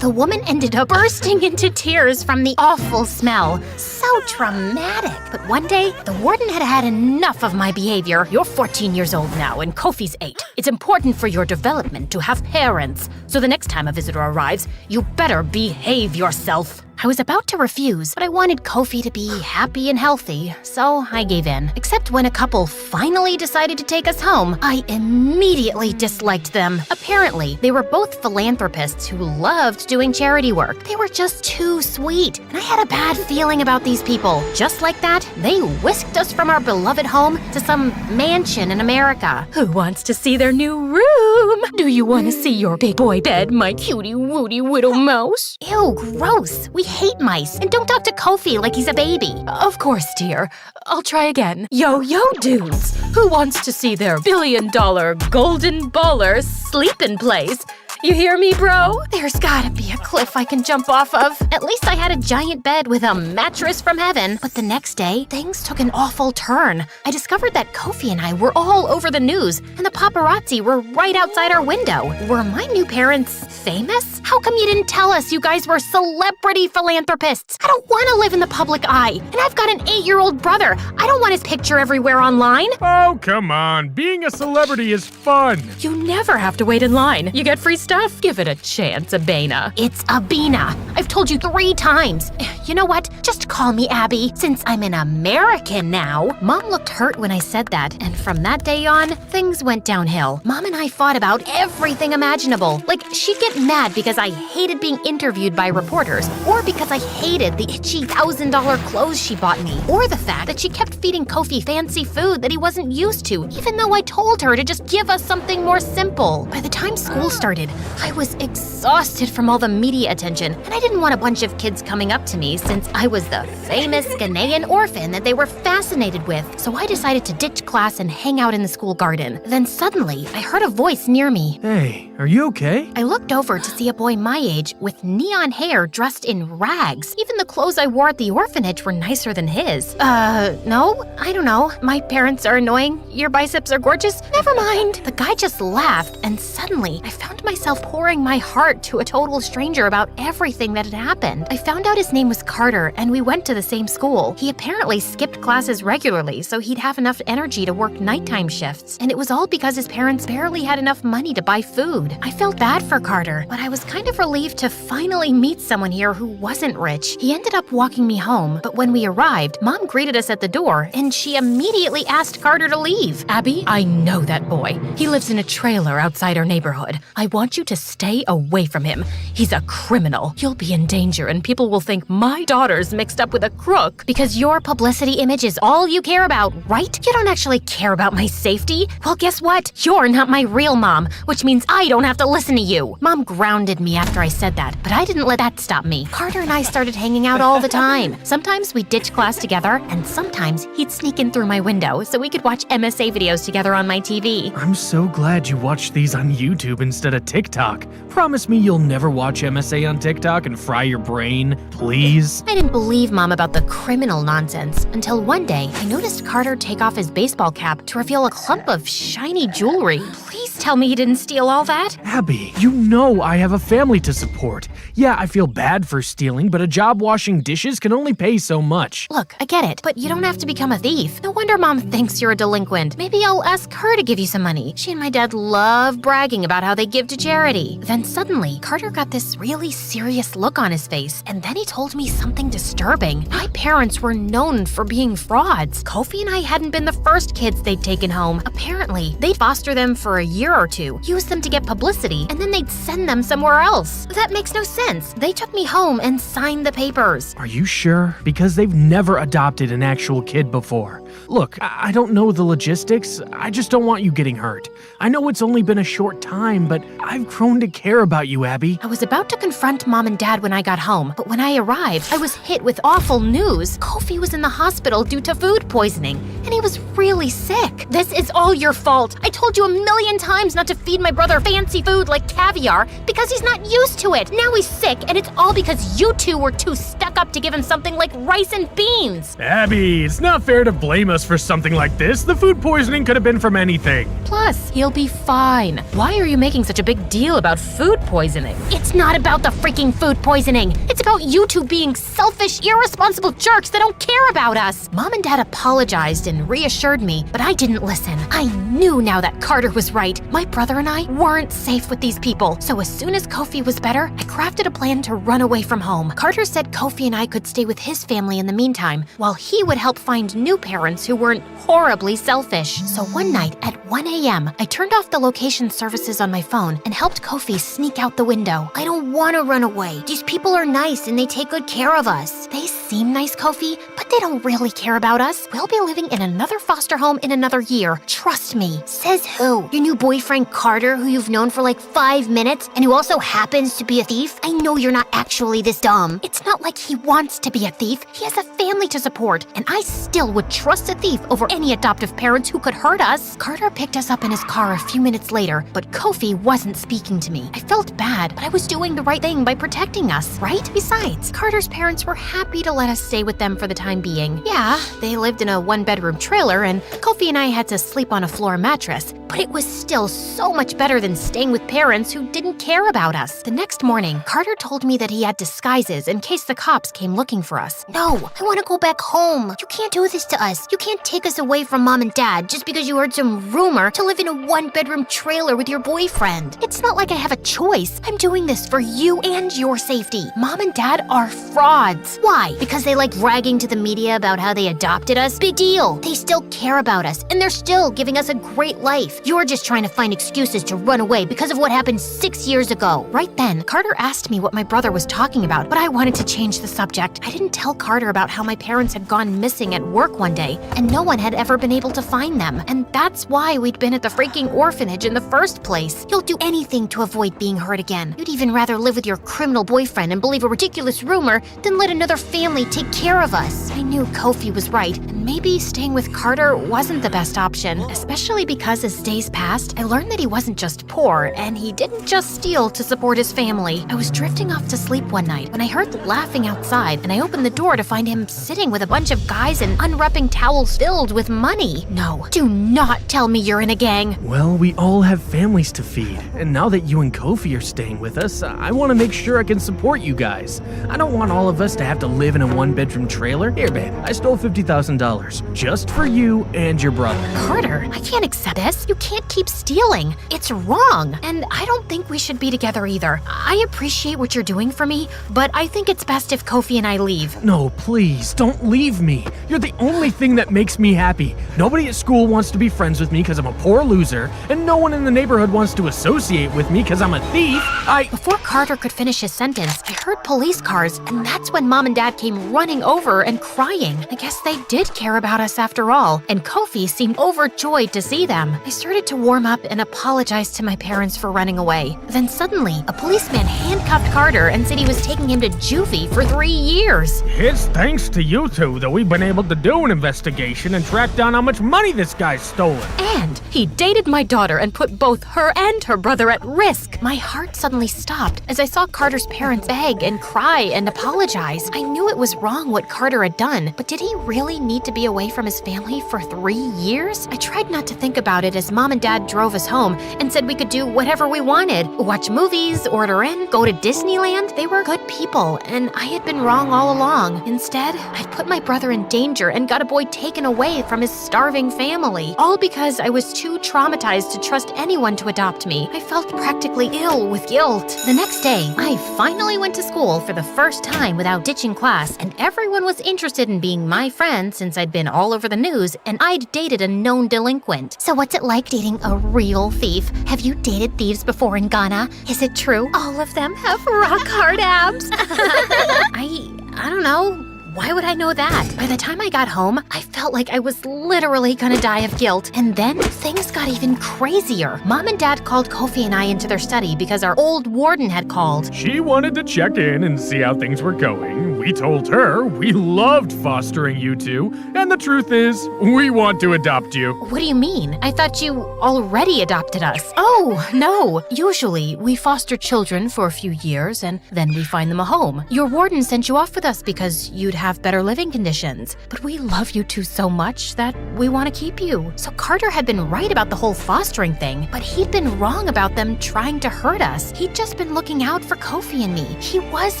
S: The woman ended up bursting into tears from the awful smell. So traumatic. But one day, the warden had had enough of my behavior. You're 14 years old now, and Kofi's 8. It's important for your development to have parents. So the next time a visitor arrives, you better behave yourself. I was about to refuse, but I wanted Kofi to be happy and healthy, so I gave in. Except when a couple finally decided to take us home, I immediately disliked them. Apparently, they were both philanthropists who loved doing charity work. They were just too sweet, and I had a bad feeling about these people. Just like that, they whisked us from our beloved home to some mansion in America.
B: Who wants to see their new room? Do you want to see your big boy bed, my cutie-wootie widow mouse?
S: Ew, gross. We hate mice, and don't talk to Kofi like he's a baby.
B: Of course, dear. I'll try again. Yo, dudes. Who wants to see their billion-dollar golden baller sleeping place? You hear me, bro?
S: There's gotta be a cliff I can jump off of. At least I had a giant bed with a mattress from heaven. But the next day, things took an awful turn. I discovered that Kofi and I were all over the news, and the paparazzi were right outside our window. Were my new parents famous? How come you didn't tell us you guys were celebrity philanthropists? I don't want to live in the public eye, and I've got an 8-year-old brother. I don't want his picture everywhere online.
I: Oh, come on. Being a celebrity is fun.
B: You never have to wait in line. You get free stuff. Give it a chance, Abena.
S: It's Abena. I've told you 3 times. You know what? Just call me Abby, since I'm an American now. Mom looked hurt when I said that, and from that day on, things went downhill. Mom and I fought about everything imaginable. Like, she'd get mad because I hated being interviewed by reporters, or because I hated the itchy $1,000 clothes she bought me, or the fact that she kept feeding Kofi fancy food that he wasn't used to, even though I told her to just give us something more simple. By the time school started, I was exhausted from all the media attention, and I didn't want a bunch of kids coming up to me since I was the famous Ghanaian orphan that they were fascinated with. So I decided to ditch class and hang out in the school garden. Then suddenly, I heard a voice near me.
J: Hey, are you okay?
S: I looked over to see a boy my age with neon hair dressed in rags. Even the clothes I wore at the orphanage were nicer than his. No? I don't know. My parents are annoying. Your biceps are gorgeous. Never mind. The guy just laughed, and suddenly, I found myself pouring my heart to a total stranger about everything that had happened. I found out his name was Carter, and we went to the same school. He apparently skipped classes regularly so he'd have enough energy to work nighttime shifts, and it was all because his parents barely had enough money to buy food. I felt bad for Carter, but I was kind of relieved to finally meet someone here who wasn't rich. He ended up walking me home, but when we arrived, Mom greeted us at the door, and she immediately asked Carter to leave.
B: Abby, I know that boy. He lives in a trailer outside our neighborhood. I want you to stay away from him. He's a criminal. You'll be in danger, and people will think my daughter's mixed up with a crook.
S: Because your publicity image is all you care about, right? You don't actually care about my safety. Well, guess what? You're not my real mom, which means I don't have to listen to you. Mom grounded me after I said that, but I didn't let that stop me. Carter and I started hanging out all the time. Sometimes we'd ditch class together, and sometimes he'd sneak in through my window so we could watch MSA videos together on my TV.
J: I'm so glad you watched these on YouTube instead of TikTok. Promise me you'll never watch MSA on TikTok and fry your brain, please?
S: I didn't believe Mom about the criminal nonsense until one day I noticed Carter take off his baseball cap to reveal a clump of shiny jewelry. Please tell me he didn't steal all that.
J: Abby, you know I have a family to support. Yeah, I feel bad for stealing, but a job washing dishes can only pay so much.
S: Look, I get it, but you don't have to become a thief. No wonder Mom thinks you're a delinquent. Maybe I'll ask her to give you some money. She and my dad love bragging about how they give to charity. Then suddenly, Carter got this really serious look on his face, and then he told me something disturbing. My parents were known for being frauds. Kofi and I hadn't been the first kids they'd taken home. Apparently, they'd foster them for a year or two, use them to get publicity, and then they'd send them somewhere else. That makes no sense. They took me home and signed the papers.
J: Are you sure? Because they've never adopted an actual kid before. Look, I don't know the logistics. I just don't want you getting hurt. I know it's only been a short time, but I've grown to care about you, Abby.
S: I was about to confront Mom and Dad when I got home, but when I arrived, I was hit with awful news. Kofi was in the hospital due to food poisoning, and he was really sick. This is all your fault. I told you 1,000,000 times not to feed my brother fancy food like caviar because he's not used to it. Now he's sick, and it's all because you two were too stuck up to give him something like rice and beans.
I: Abby, it's not fair to blame
J: blame us for something like this. The food poisoning could have been from anything.
B: Plus, he'll be fine. Why are you making such a big deal about food poisoning?
S: It's not about the freaking food poisoning. It's about you two being selfish, irresponsible jerks that don't care about us. Mom and Dad apologized and reassured me, but I didn't listen. I knew now that Carter was right. My brother and I weren't safe with these people. So as soon as Kofi was better, I crafted a plan to run away from home. Carter said Kofi and I could stay with his family in the meantime, while he would help find new parents who weren't horribly selfish. So one night at 1 a.m., I turned off the location services on my phone and helped Kofi sneak out the window.
F: I don't want to run away. These people are nice and they take good care of us.
S: They seem nice, Kofi, but they don't really care about us. We'll be living in another foster home in another year. Trust me.
F: Says who? Your new boyfriend Carter, who you've known for like 5 minutes and who also happens to be a thief? I know you're not actually this dumb.
S: It's not like he wants to be a thief. He has a family to support, and I still would trust a thief over any adoptive parents who could hurt us. Carter picked us up in his car a few minutes later, but Kofi wasn't speaking to me. I felt bad, but I was doing the right thing by protecting us, right? Besides, Carter's parents were happy to let us stay with them for the time being. Yeah, they lived in a one-bedroom trailer, and Kofi and I had to sleep on a floor mattress, but it was still so much better than staying with parents who didn't care about us. The next morning, Carter told me that he had disguises in case the cops came looking for us.
F: No, I want to go back home. You can't do this to us. You can't take us away from Mom and Dad just because you heard some rumor to live in a one-bedroom trailer with your boyfriend.
S: It's not like I have a choice. I'm doing this for you and your safety. Mom and Dad are frauds.
F: Why? Because they like bragging to the media about how they adopted us? Big deal. They still care about us, and they're still giving us a great life. You're just trying to find excuses to run away because of what happened 6 years ago.
S: Right then, Carter asked me what my brother was talking about, but I wanted to change the subject. I didn't tell Carter about how my parents had gone missing at work one day, and no one had ever been able to find them. And that's why we'd been at the freaking orphanage in the first place.
F: You'll do anything to avoid being hurt again. You'd even rather live with your criminal boyfriend and believe a ridiculous rumor than let another family take care of us.
S: I knew Kofi was right, and maybe staying with Carter wasn't the best option, especially because as days passed, I learned that he wasn't just poor, and he didn't just steal to support his family. I was drifting off to sleep one night when I heard laughing outside, and I opened the door to find him sitting with a bunch of guys and unwrapping towels filled with money. No, do not tell me you're in a gang.
J: Well, we all have families to feed, and now that you and Kofi are staying with us, I want to make sure I can support you guys. I don't want all of us to have to live in a one-bedroom trailer. Here, babe, I stole $50,000 just for you and your brother.
S: Carter, I can't accept this. You can't keep stealing. It's wrong, and I don't think we should be together either. I appreciate what you're doing for me, but I think it's best if Kofi and I leave.
J: No, please, don't leave me. You're the only thing that makes me happy. Nobody at school wants to be friends with me because I'm a poor loser, and no one in the neighborhood wants to associate with me because I'm a thief.
S: Before Carter could finish his sentence, I heard police cars, and that's when Mom and Dad came running over and crying. I guess they did care about us after all, and Kofi seemed overjoyed to see them. I started to warm up and apologize to my parents for running away. Then suddenly, a policeman handcuffed Carter and said he was taking him to juvie for 3 years.
J: It's thanks to you two that we've been able to do an investigation and track down how much money this guy's stolen.
S: And he dated my daughter and put both her and her brother at risk. My heart suddenly stopped as I saw Carter's parents beg and cry and apologize. I knew it was wrong what Carter had done, but did he really need to be away from his family for 3 years? I tried not to think about it as Mom and Dad drove us home and said we could do whatever we wanted. Watch movies, order in, go to Disneyland. They were good people, and I had been wrong all along. Instead, I'd put my brother in danger and got a boy taken away from his starving family, all because I was too traumatized to trust anyone to adopt me. I felt practically ill with guilt. The next day, I finally went to school for the first time without ditching class, and everyone was interested in being my friend since I'd been all over the news and I'd dated a known delinquent.
F: So what's it like dating a real thief? Have you dated thieves before in Ghana? Is it true all of them have rock hard abs?
S: I don't know. Why would I know that? By the time I got home, I felt like I was literally gonna die of guilt. And then things got even crazier. Mom and Dad called Kofi and I into their study because our old warden had called.
J: She wanted to check in and see how things were going.
I: We told her we loved fostering you two, and the truth is, we want to adopt you.
B: What do you mean? I thought you already adopted us. Oh, no. Usually, we foster children for a few years and then we find them a home. Your warden sent you off with us because you'd have better living conditions. But we love you two so much that we want to keep you. So Carter had been right about the whole fostering thing, but he'd been wrong about them trying to hurt us. He'd just been looking out for Kofi and me. He was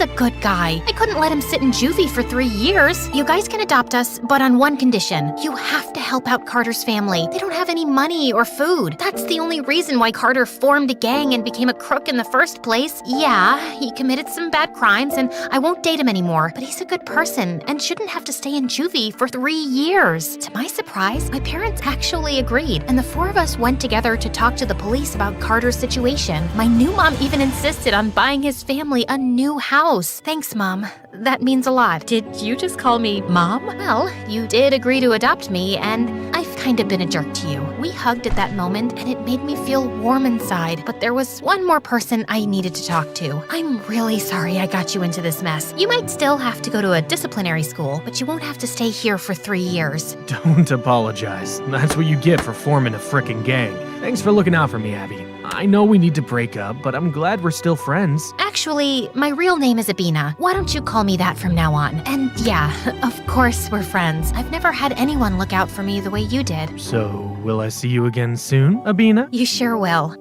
B: a good guy. I couldn't let him sit in juvie for 3 years. You guys can adopt us, but on one condition. You have to help out Carter's family. They don't have any money or food. That's the only reason why Carter formed a gang and became a crook in the first place. Yeah, he committed some bad crimes and I won't date him anymore, but he's a good person and shouldn't have to stay in juvie for 3 years. To my surprise, my parents actually agreed, and the 4 of us went together to talk to the police about Carter's situation. My new mom even insisted on buying his family a new house. Thanks, Mom. That means a lot. Did you just call me Mom? Well, you did agree to adopt me, and I've kind of been a jerk to you. We hugged at that moment, and it made me feel warm inside, but there was one more person I needed to talk to. I'm really sorry I got you into this mess. You might still have to go to a disciplinary school, but you won't have to stay here for 3 years.
J: Don't apologize. That's what you get for forming a frickin' gang. Thanks for looking out for me, Abby. I know we need to break up, but I'm glad we're still friends.
B: Actually, my real name is Abina. Why don't you call me that from now on? And yeah, of course we're friends. I've never had anyone look out for me the way you did.
J: So, will I see you again soon, Abina?
B: You sure will.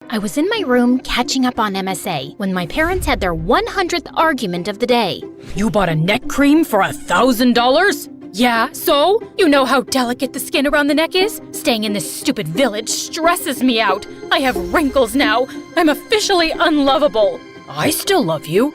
B: I was in my room catching up on MSA when my parents had their 100th argument of the day.
T: You bought a neck cream for $1,000? Yeah, so? You know how delicate the skin around the neck is? Staying in this stupid village stresses me out. I have wrinkles now. I'm officially unlovable. I still love you.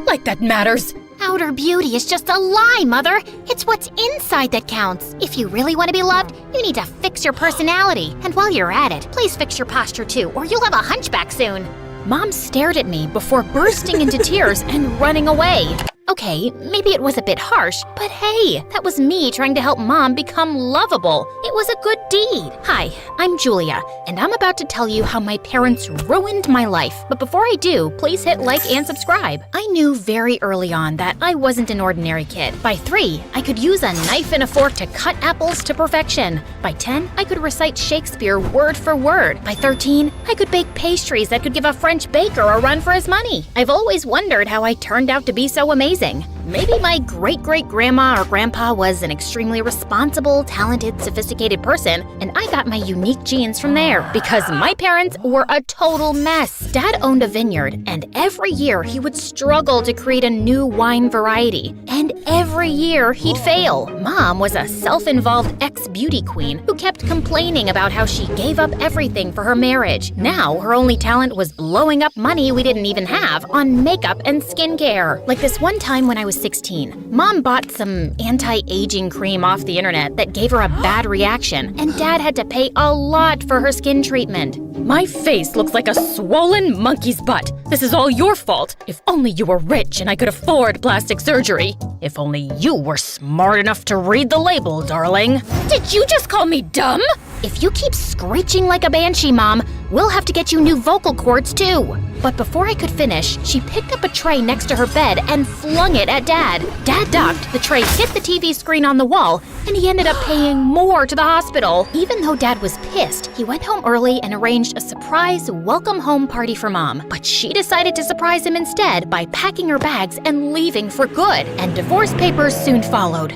T: Like that matters.
F: Outer beauty is just a lie, Mother. It's what's inside that counts. If you really want to be loved, you need to fix your personality. And while you're at it, please fix your posture too, or you'll have a hunchback soon.
B: Mom stared at me before bursting into tears and running away. Okay, maybe it was a bit harsh, but hey, that was me trying to help Mom become lovable. It was a good deed. Hi, I'm Julia, and I'm about to tell you how my parents ruined my life. But before I do, please hit like and subscribe. I knew very early on that I wasn't an ordinary kid. By 3, I could use a knife and a fork to cut apples to perfection. By 10, I could recite Shakespeare word for word. By 13, I could bake pastries that could give a French baker a run for his money. I've always wondered how I turned out to be so amazing. Maybe my great-great-grandma or grandpa was an extremely responsible, talented, sophisticated person, and I got my unique genes from there, because my parents were a total mess. Dad owned a vineyard, and every year he would struggle to create a new wine variety, and every year he'd fail. Mom was a self-involved ex-beauty queen who kept complaining about how she gave up everything for her marriage. Now, her only talent was blowing up money we didn't even have on makeup and skincare. Like this one time when I was 16, Mom bought some anti-aging cream off the internet that gave her a bad reaction, and Dad had to pay a lot for her skin treatment.
T: My face looks like a swollen monkey's butt. This is all your fault. If only you were rich and I could afford plastic surgery. If only you were smart enough to read the label, darling. Did you just call me dumb?
B: If you keep screeching like a banshee, Mom, we'll have to get you new vocal cords too. But before I could finish, she picked up a tray next to her bed and flung it at Dad. Dad ducked, the tray hit the TV screen on the wall, and he ended up paying more to the hospital. Even though Dad was pissed, he went home early and arranged a surprise welcome home party for Mom. But she decided to surprise him instead by packing her bags and leaving for good. And divorce papers soon followed.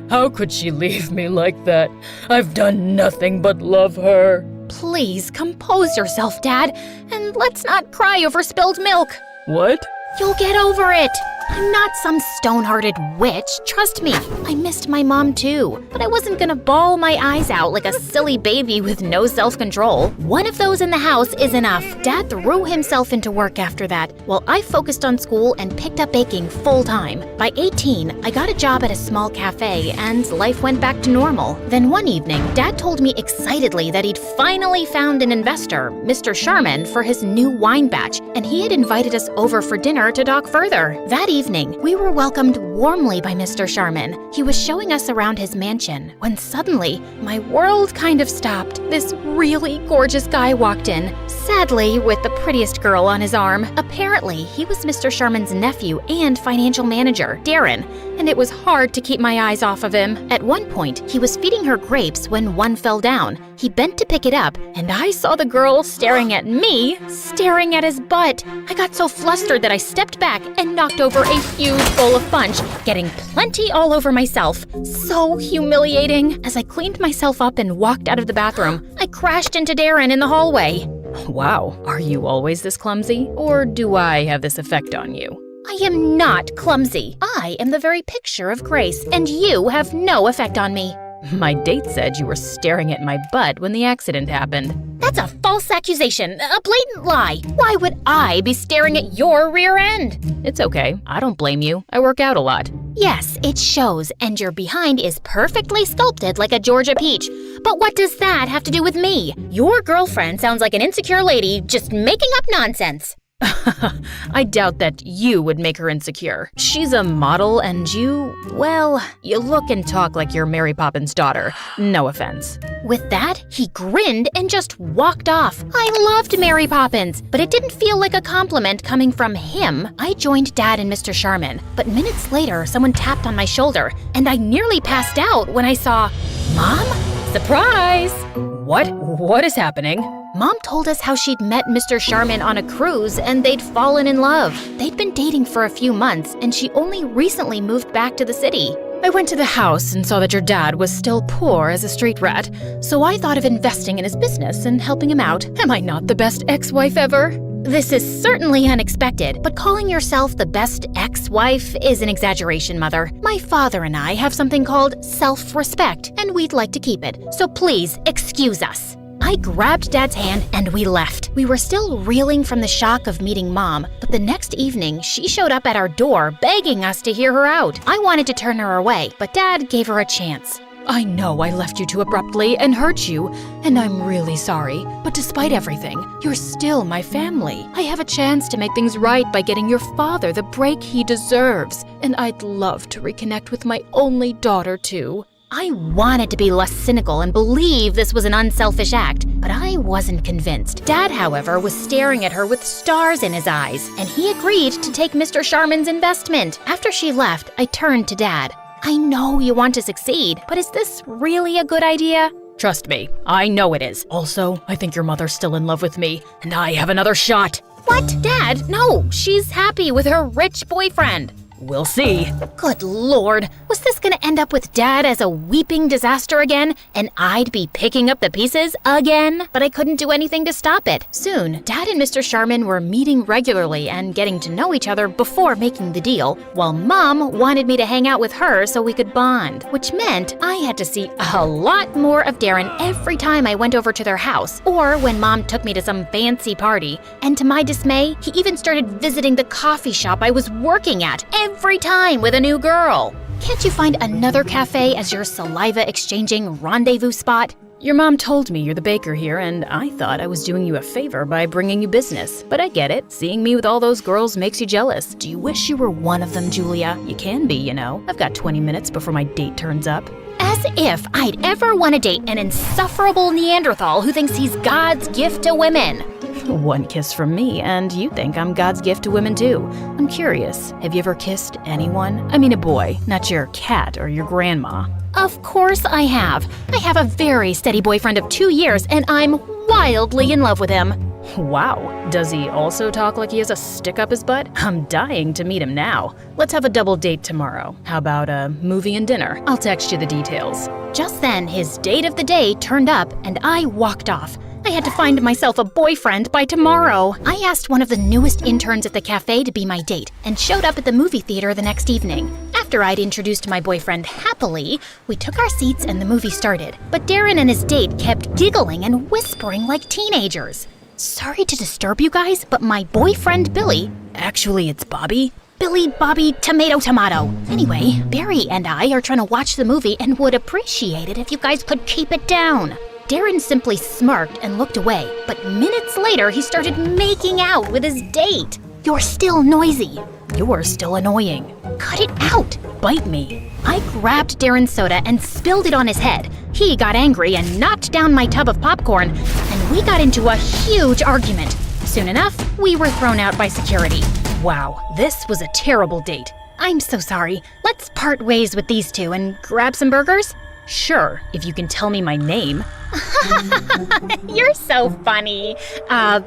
T: How could she leave me like that? I've done nothing but love her.
B: Please compose yourself, Dad, and let's not cry over spilled milk.
T: What?
B: You'll get over it. I'm not some stone-hearted witch, trust me. I missed my mom too, but I wasn't gonna bawl my eyes out like a silly baby with no self-control. One of those in the house is enough. Dad threw himself into work after that, while I focused on school and picked up baking full-time. By 18, I got a job at a small cafe, and life went back to normal. Then one evening, Dad told me excitedly that he'd finally found an investor, Mr. Sharman, for his new wine batch, and he had invited us over for dinner to talk further. That evening,
E: evening, we were welcomed warmly by Mr. Sharman. He was showing us around his mansion when suddenly my world kind of stopped. This really gorgeous guy walked in, sadly with the prettiest girl on his arm. Apparently, he was Mr. Sharman's nephew and financial manager, Darren, and it was hard to keep my eyes off of him. At one point, he was feeding her grapes when one fell down. He bent to pick it up, and I saw the girl staring at me, staring at his butt. I got so flustered that I stepped back and knocked over a huge bowl of punch, getting plenty all over myself. So humiliating. As I cleaned myself up and walked out of the bathroom, I crashed into Darren in the hallway.
B: Wow, are you always this clumsy? Or do I have this effect on you?
E: I am not clumsy. I am the very picture of grace, and you have no effect on me.
B: My date said you were staring at my butt when the accident happened.
E: That's a false accusation, a blatant lie. Why would I be staring at your rear end?
B: It's okay. I don't blame you. I work out a lot.
E: Yes, it shows, and your behind is perfectly sculpted like a Georgia peach. But what does that have to do with me? Your girlfriend sounds like an insecure lady just making up nonsense.
B: I doubt that you would make her insecure. She's a model and you, well, you look and talk like you're Mary Poppins' daughter. No offense.
E: With that, he grinned and just walked off. I loved Mary Poppins, but it didn't feel like a compliment coming from him. I joined Dad and Mr. Sharman, but minutes later, someone tapped on my shoulder, and I nearly passed out when I saw Mom?
B: Surprise! What is happening?
E: Mom told us how she'd met Mr. Sharman on a cruise and they'd fallen in love. They'd been dating for a few months and she only recently moved back to the city.
B: I went to the house and saw that your dad was still poor as a street rat, so I thought of investing in his business and helping him out. Am I not the best ex-wife ever?
E: This is certainly unexpected, but calling yourself the best ex-wife is an exaggeration, Mother. My father and I have something called self-respect, and we'd like to keep it, so please excuse us. I grabbed Dad's hand and we left. We were still reeling from the shock of meeting Mom, but the next evening, she showed up at our door begging us to hear her out. I wanted to turn her away, but Dad gave her a chance.
B: I know I left you too abruptly and hurt you, and I'm really sorry. But despite everything, you're still my family. I have a chance to make things right by getting your father the break he deserves, and I'd love to reconnect with my only daughter too.
E: I wanted to be less cynical and believe this was an unselfish act, but I wasn't convinced. Dad, however, was staring at her with stars in his eyes, and he agreed to take Mr. Sharman's investment. After she left, I turned to Dad. I know you want to succeed, but is this really a good idea?
B: Trust me, I know it is. Also, I think your mother's still in love with me, and I have another shot.
E: What? Dad, no, she's happy with her rich boyfriend.
B: We'll see.
E: Good Lord, was this gonna end up with Dad as a weeping disaster again, and I'd be picking up the pieces again? But I couldn't do anything to stop it. Soon, Dad and Mr. Sharman were meeting regularly and getting to know each other before making the deal, while Mom wanted me to hang out with her so we could bond, which meant I had to see a lot more of Darren every time I went over to their house, or when Mom took me to some fancy party. And to my dismay, he even started visiting the coffee shop I was working at every time with a new girl. Can't you find another cafe as your saliva-exchanging rendezvous spot?
B: Your mom told me you're the baker here, and I thought I was doing you a favor by bringing you business. But I get it. Seeing me with all those girls makes you jealous. Do you wish you were one of them, Julia? You can be, you know. I've got 20 minutes before my date turns up.
E: As if I'd ever want to date an insufferable Neanderthal who thinks he's God's gift to women.
B: One kiss from me, and you think I'm God's gift to women too. I'm curious, have you ever kissed anyone? I mean a boy, not your cat or your grandma.
E: Of course I have. I have a very steady boyfriend of 2 years, and I'm wildly in love with him.
B: Wow, does he also talk like he has a stick up his butt? I'm dying to meet him now. Let's have a double date tomorrow. How about a movie and dinner? I'll text you the details.
E: Just then, his date of the day turned up, and I walked off. I had to find myself a boyfriend by tomorrow. I asked one of the newest interns at the cafe to be my date and showed up at the movie theater the next evening. After I'd introduced my boyfriend happily, we took our seats and the movie started. But Darren and his date kept giggling and whispering like teenagers. Sorry to disturb you guys, but my boyfriend Billy,
B: actually it's Bobby,
E: Billy, Bobby, tomato, tomato. Anyway, Barry and I are trying to watch the movie and would appreciate it if you guys could keep it down. Darren simply smirked and looked away, but minutes later he started making out with his date.
S: You're still noisy.
B: You're still annoying.
S: Cut it out.
B: Bite me.
S: I grabbed Darren's soda and spilled it on his head. He got angry and knocked down my tub of popcorn, and we got into a huge argument. Soon enough, we were thrown out by security.
B: Wow, this was a terrible date.
S: I'm so sorry. Let's part ways with these two and grab some burgers?
B: Sure, if you can tell me my name.
S: You're so funny.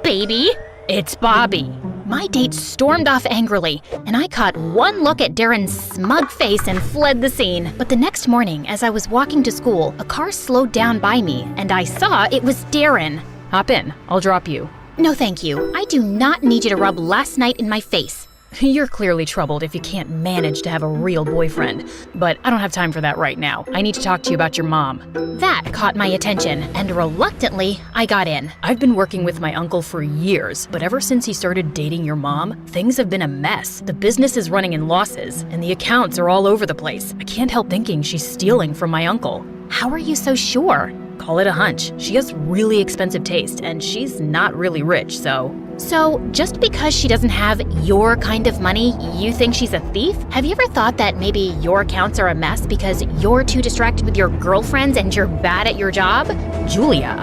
S: Baby?
B: It's Bobby.
S: My date stormed off angrily, and I caught one look at Darren's smug face and fled the scene. But the next morning, as I was walking to school, a car slowed down by me, and I saw it was Darren.
B: Hop in, I'll drop you.
S: No, thank you. I do not need you to rub last night in my face.
B: You're clearly troubled if you can't manage to have a real boyfriend, but I don't have time for that right now. I need to talk to you about your mom.
S: That caught my attention, and reluctantly, I got in.
B: I've been working with my uncle for years, but ever since he started dating your mom, things have been a mess. The business is running in losses, and the accounts are all over the place. I can't help thinking she's stealing from my uncle.
S: How are you so sure?
B: Call it a hunch. She has really expensive taste, and she's not really rich, so...
S: So, just because she doesn't have your kind of money, you think she's a thief? Have you ever thought that maybe your accounts are a mess because you're too distracted with your girlfriends and you're bad at your job?
B: Julia,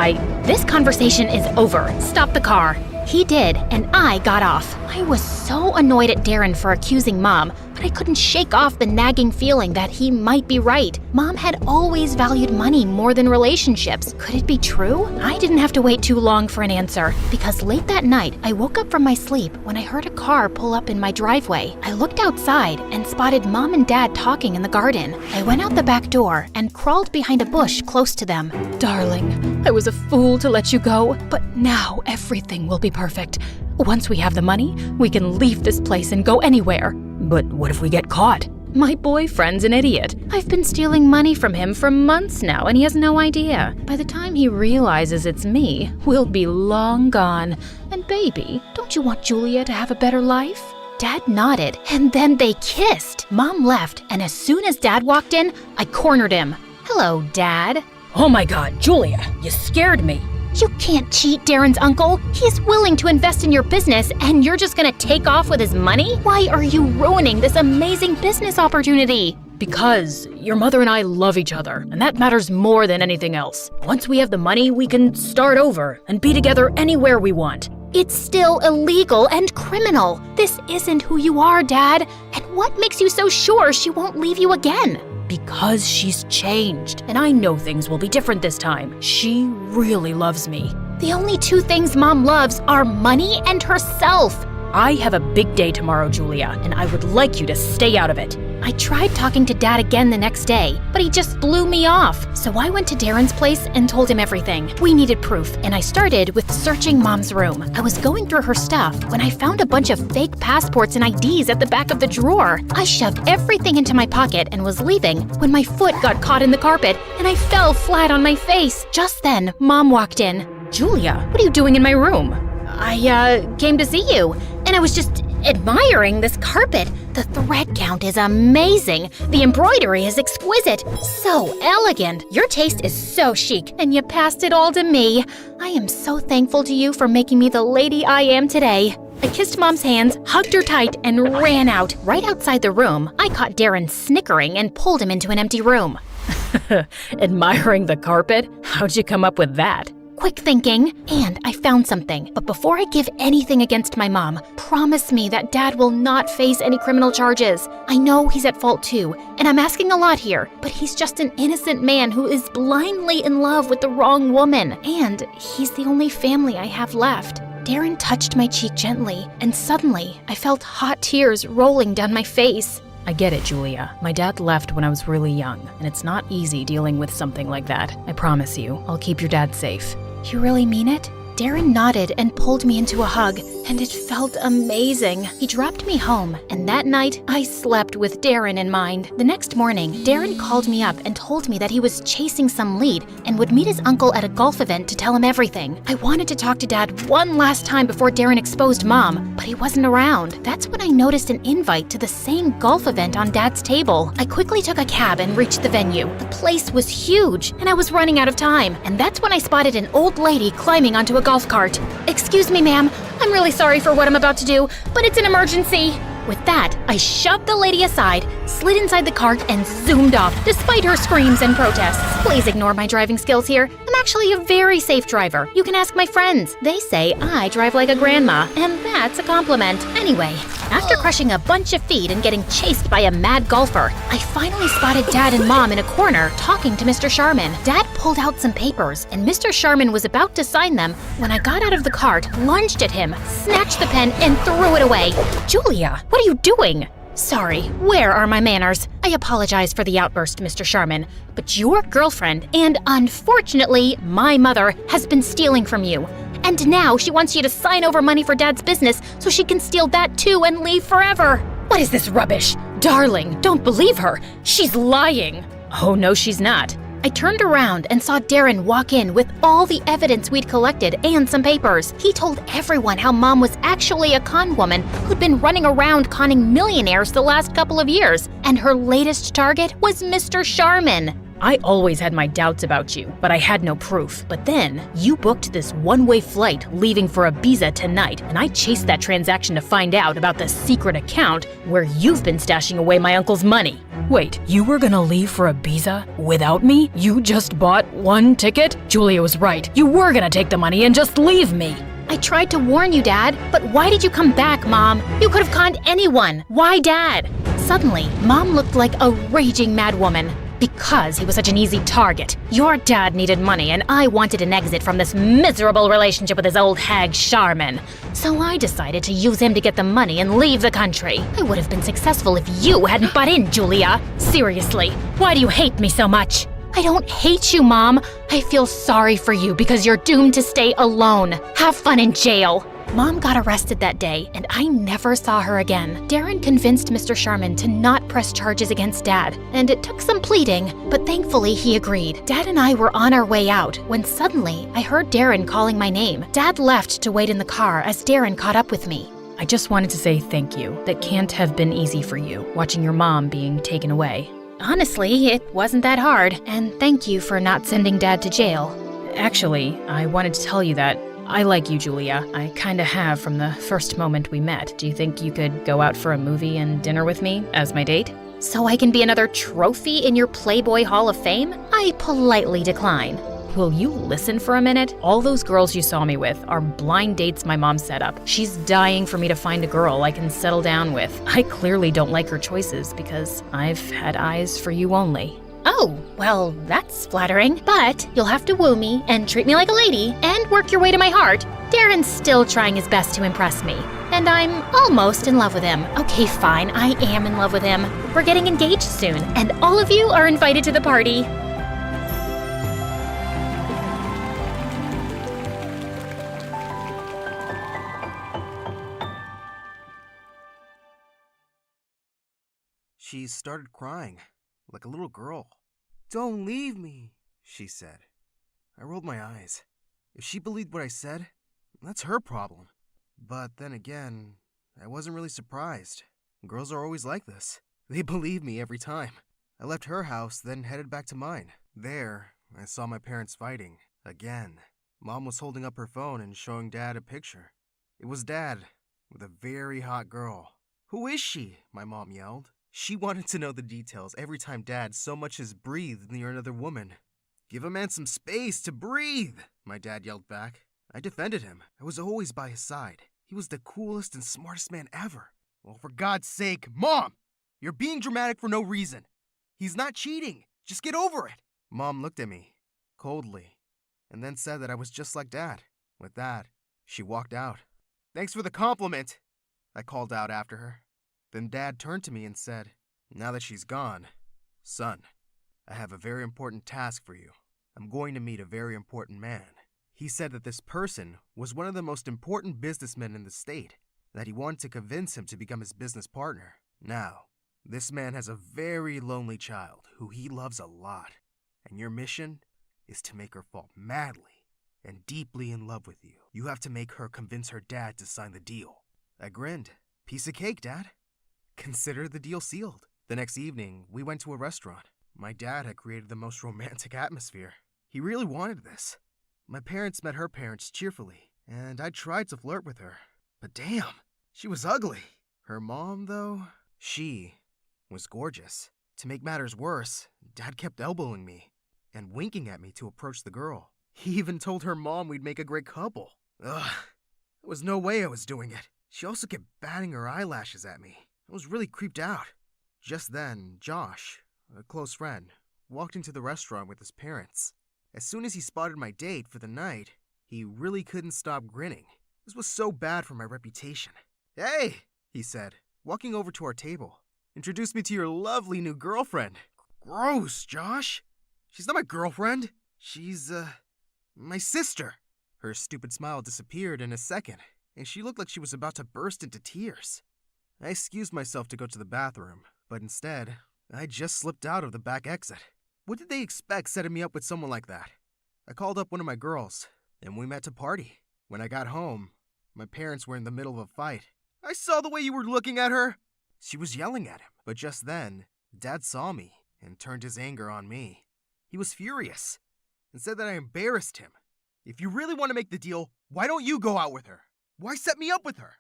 S: This conversation is over. Stop the car. He did, and I got off. I was so annoyed at Darren for accusing Mom, but I couldn't shake off the nagging feeling that he might be right. Mom had always valued money more than relationships. Could it be true? I didn't have to wait too long for an answer, because late that night, I woke up from my sleep when I heard a car pull up in my driveway. I looked outside and spotted Mom and Dad talking in the garden. I went out the back door and crawled behind a bush close to them.
B: Darling, I was a fool to let you go, but now everything will be perfect. Once we have the money, we can leave this place and go anywhere. But what if we get caught? My boyfriend's an idiot. I've been stealing money from him for months now, and he has no idea. By the time he realizes it's me, we'll be long gone. And baby, don't you want Julia to have a better life?
S: Dad nodded, and then they kissed. Mom left, and as soon as Dad walked in, I cornered him. Hello, Dad.
B: Oh my God, Julia, you scared me.
S: You can't cheat Darren's uncle. He's willing to invest in your business, and you're just gonna take off with his money? Why are you ruining this amazing business opportunity?
B: Because your mother and I love each other, and that matters more than anything else. Once we have the money, we can start over and be together anywhere we want.
S: It's still illegal and criminal. This isn't who you are, Dad. And what makes you so sure she won't leave you again?
B: Because she's changed, and I know things will be different this time. She really loves me.
S: The only two things Mom loves are money and herself.
B: I have a big day tomorrow, Julia, and I would like you to stay out of it.
S: I tried talking to Dad again the next day, but he just blew me off. So I went to Darren's place and told him everything. We needed proof, and I started with searching Mom's room. I was going through her stuff when I found a bunch of fake passports and IDs at the back of the drawer. I shoved everything into my pocket and was leaving when my foot got caught in the carpet and I fell flat on my face. Just then, Mom walked in.
B: Julia, what are you doing in my room?
S: I came to see you, and I was just admiring this carpet. The thread count is amazing. The embroidery is exquisite. So elegant. Your taste is so chic, and you passed it all to me. I am so thankful to you for making me the lady I am today. I kissed Mom's hands, hugged her tight, and ran out. Right outside the room, I caught Darren snickering and pulled him into an empty room.
B: Admiring the carpet? How'd you come up with that?
S: Quick thinking, and I found something. But before I give anything against my mom, promise me that Dad will not face any criminal charges. I know he's at fault too, and I'm asking a lot here, but he's just an innocent man who is blindly in love with the wrong woman, and he's the only family I have left. Darren touched my cheek gently, and suddenly I felt hot tears rolling down my face.
B: I get it, Julia. My dad left when I was really young, and it's not easy dealing with something like that. I promise you, I'll keep your dad safe.
S: You really mean it? Darren nodded and pulled me into a hug, and it felt amazing. He dropped me home, and that night, I slept with Darren in mind. The next morning, Darren called me up and told me that he was chasing some lead and would meet his uncle at a golf event to tell him everything. I wanted to talk to Dad one last time before Darren exposed Mom, but he wasn't around. That's when I noticed an invite to the same golf event on Dad's table. I quickly took a cab and reached the venue. The place was huge, and I was running out of time, and that's when I spotted an old lady climbing onto a golf cart. "Excuse me, ma'am,
T: I'm really sorry for what I'm about to do, but it's an emergency. With that, I shoved the lady aside, slid inside the cart, and zoomed off, despite her screams and protests. Please ignore my driving skills here. I'm actually a very safe driver. You can ask my friends. They say I drive like a grandma, and that's a compliment. Anyway, after crushing a bunch of feet and getting chased by a mad golfer, I finally spotted Dad and Mom in a corner talking to Mr. Sharman. Dad pulled out some papers, and Mr. Sharman was about to sign them when I got out of the cart, lunged at him, snatched the pen, and threw it away. Julia, what are you doing? Sorry, where are my manners? I apologize for the outburst, Mr. Sharman, but your girlfriend, and unfortunately, my mother, has been stealing from you. And now she wants you to sign over money for Dad's business so she can steal that too and leave forever. What is this rubbish? Darling, don't believe her. She's lying. Oh, no, she's not. I turned around and saw Darren walk in with all the evidence we'd collected and some papers. He told everyone how Mom was actually a con woman who'd been running around conning millionaires the last couple of years, and her latest target was Mr. Sharman.
B: I always had my doubts about you, but I had no proof. But then, you booked this one-way flight leaving for Ibiza tonight, and I chased that transaction to find out about the secret account where you've been stashing away my uncle's money. Wait, you were gonna leave for Ibiza without me? You just bought one ticket? Julia was right. You were gonna take the money and just leave me.
T: I tried to warn you, Dad, but why did you come back, Mom? You could have conned anyone. Why Dad? Suddenly, Mom looked like a raging madwoman. Because he was such an easy target. Your dad needed money, and I wanted an exit from this miserable relationship with his old hag Sharman. So I decided to use him to get the money and leave the country. I would have been successful if you hadn't butt in, Julia. Seriously, why do you hate me so much? I don't hate you, Mom. I feel sorry for you because you're doomed to stay alone. Have fun in jail. Mom got arrested that day, and I never saw her again. Darren convinced Mr. Sharman to not press charges against Dad, and it took some pleading, but thankfully he agreed. Dad and I were on our way out when suddenly I heard Darren calling my name. Dad left to wait in the car as Darren caught up with me.
B: I just wanted to say thank you. That can't have been easy for you, watching your mom being taken away.
T: Honestly, it wasn't that hard, and thank you for not sending Dad to jail.
B: Actually, I wanted to tell you that I like you, Julia. I kinda have from the first moment we met. Do you think you could go out for a movie and dinner with me as my date?
T: So I can be another trophy in your Playboy Hall of Fame? I politely decline.
B: Will you listen for a minute? All those girls you saw me with are blind dates my mom set up. She's dying for me to find a girl I can settle down with. I clearly don't like her choices because I've had eyes for you only.
T: Oh, well, that's flattering, but you'll have to woo me and treat me like a lady and work your way to my heart. Darren's still trying his best to impress me, and I'm almost in love with him. Okay, fine, I am in love with him. We're getting engaged soon, and all of you are invited to the party.
C: She started crying, like a little girl. "Don't leave me," she said. I rolled my eyes. If she believed what I said, that's her problem. But then again, I wasn't really surprised. Girls are always like this. They believe me every time. I left her house, then headed back to mine. There, I saw my parents fighting. Again. Mom was holding up her phone and showing Dad a picture. It was Dad, with a very hot girl. "Who is she?" my mom yelled. She wanted to know the details every time Dad so much as breathed near another woman. "Give a man some space to breathe," my dad yelled back. I defended him. I was always by his side. He was the coolest and smartest man ever. "Well, for God's sake, Mom! You're being dramatic for no reason. He's not cheating. Just get over it." Mom looked at me, coldly, and then said that I was just like Dad. With that, she walked out. "Thanks for the compliment," I called out after her. Then Dad turned to me and said, "Now that she's gone, son, I have a very important task for you. I'm going to meet a very important man." He said that this person was one of the most important businessmen in the state, that he wanted to convince him to become his business partner. Now, this man has a very lonely child who he loves a lot, and your mission is to make her fall madly and deeply in love with you. You have to make her convince her dad to sign the deal. I grinned. "Piece of cake, Dad. Consider the deal sealed." The next evening, we went to a restaurant. My dad had created the most romantic atmosphere. He really wanted this. My parents met her parents cheerfully, and I tried to flirt with her.
U: But damn, she was ugly. Her mom, though, she was gorgeous. To make matters worse, Dad kept elbowing me and winking at me to approach the girl. He even told her mom we'd make a great couple. Ugh, there was no way I was doing it. She also kept batting her eyelashes at me. I was really creeped out. Just then, Josh, a close friend, walked into the restaurant with his parents. As soon as he spotted my date for the night, he really couldn't stop grinning. This was so bad for my reputation. "Hey," he said, walking over to our table. "Introduce me to your lovely new girlfriend." Gross, Josh. She's not my girlfriend. She's, my sister. Her stupid smile disappeared in a second, and she looked like she was about to burst into tears. I excused myself to go to the bathroom, but instead, I just slipped out of the back exit. What did they expect setting me up with someone like that? I called up one of my girls, and we met to party. When I got home, my parents were in the middle of a fight. "I saw the way you were looking at her!" She was yelling at him, but just then, Dad saw me and turned his anger on me. He was furious and said that I embarrassed him. "If you really want to make the deal, why don't you go out with her? Why set me up with her?"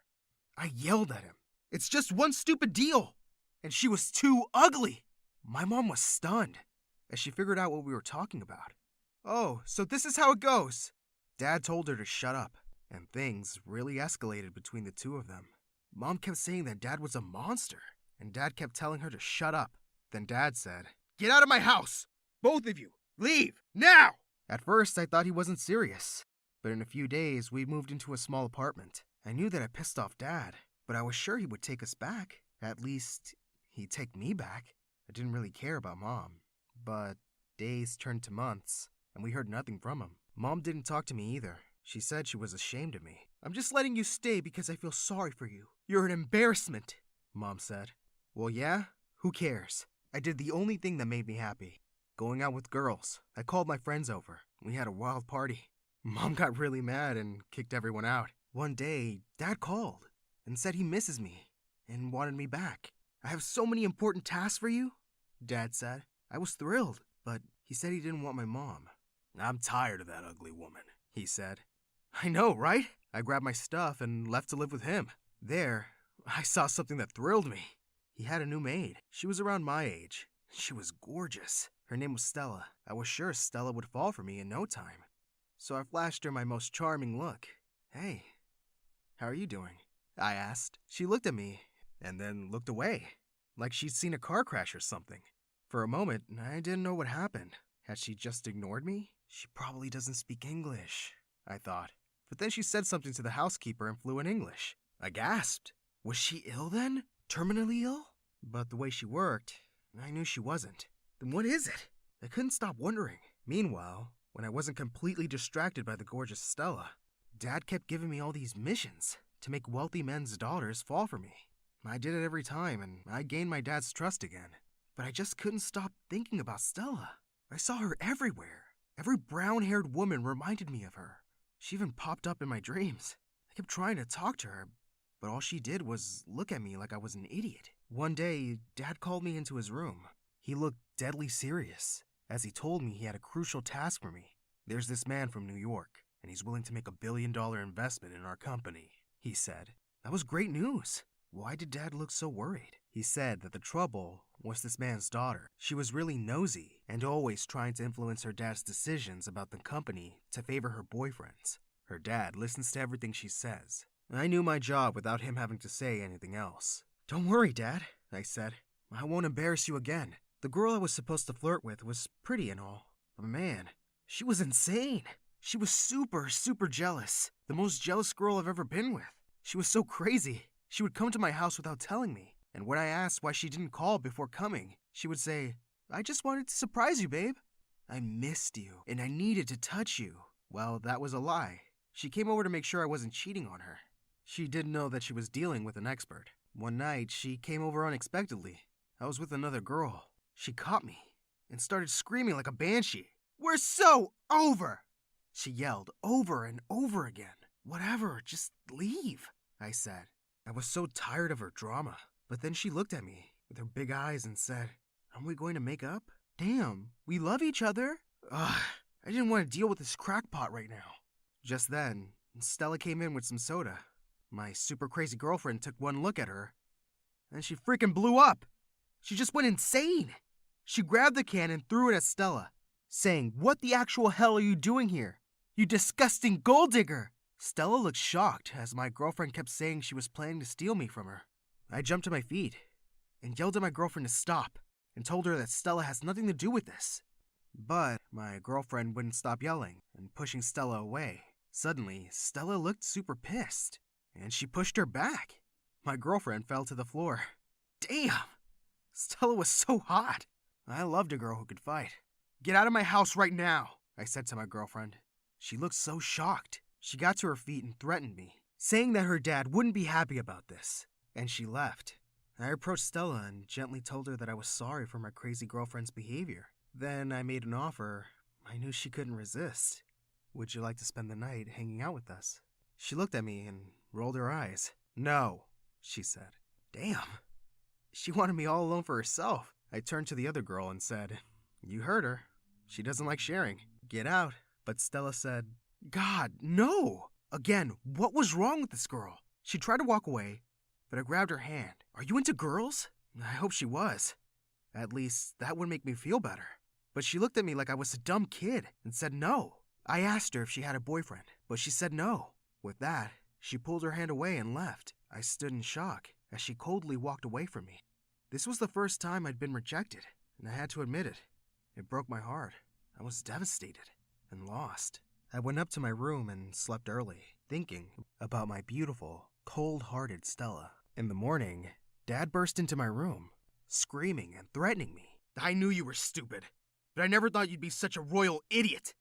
U: I yelled at him. "It's just one stupid deal." And she was too ugly. My mom was stunned as she figured out what we were talking about. "Oh, so this is how it goes." Dad told her to shut up, and things really escalated between the two of them. Mom kept saying that Dad was a monster, and Dad kept telling her to shut up. Then Dad said, "Get out of my house! Both of you! Leave! Now!" At first, I thought he wasn't serious, but in a few days, we moved into a small apartment. I knew that I pissed off Dad, but I was sure he would take us back. At least, he'd take me back. I didn't really care about Mom, but days turned to months, and we heard nothing from him. Mom didn't talk to me either. She said she was ashamed of me. "I'm just letting you stay because I feel sorry for you. You're an embarrassment," Mom said. Well, yeah? Who cares? I did the only thing that made me happy. Going out with girls. I called my friends over. We had a wild party. Mom got really mad and kicked everyone out. One day, Dad called and said he misses me and wanted me back. "I have so many important tasks for you," Dad said. I was thrilled, but he said he didn't want my mom. "I'm tired of that ugly woman," he said. I know, right? I grabbed my stuff and left to live with him. There, I saw something that thrilled me. He had a new maid. She was around my age. She was gorgeous. Her name was Stella. I was sure Stella would fall for me in no time. So I flashed her my most charming look. "Hey, how are you doing?" I asked. She looked at me and then looked away, like she'd seen a car crash or something. For a moment, I didn't know what happened. Had she just ignored me? She probably doesn't speak English, I thought. But then she said something to the housekeeper in fluent English. I gasped. Was she ill then? Terminally ill? But the way she worked, I knew she wasn't. Then what is it? I couldn't stop wondering. Meanwhile, when I wasn't completely distracted by the gorgeous Stella, Dad kept giving me all these missions to make wealthy men's daughters fall for me. I did it every time, and I gained my dad's trust again. But I just couldn't stop thinking about Stella. I saw her everywhere. Every brown-haired woman reminded me of her. She even popped up in my dreams. I kept trying to talk to her, but all she did was look at me like I was an idiot. One day, Dad called me into his room. He looked deadly serious, as he told me he had a crucial task for me. "There's this man from New York, and he's willing to make $1 billion investment in our company," he said. That was great news. Why did Dad look so worried? He said that the trouble was this man's daughter. She was really nosy and always trying to influence her dad's decisions about the company to favor her boyfriends. Her dad listens to everything she says. I knew my job without him having to say anything else. "Don't worry, Dad," I said. "I won't embarrass you again. The girl I was supposed to flirt with was pretty and all, but man, she was insane. She was super jealous. The most jealous girl I've ever been with. She was so crazy. She would come to my house without telling me, and when I asked why she didn't call before coming, she would say, 'I just wanted to surprise you, babe. I missed you, and I needed to touch you.' Well, that was a lie. She came over to make sure I wasn't cheating on her. She didn't know that she was dealing with an expert. One night, she came over unexpectedly. I was with another girl. She caught me and started screaming like a banshee. 'We're so over!' She yelled over and over again. 'Whatever, just leave,' I said. I was so tired of her drama. But then she looked at me with her big eyes and said, 'Aren't we going to make up? Damn, we love each other.' Ugh, I didn't want to deal with this crackpot right now. Just then, Stella came in with some soda. My super crazy girlfriend took one look at her, and she freaking blew up. She just went insane. She grabbed the can and threw it at Stella, saying, "What the actual hell are you doing here? You disgusting gold digger!" Stella looked shocked as my girlfriend kept saying she was planning to steal me from her. I jumped to my feet and yelled at my girlfriend to stop and told her that Stella has nothing to do with this. But my girlfriend wouldn't stop yelling and pushing Stella away. Suddenly, Stella looked super pissed, and she pushed her back. My girlfriend fell to the floor. Damn! Stella was so hot. I loved a girl who could fight. "Get out of my house right now," I said to my girlfriend. She looked so shocked. She got to her feet and threatened me, saying that her dad wouldn't be happy about this, and she left. I approached Stella and gently told her that I was sorry for my crazy girlfriend's behavior. Then I made an offer I knew she couldn't resist. "Would you like to spend the night hanging out with us?" She looked at me and rolled her eyes. "No," she said. Damn. She wanted me all alone for herself. I turned to the other girl and said, "You heard her. She doesn't like sharing. Get out." But Stella said, "God, no!" Again, what was wrong with this girl? She tried to walk away, but I grabbed her hand. "Are you into girls?" I hope she was. At least, that would make me feel better. But she looked at me like I was a dumb kid and said no. I asked her if she had a boyfriend, but she said no. With that, she pulled her hand away and left. I stood in shock as she coldly walked away from me. This was the first time I'd been rejected, and I had to admit it. It broke my heart. I was devastated and lost. I went up to my room and slept early, thinking about my beautiful, cold-hearted Stella. In the morning, Dad burst into my room, screaming and threatening me. "I knew you were stupid, but I never thought you'd be such a royal idiot,"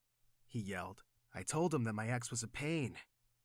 U: he yelled. I told him that my ex was a pain,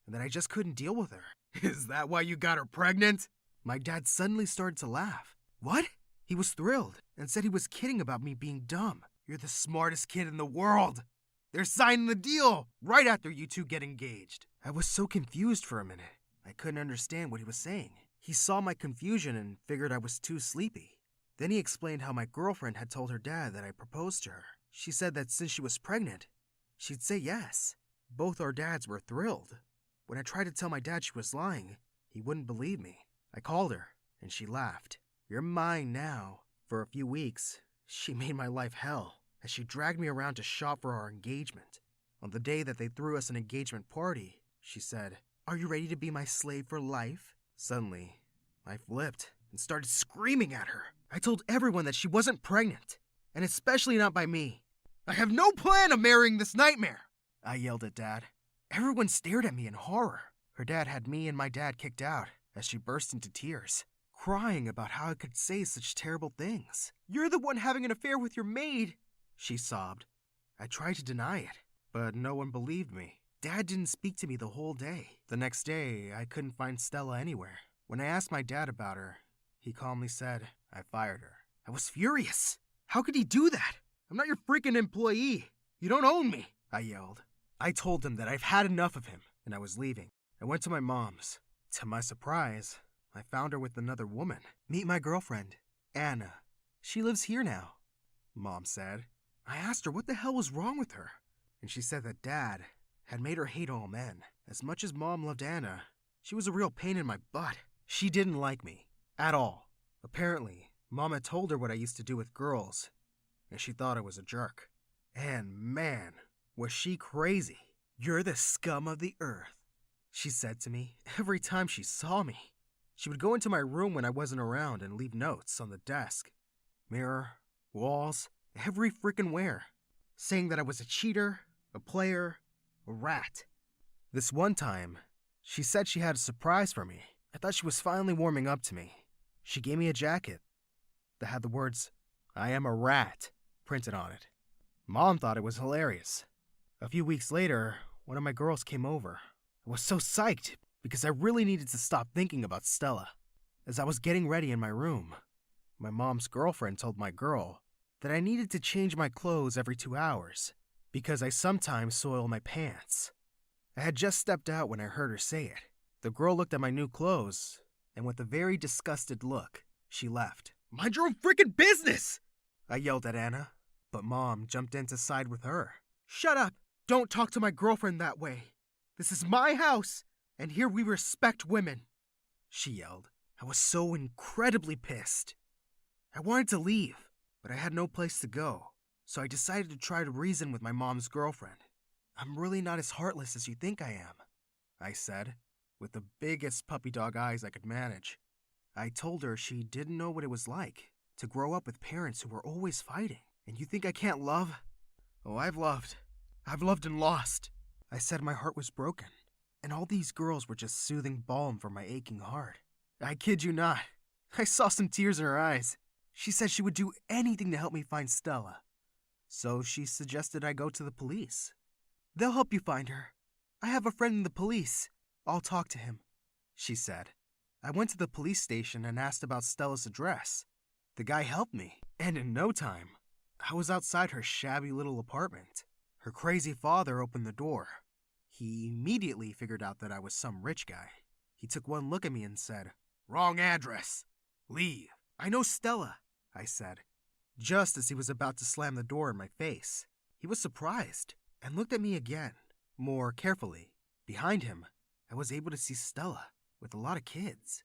U: and that I just couldn't deal with her. "Is that why you got her pregnant?" My dad suddenly started to laugh. "What?" He was thrilled and said he was kidding about me being dumb. "You're the smartest kid in the world. They're signing the deal right after you two get engaged." I was so confused for a minute. I couldn't understand what he was saying. He saw my confusion and figured I was too sleepy. Then he explained how my girlfriend had told her dad that I proposed to her. She said that since she was pregnant, she'd say yes. Both our dads were thrilled. When I tried to tell my dad she was lying, he wouldn't believe me. I called her, and she laughed. "You're mine now." For a few weeks, she made my life hell, as she dragged me around to shop for our engagement. On the day that they threw us an engagement party, she said, "Are you ready to be my slave for life?" Suddenly, I flipped and started screaming at her. I told everyone that she wasn't pregnant, and especially not by me. "I have no plan of marrying this nightmare," I yelled at Dad. Everyone stared at me in horror. Her dad had me and my dad kicked out as she burst into tears, crying about how I could say such terrible things. "You're the one having an affair with your maid," she sobbed. I tried to deny it, but no one believed me. Dad didn't speak to me the whole day. The next day, I couldn't find Stella anywhere. When I asked my dad about her, he calmly said, "I fired her." I was furious. "How could he do that? I'm not your freaking employee. You don't own me," I yelled. I told him that I've had enough of him, and I was leaving. I went to my mom's. To my surprise, I found her with another woman. "Meet my girlfriend, Anna. She lives here now," Mom said. I asked her what the hell was wrong with her, and she said that Dad had made her hate all men. As much as Mom loved Anna, she was a real pain in my butt. She didn't like me, at all. Apparently, Mom had told her what I used to do with girls, and she thought I was a jerk. And man, was she crazy. "You're the scum of the earth," she said to me every time she saw me. She would go into my room when I wasn't around and leave notes on the desk, mirror, walls, every frickin' where, saying that I was a cheater, a player, a rat. This one time, she said she had a surprise for me. I thought she was finally warming up to me. She gave me a jacket that had the words, "I am a rat," printed on it. Mom thought it was hilarious. A few weeks later, one of my girls came over. I was so psyched because I really needed to stop thinking about Stella. As I was getting ready in my room, my mom's girlfriend told my girl that I needed to change my clothes every 2 hours because I sometimes soil my pants. I had just stepped out when I heard her say it. The girl looked at my new clothes, and with a very disgusted look, she left. "Mind your own freaking business!" I yelled at Anna, but Mom jumped in to side with her. "Shut up! Don't talk to my girlfriend that way. This is my house, and here we respect women," she yelled. I was so incredibly pissed. I wanted to leave, but I had no place to go, so I decided to try to reason with my mom's girlfriend. "I'm really not as heartless as you think I am," I said, with the biggest puppy dog eyes I could manage. I told her she didn't know what it was like to grow up with parents who were always fighting. "And you think I can't love? Oh, I've loved. I've loved and lost." I said my heart was broken, and all these girls were just soothing balm for my aching heart. I kid you not. I saw some tears in her eyes. She said she would do anything to help me find Stella. So she suggested I go to the police. "They'll help you find her. I have a friend in the police. I'll talk to him," she said. I went to the police station and asked about Stella's address. The guy helped me, and in no time, I was outside her shabby little apartment. Her crazy father opened the door. He immediately figured out that I was some rich guy. He took one look at me and said, "Wrong address. Leave." "I know Stella," I said, just as he was about to slam the door in my face. He was surprised and looked at me again, more carefully. Behind him, I was able to see Stella with a lot of kids.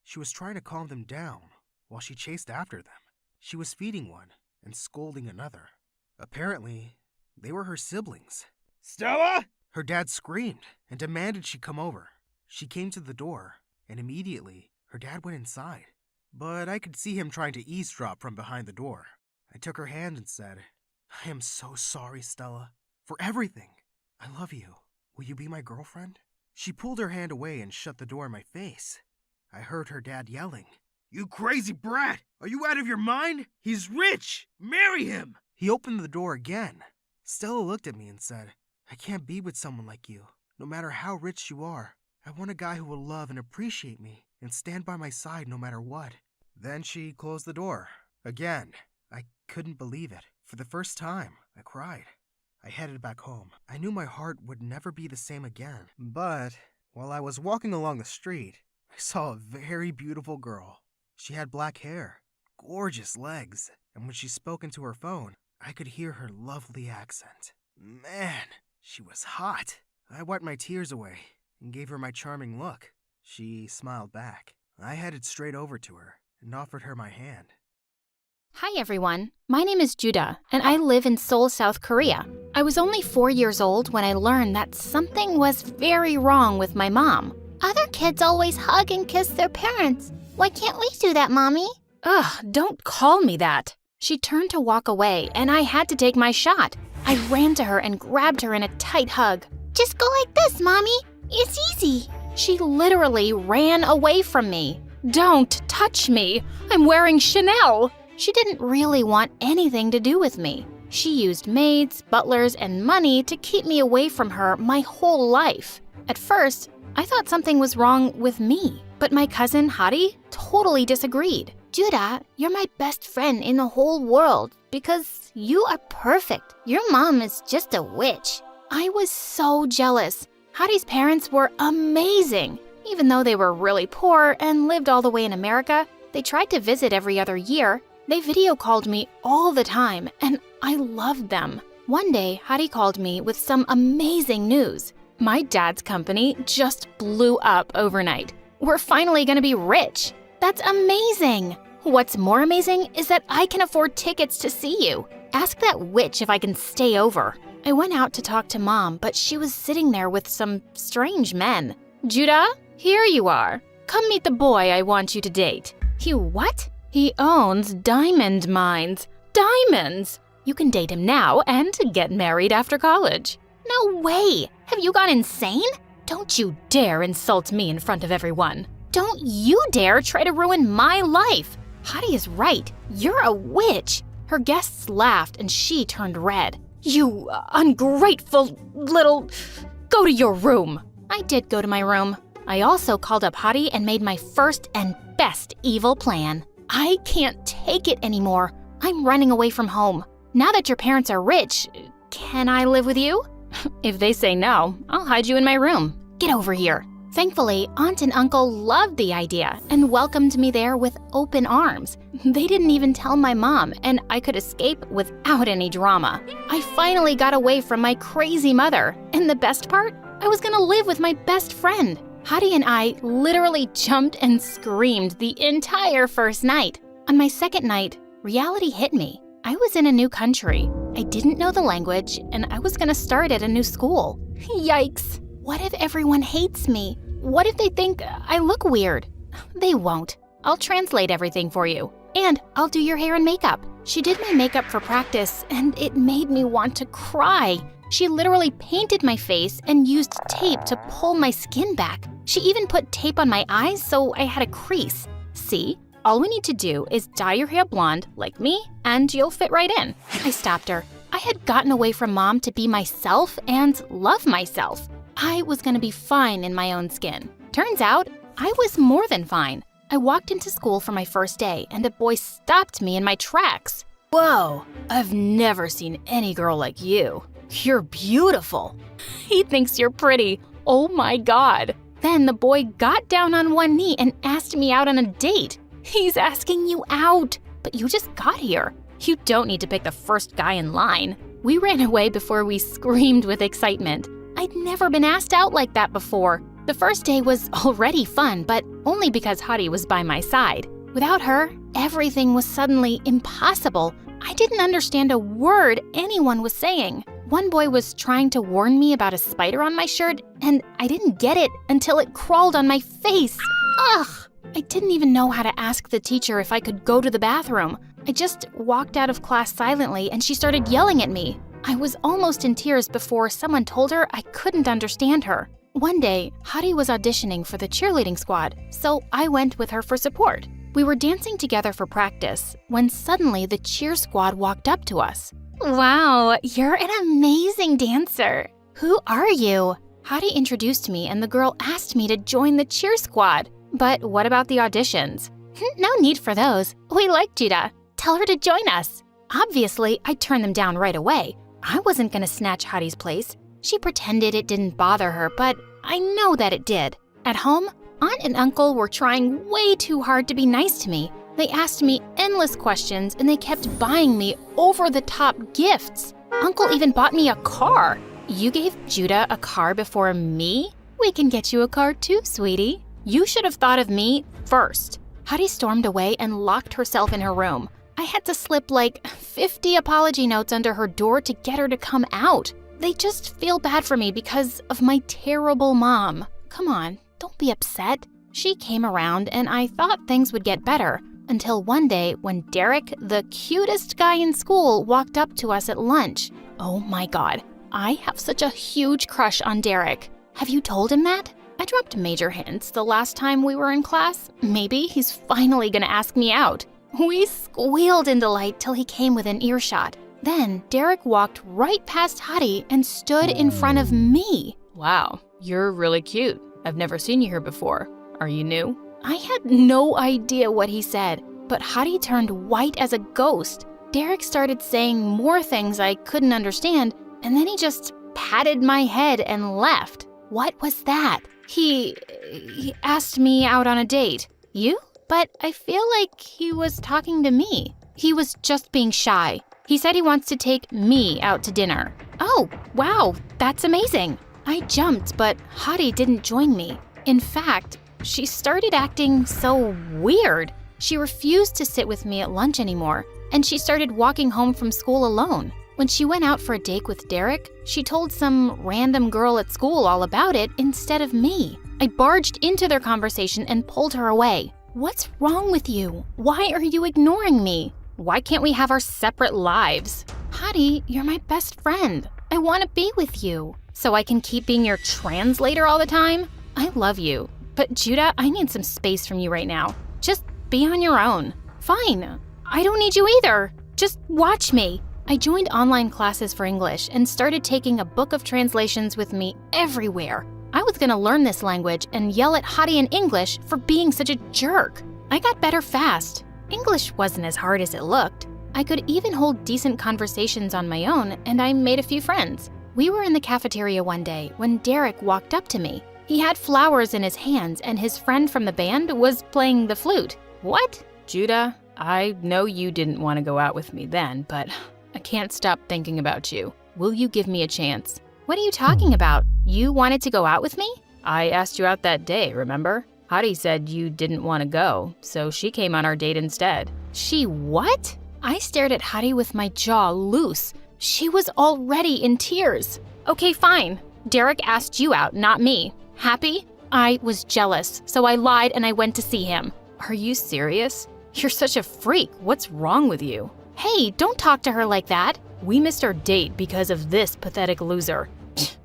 U: She was trying to calm them down while she chased after them. She was feeding one and scolding another. Apparently, they were her siblings. "Stella!" Her dad screamed and demanded she come over. She came to the door, and immediately, her dad went inside. But I could see him trying to eavesdrop from behind the door. I took her hand and said, "I am so sorry, Stella, for everything. I love you. Will you be my girlfriend?" She pulled her hand away and shut the door in my face. I heard her dad yelling, "You crazy brat! Are you out of your mind? He's rich! Marry him!" He opened the door again. Stella looked at me and said, "I can't be with someone like you, no matter how rich you are. I want a guy who will love and appreciate me and stand by my side no matter what." Then she closed the door. Again, I couldn't believe it. For the first time, I cried. I headed back home. I knew my heart would never be the same again. But while I was walking along the street, I saw a very beautiful girl. She had black hair, gorgeous legs, and when she spoke into her phone, I could hear her lovely accent. Man, she was hot. I wiped my tears away and gave her my charming look. She smiled back. I headed straight over to her and offered her my hand.
E: Hi everyone, my name is Judah, and I live in Seoul, South Korea. I was only 4 years old when I learned that something was very wrong with my mom.
F: Other kids always hug and kiss their parents. Why can't we do that, Mommy?
E: Ugh, don't call me that. She turned to walk away, and I had to take my shot. I ran to her and grabbed her in a tight hug.
F: "Just go like this, Mommy. It's easy."
E: She literally ran away from me. "Don't touch me. I'm wearing Chanel." She didn't really want anything to do with me. She used maids, butlers, and money to keep me away from her my whole life. At first, I thought something was wrong with me, but my cousin Hari totally disagreed.
F: "Judah, you're my best friend in the whole world because you are perfect. Your mom is just a witch."
E: I was so jealous. Hari's parents were amazing. Even though they were really poor and lived all the way in America, they tried to visit every other year. They video called me all the time, and I loved them. One day, Hari called me with some amazing news. My dad's company just blew up overnight. We're finally gonna be rich. That's amazing. What's more amazing is that I can afford tickets to see you. Ask that witch if I can stay over. I went out to talk to Mom, but she was sitting there with some strange men. "Judah, here you are. Come meet the boy I want you to date." "You what?" "He owns diamond mines." "Diamonds? You can date him now and get married after college."
F: No way! Have you gone insane?
E: Don't you dare insult me in front of everyone.
F: Don't you dare try to ruin my life.
E: Hadi is right. You're a witch. Her guests laughed and she turned red. "You ungrateful little... Go to your room." I did go to my room. I also called up Hadi and made my first and best evil plan. I can't take it anymore. I'm running away from home. Now that your parents are rich, can I live with you? If they say no, I'll hide you in my room. Get over here. Thankfully, Aunt and Uncle loved the idea and welcomed me there with open arms. They didn't even tell my mom, and I could escape without any drama. I finally got away from my crazy mother, and the best part? I was gonna live with my best friend. Hottie and I literally jumped and screamed the entire first night. On my second night, reality hit me. I was in a new country. I didn't know the language, and I was gonna start at a new school. Yikes! What if everyone hates me? What if they think I look weird? They won't. I'll translate everything for you. And I'll do your hair and makeup. She did my makeup for practice, and it made me want to cry. She literally painted my face and used tape to pull my skin back. She even put tape on my eyes so I had a crease. See? All we need to do is dye your hair blonde, like me, and you'll fit right in. I stopped her. I had gotten away from Mom to be myself and love myself. I was gonna be fine in my own skin. Turns out, I was more than fine. I walked into school for my first day, and a boy stopped me in my tracks.
T: Whoa, I've never seen any girl like you. You're beautiful.
E: He thinks you're pretty. Oh my God. Then the boy got down on one knee and asked me out on a date. He's asking you out, but you just got here. You don't need to pick the first guy in line. We ran away before we screamed with excitement. I'd never been asked out like that before. The first day was already fun, but only because Hottie was by my side. Without her, everything was suddenly impossible. I didn't understand a word anyone was saying. One boy was trying to warn me about a spider on my shirt, and I didn't get it until it crawled on my face. Ugh! I didn't even know how to ask the teacher if I could go to the bathroom. I just walked out of class silently, and she started yelling at me. I was almost in tears before someone told her I couldn't understand her. One day, Hottie was auditioning for the cheerleading squad, so I went with her for support. We were dancing together for practice when suddenly the cheer squad walked up to us. Wow, you're an amazing dancer. Who are you? Hottie introduced me, and the girl asked me to join the cheer squad. But what about the auditions? No need for those. We like Judah. Tell her to join us. Obviously, I turned them down right away. I wasn't gonna snatch Hottie's place. She pretended it didn't bother her, but I know that it did. At home, Aunt and Uncle were trying way too hard to be nice to me. They asked me endless questions, and they kept buying me over-the-top gifts. Uncle even bought me a car. You gave Judah a car before me? We can get you a car too, sweetie. You should have thought of me first. Hottie stormed away and locked herself in her room. I had to slip like 50 apology notes under her door to get her to come out. They just feel bad for me because of my terrible mom. Come on, don't be upset. She came around and I thought things would get better until one day when Derek, the cutest guy in school, walked up to us at lunch. Oh my God, I have such a huge crush on Derek. Have you told him that? I dropped major hints the last time we were in class. Maybe he's finally gonna ask me out. We squealed in delight till he came within earshot. Then Derek walked right past Hottie and stood in front of me.
B: Wow, you're really cute. I've never seen you here before. Are you new?
E: I had no idea what he said, but Hottie turned white as a ghost. Derek started saying more things I couldn't understand, and then he just patted my head and left. What was that? He asked me out on a date. You? But I feel like he was talking to me. He was just being shy. He said he wants to take me out to dinner. Oh, wow, that's amazing. I jumped, but Hottie didn't join me. In fact, she started acting so weird. She refused to sit with me at lunch anymore, and she started walking home from school alone. When she went out for a date with Derek, she told some random girl at school all about it instead of me. I barged into their conversation and pulled her away. What's wrong with you? Why are you ignoring me? Why can't we have our separate lives? Hottie, you're my best friend. I want to be with you. So I can keep being your translator all the time? I love you. But Judah, I need some space from you right now. Just be on your own. Fine. I don't need you either. Just watch me. I joined online classes for English and started taking a book of translations with me everywhere. I was gonna learn this language and yell at Hottie in English for being such a jerk. I got better fast. English wasn't as hard as it looked. I could even hold decent conversations on my own, and I made a few friends. We were in the cafeteria one day when Derek walked up to me. He had flowers in his hands, and his friend from the band was playing the flute. What?
B: Judah, I know you didn't want to go out with me then, but I can't stop thinking about you. Will you give me a chance?
E: What are you talking about? You wanted to go out with me?
B: I asked you out that day, remember? Hottie said you didn't want to go, so she came on our date instead.
E: She what? I stared at Hottie with my jaw loose. She was already in tears. Okay, fine. Derek asked you out, not me. Happy? I was jealous, so I lied and I went to see him.
B: Are you serious? You're such a freak. What's wrong with you?
E: Hey, don't talk to her like that.
B: We missed our date because of this pathetic loser.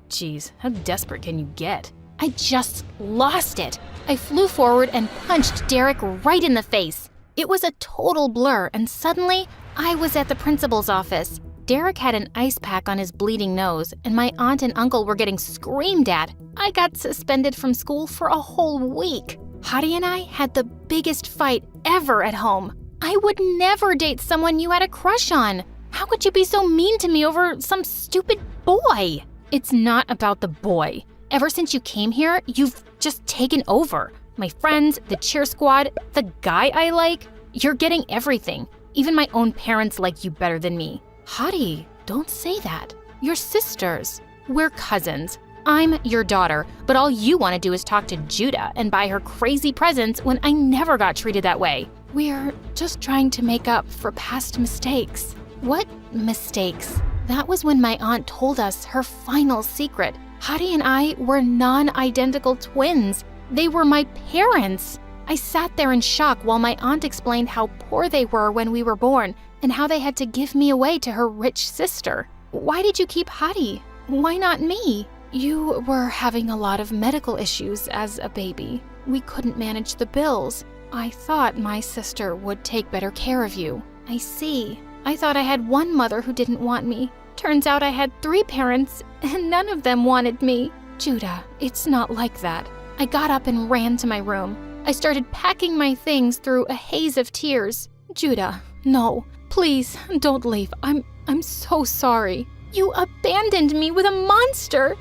B: Jeez, how desperate can you get?
E: I just lost it. I flew forward and punched Derek right in the face. It was a total blur, and suddenly, I was at the principal's office. Derek had an ice pack on his bleeding nose, and my aunt and uncle were getting screamed at. I got suspended from school for a whole week. Hottie and I had the biggest fight ever at home. I would never date someone you had a crush on. How could you be so mean to me over some stupid boy? It's not about the boy. Ever since you came here, you've just taken over. My friends, the cheer squad, the guy I like, you're getting everything. Even my own parents like you better than me. Hottie, don't say that. You're sisters. We're cousins. I'm your daughter, but all you want to do is talk to Judah and buy her crazy presents when I never got treated that way. We're just trying to make up for past mistakes. What mistakes? That was when my aunt told us her final secret. Hottie and I were non-identical twins. They were my parents. I sat there in shock while my aunt explained how poor they were when we were born and how they had to give me away to her rich sister. Why did you keep Hottie? Why not me? You were having a lot of medical issues as a baby. We couldn't manage the bills. I thought my sister would take better care of you. I see. I thought I had one mother who didn't want me. Turns out I had 3 parents, and none of them wanted me. Judah, it's not like that. I got up and ran to my room. I started packing my things through a haze of tears. Judah, no, please don't leave. I'm so sorry. You abandoned me with a monster.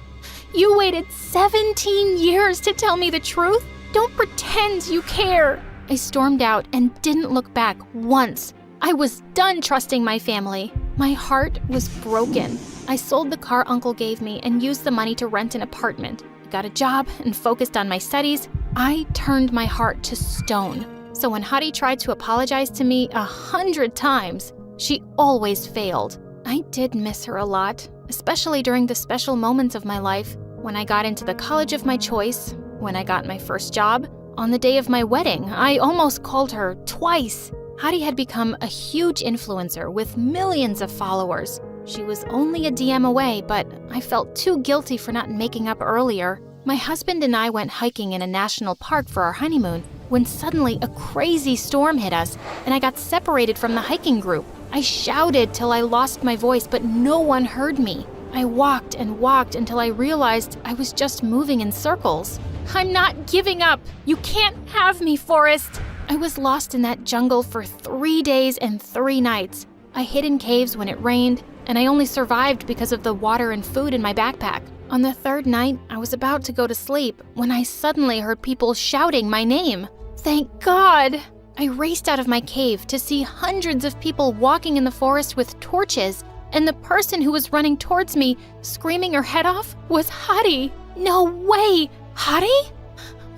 E: You waited 17 years to tell me the truth? Don't pretend you care. I stormed out and didn't look back once. I was done trusting my family. My heart was broken. I sold the car Uncle gave me and used the money to rent an apartment. I got a job and focused on my studies. I turned my heart to stone. So when Hottie tried to apologize to me 100 times, she always failed. I did miss her a lot, especially during the special moments of my life. When I got into the college of my choice, when I got my first job, on the day of my wedding, I almost called her twice. Hottie had become a huge influencer with millions of followers. She was only a DM away, but I felt too guilty for not making up earlier. My husband and I went hiking in a national park for our honeymoon when suddenly a crazy storm hit us and I got separated from the hiking group. I shouted till I lost my voice, but no one heard me. I walked and walked until I realized I was just moving in circles. I'm not giving up. You can't have me, Forrest. I was lost in that jungle for 3 days and 3 nights. I hid in caves when it rained, and I only survived because of the water and food in my backpack. On the 3rd night, I was about to go to sleep when I suddenly heard people shouting my name. Thank God! I raced out of my cave to see hundreds of people walking in the forest with torches, and the person who was running towards me, screaming her head off, was Hottie. No way! Hottie?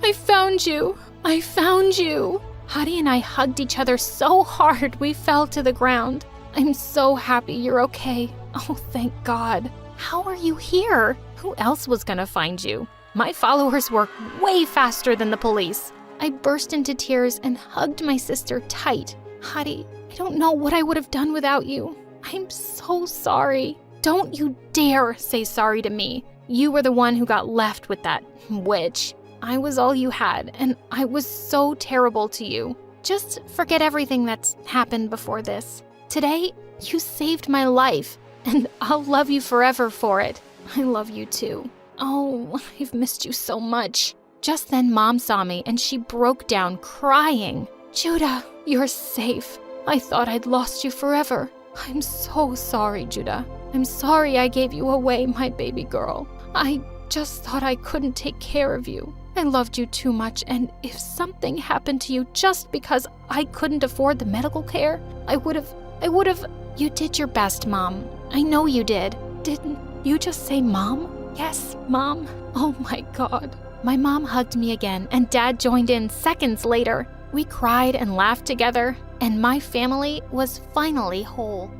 E: I found you. I found you. Hottie and I hugged each other so hard we fell to the ground. I'm so happy you're okay. Oh, thank God. How are you here? Who else was gonna find you? My followers work way faster than the police. I burst into tears and hugged my sister tight. Hottie, I don't know what I would have done without you. I'm so sorry. Don't you dare say sorry to me. You were the one who got left with that witch. I was all you had, and I was so terrible to you. Just forget everything that's happened before this. Today, you saved my life, and I'll love you forever for it. I love you too. Oh, I've missed you so much. Just then, Mom saw me, and she broke down crying. Judah, you're safe. I thought I'd lost you forever. I'm so sorry, Judah. I'm sorry I gave you away, my baby girl. I just thought I couldn't take care of you. I loved you too much, and if something happened to you just because I couldn't afford the medical care, I would have. You did your best, Mom. I know you did. Didn't you just say Mom? Yes, Mom. Oh my God. My mom hugged me again, and Dad joined in seconds later. We cried and laughed together, and my family was finally whole.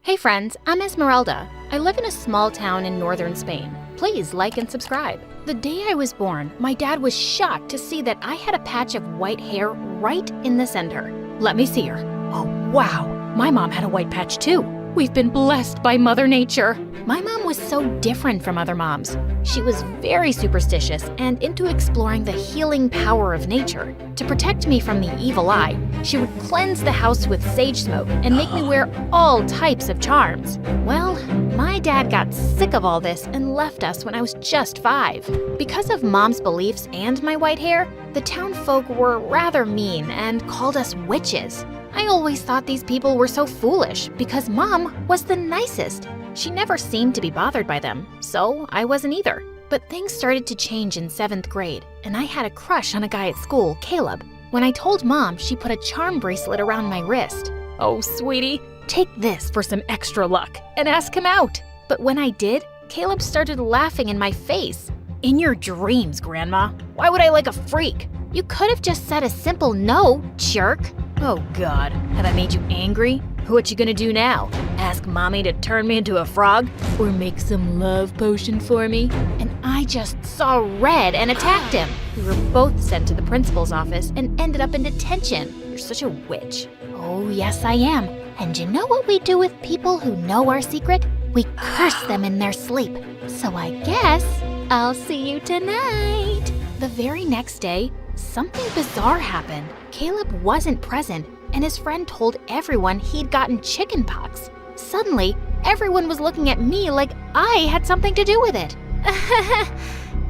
E: Hey friends, I'm Esmeralda. I live in a small town in northern Spain. Please like and subscribe. The day I was born, my dad was shocked to see that I had a patch of white hair right in the center. Let me see her. Oh wow, my mom had a white patch too. We've been blessed by Mother Nature. My mom was so different from other moms. She was very superstitious and into exploring the healing power of nature. To protect me from the evil eye, she would cleanse the house with sage smoke and make me wear all types of charms. Well, my dad got sick of all this and left us when I was just 5. Because of Mom's beliefs and my white hair, the town folk were rather mean and called us witches. I always thought these people were so foolish because Mom was the nicest. She never seemed to be bothered by them, so I wasn't either. But things started to change in 7th grade, and I had a crush on a guy at school, Caleb. When I told Mom, she put a charm bracelet around my wrist. Oh, sweetie, take this for some extra luck and ask him out. But when I did, Caleb started laughing in my face. In your dreams, Grandma. Why would I like a freak? You could have just said a simple no, jerk. Oh God, have I made you angry? What you gonna do now? Ask Mommy to turn me into a frog? Or make some love potion for me? And I just saw red and attacked him. We were both sent to the principal's office and ended up in detention. You're such a witch. Oh yes I am. And you know what we do with people who know our secret? We curse them in their sleep. So I guess I'll see you tonight. The very next day, something bizarre happened. Caleb wasn't present, and his friend told everyone he'd gotten chickenpox. Suddenly, everyone was looking at me like I had something to do with it.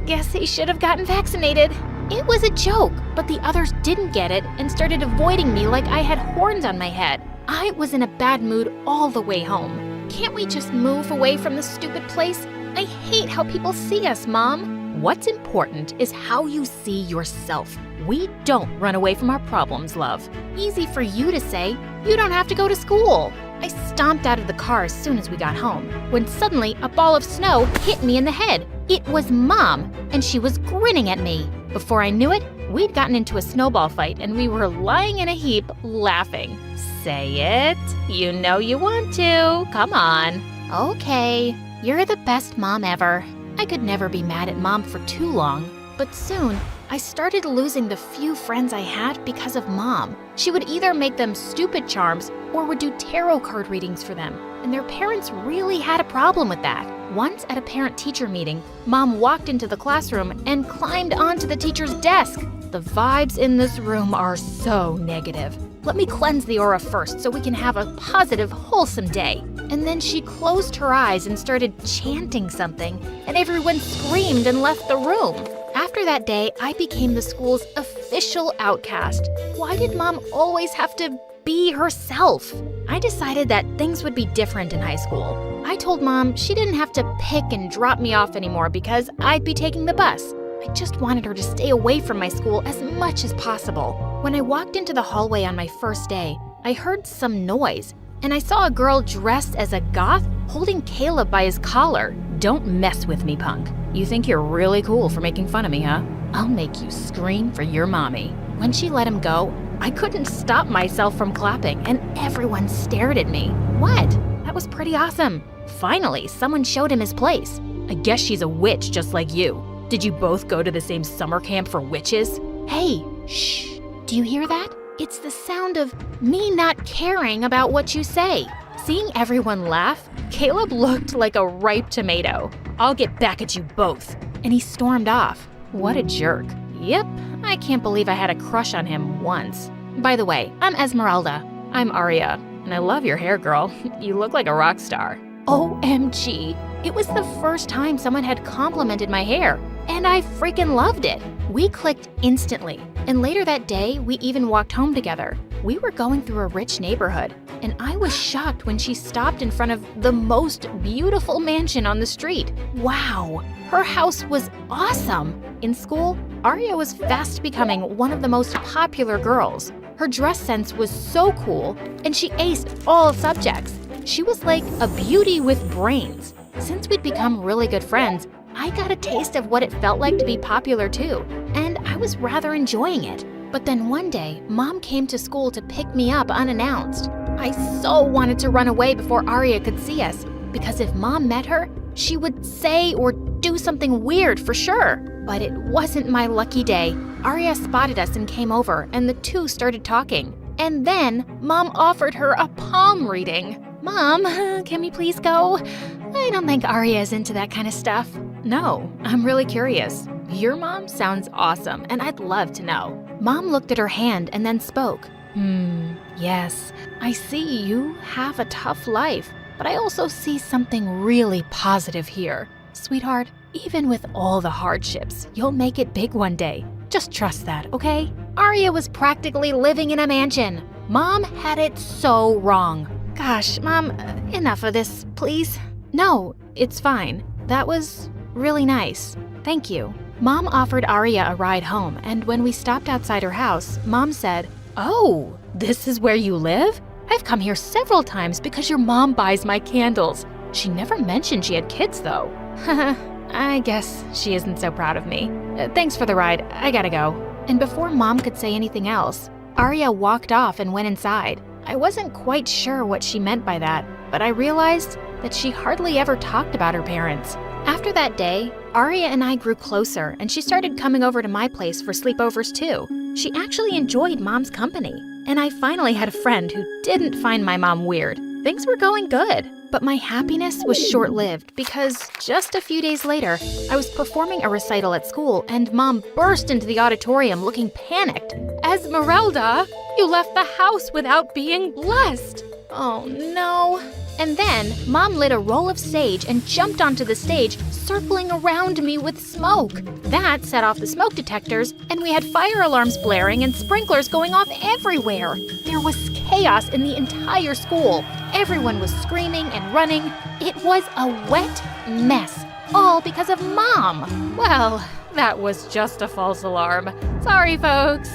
E: Guess he should have gotten vaccinated. It was a joke, but the others didn't get it and started avoiding me like I had horns on my head. I was in a bad mood all the way home. Can't we just move away from this stupid place? I hate how people see us, Mom. What's important is how you see yourself. We don't run away from our problems, love. Easy for you to say. You don't have to go to school. I stomped out of the car as soon as we got home, when suddenly a ball of snow hit me in the head. It was Mom, and she was grinning at me. Before I knew it, we'd gotten into a snowball fight and we were lying in a heap laughing. Say it. You know you want to. Come on. Okay, you're the best mom ever. I could never be mad at Mom for too long, but soon I started losing the few friends I had because of Mom. She would either make them stupid charms or would do tarot card readings for them, and their parents really had a problem with that. Once at a parent-teacher meeting, Mom walked into the classroom and climbed onto the teacher's desk. The vibes in this room are so negative. Let me cleanse the aura first so we can have a positive, wholesome day. And then she closed her eyes and started chanting something, and everyone screamed and left the room. After that day, I became the school's official outcast. Why did Mom always have to be herself? I decided that things would be different in high school. I told Mom she didn't have to pick and drop me off anymore because I'd be taking the bus. I just wanted her to stay away from my school as much as possible. When I walked into the hallway on my first day, I heard some noise, and I saw a girl dressed as a goth holding Caleb by his collar. Don't mess with me, punk. You think you're really cool for making fun of me, huh? I'll make you scream for your mommy. When she let him go, I couldn't stop myself from clapping, and everyone stared at me. What? That was pretty awesome. Finally, someone showed him his place. I guess she's a witch just like you. Did you both go to the same summer camp for witches? Hey, shh. Do you hear that? It's the sound of me not caring about what you say. Seeing everyone laugh, Caleb looked like a ripe tomato. I'll get back at you both. And he stormed off. What a jerk. Yep, I can't believe I had a crush on him once. By the way, I'm Esmeralda. I'm Aria, and I love your hair, girl. You look like a rock star. OMG. It was the first time someone had complimented my hair, and I freaking loved it. We clicked instantly, and later that day, we even walked home together. We were going through a rich neighborhood, and I was shocked when she stopped in front of the most beautiful mansion on the street. Wow, her house was awesome. In school, Aria was fast becoming one of the most popular girls. Her dress sense was so cool, and she aced all subjects. She was like a beauty with brains. Since we'd become really good friends, I got a taste of what it felt like to be popular too, and I was rather enjoying it. But then one day, Mom came to school to pick me up unannounced. I so wanted to run away before Arya could see us, because if Mom met her, she would say or do something weird for sure. But it wasn't my lucky day. Arya spotted us and came over, and the two started talking. And then Mom offered her a palm reading. Mom, can we please go? I don't think Arya is into that kind of stuff. No, I'm really curious. Your mom sounds awesome, and I'd love to know. Mom looked at her hand and then spoke. Yes, I see you have a tough life, but I also see something really positive here. Sweetheart, even with all the hardships, you'll make it big one day. Just trust that, okay? Arya was practically living in a mansion. Mom had it so wrong. Gosh, Mom, enough of this, please. No, it's fine. That was really nice. Thank you. Mom offered Arya a ride home, and when we stopped outside her house, Mom said, "Oh, this is where you live? I've come here several times because your mom buys my candles. She never mentioned she had kids, though." I guess she isn't so proud of me. Thanks for the ride. I gotta go. And before Mom could say anything else, Arya walked off and went inside. I wasn't quite sure what she meant by that, but I realized that she hardly ever talked about her parents. After that day, Arya and I grew closer, and she started coming over to my place for sleepovers too. She actually enjoyed Mom's company, and I finally had a friend who didn't find my mom weird. Things were going good, but my happiness was short-lived because just a few days later, I was performing a recital at school, and Mom burst into the auditorium looking panicked. "Esmeralda, you left the house without being blessed." Oh no. And then, Mom lit a roll of sage and jumped onto the stage, circling around me with smoke. That set off the smoke detectors, and we had fire alarms blaring and sprinklers going off everywhere. There was chaos in the entire school. Everyone was screaming and running. It was a wet mess, all because of Mom. Well, that was just a false alarm. Sorry, folks.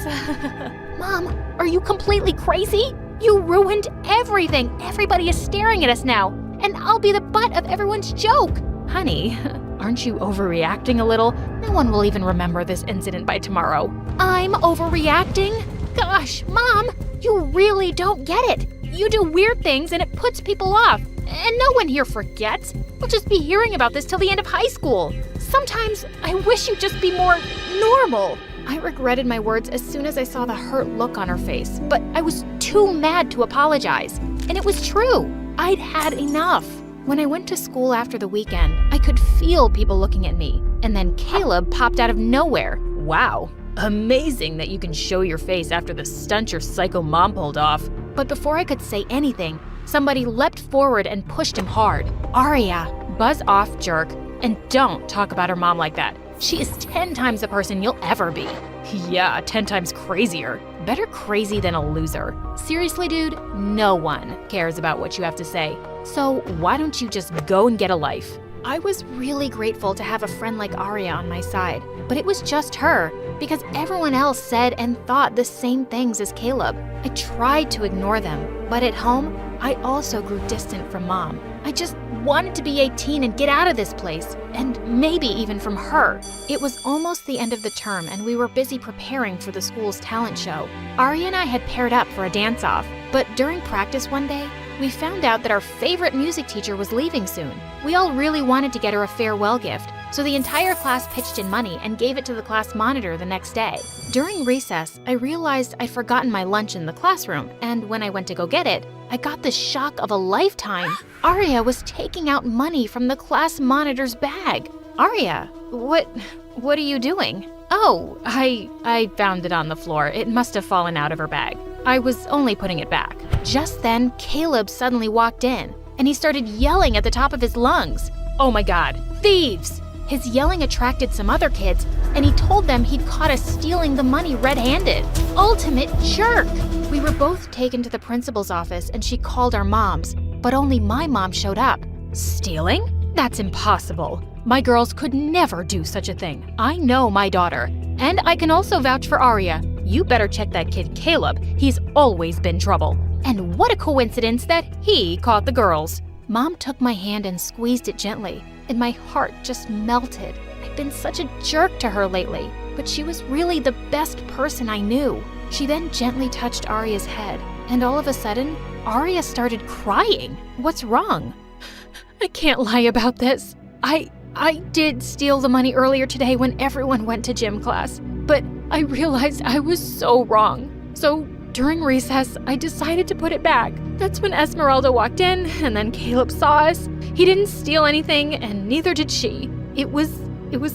E: Mom, are you completely crazy? You ruined everything. Everybody is staring at us now, and I'll be the butt of everyone's joke. Honey, aren't you overreacting a little? No one will even remember this incident by tomorrow. I'm overreacting? Gosh, Mom, you really don't get it. You do weird things and it puts people off, and no one here forgets. We'll just be hearing about this till the end of high school. Sometimes I wish you'd just be more normal. I regretted my words as soon as I saw the hurt look on her face, but I was too mad to apologize. And it was true. I'd had enough. When I went to school after the weekend, I could feel people looking at me. And then Caleb popped out of nowhere. Wow. Amazing that you can show your face after the stunt your psycho mom pulled off. But before I could say anything, somebody leapt forward and pushed him hard. Arya, buzz off, jerk, and don't talk about her mom like that. She is 10 times the person you'll ever be. Yeah, 10 times crazier. Better crazy than a loser. Seriously, dude, no one cares about what you have to say. So why don't you just go and get a life? I was really grateful to have a friend like Arya on my side, but it was just her, because everyone else said and thought the same things as Caleb. I tried to ignore them, but at home, I also grew distant from Mom. I just wanted to be 18 and get out of this place, and maybe even from her. It was almost the end of the term, and we were busy preparing for the school's talent show. Arya and I had paired up for a dance-off, but during practice one day, we found out that our favorite music teacher was leaving soon. We all really wanted to get her a farewell gift, so the entire class pitched in money and gave it to the class monitor the next day. During recess, I realized I'd forgotten my lunch in the classroom, and when I went to go get it, I got the shock of a lifetime. Arya was taking out money from the class monitor's bag. Arya, what are you doing? Oh, I found it on the floor. It must have fallen out of her bag. I was only putting it back. Just then, Caleb suddenly walked in, and he started yelling at the top of his lungs. Oh my God, thieves! His yelling attracted some other kids, and he told them he'd caught us stealing the money red-handed. Ultimate jerk! We were both taken to the principal's office, and she called our moms, but only my mom showed up. Stealing? That's impossible. My girls could never do such a thing. I know my daughter. And I can also vouch for Arya. You better check that kid Caleb. He's always been trouble. And what a coincidence that he caught the girls. Mom took my hand and squeezed it gently, and my heart just melted. I've been such a jerk to her lately, but she was really the best person I knew. She then gently touched Arya's head, and all of a sudden, Arya started crying. What's wrong?
T: I can't lie about this. I did steal the money earlier today when everyone went to gym class, but I realized I was so wrong. So during recess, I decided to put it back. That's when Esmeralda walked in, and then Caleb saw us. He didn't steal anything, and neither did she. It was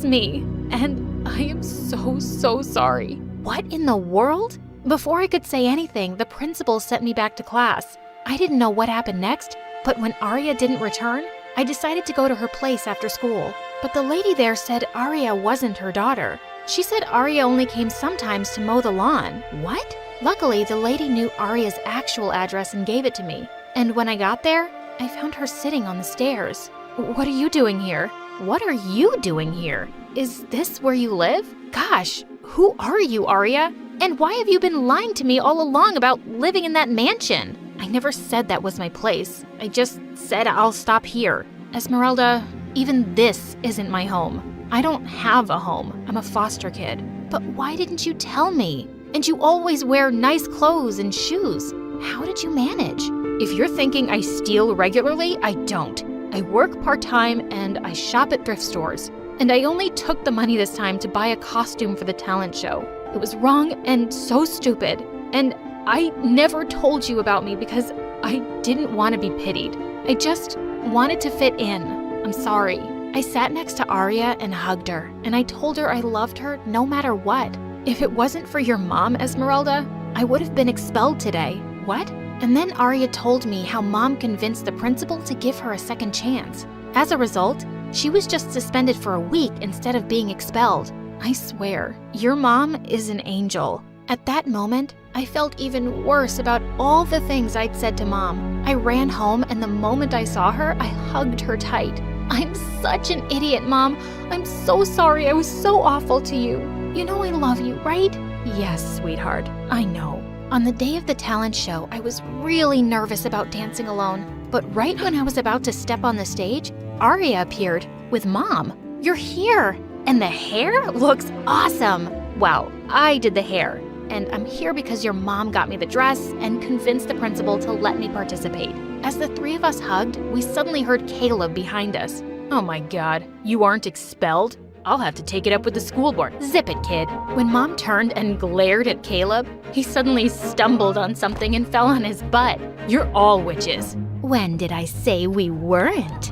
T: me, and I am so sorry.
E: What in the world? Before I could say anything, the principal sent me back to class. I didn't know what happened next, but when Arya didn't return, I decided to go to her place after school. But the lady there said Arya wasn't her daughter. She said Arya only came sometimes to mow the lawn. What? Luckily, the lady knew Arya's actual address and gave it to me. And when I got there, I found her sitting on the stairs.
T: What are you doing here?
E: What are you doing here? Is this where you live? Gosh, who are you, Arya? And why have you been lying to me all along about living in that mansion? I never said that was my place. I just said I'll stop here. Esmeralda, even this isn't my home. I don't have a home. I'm a foster kid. But why didn't you tell me? And you always wear nice clothes and shoes. How did you manage?
T: If you're thinking I steal regularly, I don't. I work part-time and I shop at thrift stores. And I only took the money this time to buy a costume for the talent show. It was wrong and so stupid. And I never told you about me because I didn't want to be pitied. I just wanted to fit in. I'm sorry.
E: I sat next to Arya and hugged her, and I told her I loved her no matter what. If it wasn't for your mom, Esmeralda, I would have been expelled today. What? And then Arya told me how Mom convinced the principal to give her a second chance. As a result, she was just suspended for a week instead of being expelled. I swear, your mom is an angel. At that moment, I felt even worse about all the things I'd said to Mom. I ran home, and the moment I saw her, I hugged her tight. I'm such an idiot, Mom. I'm so sorry I was so awful to you. You know I love you, right?
T: Yes, sweetheart, I know.
E: On the day of the talent show, I was really nervous about dancing alone. But right when I was about to step on the stage, Arya appeared with Mom. You're here! And the hair looks awesome! Wow, I did the hair. And I'm here because your mom got me the dress and convinced the principal to let me participate. As the three of us hugged, we suddenly heard Caleb behind us.
T: Oh my God, you aren't expelled? I'll have to take it up with the school board.
E: Zip it, kid. When Mom turned and glared at Caleb, he suddenly stumbled on something and fell on his butt.
T: You're all witches.
E: When did I say we weren't?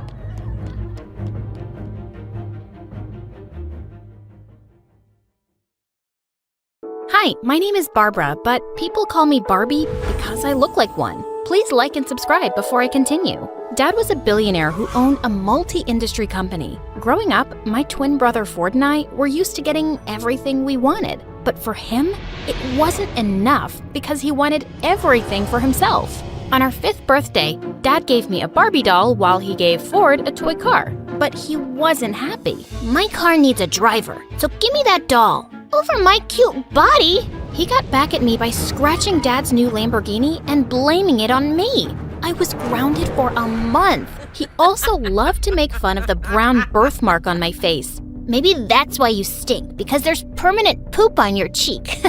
E: Hi, my name is Barbara, but people call me Barbie because I look like one. Please like and subscribe before I continue. Dad was a billionaire who owned a multi-industry company. Growing up, my twin brother Ford and I were used to getting everything we wanted. But for him, it wasn't enough because he wanted everything for himself. On our 5th birthday, Dad gave me a Barbie doll while he gave Ford a toy car. But he wasn't happy.
F: My car needs a driver, so give me that doll. Over my cute body!
E: He got back at me by scratching Dad's new Lamborghini and blaming it on me. I was grounded for a month. He also loved to make fun of the brown birthmark on my face.
F: Maybe that's why you stink, because there's permanent poop on your cheek.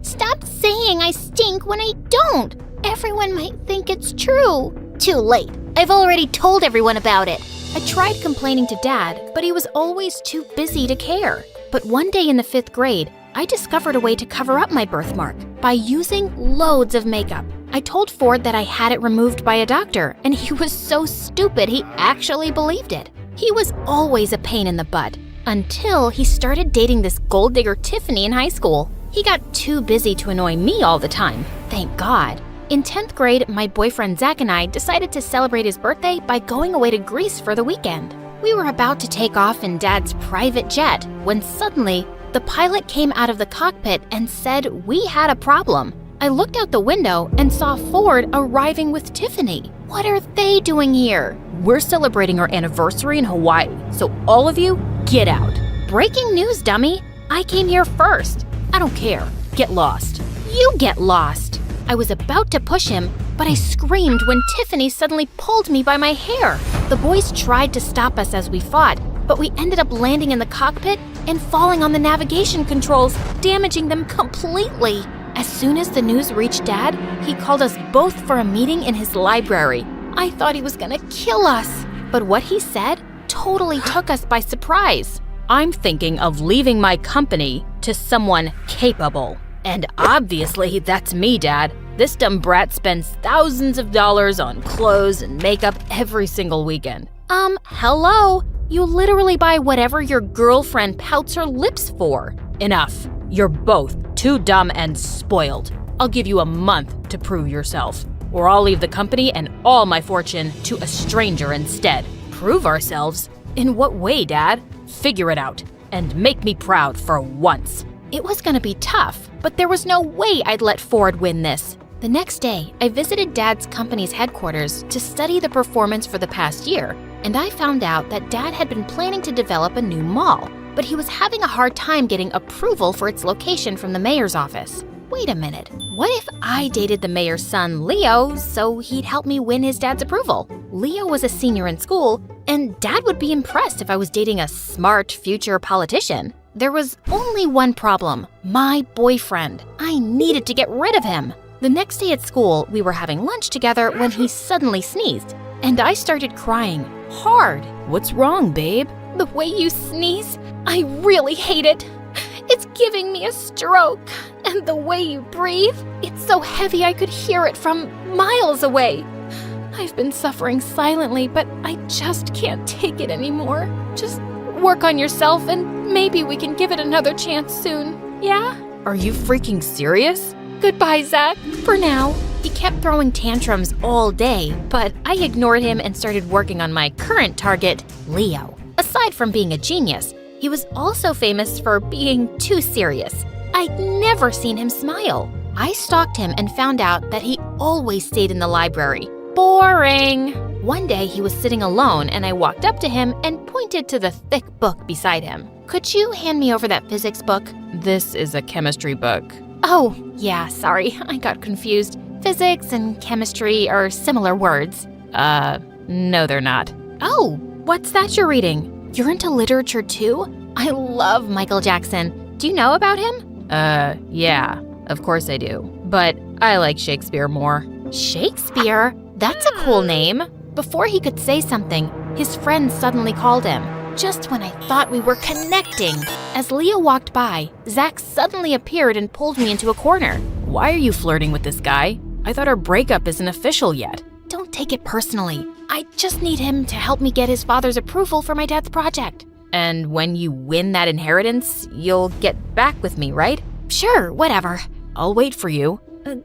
F: Stop saying I stink when I don't. Everyone might think it's true. Too late. I've already told everyone about it.
E: I tried complaining to Dad, but he was always too busy to care. But one day in the 5th grade, I discovered a way to cover up my birthmark by using loads of makeup. I told Ford that I had it removed by a doctor, and he was so stupid he actually believed it. He was always a pain in the butt, until he started dating this gold digger Tiffany in high school. He got too busy to annoy me all the time, thank God. In 10th grade, my boyfriend Zach and I decided to celebrate his birthday by going away to Greece for the weekend. We were about to take off in Dad's private jet when suddenly, the pilot came out of the cockpit and said we had a problem. I looked out the window and saw Ford arriving with Tiffany. What are they doing here?
T: We're celebrating our anniversary in Hawaii, so all of you, get out.
E: Breaking news, dummy. I came here first.
T: I don't care. Get lost.
E: You get lost. I was about to push him but I screamed when Tiffany suddenly pulled me by my hair. The boys tried to stop us as we fought, but we ended up landing in the cockpit and falling on the navigation controls, damaging them completely. As soon as the news reached Dad, he called us both for a meeting in his library. I thought he was gonna kill us, but what he said totally took us by surprise.
B: I'm thinking of leaving my company to someone capable. And obviously, that's me, Dad. This dumb brat spends thousands of dollars on clothes and makeup every single weekend.
E: Hello? You literally buy whatever your girlfriend pouts her lips for.
B: Enough. You're both too dumb and spoiled. I'll give you a month to prove yourself, or I'll leave the company and all my fortune to a stranger instead. Prove ourselves? In what way, Dad? Figure it out, and make me proud for once.
E: It was gonna be tough, but there was no way I'd let Ford win this. The next day, I visited Dad's company's headquarters to study the performance for the past year, and I found out that Dad had been planning to develop a new mall, but he was having a hard time getting approval for its location from the mayor's office. Wait a minute, what if I dated the mayor's son, Leo, so he'd help me win his dad's approval? Leo was a senior in school, and Dad would be impressed if I was dating a smart future politician. There was only one problem, my boyfriend. I needed to get rid of him. The next day at school, we were having lunch together when he suddenly sneezed, and I started crying hard.
B: What's wrong, babe?
E: The way you sneeze, I really hate it. It's giving me a stroke. And the way you breathe, it's so heavy I could hear it from miles away. I've been suffering silently, but I just can't take it anymore. Just work on yourself and maybe we can give it another chance soon, yeah?
B: Are you freaking serious?
E: Goodbye, Zach, for now. He kept throwing tantrums all day, but I ignored him and started working on my current target, Leo. Aside from being a genius, he was also famous for being too serious. I'd never seen him smile. I stalked him and found out that he always stayed in the library. Boring. One day he was sitting alone and I walked up to him and pointed to the thick book beside him. Could you hand me over that physics book?
B: This is a chemistry book.
E: Oh, yeah, sorry, I got confused. Physics and chemistry are similar words.
B: No, they're not.
E: Oh, what's that you're reading? You're into literature too? I love Michael Jackson. Do you know about him?
B: Yeah, of course I do. But I like Shakespeare more.
E: Shakespeare? That's a cool name. Before he could say something, his friend suddenly called him, just when I thought we were connecting. As Leo walked by, Zach suddenly appeared and pulled me into a corner.
B: Why are you flirting with this guy? I thought our breakup isn't official yet.
E: Don't take it personally. I just need him to help me get his father's approval for my dad's project.
B: And when you win that inheritance, you'll get back with me, right?
E: Sure, whatever.
B: I'll wait for you.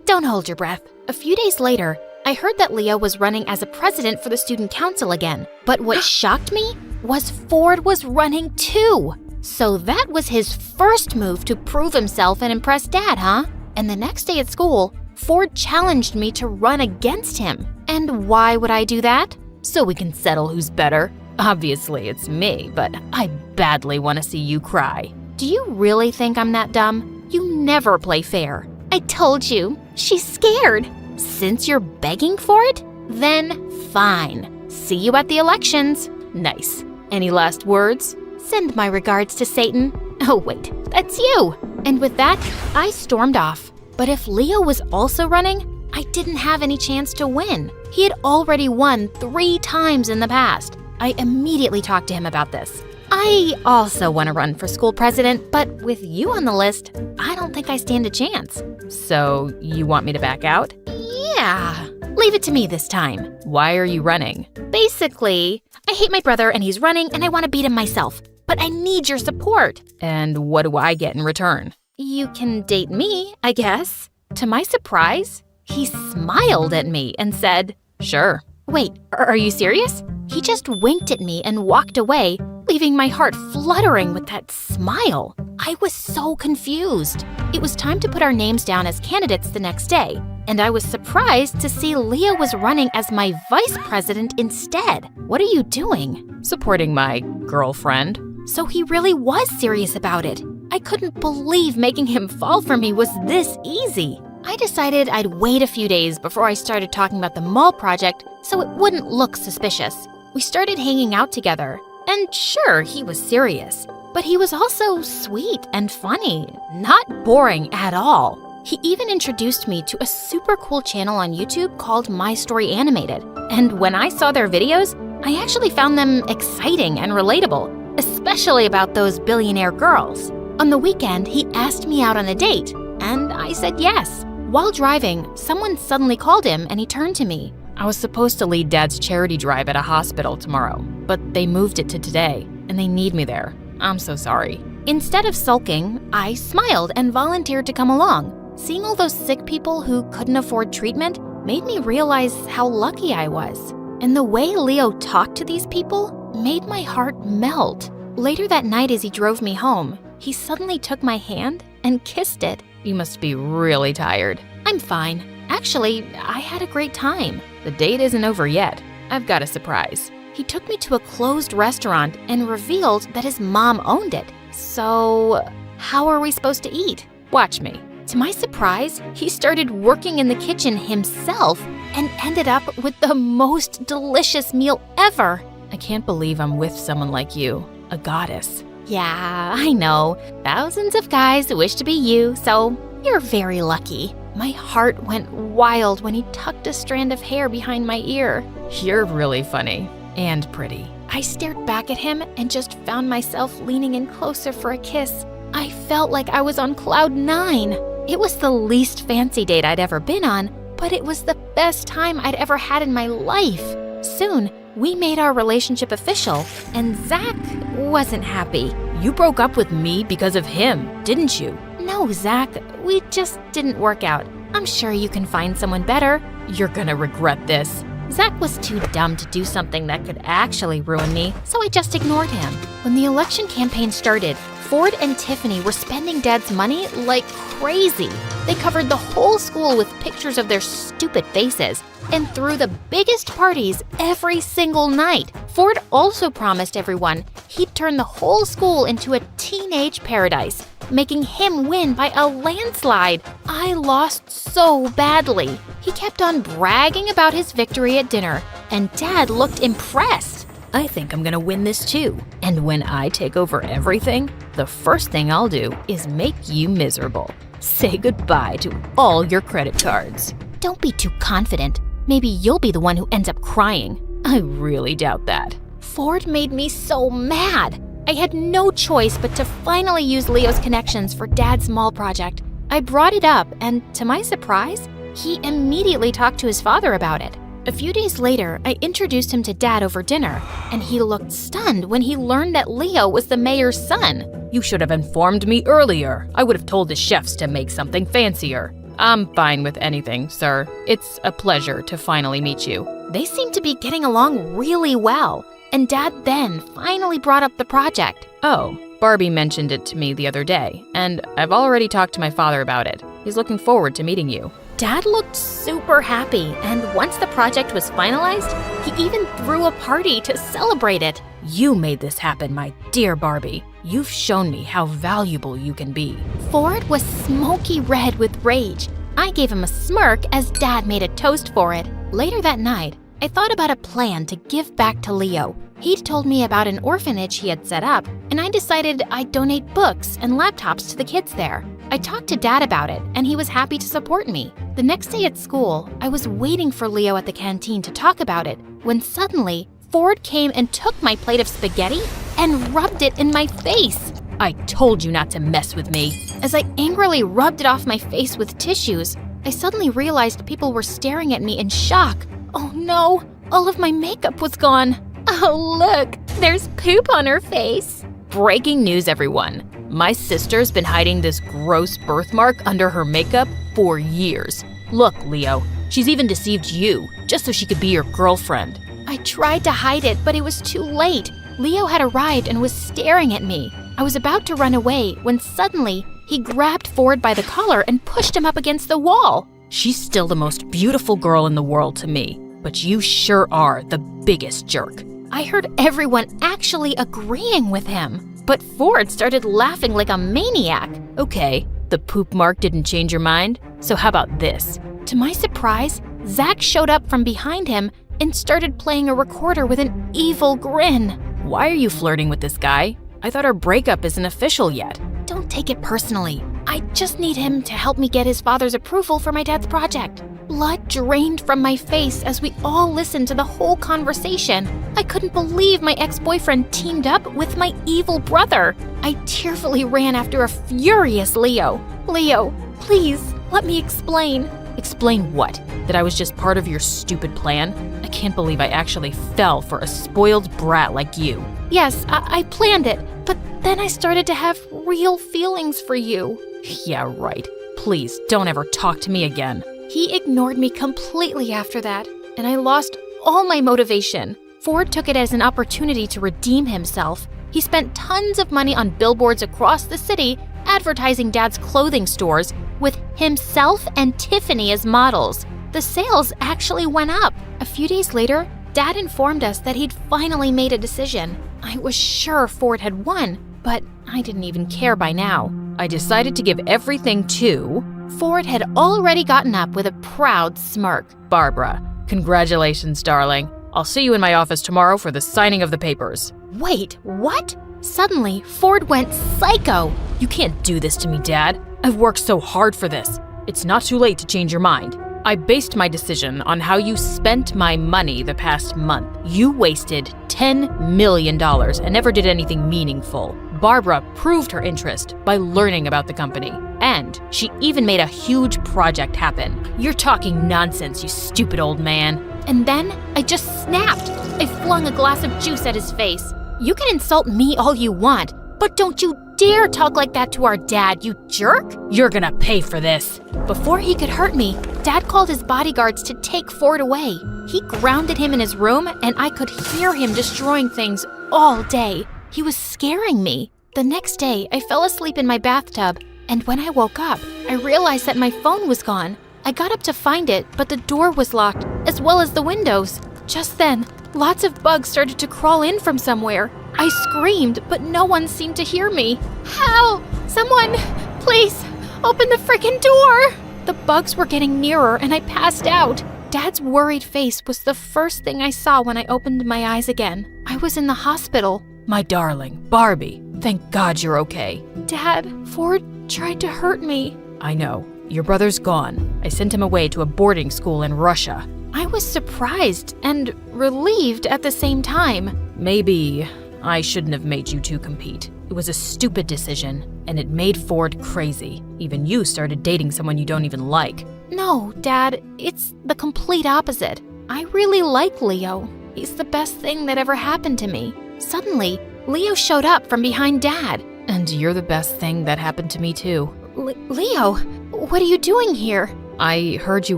E: Don't hold your breath. A few days later, I heard that Leo was running as a president for the student council again. But what shocked me was Ford was running too. So that was his first move to prove himself and impress Dad, huh? And the next day at school, Ford challenged me to run against him. And why would I do that?
B: So we can settle who's better. Obviously, it's me, but I badly want to see you cry.
E: Do you really think I'm that dumb? You never play fair. I told you, she's scared. Since you're begging for it, then fine. See you at the elections.
B: Nice. Any last words?
E: Send my regards to Satan. Oh wait, that's you. And with that, I stormed off. But if Leo was also running, I didn't have any chance to win. He had already won 3 times in the past. I immediately talked to him about this. I also want to run for school president, but with you on the list, I don't think I stand a chance.
B: So you want me to back out?
E: Yeah. Leave it to me this time.
B: Why are you running?
E: Basically, I hate my brother and he's running and I want to beat him myself. But I need your support.
B: And what do I get in return?
E: You can date me, I guess. To my surprise, he smiled at me and said,
B: "Sure."
E: Wait, are you serious? He just winked at me and walked away, leaving my heart fluttering with that smile. I was so confused. It was time to put our names down as candidates the next day, and I was surprised to see Leo was running as my vice president instead. What are you doing?
B: Supporting my girlfriend.
E: So he really was serious about it. I couldn't believe making him fall for me was this easy. I decided I'd wait a few days before I started talking about the mall project so it wouldn't look suspicious. We started hanging out together, and sure, he was serious, but he was also sweet and funny, not boring at all. He even introduced me to a super cool channel on YouTube called My Story Animated, and when I saw their videos, I actually found them exciting and relatable, especially about those billionaire girls. On the weekend, he asked me out on a date, and I said yes. While driving, someone suddenly called him and he turned to me.
B: I was supposed to lead Dad's charity drive at a hospital tomorrow, but they moved it to today, and they need me there. I'm so sorry.
E: Instead of sulking, I smiled and volunteered to come along. Seeing all those sick people who couldn't afford treatment made me realize how lucky I was. And the way Leo talked to these people made my heart melt. Later that night as he drove me home, he suddenly took my hand and kissed it.
B: You must be really tired.
E: I'm fine. Actually, I had a great time.
B: The date isn't over yet. I've got a surprise.
E: He took me to a closed restaurant and revealed that his mom owned it. So, how are we supposed to eat?
B: Watch me.
E: To my surprise, he started working in the kitchen himself and ended up with the most delicious meal ever.
B: I can't believe I'm with someone like you, a goddess.
E: Yeah, I know. Thousands of guys wish to be you, so you're very lucky. My heart went wild when he tucked a strand of hair behind my ear.
B: You're really funny and pretty.
E: I stared back at him and just found myself leaning in closer for a kiss. I felt like I was on cloud 9. It was the least fancy date I'd ever been on, but it was the best time I'd ever had in my life. Soon, we made our relationship official, and Zach wasn't happy.
B: You broke up with me because of him, didn't you?
E: No, Zach, we just didn't work out. I'm sure you can find someone better.
B: You're gonna regret this.
E: Zach was too dumb to do something that could actually ruin me, so I just ignored him. When the election campaign started, Ford and Tiffany were spending Dad's money like crazy. They covered the whole school with pictures of their stupid faces and threw the biggest parties every single night. Ford also promised everyone he'd turn the whole school into a teenage paradise, making him win by a landslide. I lost so badly. He kept on bragging about his victory at dinner, and Dad looked impressed.
B: I think I'm gonna win this too. And when I take over everything, the first thing I'll do is make you miserable. Say goodbye to all your credit cards.
E: Don't be too confident. Maybe you'll be the one who ends up crying.
B: I really doubt that.
E: Ford made me so mad. I had no choice but to finally use Leo's connections for Dad's mall project. I brought it up, and to my surprise, he immediately talked to his father about it. A few days later, I introduced him to Dad over dinner, and he looked stunned when he learned that Leo was the mayor's son.
B: You should have informed me earlier. I would have told the chefs to make something fancier. I'm fine with anything, sir. It's a pleasure to finally meet you.
E: They seemed to be getting along really well, and Dad then finally brought up the project.
B: Oh, Barbie mentioned it to me the other day, and I've already talked to my father about it. He's looking forward to meeting you.
E: Dad looked super happy, and once the project was finalized, he even threw a party to celebrate it.
B: You made this happen, my dear Barbie. You've shown me how valuable you can be.
E: Ford was smoky red with rage. I gave him a smirk as Dad made a toast for it. Later that night, I thought about a plan to give back to Leo. He'd told me about an orphanage he had set up, and I decided I'd donate books and laptops to the kids there. I talked to Dad about it, and he was happy to support me. The next day at school, I was waiting for Leo at the canteen to talk about it, when suddenly, Ford came and took my plate of spaghetti and rubbed it in my face.
B: I told you not to mess with me.
E: As I angrily rubbed it off my face with tissues, I suddenly realized people were staring at me in shock. Oh no, all of my makeup was gone. Oh look, there's poop on her face.
B: Breaking news, everyone. My sister's been hiding this gross birthmark under her makeup for years. Look, Leo, she's even deceived you, just so she could be your girlfriend.
E: I tried to hide it, but it was too late. Leo had arrived and was staring at me. I was about to run away when suddenly he grabbed Ford by the collar and pushed him up against the wall.
B: She's still the most beautiful girl in the world to me, but you sure are the biggest jerk.
E: I heard everyone actually agreeing with him, but Ford started laughing like a maniac.
B: Okay, the poop mark didn't change your mind?
E: So how about this? To my surprise, Zach showed up from behind him and started playing a recorder with an evil grin.
B: Why are you flirting with this guy? I thought our breakup isn't official yet.
E: Don't take it personally. I just need him to help me get his father's approval for my dad's project. Blood drained from my face as we all listened to the whole conversation. I couldn't believe my ex-boyfriend teamed up with my evil brother. I tearfully ran after a furious Leo. Leo, please, let me explain.
B: Explain what? That I was just part of your stupid plan? I can't believe I actually fell for a spoiled brat like you.
E: Yes, I planned it, but then I started to have real feelings for you.
B: Yeah, right. Please, don't ever talk to me again.
E: He ignored me completely after that, and I lost all my motivation. Ford took it as an opportunity to redeem himself. He spent tons of money on billboards across the city advertising Dad's clothing stores with himself and Tiffany as models. The sales actually went up. A few days later, Dad informed us that he'd finally made a decision. I was sure Ford had won, but I didn't even care by now.
B: I decided to give everything to...
E: Ford had already gotten up with a proud smirk.
B: Barbara, congratulations, darling. I'll see you in my office tomorrow for the signing of the papers.
E: Wait, what? Suddenly, Ford went psycho.
B: You can't do this to me, Dad. I've worked so hard for this. It's not too late to change your mind. I based my decision on how you spent my money the past month. You wasted $10 million and never did anything meaningful. Barbara proved her interest by learning about the company. And she even made a huge project happen. You're talking nonsense, you stupid old man.
E: And then I just snapped. I flung a glass of juice at his face. You can insult me all you want, but don't you dare talk like that to our dad, you jerk!
B: You're gonna pay for this.
E: Before he could hurt me, Dad called his bodyguards to take Ford away. He grounded him in his room, and I could hear him destroying things all day. He was scaring me. The next day, I fell asleep in my bathtub, and when I woke up, I realized that my phone was gone. I got up to find it, but the door was locked, as well as the windows. Just then, lots of bugs started to crawl in from somewhere. I screamed, but no one seemed to hear me. Help! Someone, please, open the frickin' door! The bugs were getting nearer, and I passed out. Dad's worried face was the first thing I saw when I opened my eyes again. I was in the hospital.
B: My darling, Barbie, thank God you're okay.
E: Dad, Ford tried to hurt me.
B: I know. Your brother's gone. I sent him away to a boarding school in Russia.
E: I was surprised and relieved at the same time.
B: Maybe I shouldn't have made you two compete. It was a stupid decision, and it made Ford crazy. Even you started dating someone you don't even like.
E: No, Dad, it's the complete opposite. I really like Leo. He's the best thing that ever happened to me. Suddenly, Leo showed up from behind Dad.
B: And you're the best thing that happened to me too.
E: Leo, what are you doing here?
B: I heard you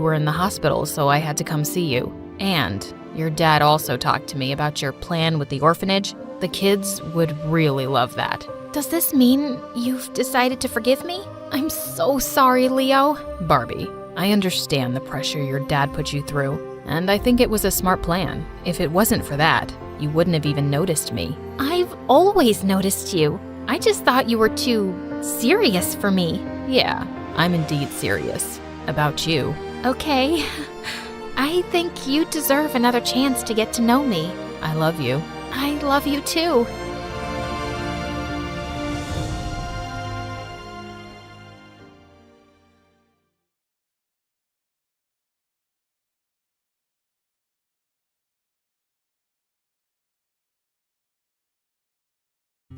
B: were in the hospital, so I had to come see you. And your dad also talked to me about your plan with the orphanage. The kids would really love that.
E: Does this mean you've decided to forgive me? I'm so sorry, Leo.
B: Barbie, I understand the pressure your dad put you through, and I think it was a smart plan. If it wasn't for that, you wouldn't have even noticed me.
E: I've always noticed you. I just thought you were too serious for me.
B: Yeah, I'm indeed serious. About you.
E: Okay. I think you deserve another chance to get to know me.
B: I love you.
E: I love you too.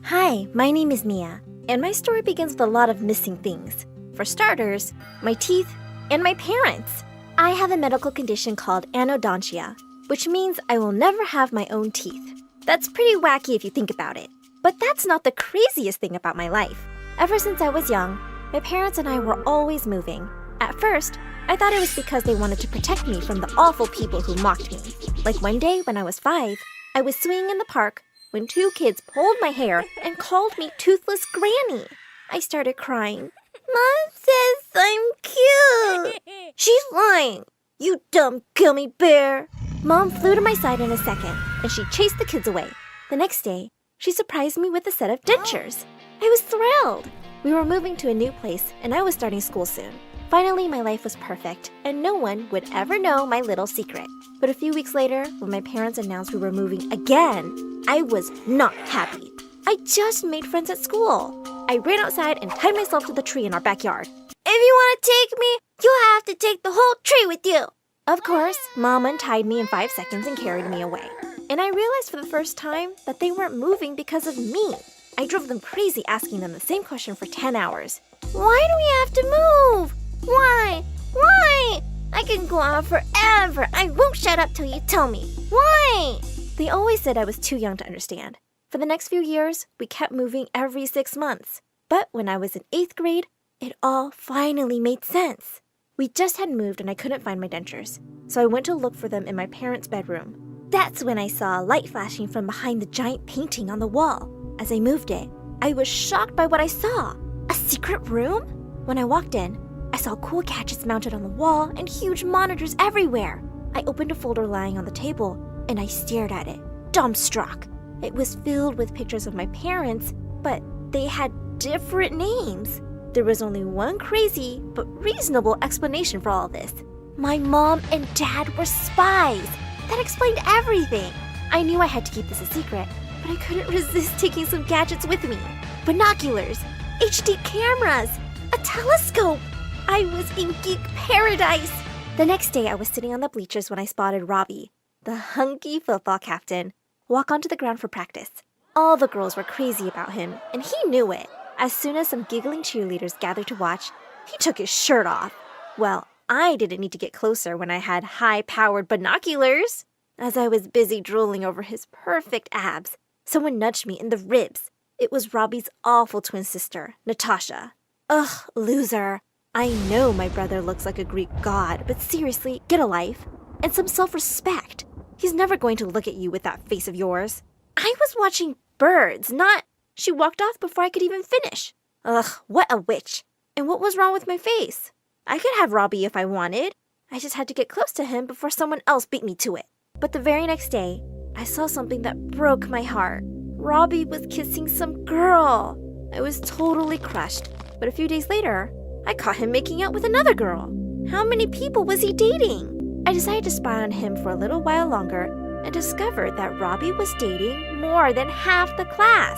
K: Hi, my name is Mia, and my story begins with a lot of missing things. For starters, my teeth and my parents. I have a medical condition called anodontia, which means I will never have my own teeth. That's pretty wacky if you think about it. But that's not the craziest thing about my life. Ever since I was young, my parents and I were always moving. At first, I thought it was because they wanted to protect me from the awful people who mocked me. Like one day when I was 5, I was swinging in the park when 2 kids pulled my hair and called me Toothless Granny. I started crying. Mom says I'm cute. She's lying. You dumb gummy bear. Mom flew to my side in a second, and she chased the kids away. The next day, she surprised me with a set of dentures. I was thrilled. We were moving to a new place, and I was starting school soon. Finally, my life was perfect, and no one would ever know my little secret. But a few weeks later, when my parents announced we were moving again, I was not happy. I just made friends at school. I ran outside and tied myself to the tree in our backyard.
F: If you want to take me, you'll have to take the whole tree with you.
K: Of course, Mom untied me in 5 seconds and carried me away. And I realized for the first time that they weren't moving because of me. I drove them crazy asking them the same question for 10 hours.
F: Why do we have to move? Why? Why? I can go on forever. I won't shut up till you tell me. Why?
K: They always said I was too young to understand. For the next few years, we kept moving every 6 months. But when I was in 8th grade, it all finally made sense. We just had moved and I couldn't find my dentures, so I went to look for them in my parents' bedroom. That's when I saw a light flashing from behind the giant painting on the wall. As I moved it, I was shocked by what I saw. A secret room? When I walked in, I saw cool gadgets mounted on the wall and huge monitors everywhere. I opened a folder lying on the table and I stared at it, dumbstruck. It was filled with pictures of my parents, but they had different names. There was only one crazy but reasonable explanation for all this. My mom and dad were spies. That explained everything. I knew I had to keep this a secret, but I couldn't resist taking some gadgets with me. Binoculars, HD cameras, a telescope. I was in geek paradise. The next day, I was sitting on the bleachers when I spotted Robbie, the hunky football captain, walk onto the ground for practice. All the girls were crazy about him, and he knew it. As soon as some giggling cheerleaders gathered to watch, he took his shirt off. Well, I didn't need to get closer when I had high-powered binoculars. As I was busy drooling over his perfect abs, someone nudged me in the ribs. It was Robbie's awful twin sister, Natasha. Ugh, loser. I know my brother looks like a Greek god, but seriously, get a life. And some self-respect. He's never going to look at you with that face of yours. I was watching birds, not... She walked off before I could even finish. Ugh, what a witch. And what was wrong with my face? I could have Robbie if I wanted. I just had to get close to him before someone else beat me to it. But the very next day, I saw something that broke my heart. Robbie was kissing some girl. I was totally crushed. But a few days later, I caught him making out with another girl. How many people was he dating? I decided to spy on him for a little while longer and discovered that Robbie was dating more than half the class.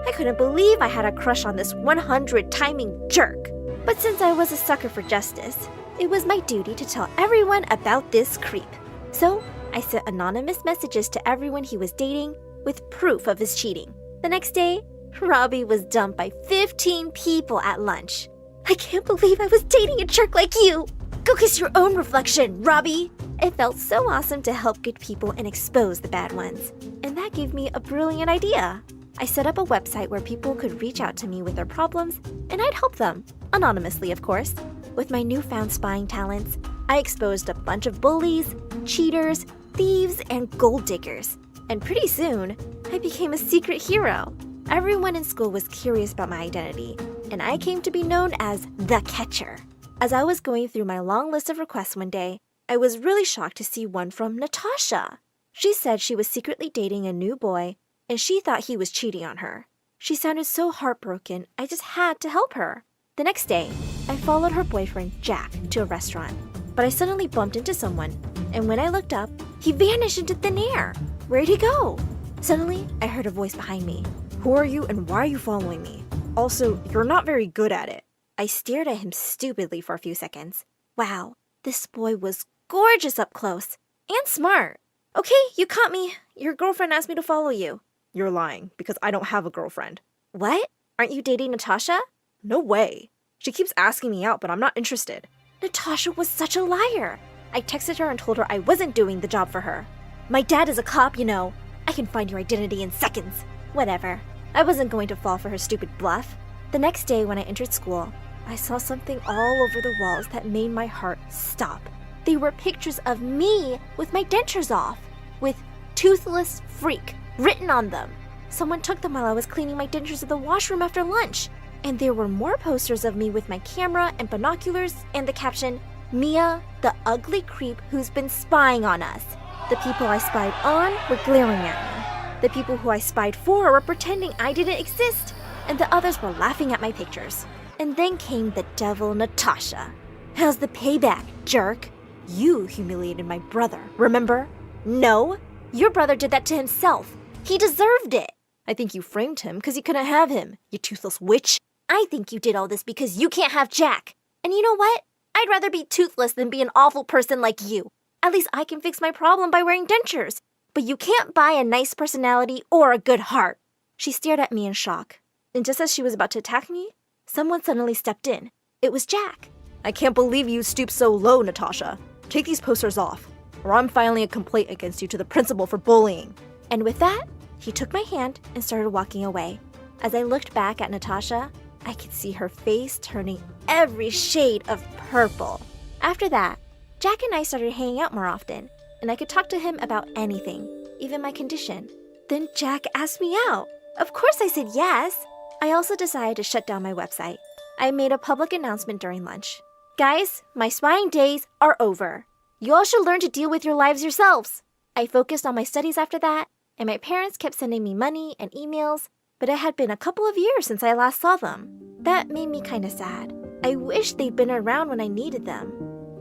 K: I couldn't believe I had a crush on this 100-timing jerk. But since I was a sucker for justice, it was my duty to tell everyone about this creep. So I sent anonymous messages to everyone he was dating with proof of his cheating. The next day, Robbie was dumped by 15 people at lunch. I can't believe I was dating a jerk like you. Go kiss your own reflection, Robbie. It felt so awesome to help good people and expose the bad ones. And that gave me a brilliant idea. I set up a website where people could reach out to me with their problems, and I'd help them, anonymously of course. With my newfound spying talents, I exposed a bunch of bullies, cheaters, thieves, and gold diggers. And pretty soon, I became a secret hero. Everyone in school was curious about my identity, and I came to be known as the Catcher. As I was going through my long list of requests one day, I was really shocked to see one from Natasha. She said she was secretly dating a new boy, and she thought he was cheating on her. She sounded so heartbroken, I just had to help her. The next day, I followed her boyfriend, Jack, to a restaurant. But I suddenly bumped into someone, and when I looked up, he vanished into thin air. Where'd he go? Suddenly, I heard a voice behind me. Who are you and why are you following me? Also, you're not very good at it. I stared at him stupidly for a few seconds. Wow, this boy was gorgeous up close and smart. Okay, you caught me. Your girlfriend asked me to follow you. You're lying, because I don't have a girlfriend. What? Aren't you dating Natasha? No way. She keeps asking me out, but I'm not interested. Natasha was such a liar. I texted her and told her I wasn't doing the job for her. My dad is a cop, you know. I can find your identity in seconds. Whatever. I wasn't going to fall for her stupid bluff. The next day when I entered school, I saw something all over the walls that made my heart stop. They were pictures of me with my dentures off, with toothless freak written on them. Someone took them while I was cleaning my dentures at the washroom after lunch. And there were more posters of me with my camera and binoculars and the caption, Mia, the ugly creep who's been spying on us. The people I spied on were glaring at me. The people who I spied for were pretending I didn't exist. And the others were laughing at my pictures. And then came the devil Natasha. How's the payback, jerk? You humiliated my brother, remember? No, your brother did that to himself. He deserved it. I think you framed him because you couldn't have him, you toothless witch. I think you did all this because you can't have Jack. And you know what? I'd rather be toothless than be an awful person like you. At least I can fix my problem by wearing dentures. But you can't buy a nice personality or a good heart. She stared at me in shock. And just as she was about to attack me, someone suddenly stepped in. It was Jack. I can't believe you stooped so low, Natasha. Take these posters off, or I'm filing a complaint against you to the principal for bullying. And with that, he took my hand and started walking away. As I looked back at Natasha, I could see her face turning every shade of purple. After that, Jack and I started hanging out more often, and I could talk to him about anything, even my condition. Then Jack asked me out. Of course I said yes. I also decided to shut down my website. I made a public announcement during lunch. Guys, my spying days are over. You all should learn to deal with your lives yourselves. I focused on my studies after that, and my parents kept sending me money and emails, but it had been a couple of years since I last saw them. That made me kind of sad. I wish they'd been around when I needed them.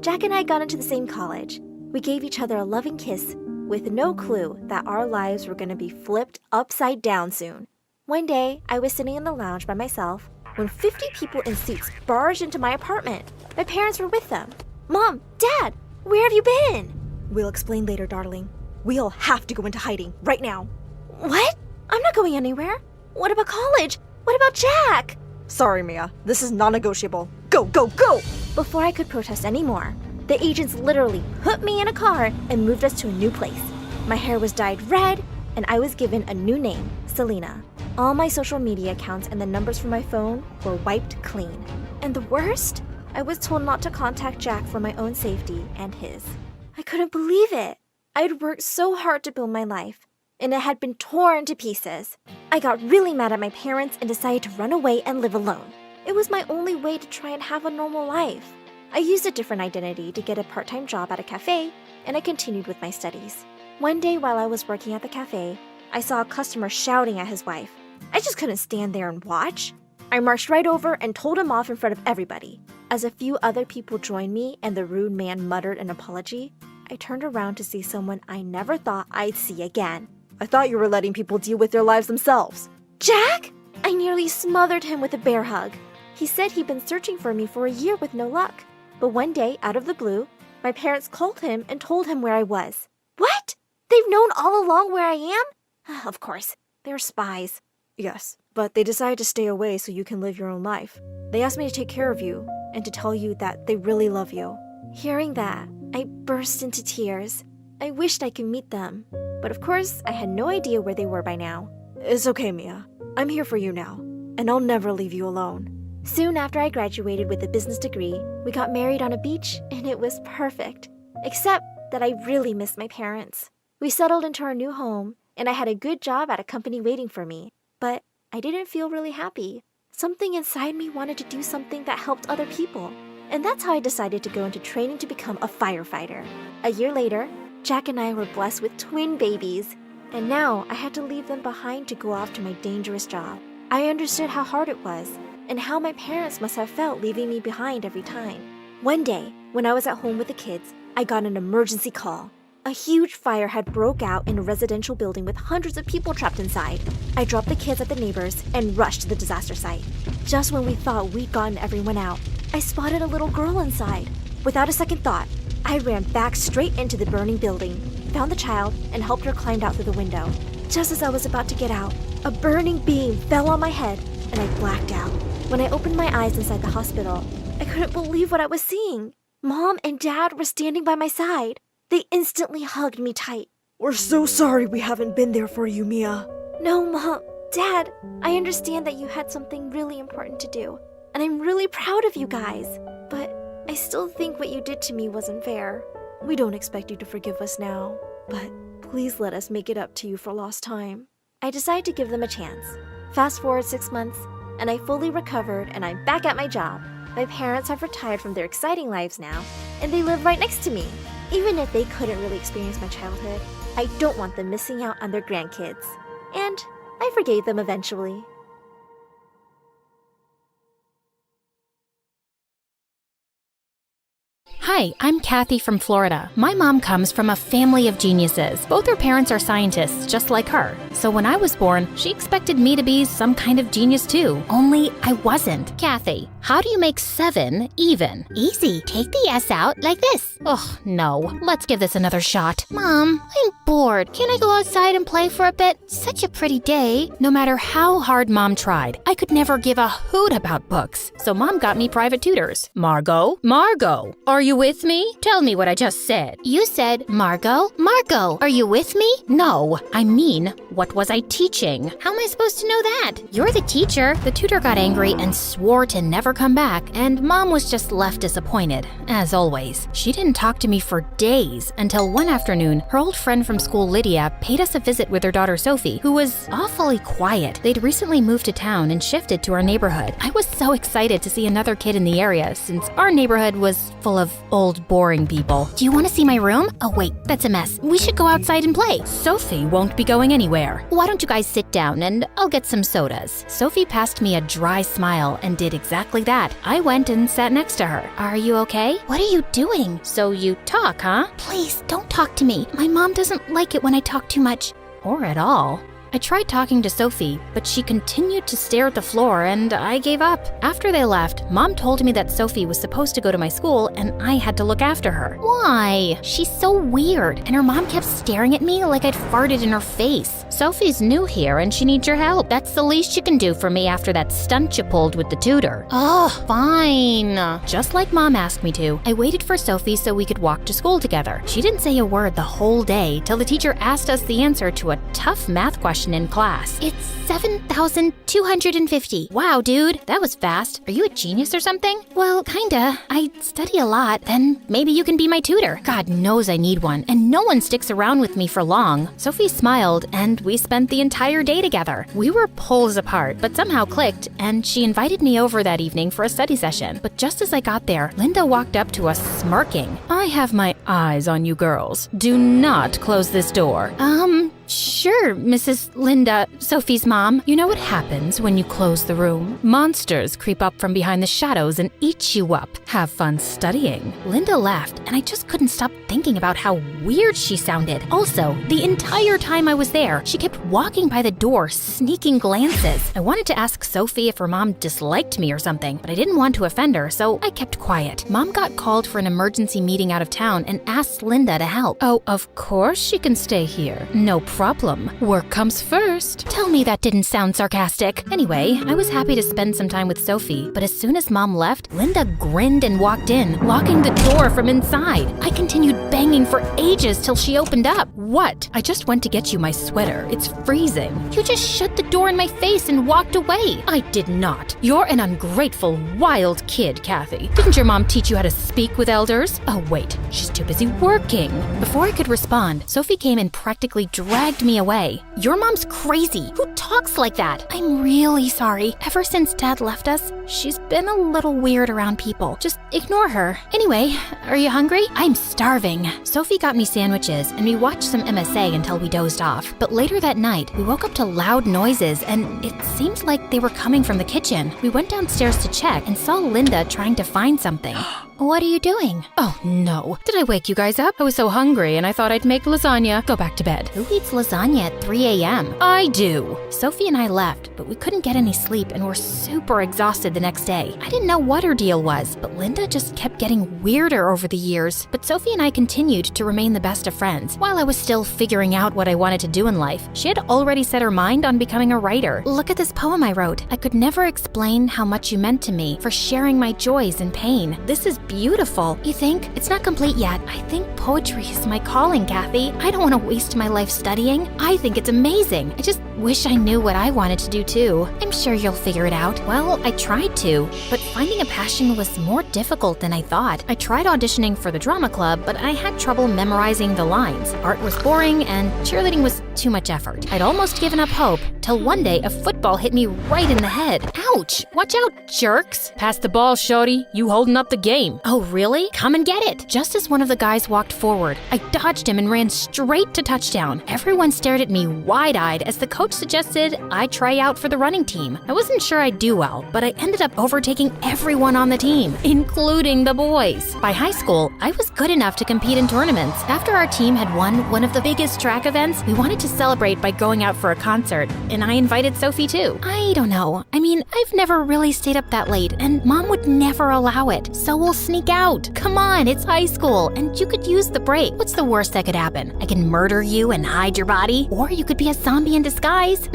K: Jack and I got into the same college. We gave each other a loving kiss with no clue that our lives were going to be flipped upside down soon. One day, I was sitting in the lounge by myself when 50 people in suits barged into my apartment. My parents were with them. Mom, Dad, where have you been? We'll explain later, darling. We all have to go into hiding right now. What? I'm not going anywhere. What about college? What about Jack? Sorry, Mia. This is non-negotiable. Go, go, go! Before I could protest anymore, the agents literally put me in a car and moved us to a new place. My hair was dyed red, and I was given a new name, Selena. All my social media accounts and the numbers from my phone were wiped clean. And the worst? I was told not to contact Jack for my own safety and his. I couldn't believe it. I'd worked so hard to build my life, and it had been torn to pieces. I got really mad at my parents and decided to run away and live alone. It was my only way to try and have a normal life. I used a different identity to get a part-time job at a cafe, and I continued with my studies. One day while I was working at the cafe, I saw a customer shouting at his wife. I just couldn't stand there and watch. I marched right over and told him off in front of everybody. As a few other people joined me and the rude man muttered an apology, I turned around to see someone I never thought I'd see again. I thought you were letting people deal with their lives themselves. Jack? I nearly smothered him with a bear hug. He said he'd been searching for me for a year with no luck. But one day, out of the blue, my parents called him and told him where I was. What? They've known all along where I am? Of course, they're spies. Yes, but they decided to stay away so you can live your own life. They asked me to take care of you and to tell you that they really love you. Hearing that, I burst into tears. I wished I could meet them, but of course, I had no idea where they were by now. It's okay, Mia. I'm here for you now, and I'll never leave you alone. Soon after I graduated with a business degree, we got married on a beach, and it was perfect. Except that I really missed my parents. We settled into our new home, and I had a good job at a company waiting for me. But I didn't feel really happy. Something inside me wanted to do something that helped other people. And that's how I decided to go into training to become a firefighter. A year later, Jack and I were blessed with twin babies. And now I had to leave them behind to go off to my dangerous job. I understood how hard it was, and how my parents must have felt leaving me behind every time. One day, when I was at home with the kids, I got an emergency call. A huge fire had broke out in a residential building with hundreds of people trapped inside. I dropped the kids at the neighbors and rushed to the disaster site. Just when we thought we'd gotten everyone out, I spotted a little girl inside. Without a second thought, I ran back straight into the burning building, found the child, and helped her climb out through the window. Just as I was about to get out, a burning beam fell on my head, and I blacked out. When I opened my eyes inside the hospital, I couldn't believe what I was seeing. Mom and Dad were standing by my side. They instantly hugged me tight. We're so sorry we haven't been there for you, Mia. No, Mom. Dad, I understand that you had something really important to do, and I'm really proud of you guys. But I still think what you did to me wasn't fair. We don't expect you to forgive us now, but please let us make it up to you for lost time. I decided to give them a chance. Fast forward 6 months, and I fully recovered, and I'm back at my job. My parents have retired from their exciting lives now, and they live right next to me. Even if they couldn't really experience my childhood, I don't want them missing out on their grandkids. And I forgave them eventually.
T: Hi, I'm Kathy from Florida. My mom comes from a family of geniuses. Both her parents are scientists, just like her. So when I was born, she expected me to be some kind of genius too. Only I wasn't.
S: Kathy, how do you make 7 even?
F: Easy. Take the S out like this.
S: Ugh, no. Let's give this another shot.
F: Mom, I'm bored. Can I go outside and play for a bit? Such a pretty day.
T: No matter how hard Mom tried, I could never give a hoot about books. So Mom got me private tutors. Margot, are you with me? Tell me what I just said.
F: You said, Margot, are you with me?
T: No, I mean, what was I teaching?
F: How am I supposed to know that? You're the teacher.
T: The tutor got angry and swore to never come back, and Mom was just left disappointed, as always. She didn't talk to me for days until one afternoon, her old friend from school, Lydia, paid us a visit with her daughter Sophie, who was awfully quiet. They'd recently moved to town and shifted to our neighborhood. I was so excited to see another kid in the area since our neighborhood was full of old, boring people.
F: Do you want to see my room? Oh wait, that's a mess. We should go outside and play.
T: Sophie won't be going anywhere.
S: Why don't you guys sit down and I'll get some sodas.
T: Sophie passed me a dry smile and did exactly that. I went and sat next to her. Are you okay?
F: What are you doing?
T: So you talk, huh?
F: Please, don't talk to me. My mom doesn't like it when I talk too much.
T: Or at all. I tried talking to Sophie, but she continued to stare at the floor and I gave up. After they left, Mom told me that Sophie was supposed to go to my school and I had to look after her.
F: Why? She's so weird, and her mom kept staring at me like I'd farted in her face.
S: Sophie's new here and she needs your help. That's the least you can do for me after that stunt you pulled with the tutor.
F: Oh, fine.
T: Just like Mom asked me to, I waited for Sophie so we could walk to school together. She didn't say a word the whole day till the teacher asked us the answer to a tough math question in class.
F: It's 7,250.
T: Wow, dude, that was fast. Are you a genius or something?
F: Well, kinda. I study a lot.
T: Then maybe you can be my tutor. God knows I need one, and no one sticks around with me for long. Sophie smiled, and we spent the entire day together. We were poles apart, but somehow clicked, and she invited me over that evening for a study session. But just as I got there, Linda walked up to us smirking. I have my eyes on you girls. Do not close this door. Sure, Mrs. Linda, Sophie's mom. You know what happens when you close the room? Monsters creep up from behind the shadows and eat you up. Have fun studying. Linda laughed, and I just couldn't stop thinking about how weird she sounded. Also, the entire time I was there, she kept walking by the door, sneaking glances. I wanted to ask Sophie if her mom disliked me or something, but I didn't want to offend her, so I kept quiet. Mom got called for an emergency meeting out of town and asked Linda to help. Oh, of course she can stay here. No problem. Work comes first. Tell me that didn't sound sarcastic. Anyway, I was happy to spend some time with Sophie, but as soon as Mom left, Linda grinned and walked in, locking the door from inside. I continued banging for ages till she opened up. What? I just went to get you my sweater. It's freezing. You just shut the door in my face and walked away. I did not. You're an ungrateful, wild kid, Kathy. Didn't your mom teach you how to speak with elders? Oh, wait. She's too busy working. Before I could respond, Sophie came and practically dragged me away. Your mom's crazy. Who talks like that? I'm really sorry. Ever since Dad left us, she's been a little weird around people. Just ignore her. Anyway, are you hungry? I'm starving. Sophie got me sandwiches and we watched some MSA until we dozed off. But later that night, we woke up to loud noises and it seems like they were coming from the kitchen. We went downstairs to check and saw Linda trying to find something. What are you doing? Oh no. Did I wake you guys up? I was so hungry and I thought I'd make lasagna. Go back to bed. Who eats lasagna at 3 a.m.? I do. Sophie and I left, but we couldn't get any sleep and were super exhausted the next day. I didn't know what her deal was, but Linda just kept getting weirder over the years. But Sophie and I continued to remain the best of friends. While I was still figuring out what I wanted to do in life, she had already set her mind on becoming a writer. Look at this poem I wrote. I could never explain how much you meant to me for sharing my joys and pain. This is beautiful. You think? It's not complete yet. I think poetry is my calling, Kathy. I don't want to waste my life studying. I think it's amazing. I just wish I knew what I wanted to do too. I'm sure you'll figure it out. Well, I tried to, but finding a passion was more difficult than I thought. I tried auditioning for the drama club, but I had trouble memorizing the lines. Art was boring and cheerleading was
E: too much effort. I'd almost given up hope, till one day a football hit me right in the head. Ouch! Watch out, jerks!
T: Pass the ball, shorty. You holding up the game.
E: Oh, really? Come and get it! Just as one of the guys walked forward, I dodged him and ran straight to touchdown. Everyone stared at me wide-eyed as the coach suggested I try out for the running team. I wasn't sure I'd do well, but I ended up overtaking everyone on the team, including the boys. By high school, I was good enough to compete in tournaments. After our team had won one of the biggest track events, we wanted to celebrate by going out for a concert, and I invited Sophie too. I don't know. I mean, I've never really stayed up that late, and Mom would never allow it, so we'll sneak out. Come on, it's high school, and you could use the break. What's the worst that could happen? I can murder you and hide your body, or you could be a zombie in disguise.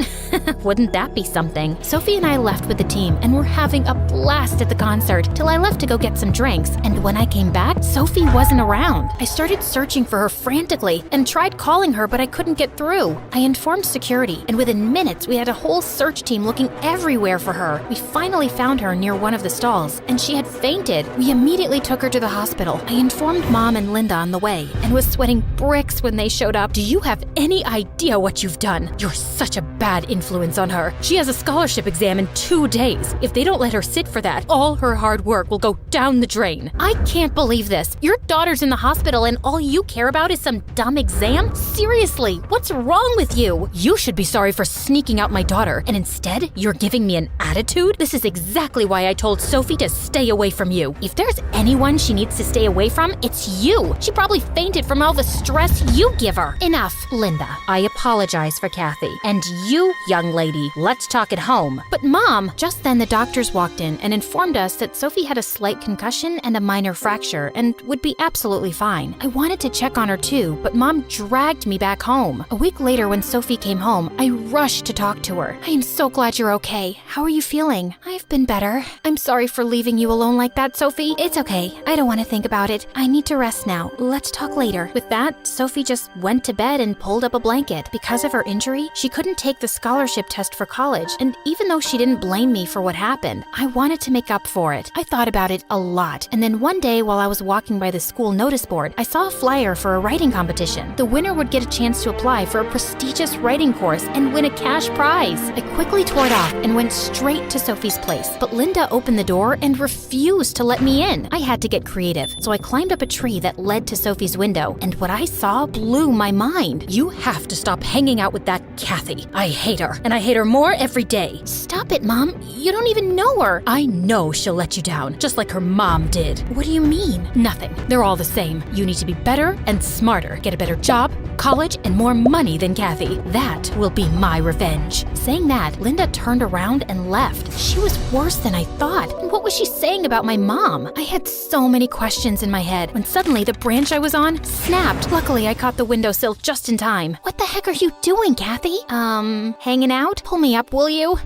E: Wouldn't that be something? Sophie and I left with the team, and we're having a blast at the concert, till I left to go get some drinks, and when I came back, Sophie wasn't around. I started searching for her frantically, and tried calling her, but I couldn't get through. I informed security, and within minutes, we had a whole search team looking everywhere for her. We finally found her near one of the stalls, and she had fainted. We immediately took her to the hospital. I informed Mom and Linda on the way, and was sweating bricks when they showed up.
T: Do you have any idea what you've done? You're such a bad influence on her. She has a scholarship exam in 2 days. If they don't let her sit for that, all her hard work will go down the drain.
E: I can't believe this. Your daughter's in the hospital and all you care about is some dumb exam? Seriously, what's wrong with you?
T: You should be sorry for sneaking out my daughter, and instead, you're giving me an attitude? This is exactly why I told Sophie to stay away from you.
E: If there's anyone she needs to stay away from, it's you. She probably fainted from all the stress you give her. Enough, Linda. I apologize for Kathy. And you, young lady, let's talk at home. But Mom, just then the doctors walked in and informed us that Sophie had a slight concussion and a minor fracture and would be absolutely fine. I wanted to check on her too, but Mom dragged me back home. A week later, when Sophie came home, I rushed to talk to her. I am so glad you're okay. How are you feeling? I've been better. I'm sorry for leaving you alone like that, Sophie. It's okay. I don't want to think about it. I need to rest now. Let's talk later. With that, Sophie just went to bed and pulled up a blanket. Because of her injury, she couldn't take the scholarship test for college, and even though she didn't blame me for what happened, I wanted to make up for it. I thought about it a lot, and then one day while I was walking by the school notice board, I saw a flyer for a writing competition. The winner would get a chance to apply for a prestigious writing course and win a cash prize. I quickly tore it off and went straight to Sophie's place, but Linda opened the door and refused to let me in. I had to get creative, so I climbed up a tree that led to Sophie's window, and what I saw blew my mind.
T: You have to stop hanging out with that Kathy. I hate her, and I hate her more every day.
E: Stop it, Mom. You don't even know her.
T: I know she'll let you down, just like her mom did.
E: What do you mean?
T: Nothing. They're all the same. You need to be better and smarter, get a better job, college, and more money than Kathy. That will be my revenge.
E: Saying that, Linda turned around and left. She was worse than I thought. And what was she saying about my mom? I had so many questions in my head when suddenly the branch I was on snapped. Luckily, I caught the windowsill just in time. What the heck are you doing, Kathy? Hanging out? Pull me up, will you?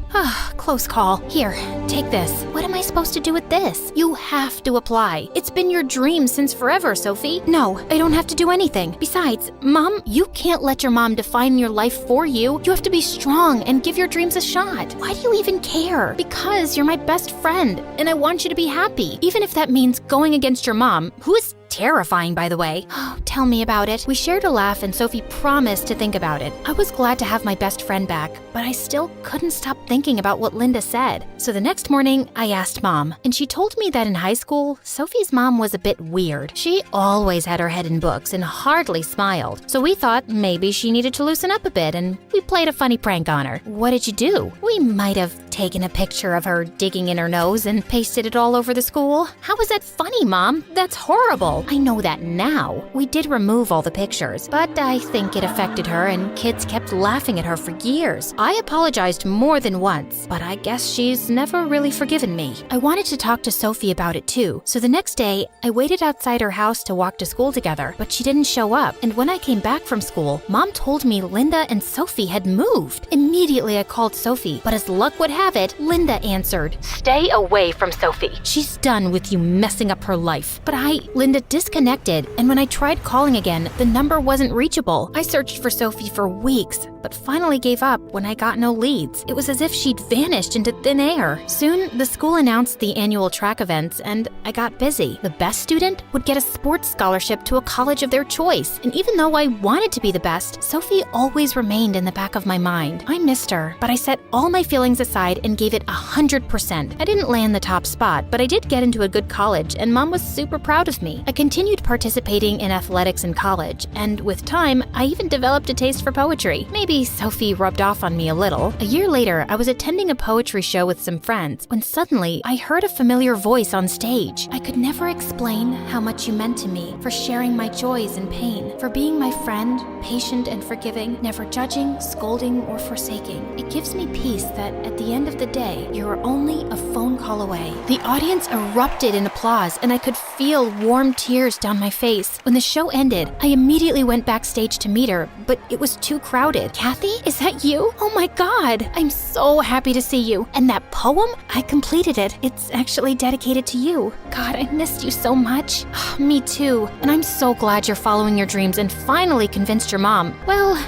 E: Close call. Here, take this. What am I supposed to do with this? You have to apply. It's been your dream since forever, Sophie. No, I don't have to do anything. Besides, Mom, you can't let your mom define your life for you. You have to be strong and give your dreams a shot. Why do you even care? Because you're my best friend, and I want you to be happy. Even if that means going against your mom, who is terrifying, by the way. Oh, tell me about it. We shared a laugh and Sophie promised to think about it. I was glad to have my best friend back, but I still couldn't stop thinking about what Linda said. So the next morning, I asked Mom, and she told me that in high school, Sophie's mom was a bit weird. She always had her head in books and hardly smiled. So we thought maybe she needed to loosen up a bit, and we played a funny prank on her. What did you do? We might have taken a picture of her digging in her nose and pasted it all over the school. How is that funny, Mom? That's horrible. I know that now. We did remove all the pictures, but I think it affected her and kids kept laughing at her for years. I apologized more than once, but I guess she's never really forgiven me. I wanted to talk to Sophie about it too, so the next day, I waited outside her house to walk to school together, but she didn't show up, and when I came back from school, Mom told me Linda and Sophie had moved. Immediately I called Sophie, but as luck would have have it, Linda answered.
T: Stay away from Sophie.
E: She's done with you messing up her life. But Linda disconnected, and when I tried calling again, the number wasn't reachable. I searched for Sophie for weeks, but finally gave up when I got no leads. It was as if she'd vanished into thin air. Soon, the school announced the annual track events, and I got busy. The best student would get a sports scholarship to a college of their choice, and even though I wanted to be the best, Sophie always remained in the back of my mind. I missed her, but I set all my feelings aside and gave it 100%. I didn't land the top spot, but I did get into a good college, and Mom was super proud of me. I continued participating in athletics in college, and with time, I even developed a taste for poetry. Maybe Sophie rubbed off on me a little. A year later, I was attending a poetry show with some friends when suddenly I heard a familiar voice on stage. I could never explain how much you meant to me, for sharing my joys and pain, for being my friend, patient and forgiving, never judging, scolding, or forsaking. It gives me peace that at the end of the day, you are only a phone call away. The audience erupted in applause, and I could feel warm tears down my face. When the show ended, I immediately went backstage to meet her, but it was too crowded. Kathy, is that you? Oh my God, I'm so happy to see you. And that poem? I completed it. It's actually dedicated to you. God, I missed you so much. Me too. And I'm so glad you're following your dreams and finally convinced your mom. Well,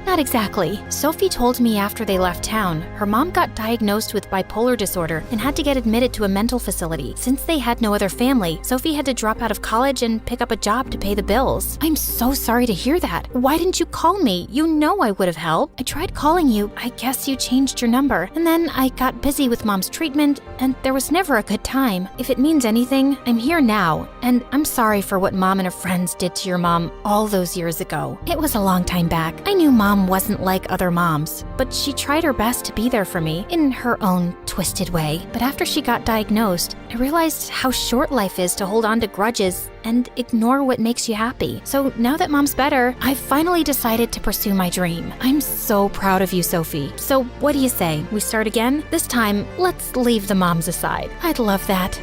E: not exactly. Sophie told me after they left town, her mom got diagnosed with bipolar disorder and had to get admitted to a mental facility. Since they had no other family, Sophie had to drop out of college and pick up a job to pay the bills. I'm so sorry to hear that. Why didn't you call me? You know I would have helped. I tried calling you. I guess you changed your number. And then I got busy with Mom's treatment, and there was never a good time. If it means anything, I'm here now, and I'm sorry for what Mom and her friends did to your mom all those years ago. It was a long time back. I knew Mom wasn't like other moms, but she tried her best to be there for me in her own twisted way. But after she got diagnosed, I realized how short life is to hold on to grudges and ignore what makes you happy. So now that Mom's better, I've finally decided to pursue my dream. I'm so proud of you, Sophie. So what do you say? We start again? This time, let's leave the moms aside. I'd love that.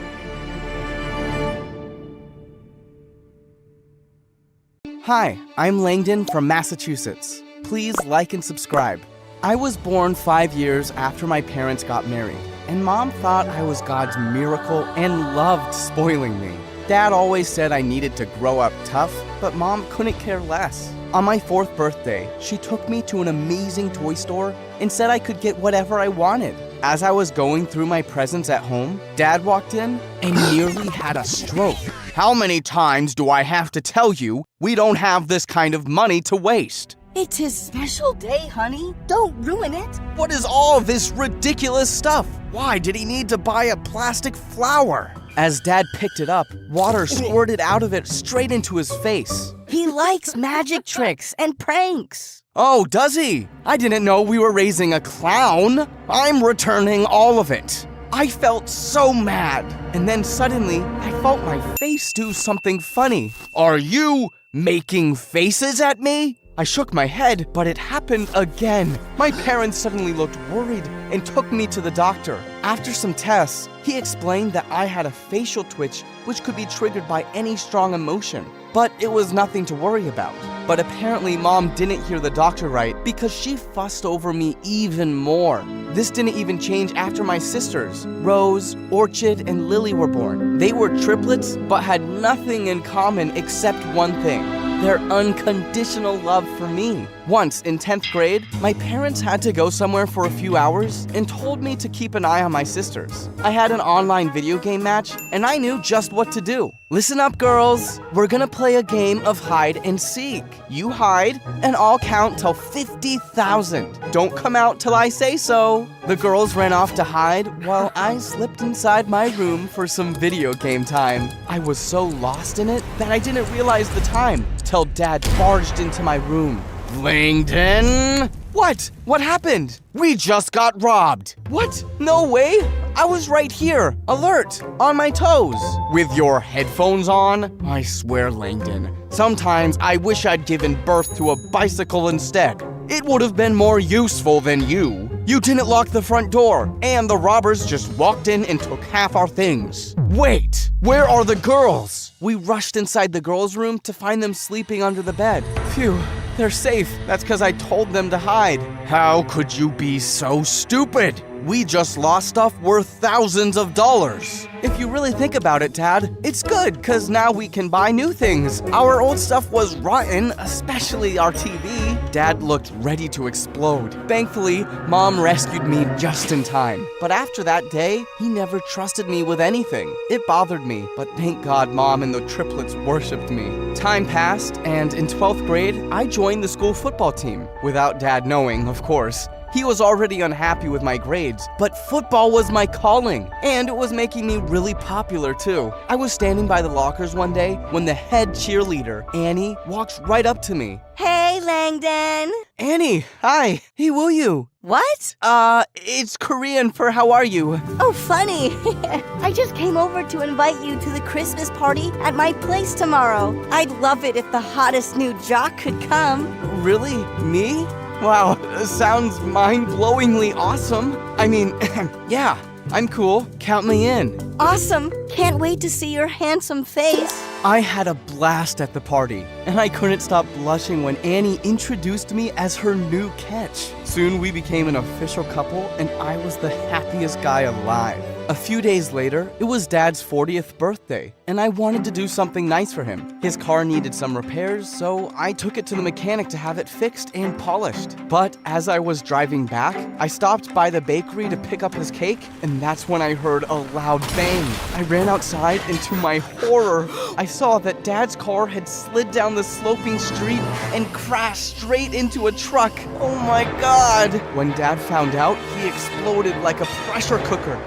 D: Hi, I'm Langdon from Massachusetts. Please like and subscribe. I was born 5 years after my parents got married, and Mom thought I was God's miracle and loved spoiling me. Dad always said I needed to grow up tough, but Mom couldn't care less. On my 4th birthday, she took me to an amazing toy store and said I could get whatever I wanted. As I was going through my presents at home, Dad walked in and nearly had a stroke. How many times do I have to tell you we don't have this kind of money to waste?
V: It's his special day, honey. Don't ruin it.
D: What is all this ridiculous stuff? Why did he need to buy a plastic flower? As Dad picked it up, water squirted out of it straight into his face.
V: He likes magic tricks and pranks.
D: Oh, does he? I didn't know we were raising a clown. I'm returning all of it. I felt so mad. And then suddenly, I felt my face do something funny. Are you making faces at me? I shook my head, but it happened again. My parents suddenly looked worried and took me to the doctor. After some tests, he explained that I had a facial twitch which could be triggered by any strong emotion. But it was nothing to worry about. But apparently Mom didn't hear the doctor right because she fussed over me even more. This didn't even change after my sisters, Rose, Orchid, and Lily were born. They were triplets but had nothing in common except one thing. Their unconditional love for me. Once, in 10th grade, my parents had to go somewhere for a few hours and told me to keep an eye on my sisters. I had an online video game match, and I knew just what to do. Listen up, girls. We're gonna play a game of hide and seek. You hide, and I'll count till 50,000. Don't come out till I say so. The girls ran off to hide while I slipped inside my room for some video game time. I was so lost in it that I didn't realize the time till Dad barged into my room. Langdon? What? What happened? We just got robbed. What? No way. I was right here, alert, on my toes. With your headphones on? I swear, Langdon, sometimes I wish I'd given birth to a bicycle instead. It would have been more useful than you. You didn't lock the front door, and the robbers just walked in and took half our things. Wait, where are the girls? We rushed inside the girls' room to find them sleeping under the bed. Phew. They're safe. That's because I told them to hide. How could you be so stupid? We just lost stuff worth thousands of dollars. If you really think about it, Dad, it's good, because now we can buy new things. Our old stuff was rotten, especially our TV. Dad looked ready to explode. Thankfully, Mom rescued me just in time. But after that day, he never trusted me with anything. It bothered me, but thank God Mom and the triplets worshipped me. Time passed, and in 12th grade, I joined the school football team. Without Dad knowing, of course. He was already unhappy with my grades, but football was my calling, and it was making me really popular too. I was standing by the lockers one day when the head cheerleader, Annie, walks right up to me.
V: Hey, Langdon.
D: Annie, hi. Hey, will you?
V: What?
D: It's Korean for how are you?
V: Oh, funny. I just came over to invite you to the Christmas party at my place tomorrow. I'd love it if the hottest new jock could come.
D: Really? Me? Wow, sounds mind-blowingly awesome. I mean, yeah, I'm cool. Count me in.
V: Awesome. Can't wait to see your handsome face.
D: I had a blast at the party, and I couldn't stop blushing when Annie introduced me as her new catch. Soon we became an official couple, and I was the happiest guy alive. A few days later, it was Dad's 40th birthday, and I wanted to do something nice for him. His car needed some repairs, so I took it to the mechanic to have it fixed and polished. But as I was driving back, I stopped by the bakery to pick up his cake, and that's when I heard a loud bang. I ran outside, and to my horror, I saw that Dad's car had slid down the sloping street and crashed straight into a truck. Oh my God! When Dad found out, he exploded like a pressure cooker.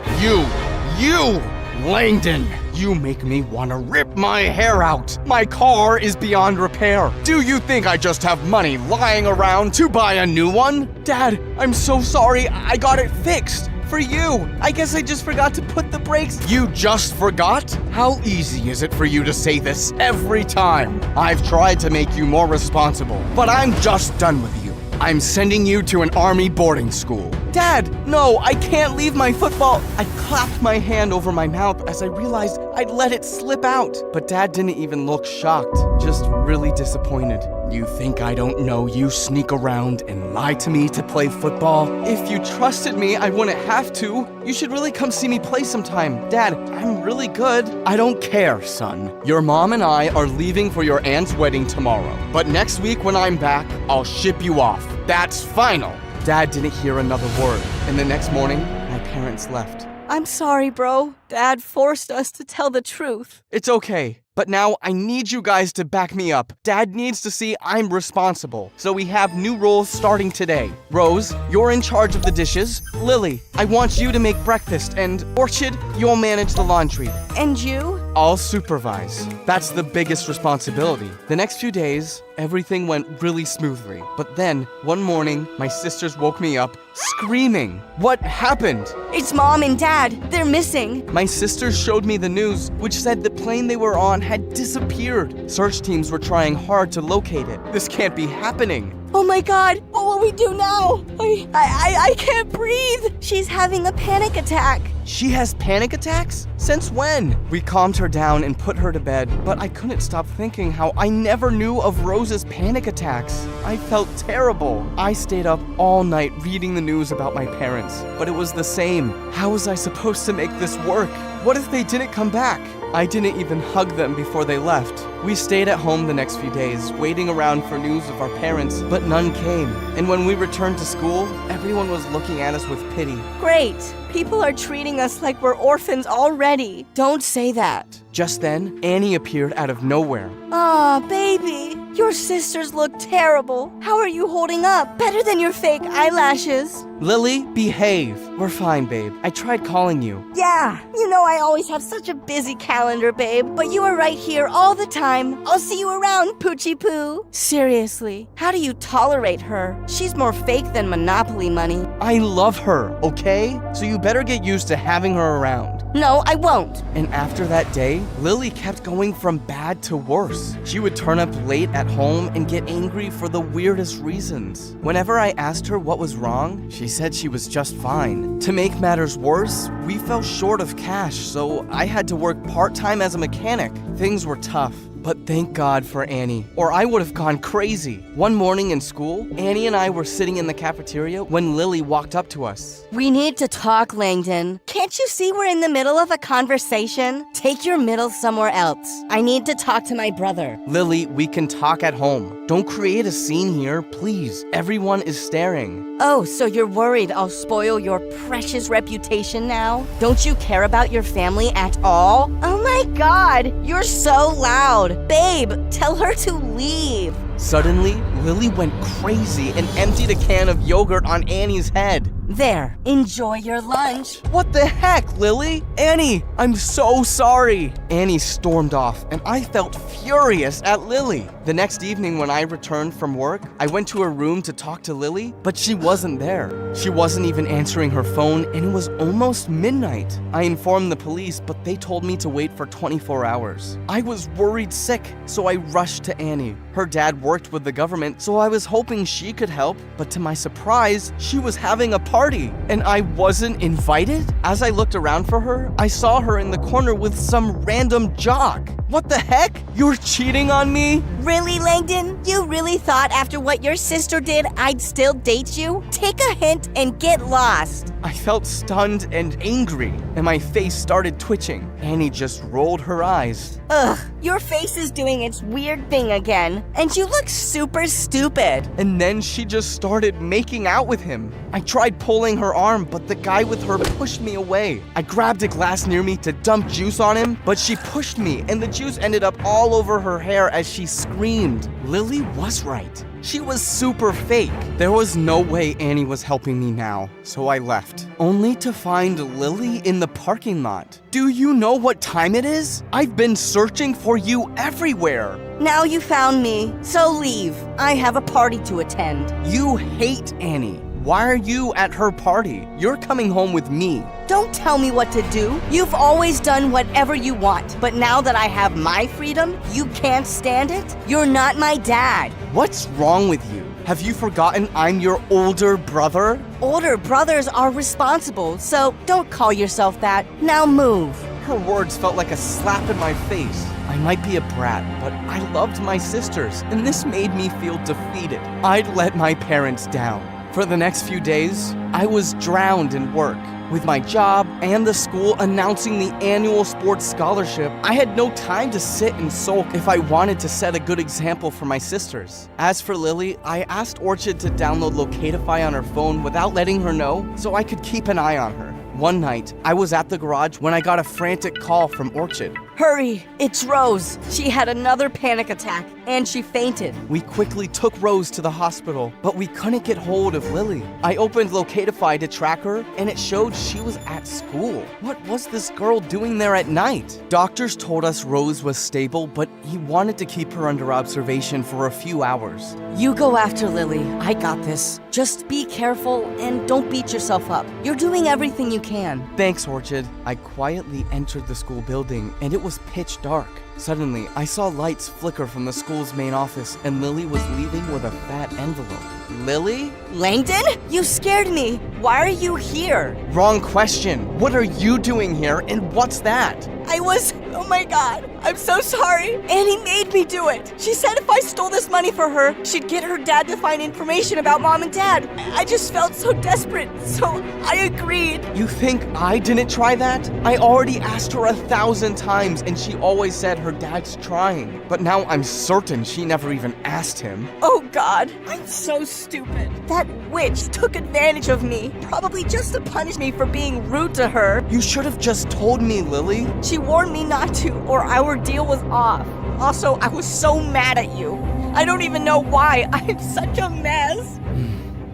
D: You, Langdon, you make me want to rip my hair out. My car is beyond repair. Do you think I just have money lying around to buy a new one? Dad, I'm so sorry. I got it fixed. For you. I guess I just forgot to put the brakes. You just forgot? How easy is it for you to say this every time? I've tried to make you more responsible, but I'm just done with you. I'm sending you to an army boarding school. Dad, no, I can't leave my football. I clapped my hand over my mouth as I realized I'd let it slip out. But Dad didn't even look shocked, just really disappointed. You think I don't know you sneak around and lie to me to play football? If you trusted me, I wouldn't have to. You should really come see me play sometime. Dad, I'm really good. I don't care, son. Your mom and I are leaving for your aunt's wedding tomorrow. But next week when I'm back, I'll ship you off. That's final. Dad didn't hear another word, and the next morning, my parents left.
V: I'm sorry, bro. Dad forced us to tell the truth.
D: It's okay. But now I need you guys to back me up. Dad needs to see I'm responsible. So we have new roles starting today. Rose, you're in charge of the dishes. Lily, I want you to make breakfast. And Orchid, you'll manage the laundry.
V: And you?
D: I'll supervise. That's the biggest responsibility. The next few days, everything went really smoothly. But then, one morning, my sisters woke me up screaming. What happened?
V: It's Mom and Dad. They're missing.
D: My sisters showed me the news, which said the plane they were on had disappeared. Search teams were trying hard to locate it. This can't be happening.
V: Oh my God, what will we do now? I can't breathe. She's having a panic attack.
D: She has panic attacks? Since when? We calmed her down and put her to bed, but I couldn't stop thinking how I never knew of Rose's panic attacks. I felt terrible. I stayed up all night reading the news about my parents, but it was the same. How was I supposed to make this work? What if they didn't come back? I didn't even hug them before they left. We stayed at home the next few days, waiting around for news of our parents, but none came. And when we returned to school, everyone was looking at us with pity.
V: Great. People are treating us like we're orphans already. Don't say that.
D: Just then, Annie appeared out of nowhere.
V: Aw, baby. Your sisters look terrible. How are you holding up? Better than your fake eyelashes.
D: Lily, behave. We're fine, babe. I tried calling you.
V: Yeah, you know I always have such a busy calendar, babe. But you are right here all the time. I'll see you around, Poochie Poo. Seriously, how do you tolerate her? She's more fake than Monopoly money.
D: I love her, okay? So you better get used to having her around.
V: No, I won't.
D: And after that day, Lily kept going from bad to worse. She would turn up late at home and get angry for the weirdest reasons. Whenever I asked her what was wrong, she said she was just fine. To make matters worse, we fell short of cash, so I had to work part-time as a mechanic. Things were tough. But thank God for Annie, or I would have gone crazy. One morning in school, Annie and I were sitting in the cafeteria when Lily walked up to us.
V: We need to talk, Langdon. Can't you see we're in the middle of a conversation? Take your middle somewhere else. I need to talk to my brother.
D: Lily, we can talk at home. Don't create a scene here, please. Everyone is staring.
V: Oh, so you're worried I'll spoil your precious reputation now? Don't you care about your family at all? Oh my God, you're so loud. Babe, tell her to leave.
D: Suddenly, Lily went crazy and emptied a can of yogurt on Annie's head.
V: There, enjoy your lunch.
D: What the heck, Lily? Annie, I'm so sorry. Annie stormed off, and I felt furious at Lily. The next evening when I returned from work, I went to her room to talk to Lily, but she wasn't there. She wasn't even answering her phone, and it was almost midnight. I informed the police, but they told me to wait for 24 hours. I was worried sick, so I rushed to Annie. Her dad worked with the government, so I was hoping she could help, but to my surprise, she was having a party, and I wasn't invited? As I looked around for her, I saw her in the corner with some random jock. What the heck? You're cheating on me?
V: Really, Langdon? You really thought after what your sister did, I'd still date you? Take a hint and get lost.
D: I felt stunned and angry, and my face started twitching. Annie just rolled her eyes.
V: Ugh, your face is doing its weird thing again, and you look super stupid.
D: And then she just started making out with him. I tried pulling her arm, but the guy with her pushed me away. I grabbed a glass near me to dump juice on him, but she pushed me, and the juice ended up all over her hair as she screamed. Lily was right. She was super fake. There was no way Annie was helping me now, so I left, only to find Lily in the parking lot. Do you know what time it is? I've been searching for you everywhere.
V: Now you found me, so leave. I have a party to attend.
D: You hate Annie. Why are you at her party? You're coming home with me.
V: Don't tell me what to do. You've always done whatever you want, but now that I have my freedom, you can't stand it? You're not my dad.
D: What's wrong with you? Have you forgotten I'm your older brother?
V: Older brothers are responsible, so don't call yourself that. Now move.
D: Her words felt like a slap in my face. I might be a brat, but I loved my sisters, and this made me feel defeated. I'd let my parents down. For the next few days, I was drowned in work. With my job and the school announcing the annual sports scholarship, I had no time to sit and sulk if I wanted to set a good example for my sisters. As for Lily, I asked Orchid to download Locatify on her phone without letting her know so I could keep an eye on her. One night, I was at the garage when I got a frantic call from Orchid.
V: Hurry, it's Rose. She had another panic attack, and she fainted.
D: We quickly took Rose to the hospital, but we couldn't get hold of Lily. I opened Locatify to track her, and it showed she was at school. What was this girl doing there at night? Doctors told us Rose was stable, but he wanted to keep her under observation for a few hours.
V: You go after Lily. I got this. Just be careful and don't beat yourself up. You're doing everything you can.
D: Thanks, Orchid. I quietly entered the school building, and it was pitch dark. Suddenly, I saw lights flicker from the school's main office, and Lily was leaving with a fat envelope. Lily?
V: Langdon? You scared me. Why are you here?
D: Wrong question. What are you doing here, and what's that?
V: Oh my God, I'm so sorry. Annie made me do it. She said if I stole this money for her, she'd get her dad to find information about Mom and Dad. I just felt so desperate, so I agreed.
D: You think I didn't try that? I already asked her 1,000 times, and she always said her dad's trying. But now I'm certain she never even asked him.
V: Oh God, I'm so stupid. That witch took advantage of me, probably just to punish me for being rude to her.
D: You should have just told me, Lily.
V: She warned me not to, or our deal was off. Also, I was so mad at you. I don't even know why. I'm such a mess.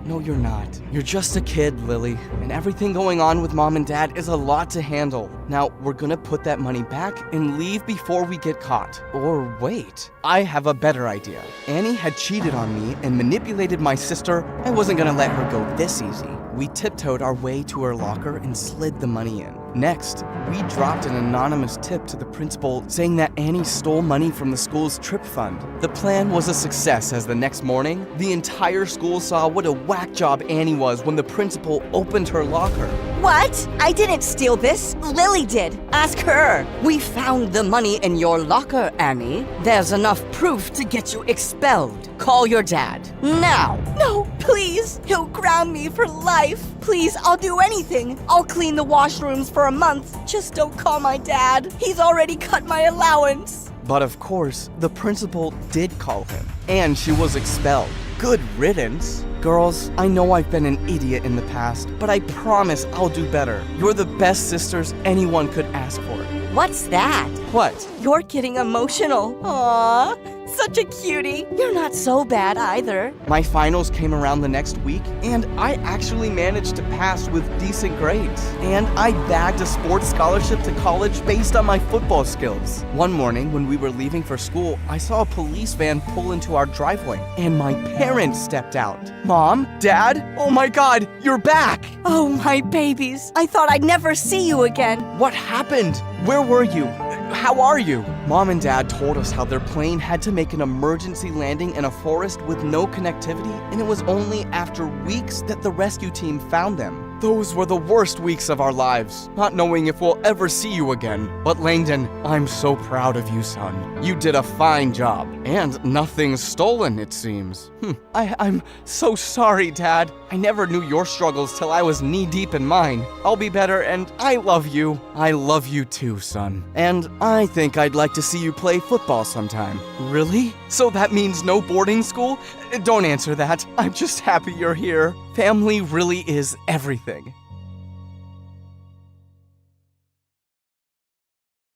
D: No, you're not. You're just a kid, Lily, and everything going on with Mom and Dad is a lot to handle. Now, we're gonna put that money back and leave before we get caught. Or wait, I have a better idea. Annie had cheated on me and manipulated my sister. I wasn't gonna let her go this easy. We tiptoed our way to her locker and slid the money in. Next, we dropped an anonymous tip to the principal saying that Annie stole money from the school's trip fund. The plan was a success as the next morning, the entire school saw what a whack job Annie was when the principal opened her locker.
V: What? I didn't steal this. Lily did. Ask her. We found the money in your locker, Annie. There's enough proof to get you expelled. Call your dad. Now. No, please. He'll ground me for life. Please, I'll do anything. I'll clean the washrooms for a month. Just don't call my dad. He's already cut my allowance.
D: But of course, the principal did call him, and she was expelled. Good riddance. Girls, I know I've been an idiot in the past, but I promise I'll do better. You're the best sisters anyone could ask for.
V: What's that?
D: What?
V: You're getting emotional. Aww. Such a cutie. You're not so bad either.
D: My finals came around the next week, and I actually managed to pass with decent grades. And I bagged a sports scholarship to college based on my football skills. One morning, when we were leaving for school, I saw a police van pull into our driveway, and my parents stepped out. Mom? Dad? Oh my God, you're back!
V: Oh, my babies. I thought I'd never see you again.
D: What happened? Where were you? How are you? Mom and Dad told us how their plane had to make an emergency landing in a forest with no connectivity, and it was only after weeks that the rescue team found them. Those were the worst weeks of our lives, not knowing if we'll ever see you again. But Langdon, I'm so proud of you, son. You did a fine job, and nothing's stolen, it seems. I'm so sorry, Dad. I never knew your struggles till I was knee-deep in mine. I'll be better, and I love you. I love you too, son. And I think I'd like to see you play football sometime. Really? So that means no boarding school? Don't answer that. I'm just happy you're here. Family really is everything.